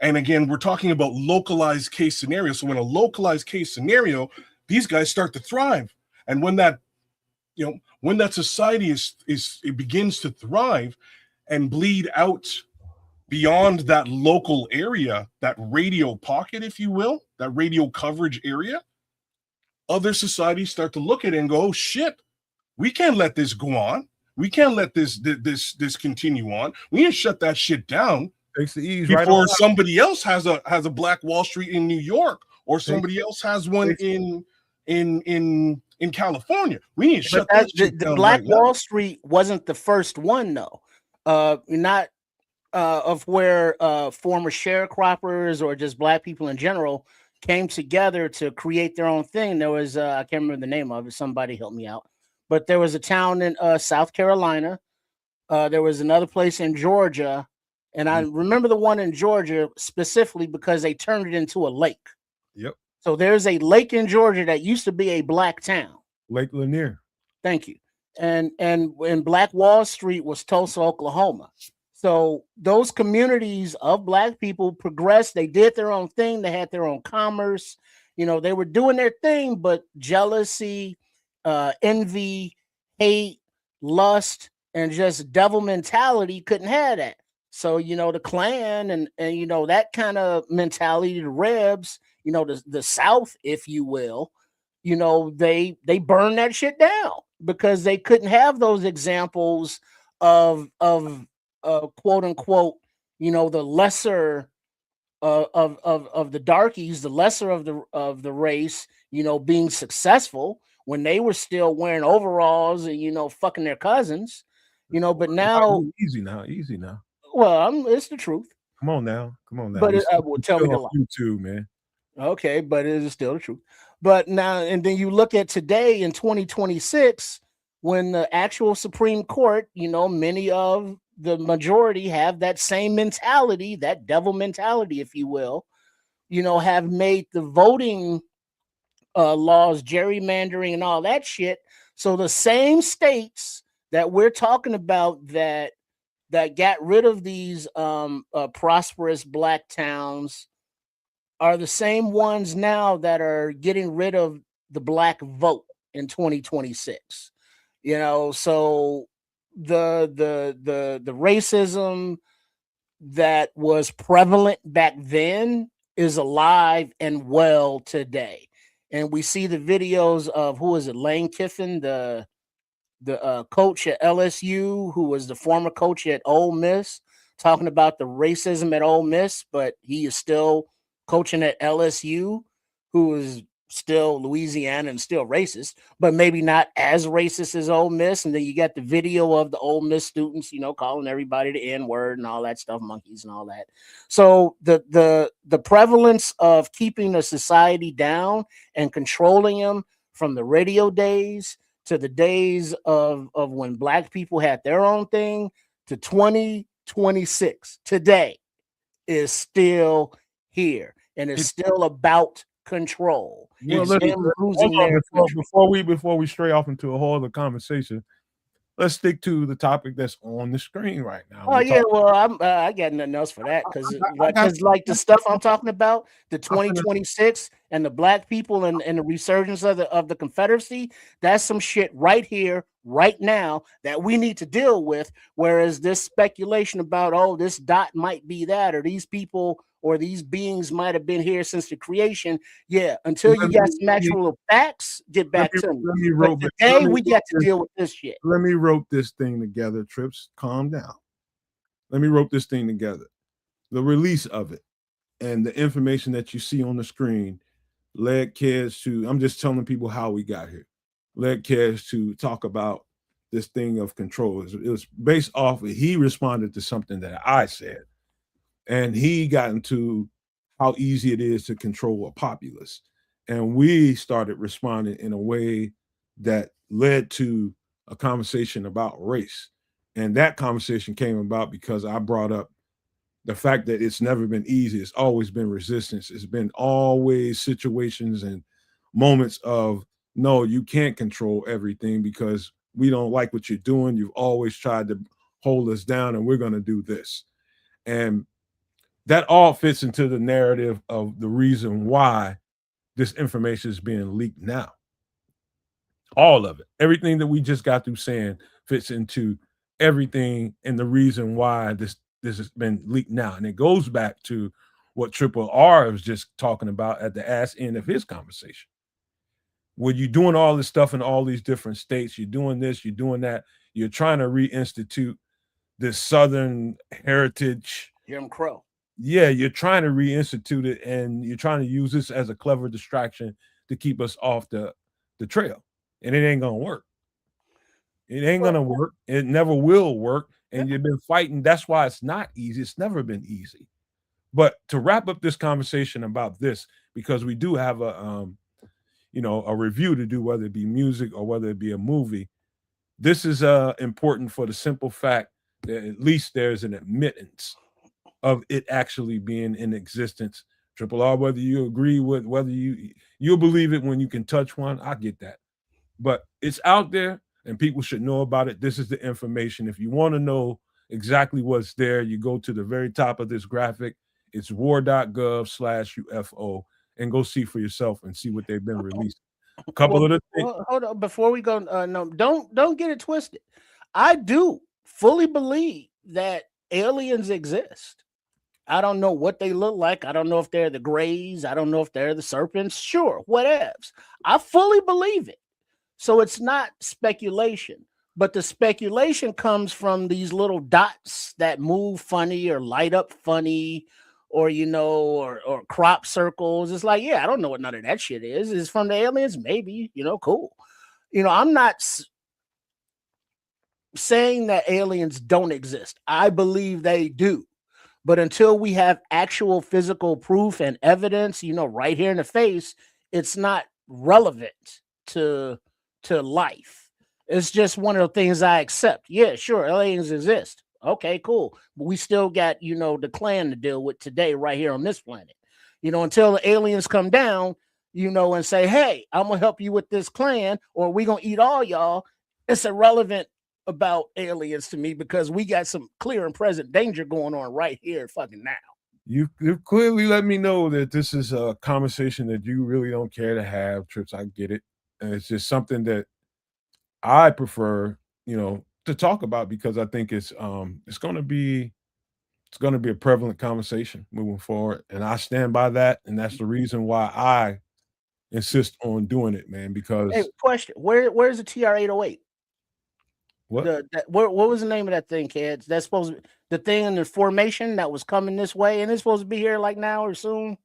And again, we're talking about localized case scenarios. So when a localized case scenario, these guys start to thrive. And when that society it begins to thrive and bleed out beyond that local area, that radio pocket, if you will, that radio coverage area, other societies start to look at it and go, oh shit, we can't let this go on. We can't let this continue on. We need to shut that shit down. Takes the ease before somebody else has a Black Wall Street in New York, or somebody else has one in California. We need to shut that shit down. The Black Wall Street wasn't the first one though. Not of where former sharecroppers or just Black people in general came together to create their own thing. There was I can't remember the name of it. Somebody help me out. But there was a town in South Carolina. There was another place in Georgia. And I remember the one in Georgia specifically because they turned it into a lake. Yep. So there's a lake in Georgia that used to be a Black town. Lake Lanier. Thank you. And Black Wall Street was Tulsa, Oklahoma. So those communities of Black people progressed. They did their own thing. They had their own commerce. They were doing their thing, but jealousy, envy, hate, lust, and just devil mentality couldn't have that. So, the Klan and that kind of mentality, the Rebs, the South, if you will, they burn that shit down because they couldn't have those examples of quote unquote, the lesser of the darkies, the lesser of the race, being successful when they were still wearing overalls and fucking their cousins, but now easy now. well, it's the truth. Come on now. But well, tell me the lie. YouTube, man. Okay, but it is still the truth. But now, and then you look at today in 2026, when the actual Supreme Court, many of the majority have that same mentality, that devil mentality, if you will, have made the voting laws, gerrymandering, and all that shit. So the same states that we're talking about that got rid of these prosperous black towns are the same ones now that are getting rid of the black vote in 2026. So the racism that was prevalent back then is alive and well today. And we see the videos of, who is it, Lane Kiffin, the coach at LSU, who was the former coach at Ole Miss, talking about the racism at Ole Miss, but he is still coaching at LSU, who is still Louisiana and still racist, but maybe not as racist as Ole Miss. And then you got the video of the Ole Miss students, calling everybody the N-word and all that stuff, monkeys and all that. So the prevalence of keeping a society down and controlling them from the radio days to the days of when black people had their own thing to 2026 today is still here, and it's still about control. Well, before we stray off into a whole other conversation, let's stick to the topic that's on the screen right now. Oh yeah, well, I got nothing else for that because like the stuff I'm talking about, the 2026 and the black people and the resurgence of the Confederacy, that's some shit right here, right now that we need to deal with. Whereas this speculation about, oh, this dot might be that, or these people or these beings might have been here since the creation. Yeah, until you got some actual facts, get back to me. But today we got to deal with this shit. Let me rope this thing together, Trips. Calm down. Let me rope this thing together. The release of it and the information that you see on the screen led kids to, I'm just telling people how we got here, led kids to talk about this thing of control. It was based off of, he responded to something that I said. And he got into how easy it is to control a populace. And we started responding in a way that led to a conversation about race. And that conversation came about because I brought up the fact that it's never been easy. It's always been resistance. It's been always situations and moments of, no, you can't control everything because we don't like what you're doing. You've always tried to hold us down, and we're going to do this. And that all fits into the narrative of the reason why this information is being leaked now. All of it. Everything that we just got through saying fits into everything and the reason why this has been leaked now. And it goes back to what Triple R was just talking about at the ass end of his conversation. When you're doing all this stuff in all these different states, you're doing this, you're doing that, you're trying to reinstitute this Southern heritage. Jim Crow. Yeah, you're trying to reinstitute it, and you're trying to use this as a clever distraction to keep us off the trail. And it ain't gonna work. It ain't gonna work. It never will work. And you've been fighting. That's why it's not easy. It's never been easy. But to wrap up this conversation about this, because we do have a review to do, whether it be music or whether it be a movie. This is important for the simple fact that at least there's an admittance of it actually being in existence. Triple R, whether you agree with, whether you'll believe it when you can touch one, I get that. But it's out there and people should know about it. This is the information. If you want to know exactly what's there, you go to the very top of this graphic. It's war.gov/UFO and go see for yourself and see what they've been released. A couple of the things. Hold on, before we go, no, don't get it twisted. I do fully believe that aliens exist. I don't know what they look like. I don't know if they're the Greys. I don't know if they're the serpents. Sure, whatevs. I fully believe it. So it's not speculation, but the speculation comes from these little dots that move funny or light up funny or or crop circles. It's like, yeah, I don't know what none of that shit is. It's from the aliens, maybe, cool. I'm not saying that aliens don't exist. I believe they do. But until we have actual physical proof and evidence, right here in the face, it's not relevant to life. It's just one of the things I accept. Yeah, sure, aliens exist. Okay, cool. But we still got, the clan to deal with today right here on this planet. Until the aliens come down, and say, hey, I'm going to help you with this clan, or we going to eat all y'all. It's irrelevant about aliens to me, because we got some clear and present danger going on right here fucking now. You clearly let me know that this is a conversation that you really don't care to have, Trips. I get it. And it's just something that I prefer, to talk about, because I think it's going to be a prevalent conversation moving forward, and I stand by that, and that's the reason why I insist on doing it, man. Because hey, question, where's the TR-808? What? What was the name of that thing, kids? That's supposed to be the thing in the formation that was coming this way, and it's supposed to be here like now or soon.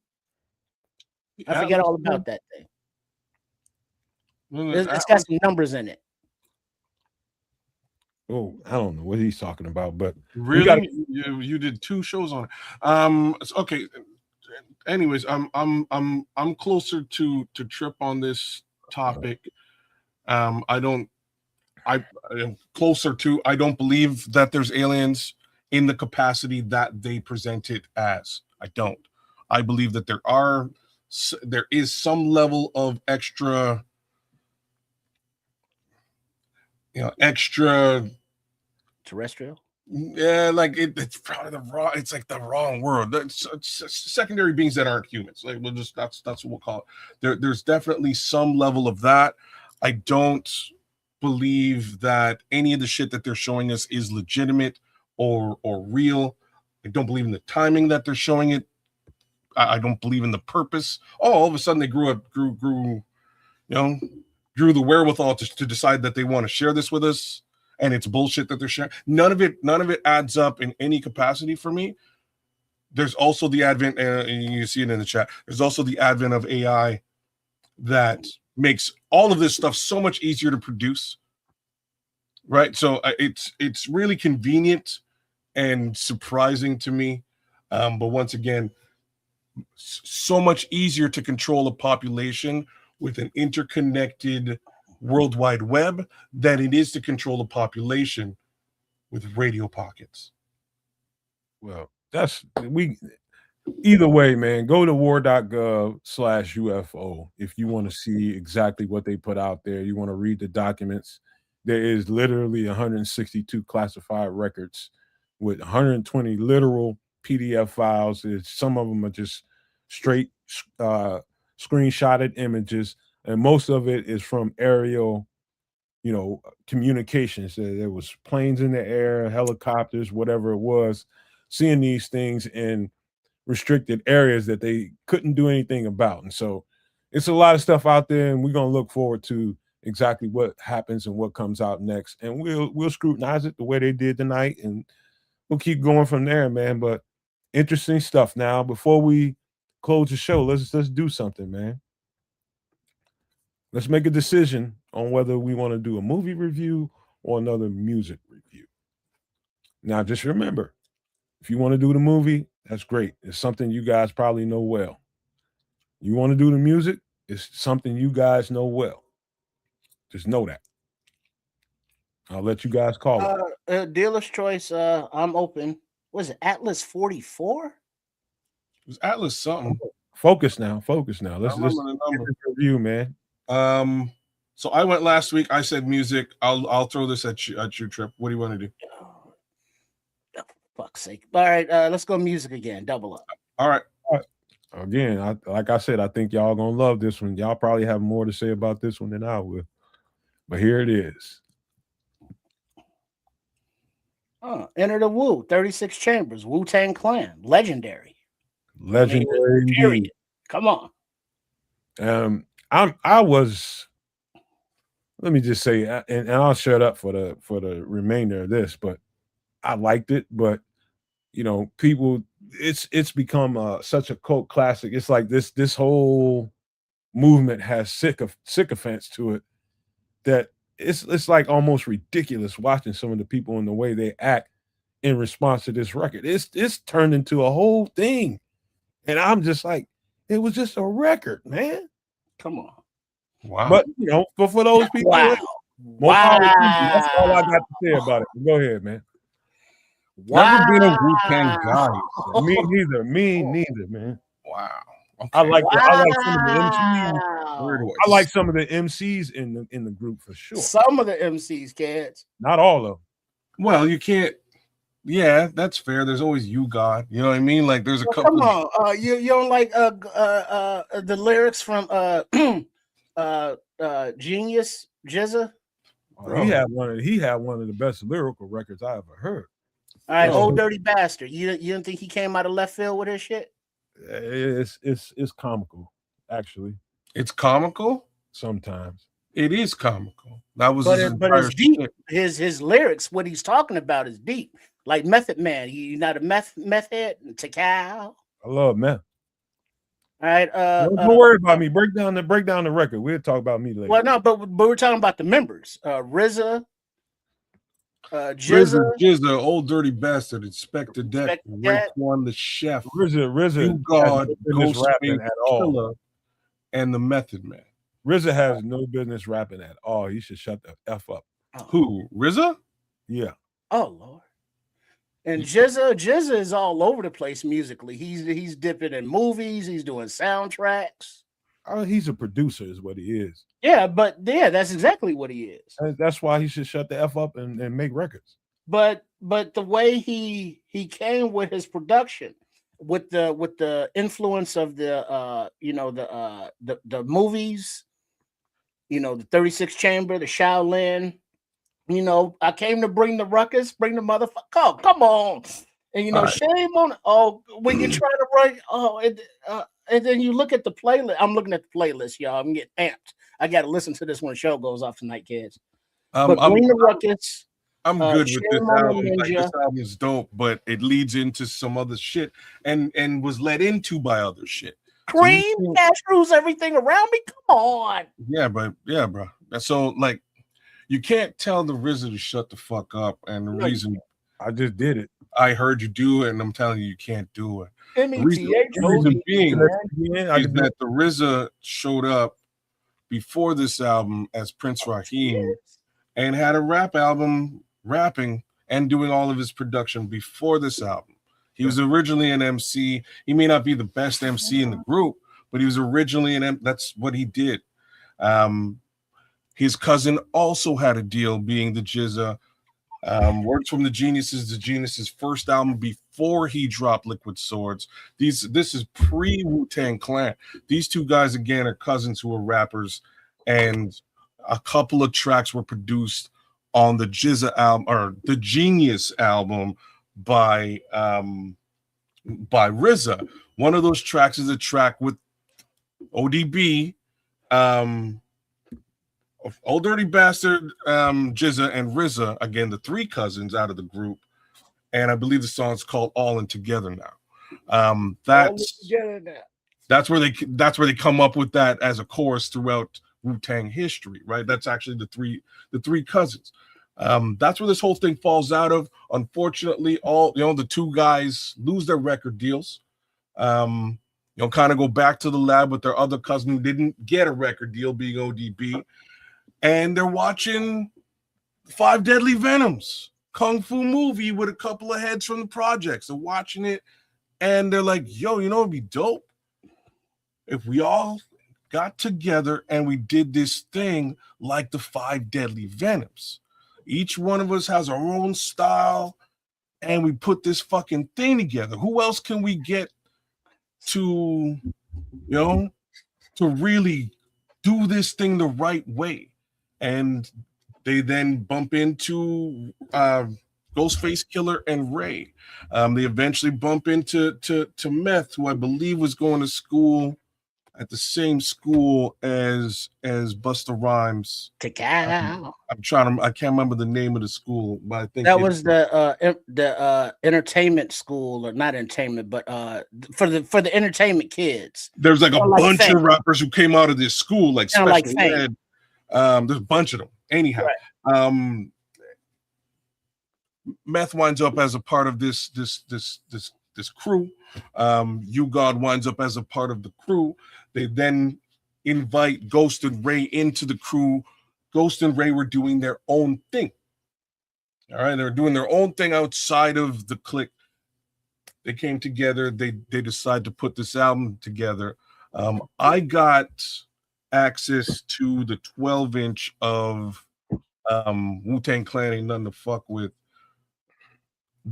I forget all about that thing. It's got some numbers in it. Oh, I don't know what he's talking about, but really, you did 2 shows on it. Okay. Anyways, I'm closer to Trip on this topic. I am closer to. I don't believe that there's aliens in the capacity that they present it as. I don't. I believe that there is some level of extra terrestrial. Yeah, like it's probably it's like the wrong word. It's secondary beings that aren't humans. Like that's what we'll call it. There's definitely some level of that. I don't believe that any of the shit that they're showing us is legitimate or real. I don't believe in the timing that they're showing it. I don't believe in the purpose. Oh, all of a sudden they grew the wherewithal to decide that they want to share this with us, and it's bullshit that they're sharing. None of it adds up in any capacity for me. There's also the advent, and you see it in the chat, there's also the advent of AI that makes all of this stuff so much easier to produce, right? So it's really convenient and surprising to me, but once again, so much easier to control a population with an interconnected World Wide Web than it is to control a population with radio pockets. Well, either way, man, go to war.gov/UFO if you want to see exactly what they put out there. You want to read the documents. There is literally 162 classified records with 120 literal PDF files. Some of them are just straight screenshotted images, and most of it is from aerial, communications. There was planes in the air, helicopters, whatever it was, seeing these things in restricted areas that they couldn't do anything about. And so it's a lot of stuff out there, and we're going to look forward to exactly what happens and what comes out next. And we'll scrutinize it the way they did tonight, and we'll keep going from there, man. But interesting stuff. Now, before we close the show, let's do something, man. Let's make a decision on whether we want to do a movie review or another music review. Now, just remember, if you want to do the movie, that's great. It's something you guys probably know well. You want to do the music, it's something you guys know well. Just know that. I'll let you guys call it. Dealer's choice. I'm open. Was it Atlas 44? It was Atlas something. Focus now. Let's review, man. So I went last week. I said music. I'll throw this at you, Trip. What do you want to do? Oh, fuck's sake! All right, let's go music again. Double up. All right. Again, like I said, I think y'all gonna love this one. Y'all probably have more to say about this one than I will. But here it is. Enter the Wu, 36 Chambers, Wu-Tang Clan, legendary. Period. Come on. I was. Let me just say, and I'll shut up for the remainder of this, but I liked it. But people it's become such a cult classic. It's like this whole movement has sycophants to it that it's like almost ridiculous watching some of the people and the way they act in response to this record. It's turned into a whole thing, and I'm just like, it was just a record, man. Come on. Wow. But but for those people, more power to you. That's all I got to say about it. Go ahead, man. Never been a Wu-Tang guy. So. Me neither, man. Wow. Okay. I like some of the MCs. I like some of the MCs in the group for sure. Some of the MCs, kids. Not all of them. Well, you can't. Yeah, that's fair. There's always you, God. You know what I mean? Like there's a couple. Come on, you don't like the lyrics from Genius Jizza? He had one of the best lyrical records I ever heard. All right, Old Dirty Bastard. You didn't think he came out of left field with his shit? It's comical, actually. It's comical. Sometimes it is comical. That was, but it's deep. His lyrics, what he's talking about, is deep. Like Method Man. You not a meth head? Takal. I love meth. All right. Don't worry about me. Break down the record. We'll talk about me later. Well, no, but we're talking about the members. RZA. Jizza, Old Dirty Bastard, Inspector Deck, Raekwon the Chef, RZA, God, Ghost rapping at all, and the Method Man. RZA has no business rapping at all. He should shut the F up. Who? RZA? Yeah. Oh Lord. And Jizza is all over the place musically. He's dipping in movies. He's doing soundtracks. He's a producer, is what he is. Yeah, that's exactly what he is. And that's why he should shut the F up and make records. But the way he came with his production, with the influence of the movies, the 36 Chamber, the Shaolin. I came to bring the ruckus, bring the motherfucker. Oh, come on. And shame on when you try to write and then you look at the playlist. I'm looking at the playlist, y'all. I'm getting amped. I gotta listen to this when the show goes off tonight, kids. But bring the ruckus. I'm good with this album. Like, this album is dope, but it leads into some other shit and was led into by other shit. Cream, cashews, everything around me. Come on. Yeah, bro. So like, you can't tell the RZA to shut the fuck up. And the reason I just did it. I heard you do it, and I'm telling you can't do it. The reason being is that the RZA showed up before this album as Prince Raheem and had a rap album rapping and doing all of his production before this album. He was originally an MC. He may not be the best MC in the group, but he was originally that's what he did. His cousin also had a deal being the Jizza. Words from the Geniuses' first album before he dropped Liquid Swords. This is pre Wu-Tang Clan. These two guys again are cousins who are rappers, and a couple of tracks were produced on the Jizza album or the Genius album by RZA. One of those tracks is a track with ODB, Old Dirty Bastard, Jizza, and RZA, again, the three cousins out of the group. And I believe the song's called All In Together Now. That's where they come up with that as a chorus throughout Wu-Tang history, right? That's actually the three cousins. That's where this whole thing falls out of. Unfortunately, the two guys lose their record deals. Kind of go back to the lab with their other cousin who didn't get a record deal, being ODB. And they're watching Five Deadly Venoms, Kung Fu movie with a couple of heads from the projects. They're watching it, and they're like, yo, it'd be dope if we all got together and we did this thing like the Five Deadly Venoms. Each one of us has our own style, and we put this fucking thing together. Who else can we get to really do this thing the right way? And they then bump into Ghostface Killer and Ray. They eventually bump into Meth, who I believe was going to school at the same school as Busta Rhymes. I can't remember the name of the school, but I think that was the entertainment school, or not entertainment, but for the entertainment kids. There's like a bunch of rappers who came out of this school, like special ed. There's a bunch of them. Anyhow, right. Meth winds up as a part of this crew. U-God winds up as a part of the crew. They then invite Ghost and Ray into the crew. Ghost and Ray were doing their own thing. All right, they're doing their own thing outside of the clique. They came together. They decided to put this album together. I got access to the 12-inch of Wu-Tang Clan Ain't Nothing to Fuck With.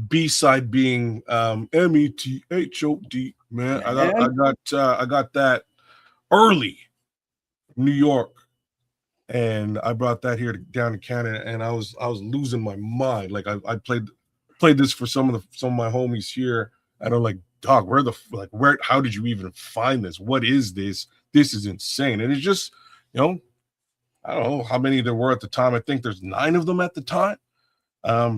B-side being METHOD, man. I got that early, New York, and I brought that here down to Canada, and I was losing my mind. Like I played this for some of my homies here, and I'm like, dog, how did you even find this? What is this? This is insane. And it's just, I don't know how many there were at the time. I think there's 9 of them at the time.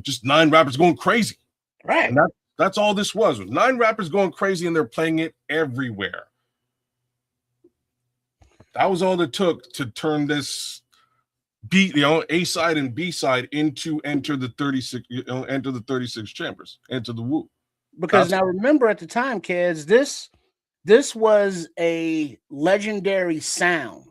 Just 9 rappers going crazy. Right. And that's all this was 9 rappers going crazy, and they're playing it everywhere. That was all it took to turn this beat, A side and B side into enter the 36 chambers, enter the Wu. Because now remember, at the time, kids, this was a legendary sound.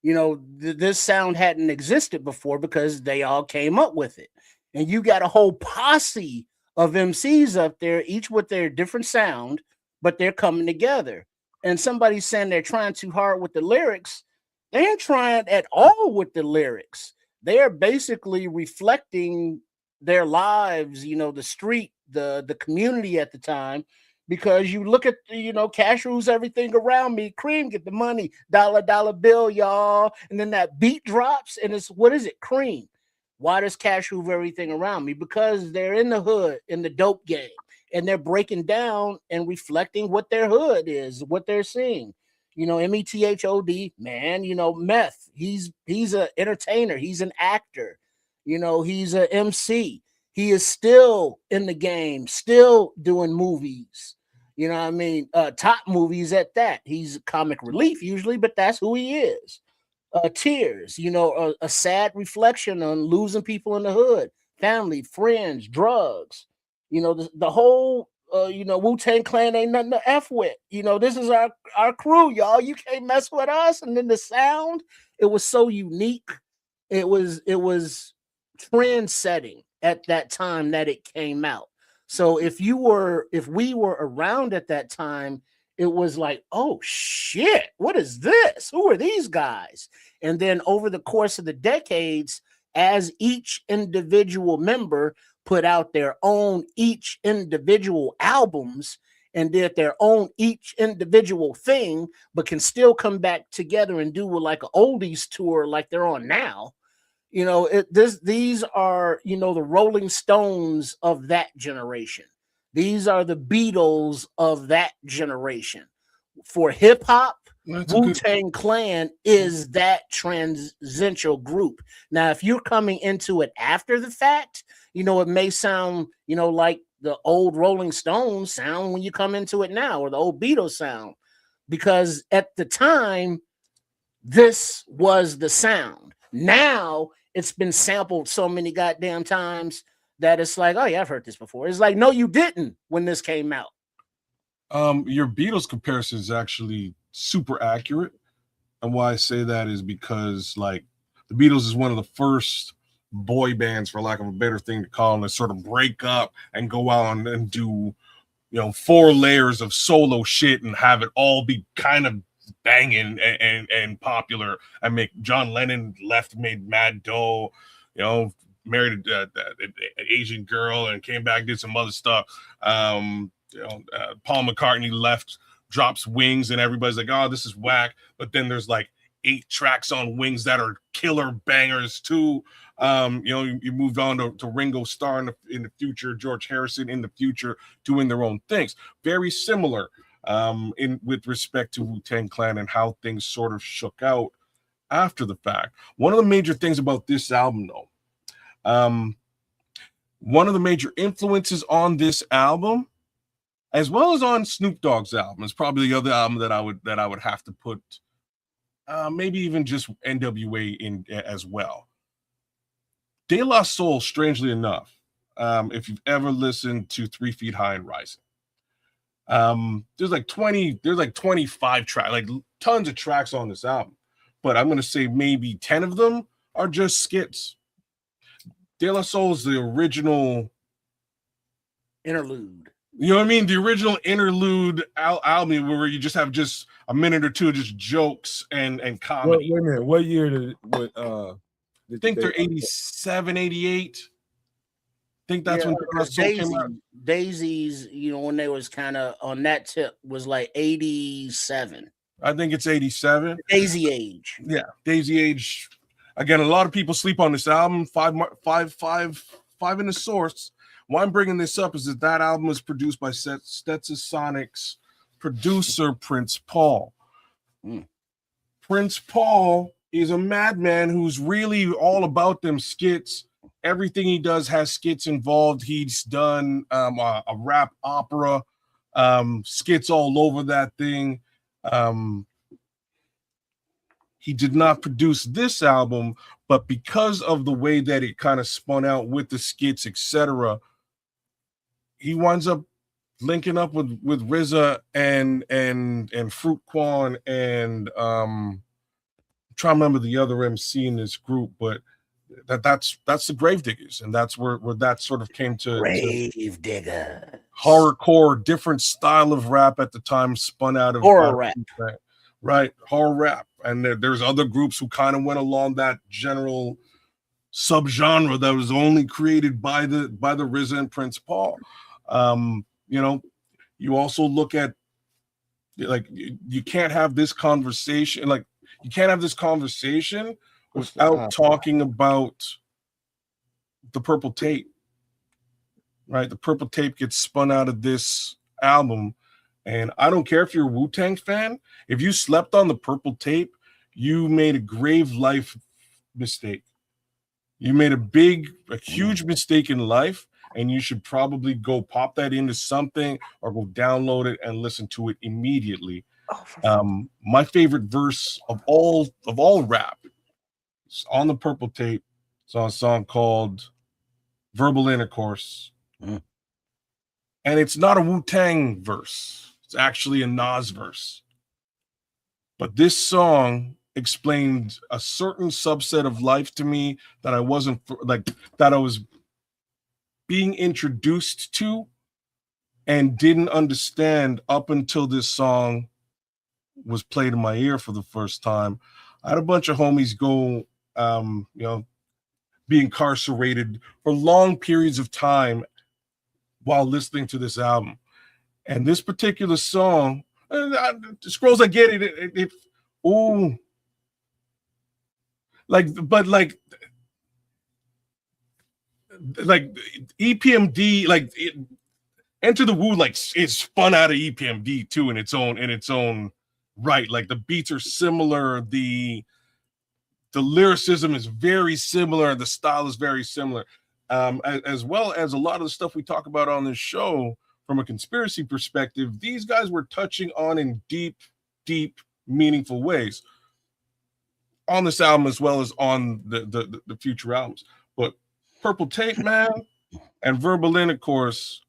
This sound hadn't existed before because they all came up with it. And you got a whole posse of MCs up there, each with their different sound, but they're coming together. And somebody's saying they're trying too hard with the lyrics. They ain't trying at all with the lyrics. They are basically reflecting their lives, the street, the community at the time. Because you look at, cash rules everything around me. Cream, get the money, dollar bill, y'all. And then that beat drops, and it's, what is it? Cream. Why does cash rule everything around me? Because they're in the hood, in the dope game, and they're breaking down and reflecting what their hood is, what they're seeing. METHOD, man, Meth. He's an entertainer. He's an actor. He's an MC. He is still in the game, still doing movies. Top movies at that. He's comic relief usually, but that's who he is. Tears, a sad reflection on losing people in the hood, family, friends, drugs. The whole, Wu-Tang Clan ain't nothing to F with. This is our crew, y'all. You can't mess with us. And then the sound, it was so unique. It was trend setting at that time that it came out. So if we were around at that time, it was like, oh shit, what is this? Who are these guys? And then over the course of the decades, as each individual member put out their own each individual albums and did their own each individual thing, but can still come back together and do like an oldies tour like they're on now. These are, the Rolling Stones of that generation. These are the Beatles of that generation. For hip hop, Wu-Tang Clan is that transitional group. Now, if you're coming into it after the fact, it may sound, like the old Rolling Stones sound when you come into it now, or the old Beatles sound, because at the time, this was the sound. Now it's been sampled so many goddamn times that it's like, oh yeah, I've heard this before. It's like, no, you didn't when this came out. Your Beatles comparison is actually super accurate. And why I say that is because, like, the Beatles is one of the first boy bands, for lack of a better thing to call them, to sort of break up and go out and do, 4 layers of solo shit and have it all be kind of banging and popular. I make John Lennon made mad dough, married an Asian girl and came back, did some other stuff. Paul McCartney left, drops Wings, and everybody's like, oh, this is whack. But then there's like 8 tracks on Wings that are killer bangers too. You moved on to Ringo Starr in the future, George Harrison in the future, doing their own things. Very similar. in with respect to Wu-Tang Clan and how things sort of shook out after the fact. One of the major things about this album, though, one of the major influences on this album, as well as on Snoop Dogg's album, is probably the other album that I would have to put, maybe even just NWA in as well. De La Soul, strangely enough, if you've ever listened to 3 Feet High and Rising, there's like 25 tracks, like tons of tracks on this album, but I'm going to say maybe 10 of them are just skits. De La Soul is the original interlude. You know what I mean? The original interlude album where you just have just a minute or two of just jokes and comedy. Wait a minute. What year did I think they're 87, 88. I think that's when De La Soul came out. Daisies, you know, when they was kind of on that tip was like 87. I think it's 87. Daisy Age. Yeah, Daisy Age. Again, a lot of people sleep on this album. Five in the source. Why I'm bringing this up is that album was produced by Stetson Sonic's producer, Prince Paul. Prince Paul is a madman who's really all about them skits. Everything he does has skits involved. He's done a rap opera, skits all over that thing. He did not produce this album, but because of the way that it kind of spun out with the skits, etc., he winds up linking up with RZA and Fruit Quan and I'm trying to remember the other MC in this group, but that's the Gravediggers, and that's where that sort of came to Gravedigger. Horrorcore, different style of rap at the time, spun out of horror rap. Right, horror rap. And there's other groups who kind of went along that general subgenre that was only created by the RZA and Prince Paul. You know, you also look at, like, you can't have this conversation, without talking about the Purple Tape, right? The Purple Tape gets spun out of this album, and I don't care if you're a Wu-Tang fan. If you slept on the Purple Tape, you made a grave life mistake. You made a huge mistake in life, and you should probably go pop that into something or go download it and listen to it immediately. My favorite verse of all rap is on the Purple Tape. It's on a song called Verbal Intercourse. And it's not a Wu-Tang verse. It's actually a Nas verse. But this song explained a certain subset of life to me that I wasn't that I was being introduced to and didn't understand up until this song was played in my ear for the first time. I had a bunch of homies go, be incarcerated for long periods of time while listening to this album. And this particular song, Scrolls, I get it. Like EPMD, Enter the Wu, it's spun out of EPMD too in its own right. Like, the beats are similar, the lyricism is very similar, the style is very similar, as well as a lot of the stuff we talk about on this show from a conspiracy perspective. These guys were touching on in deep, meaningful ways on this album as well as on the future albums. But Purple Tape, man, and Verbal Intercourse,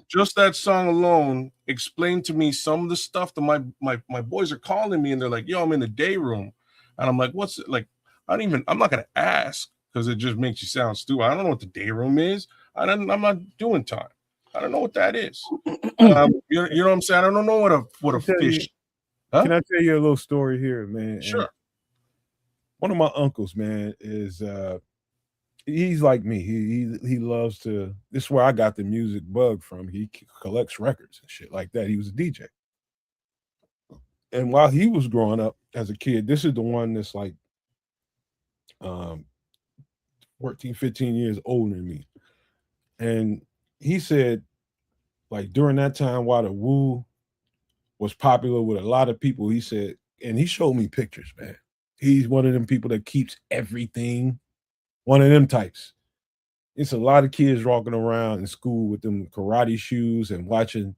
just that song alone explained to me some of the stuff that my boys are calling me, and they're like, yo, I'm in the day room. And I'm like, what's it? Like, I'm not going to ask because it just makes you sound stupid. I don't know what the day room is. I'm not doing time. I don't know what that is. You know what I'm saying? I don't know what a fish. Can I tell you a little story here, man? Sure. And one of my uncles, man, is he's like me. He loves to. This is where I got the music bug from. He collects records and shit like that. He was a DJ. And while he was growing up as a kid, this is the one that's like 14, 15 years older than me. And he said, like, during that time while the Wu was popular with a lot of people. He said, and he showed me pictures, man. He's one of them people that keeps everything, one of them types. It's a lot of kids walking around in school with them karate shoes and watching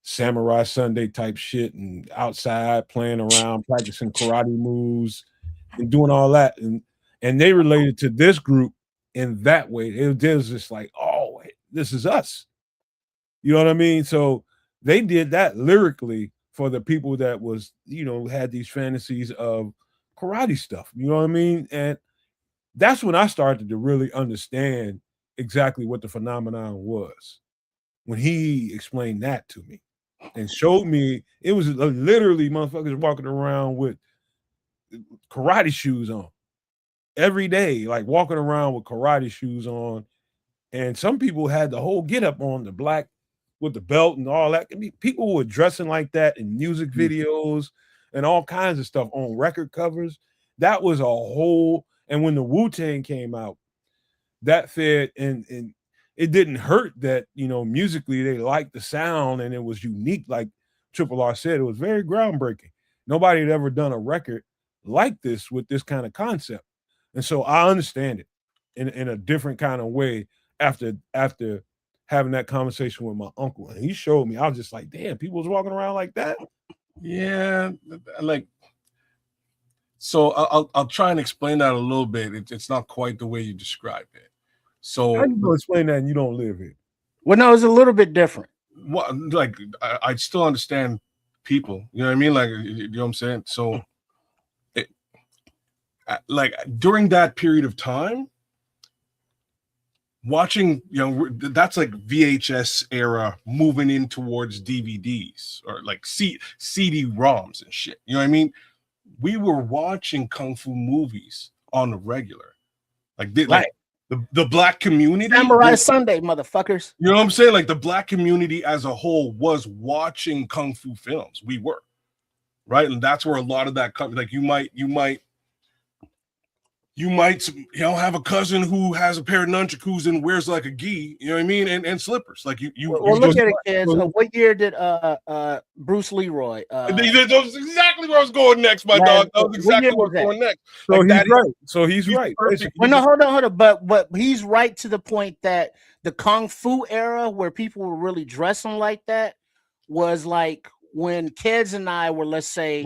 Samurai Sunday type shit and outside playing around, practicing karate moves and doing all that. And they related to this group in that way. It was just like, oh, this is us. You know what I mean? So they did that lyrically for the people that was, had these fantasies of karate stuff. You know what I mean? And that's when I started to really understand exactly what the phenomenon was. When he explained that to me and showed me, it was literally motherfuckers walking around with karate shoes on every day, like walking around with karate shoes on. And some people had the whole get up on, the black with the belt and all that. I mean, people were dressing like that in music videos and all kinds of stuff on record covers. That was a whole, and when the Wu-Tang came out, that fed, and it didn't hurt that, musically they liked the sound and it was unique. Like Triple R said, it was very groundbreaking. Nobody had ever done a record like this with this kind of concept. And so I understand it in a different kind of way after having that conversation with my uncle. And he showed me, I was just like, damn, people was walking around like that. Yeah, like, so I'll try and explain that a little bit. It's not quite the way you described it. So how you gonna explain that and you don't live here? Well, no, it's a little bit different. What, like, I still understand people. You know what I mean? Like, you know what I'm saying? So, like, during that period of time, watching, that's like VHS era moving in towards DVDs or like CD-ROMs and shit. You know what I mean? We were watching kung fu movies on the regular, like the black community. Samurai Sunday, motherfuckers. You know what I'm saying? Like the black community as a whole was watching kung fu films. We were, right, and that's where a lot of that comes. Like you might have a cousin who has a pair of nunchakus and wears like a gi, you know what I mean, and slippers. Like you look at it, kids. What year did Bruce Leroy? That was exactly where I was going next, my dog. That was exactly where I was going next. So like he's right. So he's right. Well, no, hold on. But he's right to the point that the kung fu era, where people were really dressing like that, was like when kids and I were, let's say,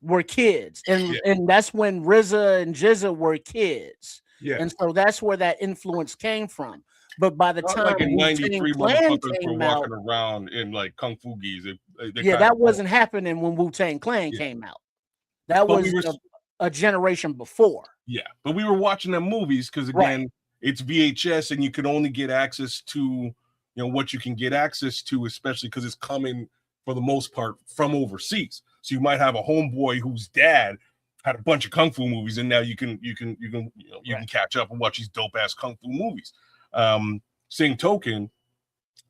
we're kids, and that's when RZA and Jizza were kids, and so that's where that influence came from. But by the time like in '93, motherfuckers were walking around in like kung fu gis. That wasn't happening when Wu-Tang Clan came out. That was a generation before. Yeah, but we were watching them movies because again, it's VHS, and you can only get access to what you can get access to, especially because it's coming for the most part from overseas. So you might have a homeboy whose dad had a bunch of kung fu movies, and now you can catch up and watch these dope ass kung fu movies. Same token,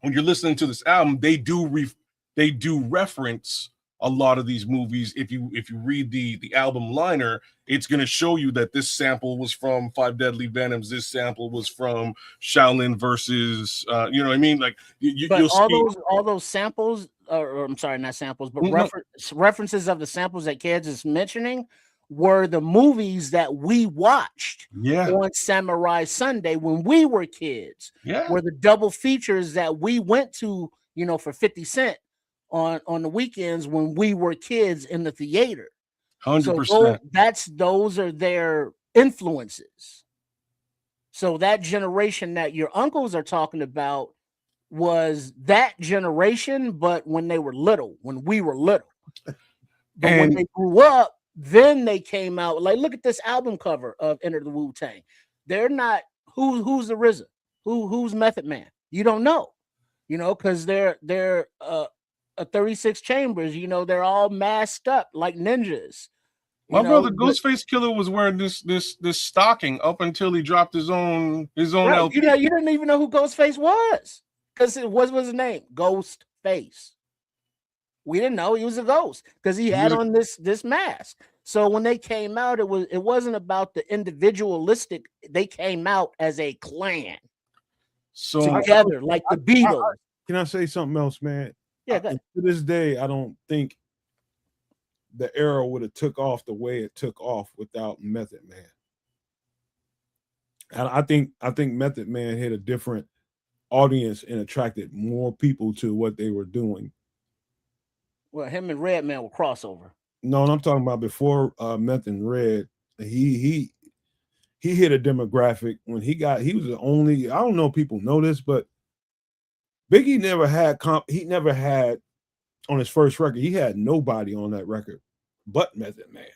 when you're listening to this album, they do reference a lot of these movies. If you read the album liner, it's going to show you that this sample was from Five Deadly Venoms. This sample was from Shaolin versus, you know what I mean? Like you'll all those samples, or I'm sorry, not samples, but references of the samples that kids is mentioning were the movies that we watched on Samurai Sunday when we were kids. Were the double features that we went to, for 50 cent on the weekends when we were kids in the theater. 100%. So those are their influences. So that generation that your uncles are talking about was that generation, but when they were little, when we were little. But when they grew up, then they came out. Like, look at this album cover of Enter the Wu-Tang. They're not who's the RZA, who's Method Man. You don't know, because they're 36 Chambers. They're all masked up like ninjas. My brother Ghostface Killer was wearing this stocking up until he dropped his own LP. You didn't even know who Ghostface was, because what was his name? Ghostface. We didn't know he was a ghost because he had on this mask. So when they came out, it wasn't about the individualistic. They came out as a clan, together, like the Beatles. Can I say something else, man? Yeah, good. To this day, I don't think the era would have took off the way it took off without Method Man. And I think Method Man hit a different audience and attracted more people to what they were doing. Well, him and Redman were crossover. No, I'm talking about before Meth and Red. He hit a demographic when he was the only. I don't know if people know this, but Biggie never had on his first record. He had nobody on that record but Method Man.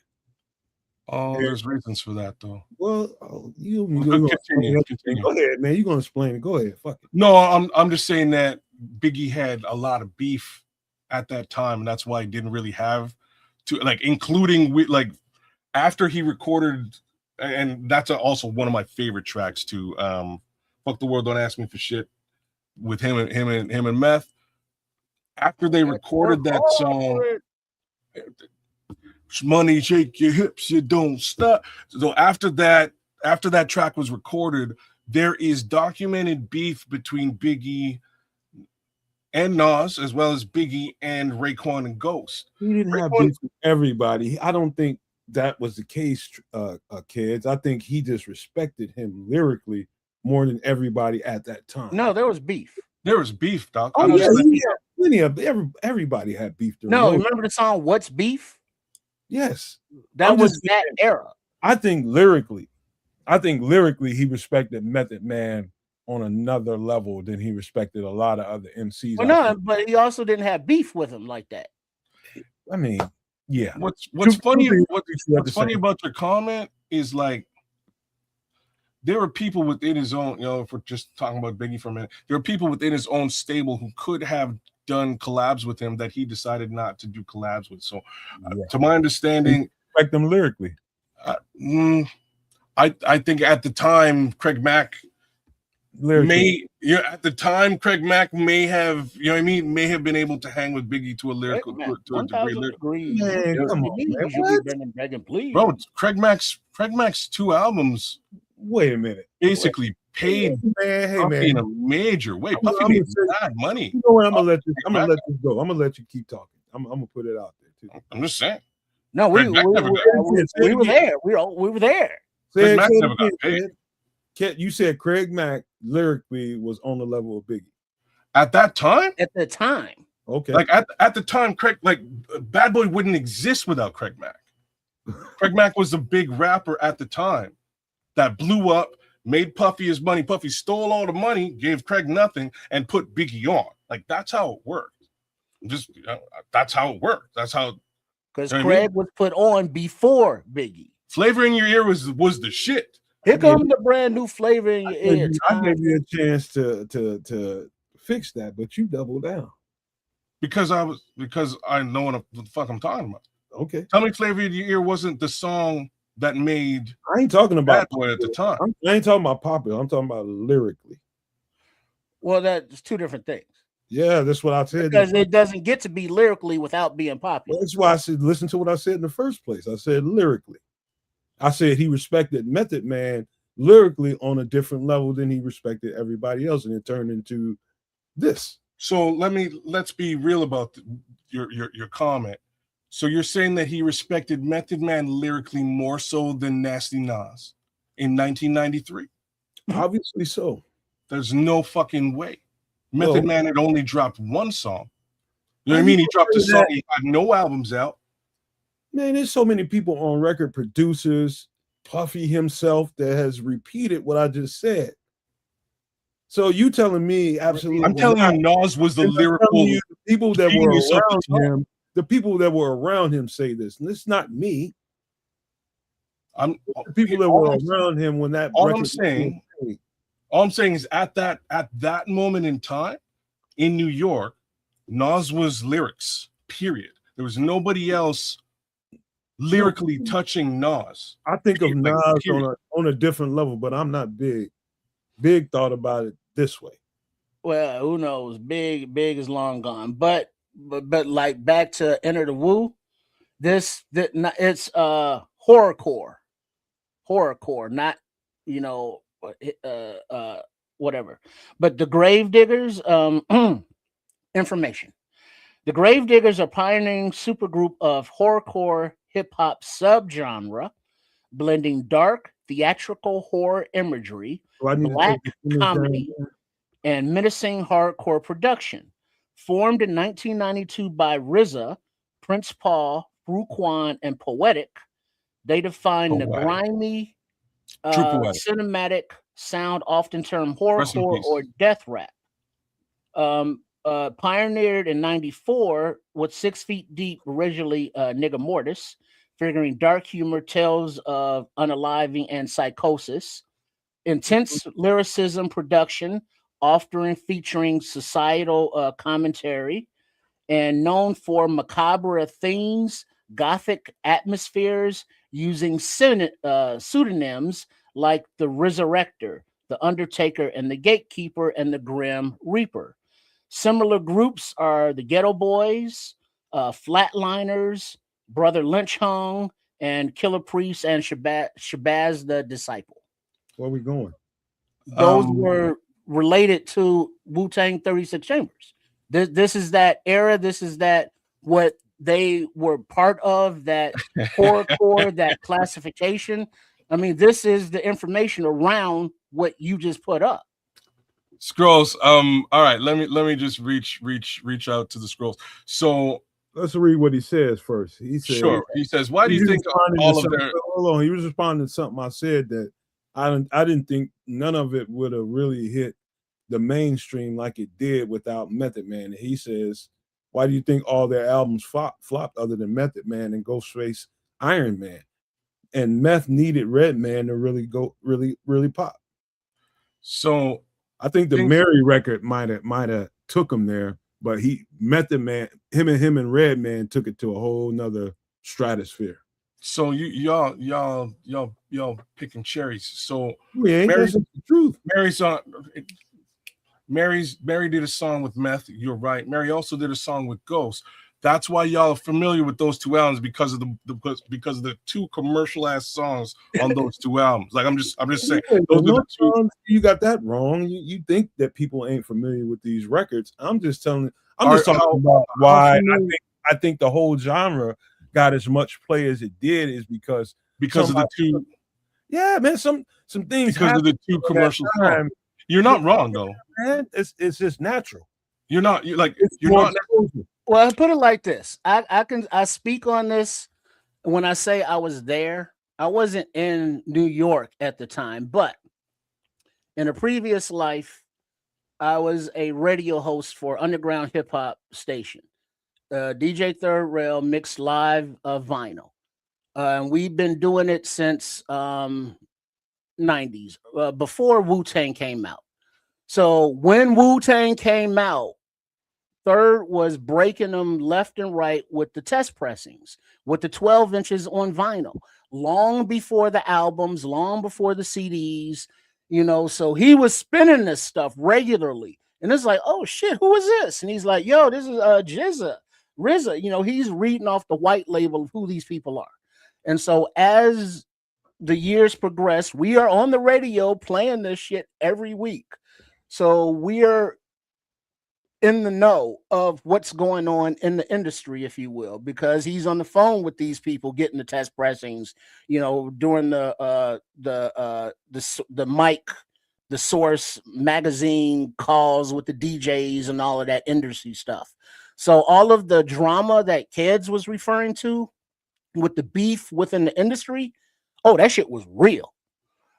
Oh, there's reasons for that, though. Well, you continue. Go ahead, man. You're gonna explain it. Go ahead. Fuck it. No, I'm just saying that Biggie had a lot of beef at that time, and that's why he didn't really have to, like, including with, like, after he recorded, and that's also one of my favorite tracks too. Fuck the World, Don't Ask Me for Shit, with him and Meth. After they recorded that song, money, shake your hips, you don't stop. So after that track was recorded, there is documented beef between Biggie and Nas, as well as Biggie and Raekwon and Ghost. He didn't have beef with everybody. I don't think that was the case, kids. I think he just respected him lyrically more than everybody at that time. No, there was beef. There was beef, Doc. Oh, yeah, everybody had beef. No, remember the song "What's Beef"? Yes, that was that era. I think lyrically, he respected Method Man on another level than he respected a lot of other MCs. Well, no, but he also didn't have beef with him like that. I mean, yeah. What's funny about your comment is, like, there were people within his own, if we're just talking about Biggie for a minute, there were people within his own stable who could have done collabs with him that he decided not to do collabs with. So, to my understanding, respect them lyrically. I think at the time, Craig Mack may have, may have been able to hang with Biggie to a lyrical, to a degree. Man, come on, man. Please. Bro, Craig Mack's 2 albums. Wait a minute. Basically paid man, in a major way. Puffy made bad money. You know what? I'm gonna let you go. I'm gonna let you keep talking. I'm gonna put it out there too. I'm just saying. No, we were there. We were there. Craig Mack never got paid. You said Craig Mack lyrically was on the level of Biggie at that time. At the time, okay. Like at the time, Craig, like, Bad Boy wouldn't exist without Craig Mack. Craig Mack was a big rapper at the time that blew up, made Puffy his money. Puffy stole all the money, gave Craig nothing, and put Biggie on. Like, that's how it worked. That's how it worked. That's how. Because Craig was put on before Biggie. Flavor in Your Ear was the shit. Here comes the brand new Flavor in Your Ear. I gave you a chance to fix that, but you doubled down. Because I know what the fuck I'm talking about. Okay. Tell me Flavor in Your Ear wasn't the song that made I ain't talking about Bad Boy at the time. I ain't talking about popular. I'm talking about lyrically. Well, that's two different things. Yeah, that's what I said. Because it doesn't get to be lyrically without being popular. That's why I said listen to what I said in the first place. I said lyrically. I said he respected Method Man lyrically on a different level than he respected everybody else, and it turned into this. So let's be real about your comment. So you're saying that he respected Method Man lyrically more so than Nasty Nas in 1993? Obviously so. There's no fucking way. Method Man had only dropped 1 song. You know what I mean? He dropped a song. He had no albums out. Man, there's so many people on record, producers, Puffy himself, that has repeated what I just said. So you telling me absolutely? I'm telling you, Nas was the lyrical. People that were around him. The people that were around him say this, and it's not me. The people that were around him when that. All I'm saying is at that moment in time in New York, Nas was lyrics. Period. There was nobody else lyrically touching Nas. I think of Nas on a different level, but I'm not Big. Big thought about it this way. Well, who knows? Big is long gone, but like back to Enter the Woo, it's horrorcore, not whatever. But the Grave Diggers, information. The Gravediggers are pioneering supergroup of horrorcore hip hop subgenre, blending dark theatrical horror imagery, Do I need to black take the fingers down comedy, there? and menacing hardcore production. Formed in 1992 by RZA, Prince Paul, Ruquan, and Poetic, they define the Poetic. grimy, True Poetic. cinematic sound, often termed Rest in horrorcore peace. or death rap. Pioneered in 94 with 6 Feet Deep, originally Nigga Mortis, figuring dark humor, tales of unaliving and psychosis, intense lyricism production, often featuring societal commentary, and known for macabre themes, gothic atmospheres, using pseudonyms like the Resurrector, the Undertaker, and the Gatekeeper, and the Grim Reaper. Similar groups are the Ghetto Boys, Flatliners, Brother Lynch Hung, and Killer Priest, and Shabazz the Disciple. Where we going? Those were related to Wu-Tang 36 Chambers. This is that era. This is that what they were part of, that horrorcore, that classification. I mean, this is the information around what you just put up. Scrolls. All right, let me just reach out to the Scrolls. So let's read what he says first. He says, sure. He says, why do you think all of their hold on, he was responding to something I said that I didn't think none of it would have really hit the mainstream like it did without Method Man. And he says, why do you think all their albums flopped other than Method Man and Ghostface Iron Man? And Meth needed Redman to really go really pop. So I think the Mary record might have took him there, but Method Man, him and Redman took it to a whole nother stratosphere. So y'all picking cherries. So that's the truth. Mary did a song with Meth. You're right. Mary also did a song with Ghost. That's why y'all are familiar with those two albums, because of the two commercial ass songs on those two albums. Like I'm just saying, those are the two. You got that wrong. You think that people ain't familiar with these records. I'm just talking about why I think the whole genre got as much play as it did is because of the two. Yeah, man. Some things because of the two commercial songs. You're not wrong though. Man, it's just natural. You're not. You're not. Well, I put it like this. I speak on this when I say I was there. I wasn't in New York at the time, but in a previous life, I was a radio host for underground hip hop station. DJ Third Rail mixed live vinyl. And we've been doing it since 90s, before Wu-Tang came out. So when Wu-Tang came out, Third was breaking them left and right with the test pressings, with the 12 inches on vinyl, long before the albums, long before the CDs, so he was spinning this stuff regularly. And it's like, oh shit, who is this? And he's like, yo, this is RZA. He's reading off the white label of who these people are. And so as the years progress, we are on the radio playing this shit every week. So we are in the know of what's going on in the industry, if you will, because he's on the phone with these people getting the test pressings, during the mic, the Source magazine calls with the DJs and all of that industry stuff. So all of the drama that Keds was referring to with the beef within the industry, that shit was real.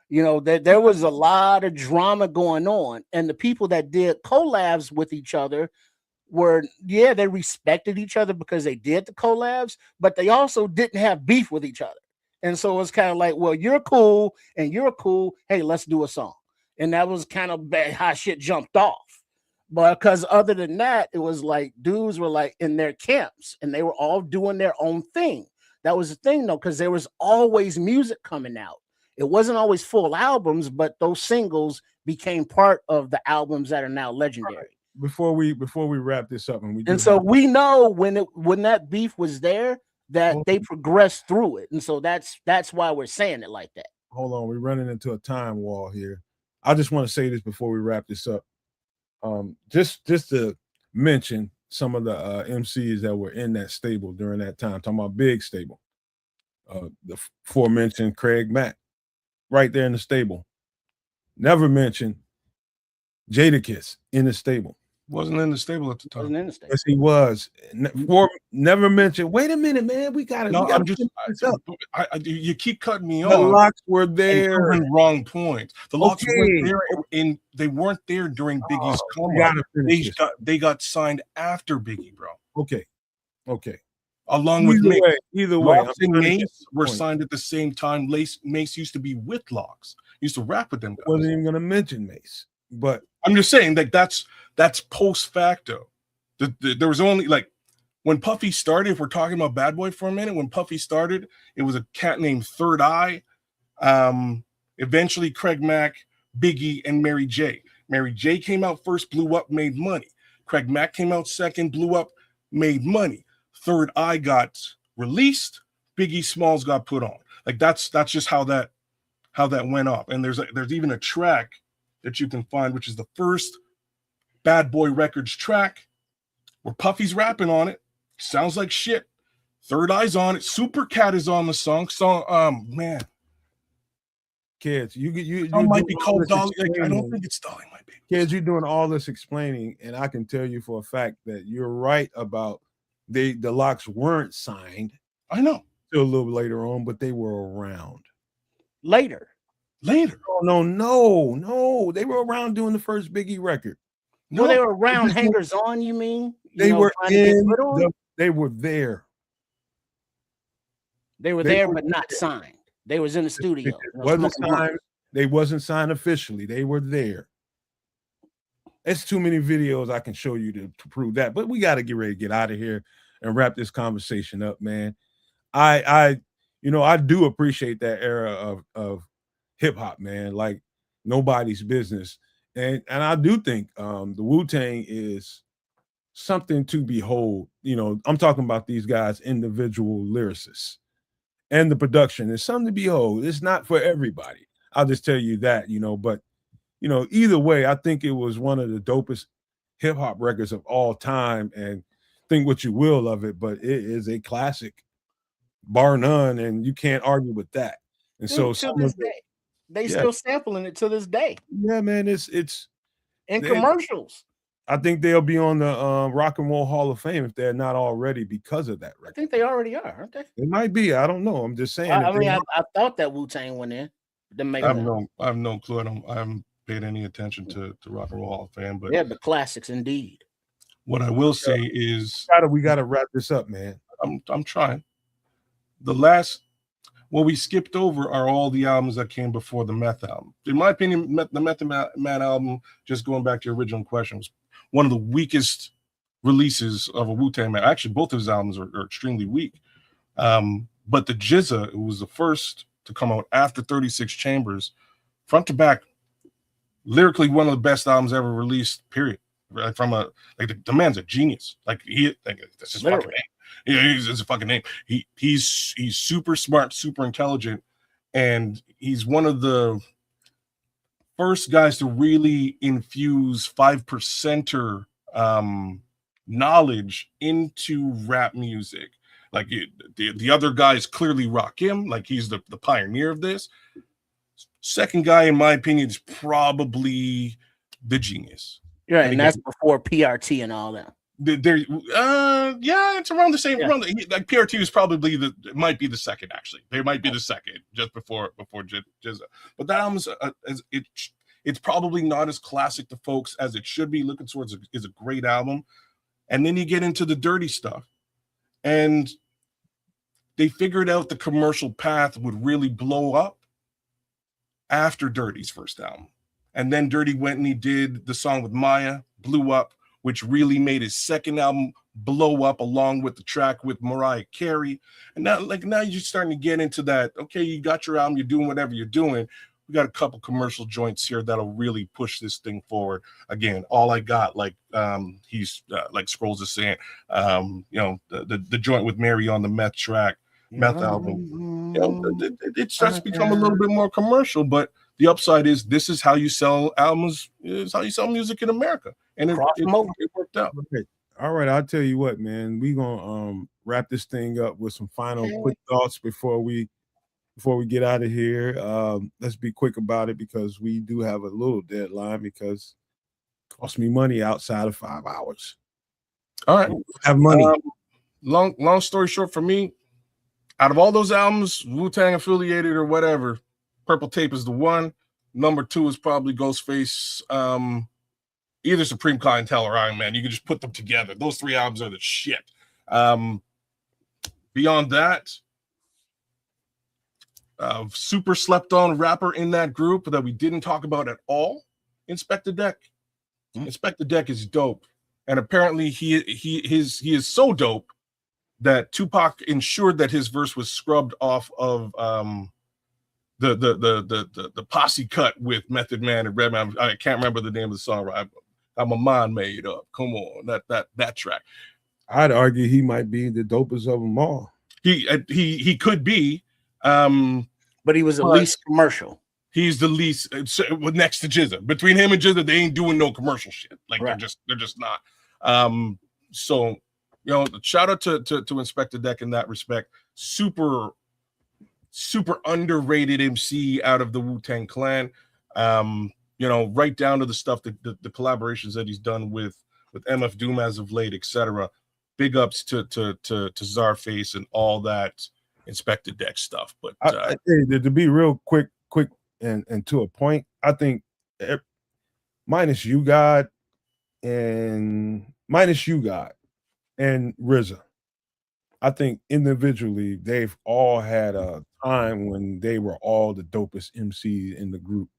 There was a lot of drama going on, and the people that did collabs with each other they respected each other because they did the collabs, but they also didn't have beef with each other. And so it's kind of like, well, you're cool and you're cool. Hey, let's do a song. And that was kind of how shit jumped off. But because other than that, it was like dudes were like in their camps and they were all doing their own thing. That was the thing, though, because there was always music coming out. It wasn't always full albums, but those singles became part of the albums that are now legendary. Right. Before we wrap this up, so we know when that beef was there that they progressed through it, and so that's why we're saying it like that. Hold on, we're running into a time wall here. I just want to say this before we wrap this up. Just to mention, some of the MCs that were in that stable during that time. Talking about big stable. The aforementioned Craig Mack, right there in the stable. Never mentioned Jadakiss in the stable. Wasn't in the stable at the time. Wasn't in the stable. Yes, he was. Never mentioned. Wait a minute, man. We got to. You keep cutting me The off. Locks were there. Wrong point. The Locks weren't Okay. there. They weren't there during Biggie's come gotta up. finish this. They got signed after Biggie, bro. Okay. Along with Mace. Either way, Locks and Mace were signed at the same time. Mace used to be with Locks. Used to rap with them guys. Wasn't even going to mention Mace, but I'm just saying that that's post facto. There was only like when Puffy started. If we're talking about Bad Boy for a minute, when Puffy started, it was a cat named Third Eye. Eventually, Craig Mack, Biggie, and Mary J. Mary J came out first, blew up, made money. Craig Mack came out second, blew up, made money. Third Eye got released. Biggie Smalls got put on. Like that's just how that went up. And there's even a track that you can find, which is the first Bad Boy Records track where Puffy's rapping on it. Sounds like shit. Third Eye's on it. Super Cat is on the song. Man. Kids, you might be called Dolly. Like, I don't think it's Dolly, my baby. Kids, you're doing all this explaining, and I can tell you for a fact that you're right about the Locks weren't signed. I know. Till a little later on, but they were around. Later. No. They were around doing the first Biggie record. No, they were around hangers on, you mean? They were they were there. They were there, but not signed. They was in the studio. They wasn't signed officially. They were there. It's too many videos I can show you to prove that. But we got to get ready to get out of here and wrap this conversation up, man. I do appreciate that era of hip hop, man. Like nobody's business. And I do think the Wu-Tang is something to behold. I'm talking about these guys, individual lyricists, and the production is something to behold. It's not for everybody. I'll just tell you that, but either way, I think it was one of the dopest hip hop records of all time, and think what you will of it, but it is a classic, bar none, and you can't argue with that. And so to this day, they still sampling it to this day. Yeah, man, it's in commercials. I think they'll be on the Rock and Roll Hall of Fame if they're not already because of that record. I think they already are, aren't they? It might be. I don't know. I'm just saying. I thought that Wu-Tang went in. I have no clue. I haven't paid any attention to Rock and Roll Hall of Fame, but yeah, the classics indeed. What I will say is we gotta wrap this up, man. I'm trying. What we skipped over are all the albums that came before the Meth album. In my opinion, the Method Man album, just going back to your original question, was one of the weakest releases of a Wu-Tang man. Actually, both of his albums are extremely weak. But the Jizza, it was the first to come out after 36 Chambers, front to back, lyrically one of the best albums ever released, period. Right? The man's a genius. That's his fucking name. Yeah, it's a fucking name. He's super smart, super intelligent, and he's one of the first guys to really infuse 5%er knowledge into rap music. Like the other guys clearly rock him, like he's the pioneer of this. Second guy, in my opinion, is probably the genius. Right, and that's before PRT and all that. It's around the same. Yeah. Like PRT is probably might be the second, actually. They might be the second, just before Jizza. But that album's it's probably not as classic to folks as it should be. Looking Towards is a great album, and then you get into the dirty stuff, and they figured out the commercial path would really blow up after Dirty's first album, and then Dirty went and he did the song with Maya, blew up, which really made his second album blow up, along with the track with Mariah Carey. And now you're starting to get into that. Okay, you got your album, you're doing whatever you're doing. We got a couple commercial joints here that'll really push this thing forward. Again, All I Got, like he's like Scrolls is saying, the joint with Mary on the Meth track, Meth album. It starts to become a little bit more commercial, but the upside is this is how you sell albums, is how you sell music in America. And it worked out. Okay. All right, I'll tell you what, man. We gonna wrap this thing up with some final quick thoughts before we get out of here. Let's be quick about it because we do have a little deadline because it costs me money outside of 5 hours. All right. Have money. Long story short for me, out of all those albums, Wu-Tang affiliated or whatever, Purple Tape is the one. Number 2 is probably Ghostface. Either Supreme Clientele or Iron Man. You can just put them together. Those 3 albums are the shit. Beyond that, super slept on rapper in that group that we didn't talk about at all, Inspector Deck. Inspector Deck is dope. And apparently he is so dope that Tupac ensured that his verse was scrubbed off of the posse cut with Method Man and Redman. I can't remember the name of the song. I'm a mind made up. Come on, that track. I'd argue he might be the dopest of them all. He could be, but he was the least commercial. He's the least next to Jizza. Between him and Jizza, they ain't doing no commercial shit. Like right. they're just not. So shout out to Inspector Deck in that respect. Super underrated MC out of the Wu-Tang Clan. Right down to the stuff the collaborations that he's done with MF Doom as of late, etc. Big ups to Czarface and all that Inspector Deck stuff. But to be real quick and to a point, I think minus you God and RZA, I think individually they've all had a time when they were all the dopest MCs in the group.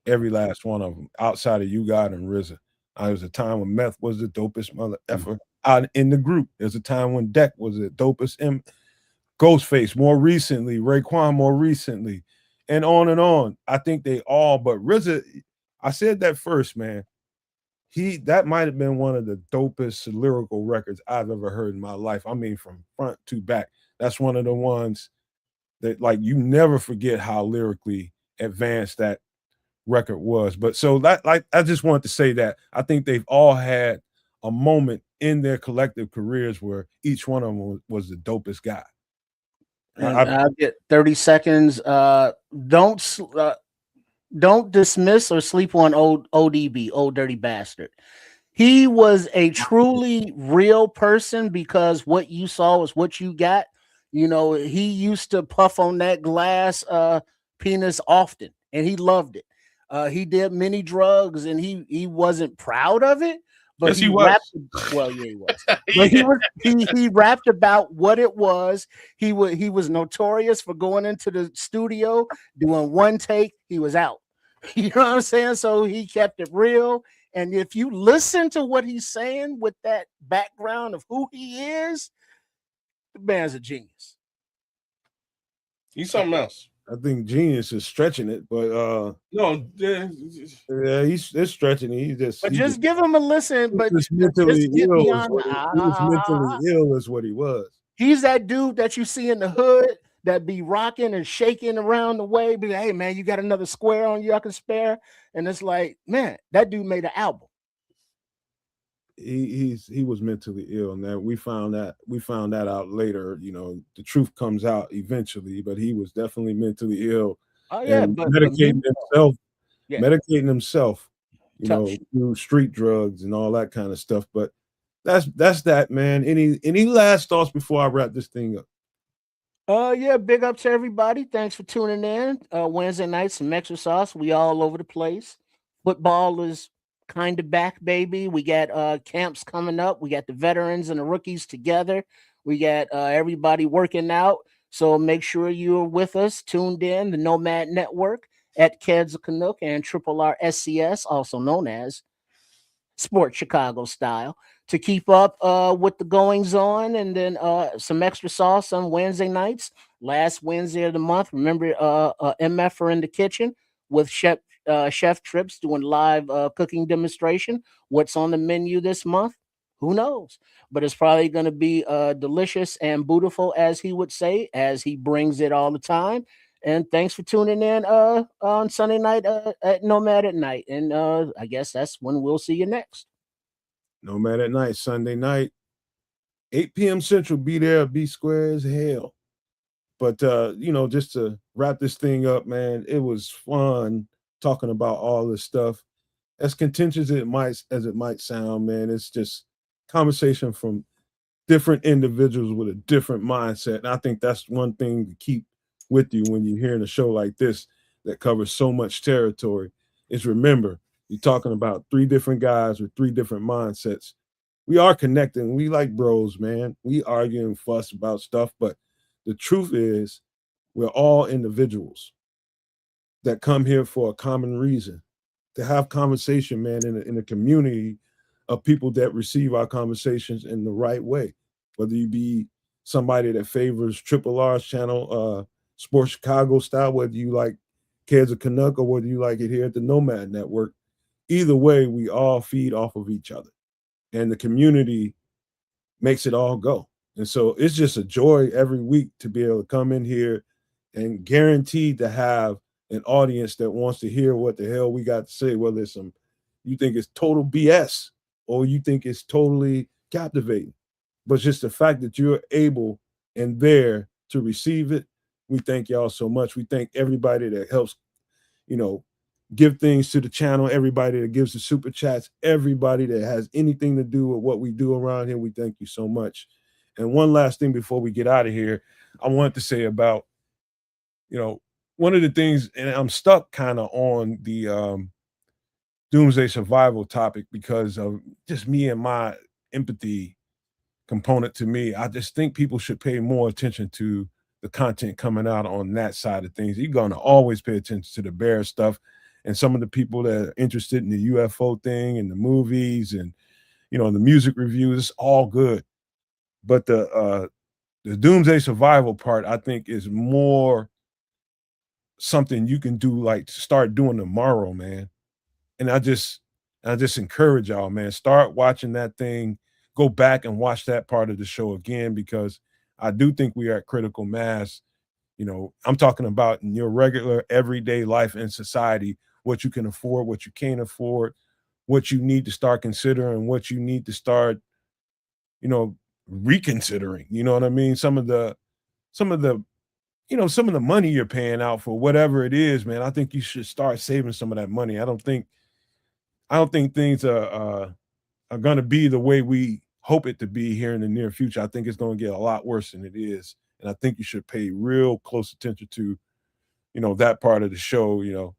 Every last one of them, outside of you God and RZA. There was a time when Meth was the dopest mother effer out in the group. There's a time when Deck was the dopest Ghostface more recently, Raekwon more recently, and on and on. I think they all, but RZA, I said that first, man. That might have been one of the dopest lyrical records I've ever heard in my life. I mean, from front to back. That's one of the ones that, like, you never forget how lyrically advanced that record was. But so that, like, I just wanted to say that I think they've all had a moment in their collective careers where each one of them was the dopest guy. I'll get 30 seconds. Don't dismiss or sleep on ODB, Old Dirty Bastard. He was a truly real person because what you saw was what you got. He used to puff on that glass penis often, and he loved it. He did many drugs, and he wasn't proud of it. But yes, he was. He was. But he rapped about what it was. He was notorious for going into the studio, doing one take, he was out. You know what I'm saying? So he kept it real. And if you listen to what he's saying with that background of who he is, the man's a genius. He's something else. I think genius is stretching it, but he's stretching it. Just give him a listen. But just mentally ill. He was mentally ill, is what he was. He's that dude that you see in the hood that be rocking and shaking around the way. Be like, hey man, you got another square on you I can spare? And it's like, man, that dude made an album. He was mentally ill, and that we found that out later. The truth comes out eventually, but he was definitely mentally ill. Oh yeah, but medicating himself, through street drugs and all that kind of stuff. But that's that, man. Any last thoughts before I wrap this thing up? Big up to everybody. Thanks for tuning in. Wednesday night, some extra sauce. We all over the place. Football is kind of back, baby. We got camps coming up. We got the veterans and the rookies together. We got everybody working out. So make sure you're with us, tuned in, the Nomad Network at Keds of Canuck and Triple R SCS, also known as Sports Chicago Style, to keep up with the goings on. And then some extra sauce on Wednesday nights. Last Wednesday of the month, remember MF are in the kitchen with Chef Trips doing live cooking demonstration. What's on the menu this month? Who knows? But it's probably going to be delicious and beautiful, as he would say, as he brings it all the time. And thanks for tuning in on Sunday night at Nomad at Night. And I guess that's when we'll see you next. Nomad at Night, Sunday night, 8 p.m. Central. Be there, be square as hell. But just to wrap this thing up, man, it was fun talking about all this stuff. As contentious as it might sound, man, it's just conversation from different individuals with a different mindset. And I think that's one thing to keep with you when you're hearing a show like this that covers so much territory is remember, you're talking about three different guys with three different mindsets. We are connecting. We like bros, man. We argue and fuss about stuff, but the truth is we're all individuals that come here for a common reason, to have conversation, man, in a community of people that receive our conversations in the right way. Whether you be somebody that favors Triple R's channel, Sports Chicago style, whether you like Cares of Canuck or whether you like it here at the Nomad Network, either way, we all feed off of each other. And the community makes it all go. And so it's just a joy every week to be able to come in here and guaranteed to have an audience that wants to hear what the hell we got to say, whether it's you think it's total BS or you think it's totally captivating. But just the fact that you're able and there to receive it, we thank y'all so much. We thank everybody that helps, give things to the channel, everybody that gives the super chats, everybody that has anything to do with what we do around here. We thank you so much. And one last thing before we get out of here, I wanted to say about, one of the things, and I'm stuck kind of on the doomsday survival topic because of just me and my empathy component to me. I just think people should pay more attention to the content coming out on that side of things. You're going to always pay attention to the bear stuff and some of the people that are interested in the UFO thing and the movies and, the music reviews. It's all good. But the doomsday survival part, I think, is more something you can do, like start doing tomorrow, man. And I just encourage y'all, man, start watching that thing. Go back and watch that part of the show again, because I do think we are at critical mass. I'm talking about in your regular everyday life in society, what you can afford, what you can't afford, what you need to start considering, what you need to start, reconsidering. You know what I mean? Some of the money you're paying out for whatever it is, man. I think you should start saving some of that money. I don't think things are going to be the way we hope it to be here in the near future. I think it's going to get a lot worse than it is. And I think you should pay real close attention to, that part of the show.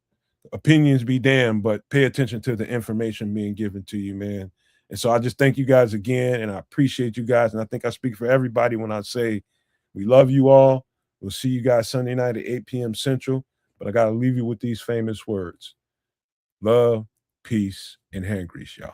Opinions be damned, but pay attention to the information being given to you, man. And so I just thank you guys again, and I appreciate you guys. And I think I speak for everybody when I say we love you all. We'll see you guys Sunday night at 8 p.m. Central. But I got to leave you with these famous words: love, peace, and hand grease, y'all.